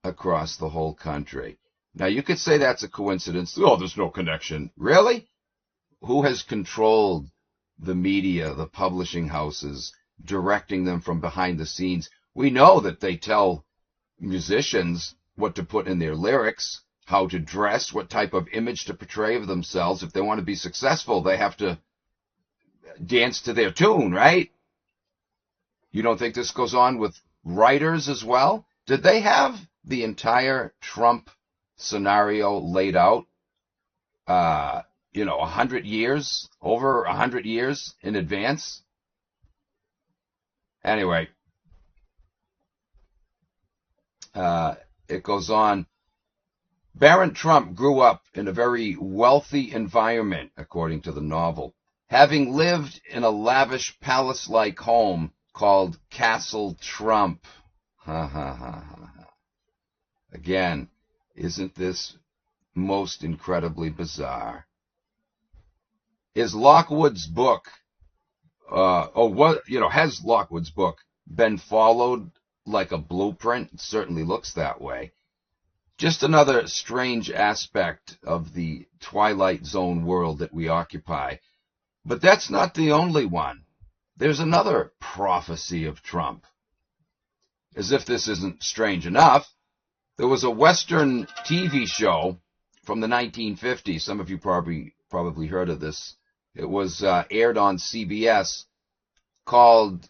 across the whole country. Now, you could say that's a coincidence. Oh, there's no connection. Really? Who has controlled the media, the publishing houses, directing them from behind the scenes? We know that they tell musicians what to put in their lyrics, how to dress, what type of image to portray of themselves. If they want to be successful, they have to dance to their tune, right? You don't think this goes on with writers as well? Did they have the entire Trump scenario laid out, 100 years, over 100 years in advance? Anyway, it goes on. Baron Trump grew up in a very wealthy environment, according to the novel, having lived in a lavish palace-like home called Castle Trump. Ha ha ha ha. Again, isn't this most incredibly bizarre? Is Lockwood's book, has Lockwood's book been followed like a blueprint? It certainly looks that way. Just another strange aspect of the Twilight Zone world that we occupy. But that's not the only one. There's another prophecy of Trump. As if this isn't strange enough, there was a Western TV show from the 1950s. Some of you probably heard of this. It was aired on CBS called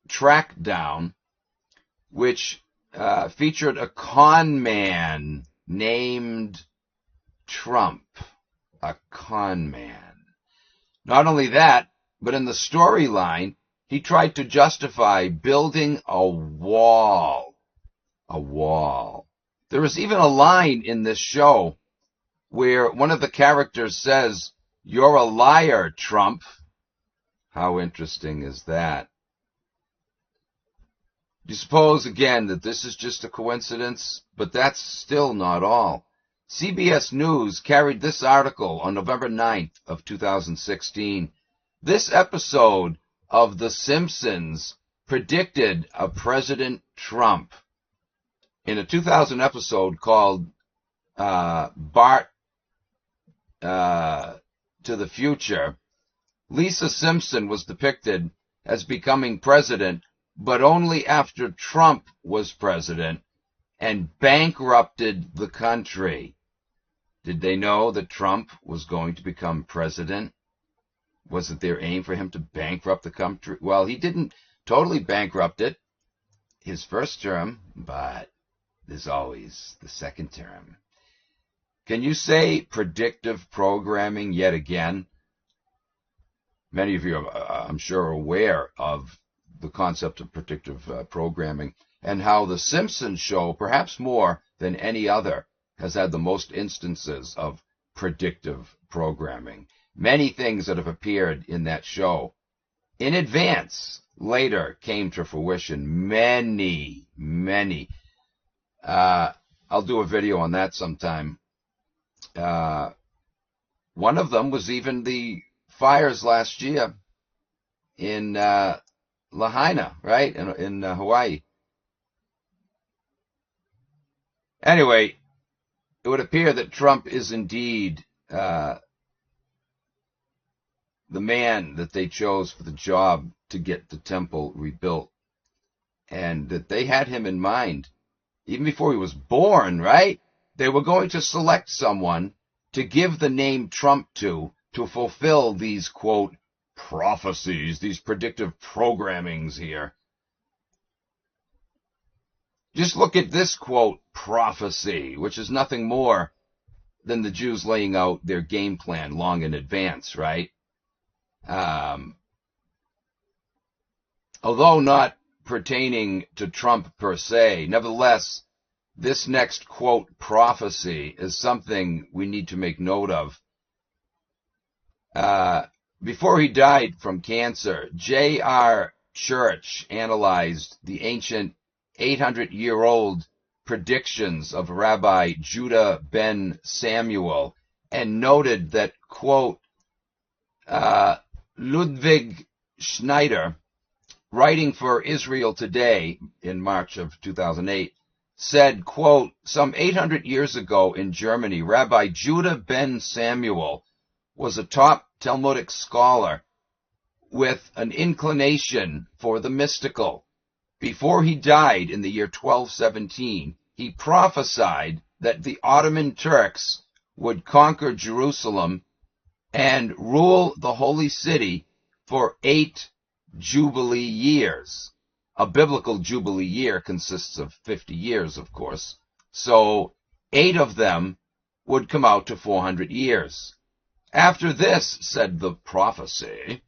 Track Down, which featured a con man named Trump. A con man. Not only that, but in the storyline, he tried to justify building a wall. A wall. There is even a line in this show where one of the characters says, "You're a liar, Trump." How interesting is that? Do you suppose, again, that this is just a coincidence? But that's still not all. CBS News carried this article on November 9th of 2016. This episode of The Simpsons predicted a President Trump. In a 2000 episode called Bart to the Future, Lisa Simpson was depicted as becoming president, but only after Trump was president and bankrupted the country. Did they know that Trump was going to become president? Was it their aim for him to bankrupt the country? Well, he didn't totally bankrupt it his first term, but there's always the second term. Can you say predictive programming yet again? Many of you, I'm sure, are aware of the concept of predictive programming and how The Simpsons show, perhaps more than any other, has had the most instances of predictive programming. Many things that have appeared in that show in advance later came to fruition. Many. I'll do a video on that sometime. One of them was even the fires last year in Lahaina, right, in Hawaii. Anyway, it would appear that Trump is indeed the man that they chose for the job to get the temple rebuilt, and that they had him in mind even before he was born, right? They were going to select someone to give the name Trump to fulfill these, quote, prophecies, these predictive programmings here. Just look at this, quote, prophecy, which is nothing more than the Jews laying out their game plan long in advance, right? Although not pertaining to Trump per se, nevertheless, this next quote prophecy is something we need to make note of. Before he died from cancer, J.R. Church analyzed the ancient 800-year-old predictions of Rabbi Judah ben Samuel and noted that, quote, Ludwig Schneider, writing for Israel Today in March of 2008, said, quote, some 800 years ago in Germany, Rabbi Judah ben Samuel was a top Talmudic scholar with an inclination for the mystical. Before he died in the year 1217, he prophesied that the Ottoman Turks would conquer Jerusalem and rule the holy city for 8 Jubilee years. A biblical Jubilee year consists of 50 years, of course. So 8 of them would come out to 400 years. After this, said the prophecy,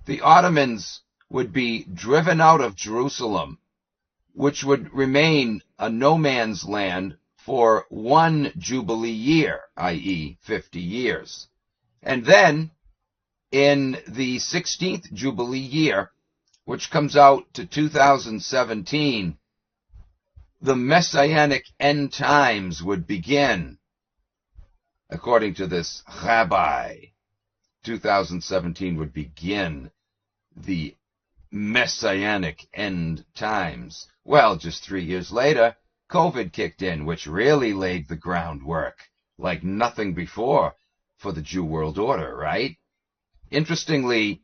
the Ottomans would be driven out of Jerusalem, which would remain a no-man's land for 1 Jubilee year, i.e. 50 years. And then, in the 16th Jubilee year, which comes out to 2017, the Messianic end times would begin. According to this rabbi, 2017 would begin the Messianic end times. Well, just 3 years later, COVID kicked in, which really laid the groundwork like nothing before for the Jew world order, right? Interestingly,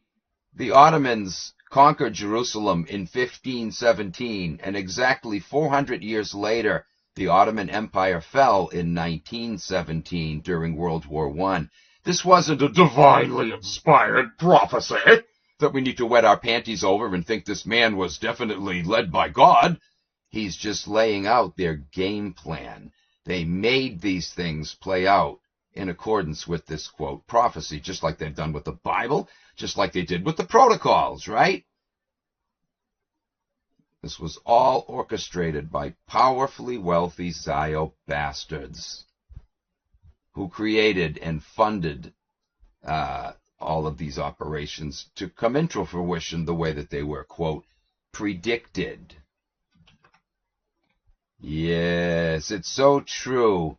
the Ottomans conquered Jerusalem in 1517, and exactly 400 years later, the Ottoman Empire fell in 1917 during World War I. This wasn't a divinely inspired prophecy that we need to wet our panties over and think this man was definitely led by God. He's just laying out their game plan. They made these things play out in accordance with this, quote, prophecy, just like they've done with the Bible, just like they did with the protocols, right? This was all orchestrated by powerfully wealthy Zio bastards who created and funded all of these operations to come into fruition the way that they were, quote, predicted. Yes, it's so true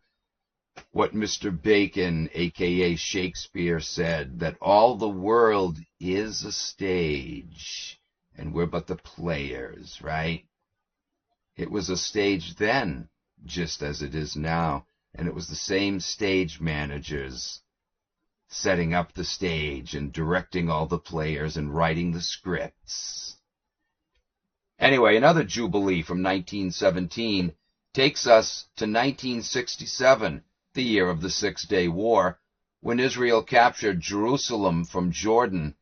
what Mr. Bacon, a.k.a. Shakespeare, said, that all the world is a stage, and we're but the players, right? It was a stage then, just as it is now, and it was the same stage managers setting up the stage and directing all the players and writing the scripts. Anyway, another Jubilee from 1917 takes us to 1967, the year of the Six-Day War, when Israel captured Jerusalem from Jordan,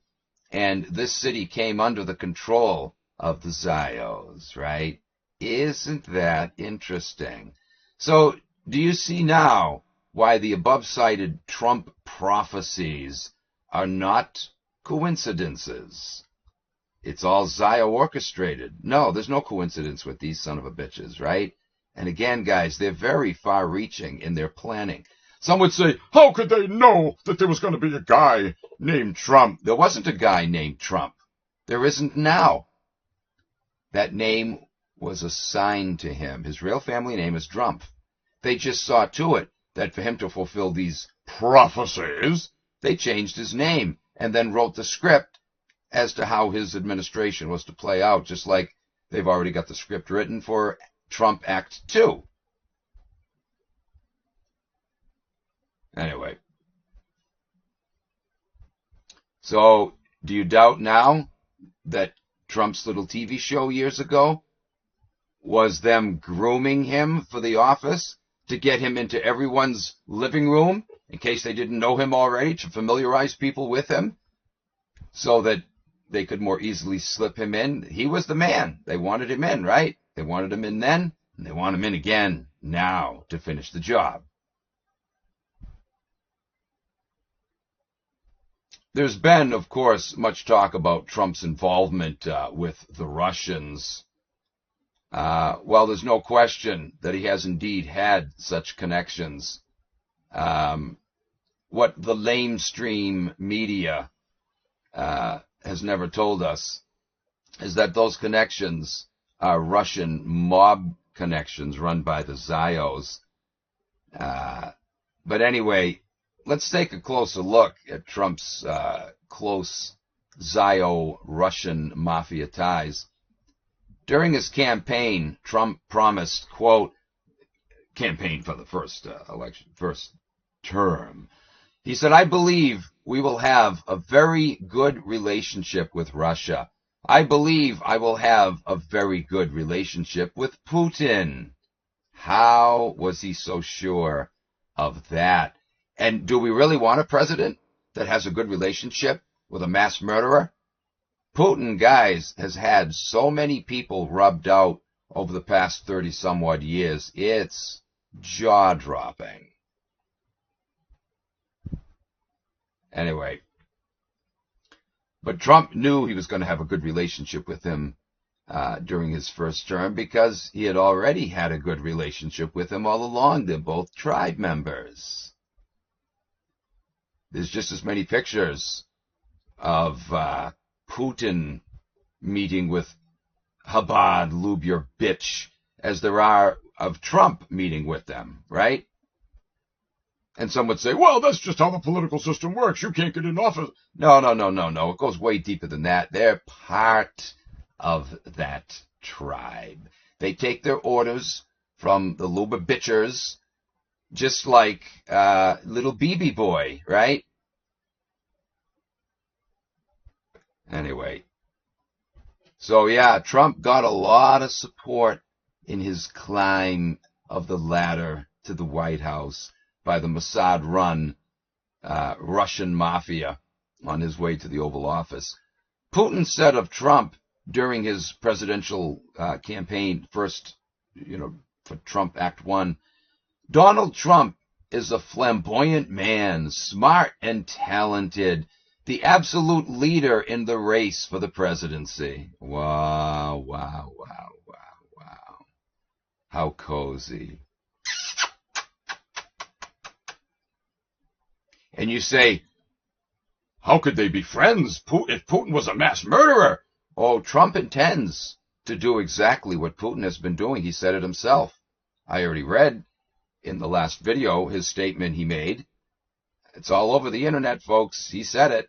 and this city came under the control of the Zios, right? Isn't that interesting? So, do you see now why the above-cited Trump prophecies are not coincidences? It's all Zio orchestrated. No, there's no coincidence with these son of a bitches, right? And again, guys, they're very far-reaching in their planning. Some would say, how could they know that there was going to be a guy named Trump? There wasn't a guy named Trump. There isn't now. That name was assigned to him. His real family name is Trump. They just saw to it that for him to fulfill these prophecies, they changed his name and then wrote the script as to how his administration was to play out, just like they've already got the script written for Trump Act 2. Anyway. So, do you doubt now that Trump's little TV show years ago was them grooming him for the office to get him into everyone's living room, in case they didn't know him already, to familiarize people with him, so that they could more easily slip him in? He was the man. They wanted him in, right? They wanted him in then, and they want him in again now to finish the job. There's been, of course, much talk about Trump's involvement with the Russians. Well, there's no question that he has indeed had such connections. What the lamestream media has never told us is that those connections are Russian mob connections run by the Zios. But anyway, let's take a closer look at Trump's close Zio-Russian mafia ties. During his campaign, Trump promised, quote, campaign for the first term. He said, "I believe we will have a very good relationship with Russia. I believe I will have a very good relationship with Putin." How was he so sure of that? And do we really want a president that has a good relationship with a mass murderer? Putin, guys, has had so many people rubbed out over the past 30-some-odd years. It's jaw-dropping. Anyway, but Trump knew he was going to have a good relationship with him during his first term because he had already had a good relationship with him all along. They're both tribe members. There's just as many pictures of Putin meeting with Chabad, lube your bitch, as there are of Trump meeting with them, right? And some would say, well, that's just how the political system works. You can't get in office. No. It goes way deeper than that. They're part of that tribe. They take their orders from the Lubavitchers, just like little BB boy, right? Anyway. So yeah, Trump got a lot of support in his climb of the ladder to the White House by the Mossad-run Russian mafia on his way to the Oval Office. Putin said of Trump during his presidential campaign, first, for Trump Act 1, Donald Trump is a flamboyant man, smart and talented, the absolute leader in the race for the presidency. Wow. How cozy. And you say, how could they be friends if Putin was a mass murderer? Oh, Trump intends to do exactly what Putin has been doing. He said it himself. I already read in the last video his statement he made. It's all over the internet, folks. He said it,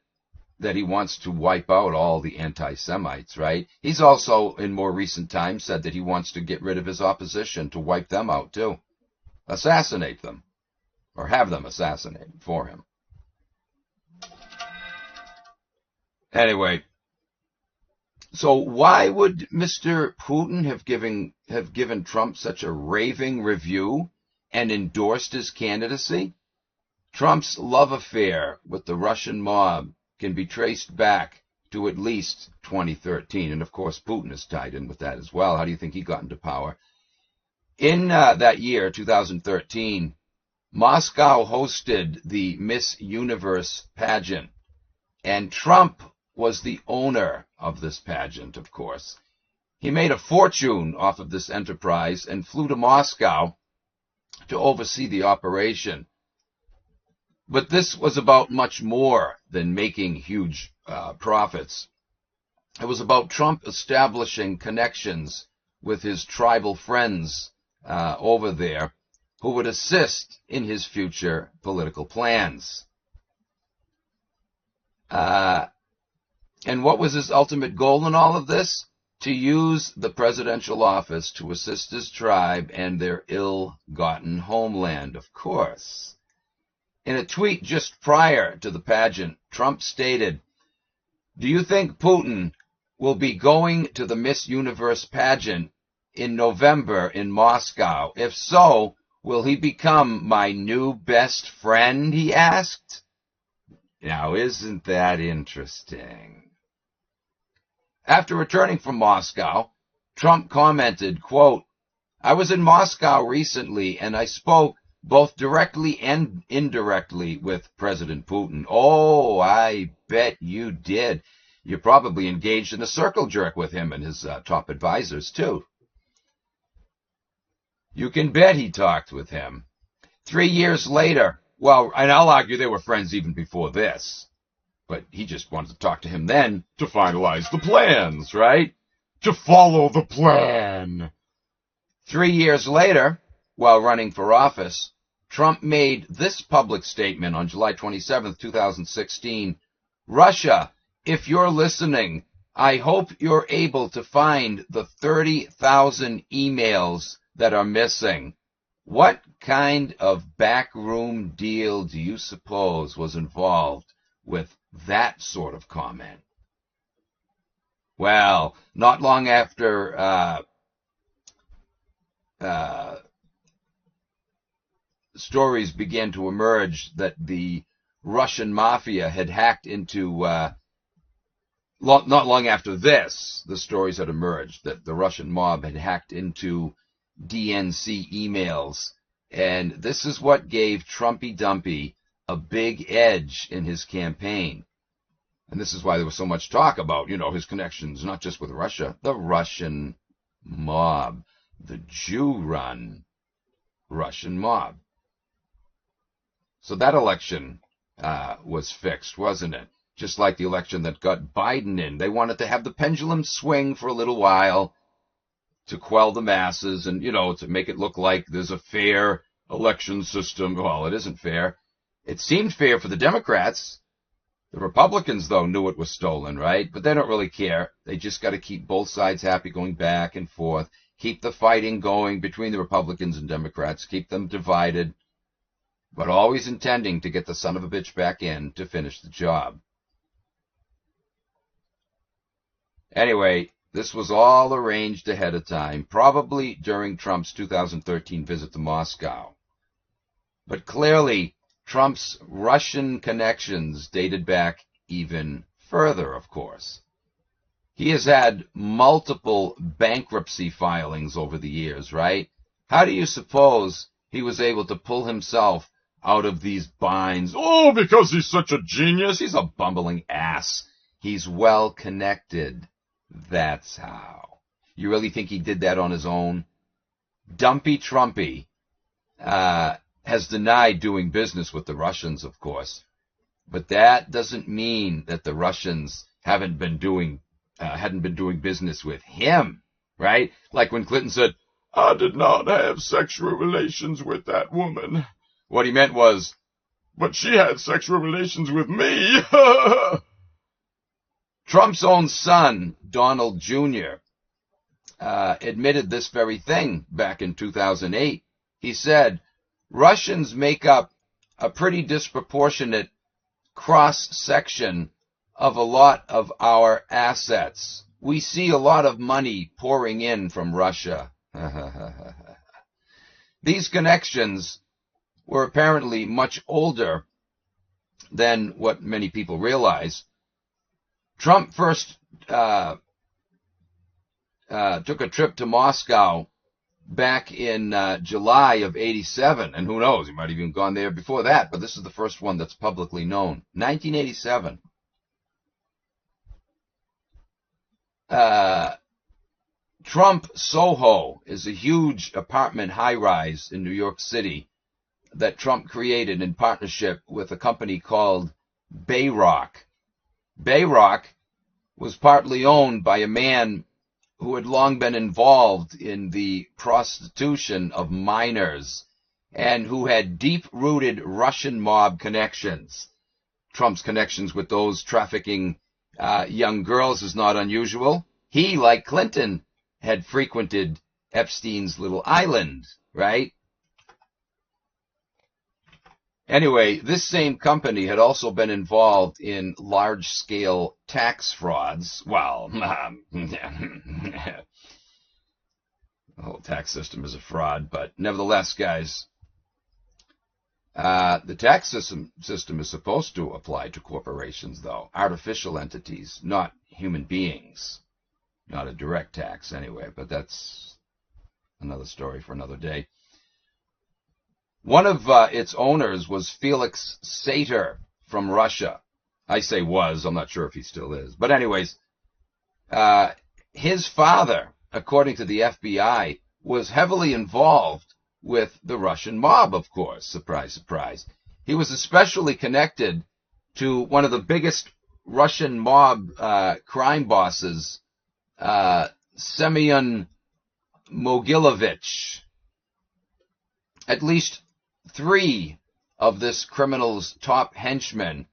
that he wants to wipe out all the anti-Semites, right? He's also, in more recent times, said that he wants to get rid of his opposition, to wipe them out, too. Assassinate them, or have them assassinated for him. Anyway, so why would Mr. Putin have given Trump such a raving review and endorsed his candidacy? Trump's love affair with the Russian mob can be traced back to at least 2013. And of course, Putin is tied in with that as well. How do you think he got into power? In that year, 2013, Moscow hosted the Miss Universe pageant, and Trump was the owner of this pageant, of course. He made a fortune off of this enterprise and flew to Moscow to oversee the operation. But this was about much more than making huge profits. It was about Trump establishing connections with his tribal friends over there who would assist in his future political plans. And what was his ultimate goal in all of this? To use the presidential office to assist his tribe and their ill-gotten homeland, of course. In a tweet just prior to the pageant, Trump stated, "Do you think Putin will be going to the Miss Universe pageant in November in Moscow? If so, will he become my new best friend?" he asked. Now, isn't that interesting? After returning from Moscow, Trump commented, quote, "I was in Moscow recently and I spoke both directly and indirectly with President Putin. Oh, I bet you did. You probably engaged in a circle jerk with him and his top advisors, too. You can bet he talked with him. 3 years later, well, and I'll argue they were friends even before this, but he just wanted to talk to him then to finalize the plans, right? To follow the plan. 3 years later, while running for office, Trump made this public statement on July 27, 2016. Russia, if you're listening, I hope you're able to find the 30,000 emails that are missing. What kind of backroom deal do you suppose was involved with that sort of comment? Well, not long after stories began to emerge that the Russian mafia had hacked into, not long after this, the stories had emerged that the Russian mob had hacked into DNC emails. And this is what gave Trumpy Dumpy a big edge in his campaign. And this is why there was so much talk about, his connections, not just with Russia, the Russian mob, the Jew-run Russian mob. So that election was fixed, wasn't it? Just like the election that got Biden in. They wanted to have the pendulum swing for a little while to quell the masses and, to make it look like there's a fair election system. Well, it isn't fair. It seemed fair for the Democrats. The Republicans, though, knew it was stolen, right? But they don't really care. They just got to keep both sides happy, going back and forth, keep the fighting going between the Republicans and Democrats, keep them divided, but always intending to get the son of a bitch back in to finish the job. Anyway, this was all arranged ahead of time, probably during Trump's 2013 visit to Moscow. But clearly, Trump's Russian connections dated back even further, of course. He has had multiple bankruptcy filings over the years, right? How do you suppose he was able to pull himself out of these binds? Oh, because he's such a genius. He's a bumbling ass. He's well connected. That's how. You really think he did that on his own? Dumpy Trumpy has denied doing business with the Russians, of course. But that doesn't mean that the Russians hadn't been doing business with him, right? Like when Clinton said, I did not have sexual relations with that woman. What he meant was, but she had sexual relations with me. Trump's own son, Donald Jr., admitted this very thing back in 2008. He said, Russians make up a pretty disproportionate cross-section of a lot of our assets. We see a lot of money pouring in from Russia. These connections were apparently much older than what many people realize. Trump first took a trip to Moscow back in July of '87, and who knows, he might have even gone there before that, but this is the first one that's publicly known. 1987. Trump Soho is a huge apartment high-rise in New York City that Trump created in partnership with a company called Bayrock. Bayrock was partly owned by a man who had long been involved in the prostitution of minors and who had deep-rooted Russian mob connections. Trump's connections with those trafficking young girls is not unusual. He, like Clinton, had frequented Epstein's little island, right? Anyway, this same company had also been involved in large-scale tax frauds. Well, the whole tax system is a fraud, but nevertheless, guys, the tax system is supposed to apply to corporations, though. Artificial entities, not human beings. Not a direct tax, anyway, but that's another story for another day. One of its owners was Felix Sater from Russia. I say was, I'm not sure if he still is. But anyways, his father, according to the FBI, was heavily involved with the Russian mob, of course. Surprise, surprise. He was especially connected to one of the biggest Russian mob crime bosses, Semyon Mogilovich. At least 3 of this criminal's top henchmen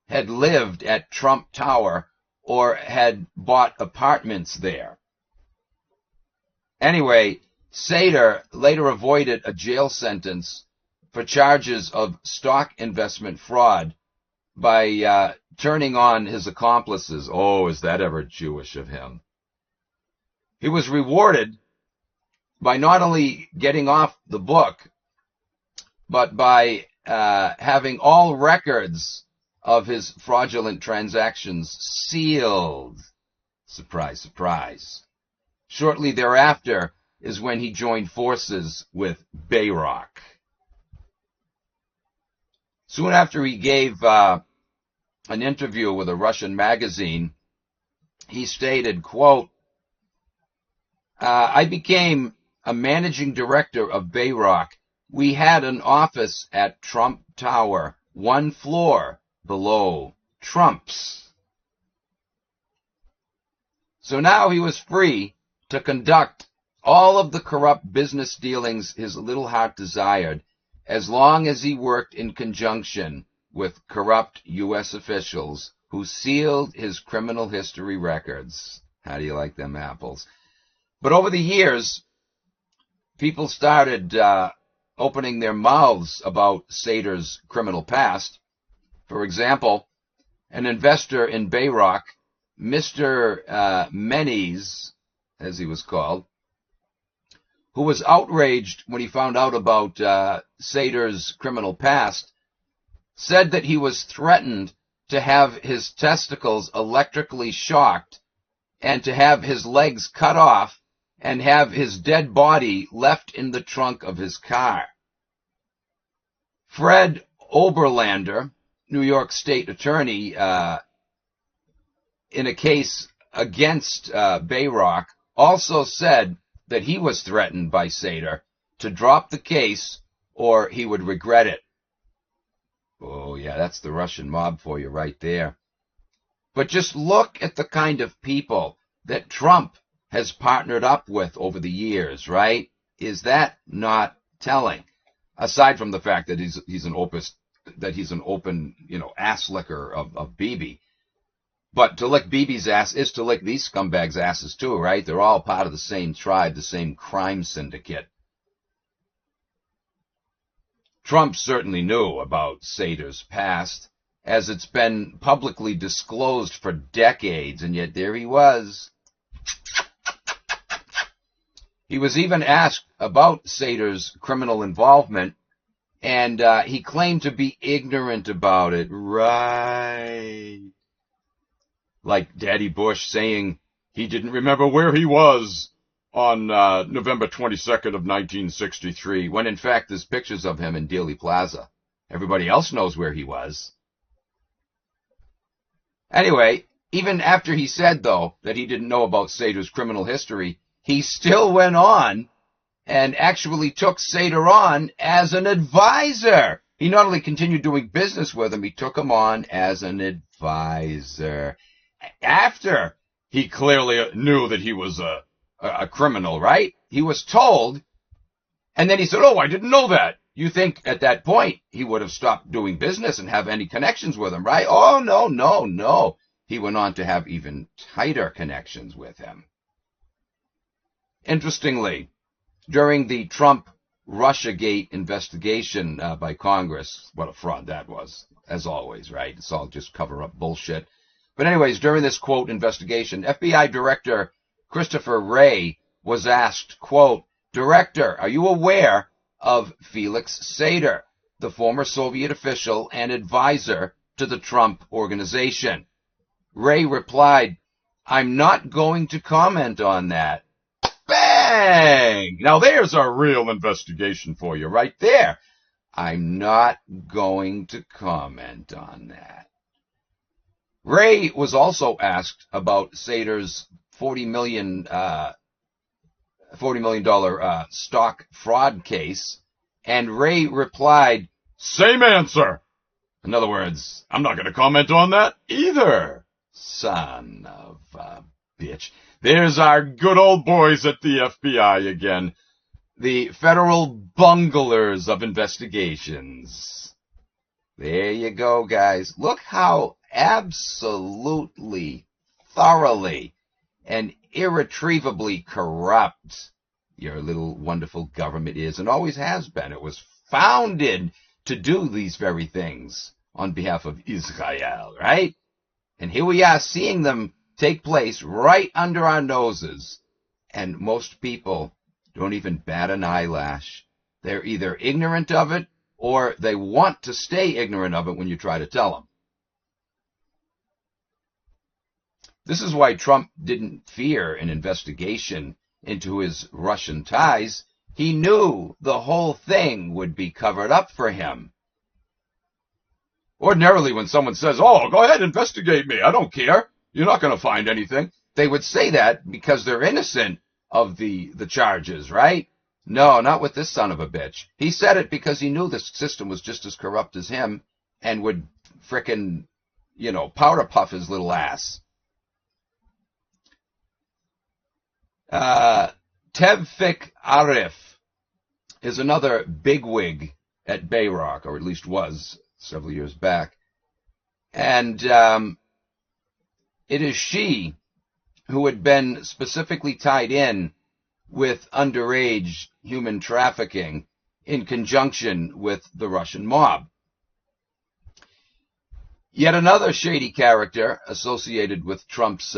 had lived at Trump Tower or had bought apartments there. Anyway, Sater later avoided a jail sentence for charges of stock investment fraud by turning on his accomplices. Oh, is that ever Jewish of him? He was rewarded by not only getting off the book, but by having all records of his fraudulent transactions sealed. Surprise, surprise. Shortly thereafter is when he joined forces with Bayrock. Soon after he gave an interview with a Russian magazine, he stated, quote, I became a managing director of Bayrock. We had an office at Trump Tower, 1 floor below Trump's. So now he was free to conduct all of the corrupt business dealings his little heart desired, as long as he worked in conjunction with corrupt U.S. officials who sealed his criminal history records. How do you like them apples? But over the years, people started opening their mouths about Sater's criminal past. For example, an investor in Bayrock, Mr. Menes, as he was called, who was outraged when he found out about Sater's criminal past, said that he was threatened to have his testicles electrically shocked and to have his legs cut off and have his dead body left in the trunk of his car. Fred Oberlander, New York State attorney, in a case against Bayrock, also said that he was threatened by Sater to drop the case or he would regret it. Oh, yeah, that's the Russian mob for you right there. But just look at the kind of people that Trump has partnered up with over the years, right? Is that not telling? Aside from the fact that he's an open, ass licker of Bibi. But to lick Bibi's ass is to lick these scumbags' asses too, right? They're all part of the same tribe, the same crime syndicate. Trump certainly knew about Sater's past, as it's been publicly disclosed for decades, and yet there he was. He was even asked about Sater's criminal involvement, and he claimed to be ignorant about it. Right. Like Daddy Bush saying he didn't remember where he was on November 22nd of 1963, when in fact there's pictures of him in Dealey Plaza. Everybody else knows where he was. Anyway, even after he said, though, that he didn't know about Sater's criminal history, he still went on and actually took Sater on as an advisor. He not only continued doing business with him, he took him on as an advisor. After he clearly knew that he was a criminal, right? He was told, and then he said, oh, I didn't know that. You think at that point he would have stopped doing business and have any connections with him, right? Oh, no. He went on to have even tighter connections with him. Interestingly, during the Trump Russiagate investigation by Congress, what a fraud that was, as always, right? It's all just cover-up bullshit. But anyways, during this, quote, investigation, FBI Director Christopher Wray was asked, quote, Director, are you aware of Felix Sater, the former Soviet official and advisor to the Trump organization? Wray replied, I'm not going to comment on that. Bang! Now there's a real investigation for you right there. I'm not going to comment on that. Ray was also asked about Sater's $40 million stock fraud case, and Ray replied, Same answer. in other words, I'm not going to comment on that either. son of a bitch. There's our good old boys at the FBI again. The federal bunglers of investigations. There you go, guys. Look how absolutely, thoroughly, and irretrievably corrupt your little wonderful government is and always has been. It was founded to do these very things on behalf of Israel, right? And here we are seeing them take place right under our noses. And most people don't even bat an eyelash. They're either ignorant of it or they want to stay ignorant of it when you try to tell them. This is why Trump didn't fear an investigation into his Russian ties. He knew the whole thing would be covered up for him. Ordinarily, when someone says, oh, go ahead, investigate me, I don't care, you're not going to find anything, they would say that because they're innocent of the charges, right? No, not with this son of a bitch. He said it because he knew the system was just as corrupt as him and would frickin', powder puff his little ass. Tevfik Arif is another bigwig at Bayrock, or at least was several years back. And it is she who had been specifically tied in with underage human trafficking in conjunction with the Russian mob. Yet another shady character associated with Trump's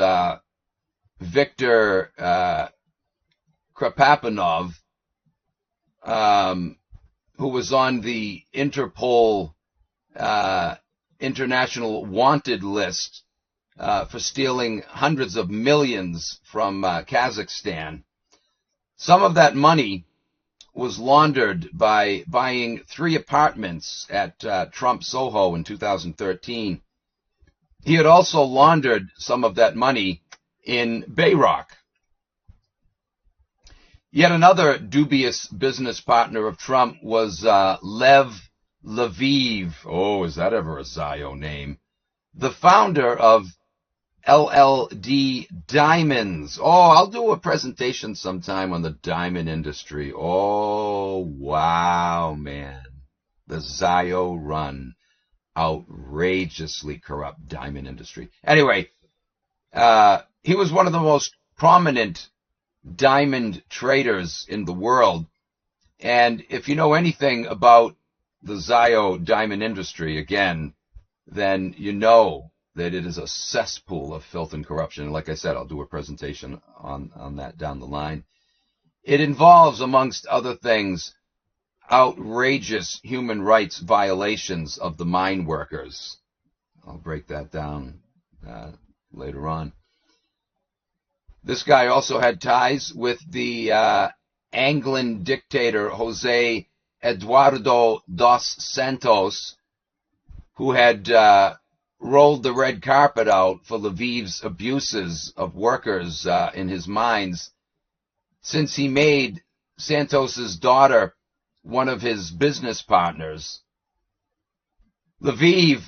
Viktor Krapapanov, who was on the Interpol international wanted list for stealing hundreds of millions from Kazakhstan. Some of that money was laundered by buying 3 apartments at Trump Soho in 2013. He had also laundered some of that money in Bayrock. Yet another dubious business partner of Trump was Lev Lviv. Oh, is that ever a Zio name? The founder of LLD Diamonds. Oh, I'll do a presentation sometime on the diamond industry. Oh, wow, man. The Zio run outrageously corrupt diamond industry. Anyway, he was one of the most prominent diamond traders in the world. And if you know anything about the Zio diamond industry, again, then you know that it is a cesspool of filth and corruption. And like I said, I'll do a presentation on that down the line. It involves, amongst other things, outrageous human rights violations of the mine workers. I'll break that down later on. This guy also had ties with the Angolan dictator Jose Eduardo dos Santos, who had rolled the red carpet out for Lviv's abuses of workers in his mines, since he made Santos's daughter one of his business partners. Lviv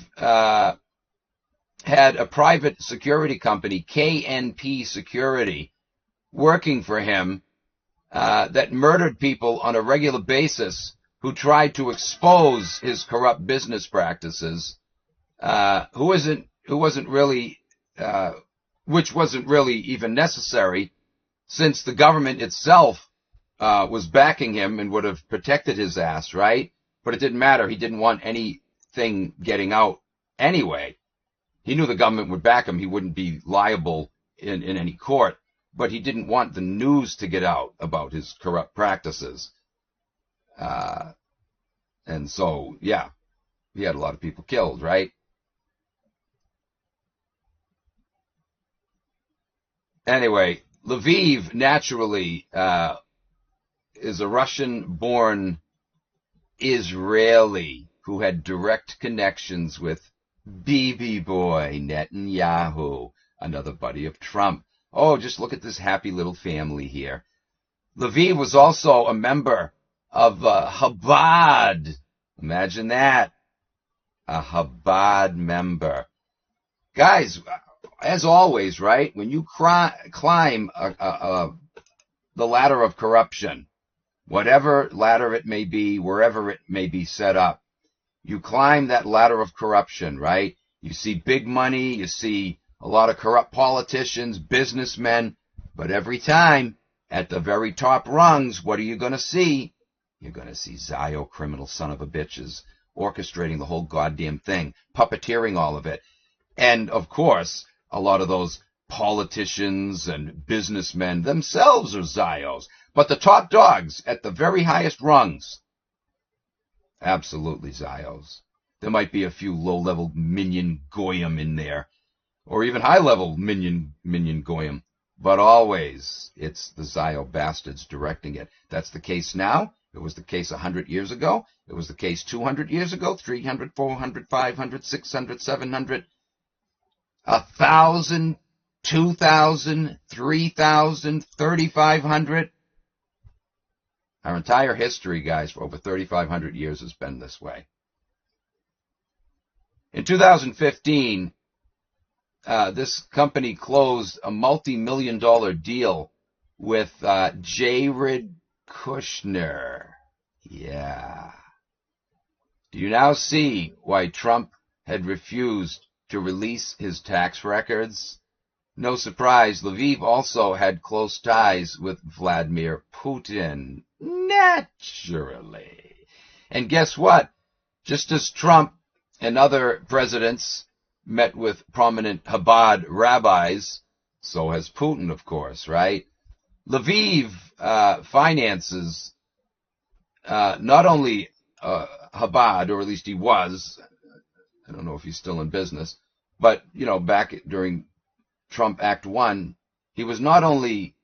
had a private security company, KNP Security, working for him that murdered people on a regular basis who tried to expose his corrupt business practices, which wasn't really even necessary, since the government itself was backing him and would have protected his ass, right? But it didn't matter. He didn't want anything getting out anyway. He knew the government would back him. He wouldn't be liable in any court, but he didn't want the news to get out about his corrupt practices. And so, yeah, he had a lot of people killed, right? Anyway, Lviv naturally is a Russian-born Israeli who had direct connections with Bibi Boy Netanyahu, another buddy of Trump. Oh, just look at this happy little family here. Lviv was also a member of Chabad. Imagine that. A Chabad member. Guys, as always, right, when you climb the ladder of corruption, whatever ladder it may be, wherever it may be set up, you climb that ladder of corruption, right? You see big money, you see a lot of corrupt politicians, businessmen, but every time, at the very top rungs, what are you going to see? You're going to see Zio criminal son of a bitches orchestrating the whole goddamn thing, puppeteering all of it. And, of course, a lot of those politicians and businessmen themselves are Zios. But the top dogs at the very highest rungs, absolutely Zios. There might be a few low-level minion goyim in there, or even high-level minion goyim. But always, it's the Zio bastards directing it. That's the case now. It was the case 100 years ago. It was the case 200 years ago, 300, 400, 500, 600, 700, 1,000, 2,000, 3,000, 3,500. Our entire history, guys, for over 3,500 years has been this way. In 2015, this company closed a multi-million-dollar deal with Jared Kushner. Yeah. Do you now see why Trump had refused to release his tax records? No surprise, Lviv also had close ties with Vladimir Putin. Naturally. And guess what? Just as Trump and other presidents met with prominent Chabad rabbis, so has Putin, of course, right? Lviv finances not only Chabad, or at least he was, I don't know if he's still in business, but, back during Trump Act 1, he was not only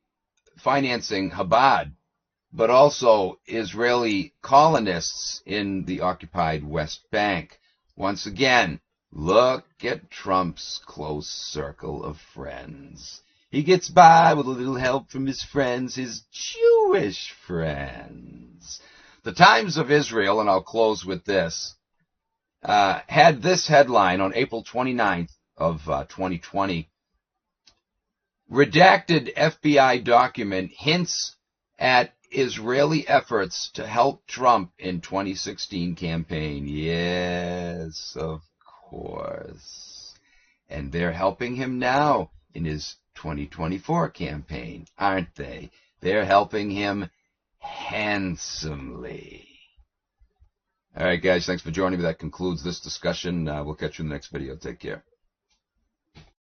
financing Chabad, but also Israeli colonists in the occupied West Bank. Once again, look at Trump's close circle of friends. He gets by with a little help from his friends, his Jewish friends. The Times of Israel, and I'll close with this, had this headline on April 29th of 2020. Redacted FBI document hints at Israeli efforts to help Trump in 2016 campaign. Yes, of course. And they're helping him now in his 2024 campaign, aren't they? They're helping him handsomely. All right, guys, thanks for joining me. That concludes this discussion. We'll catch you in the next video. Take care.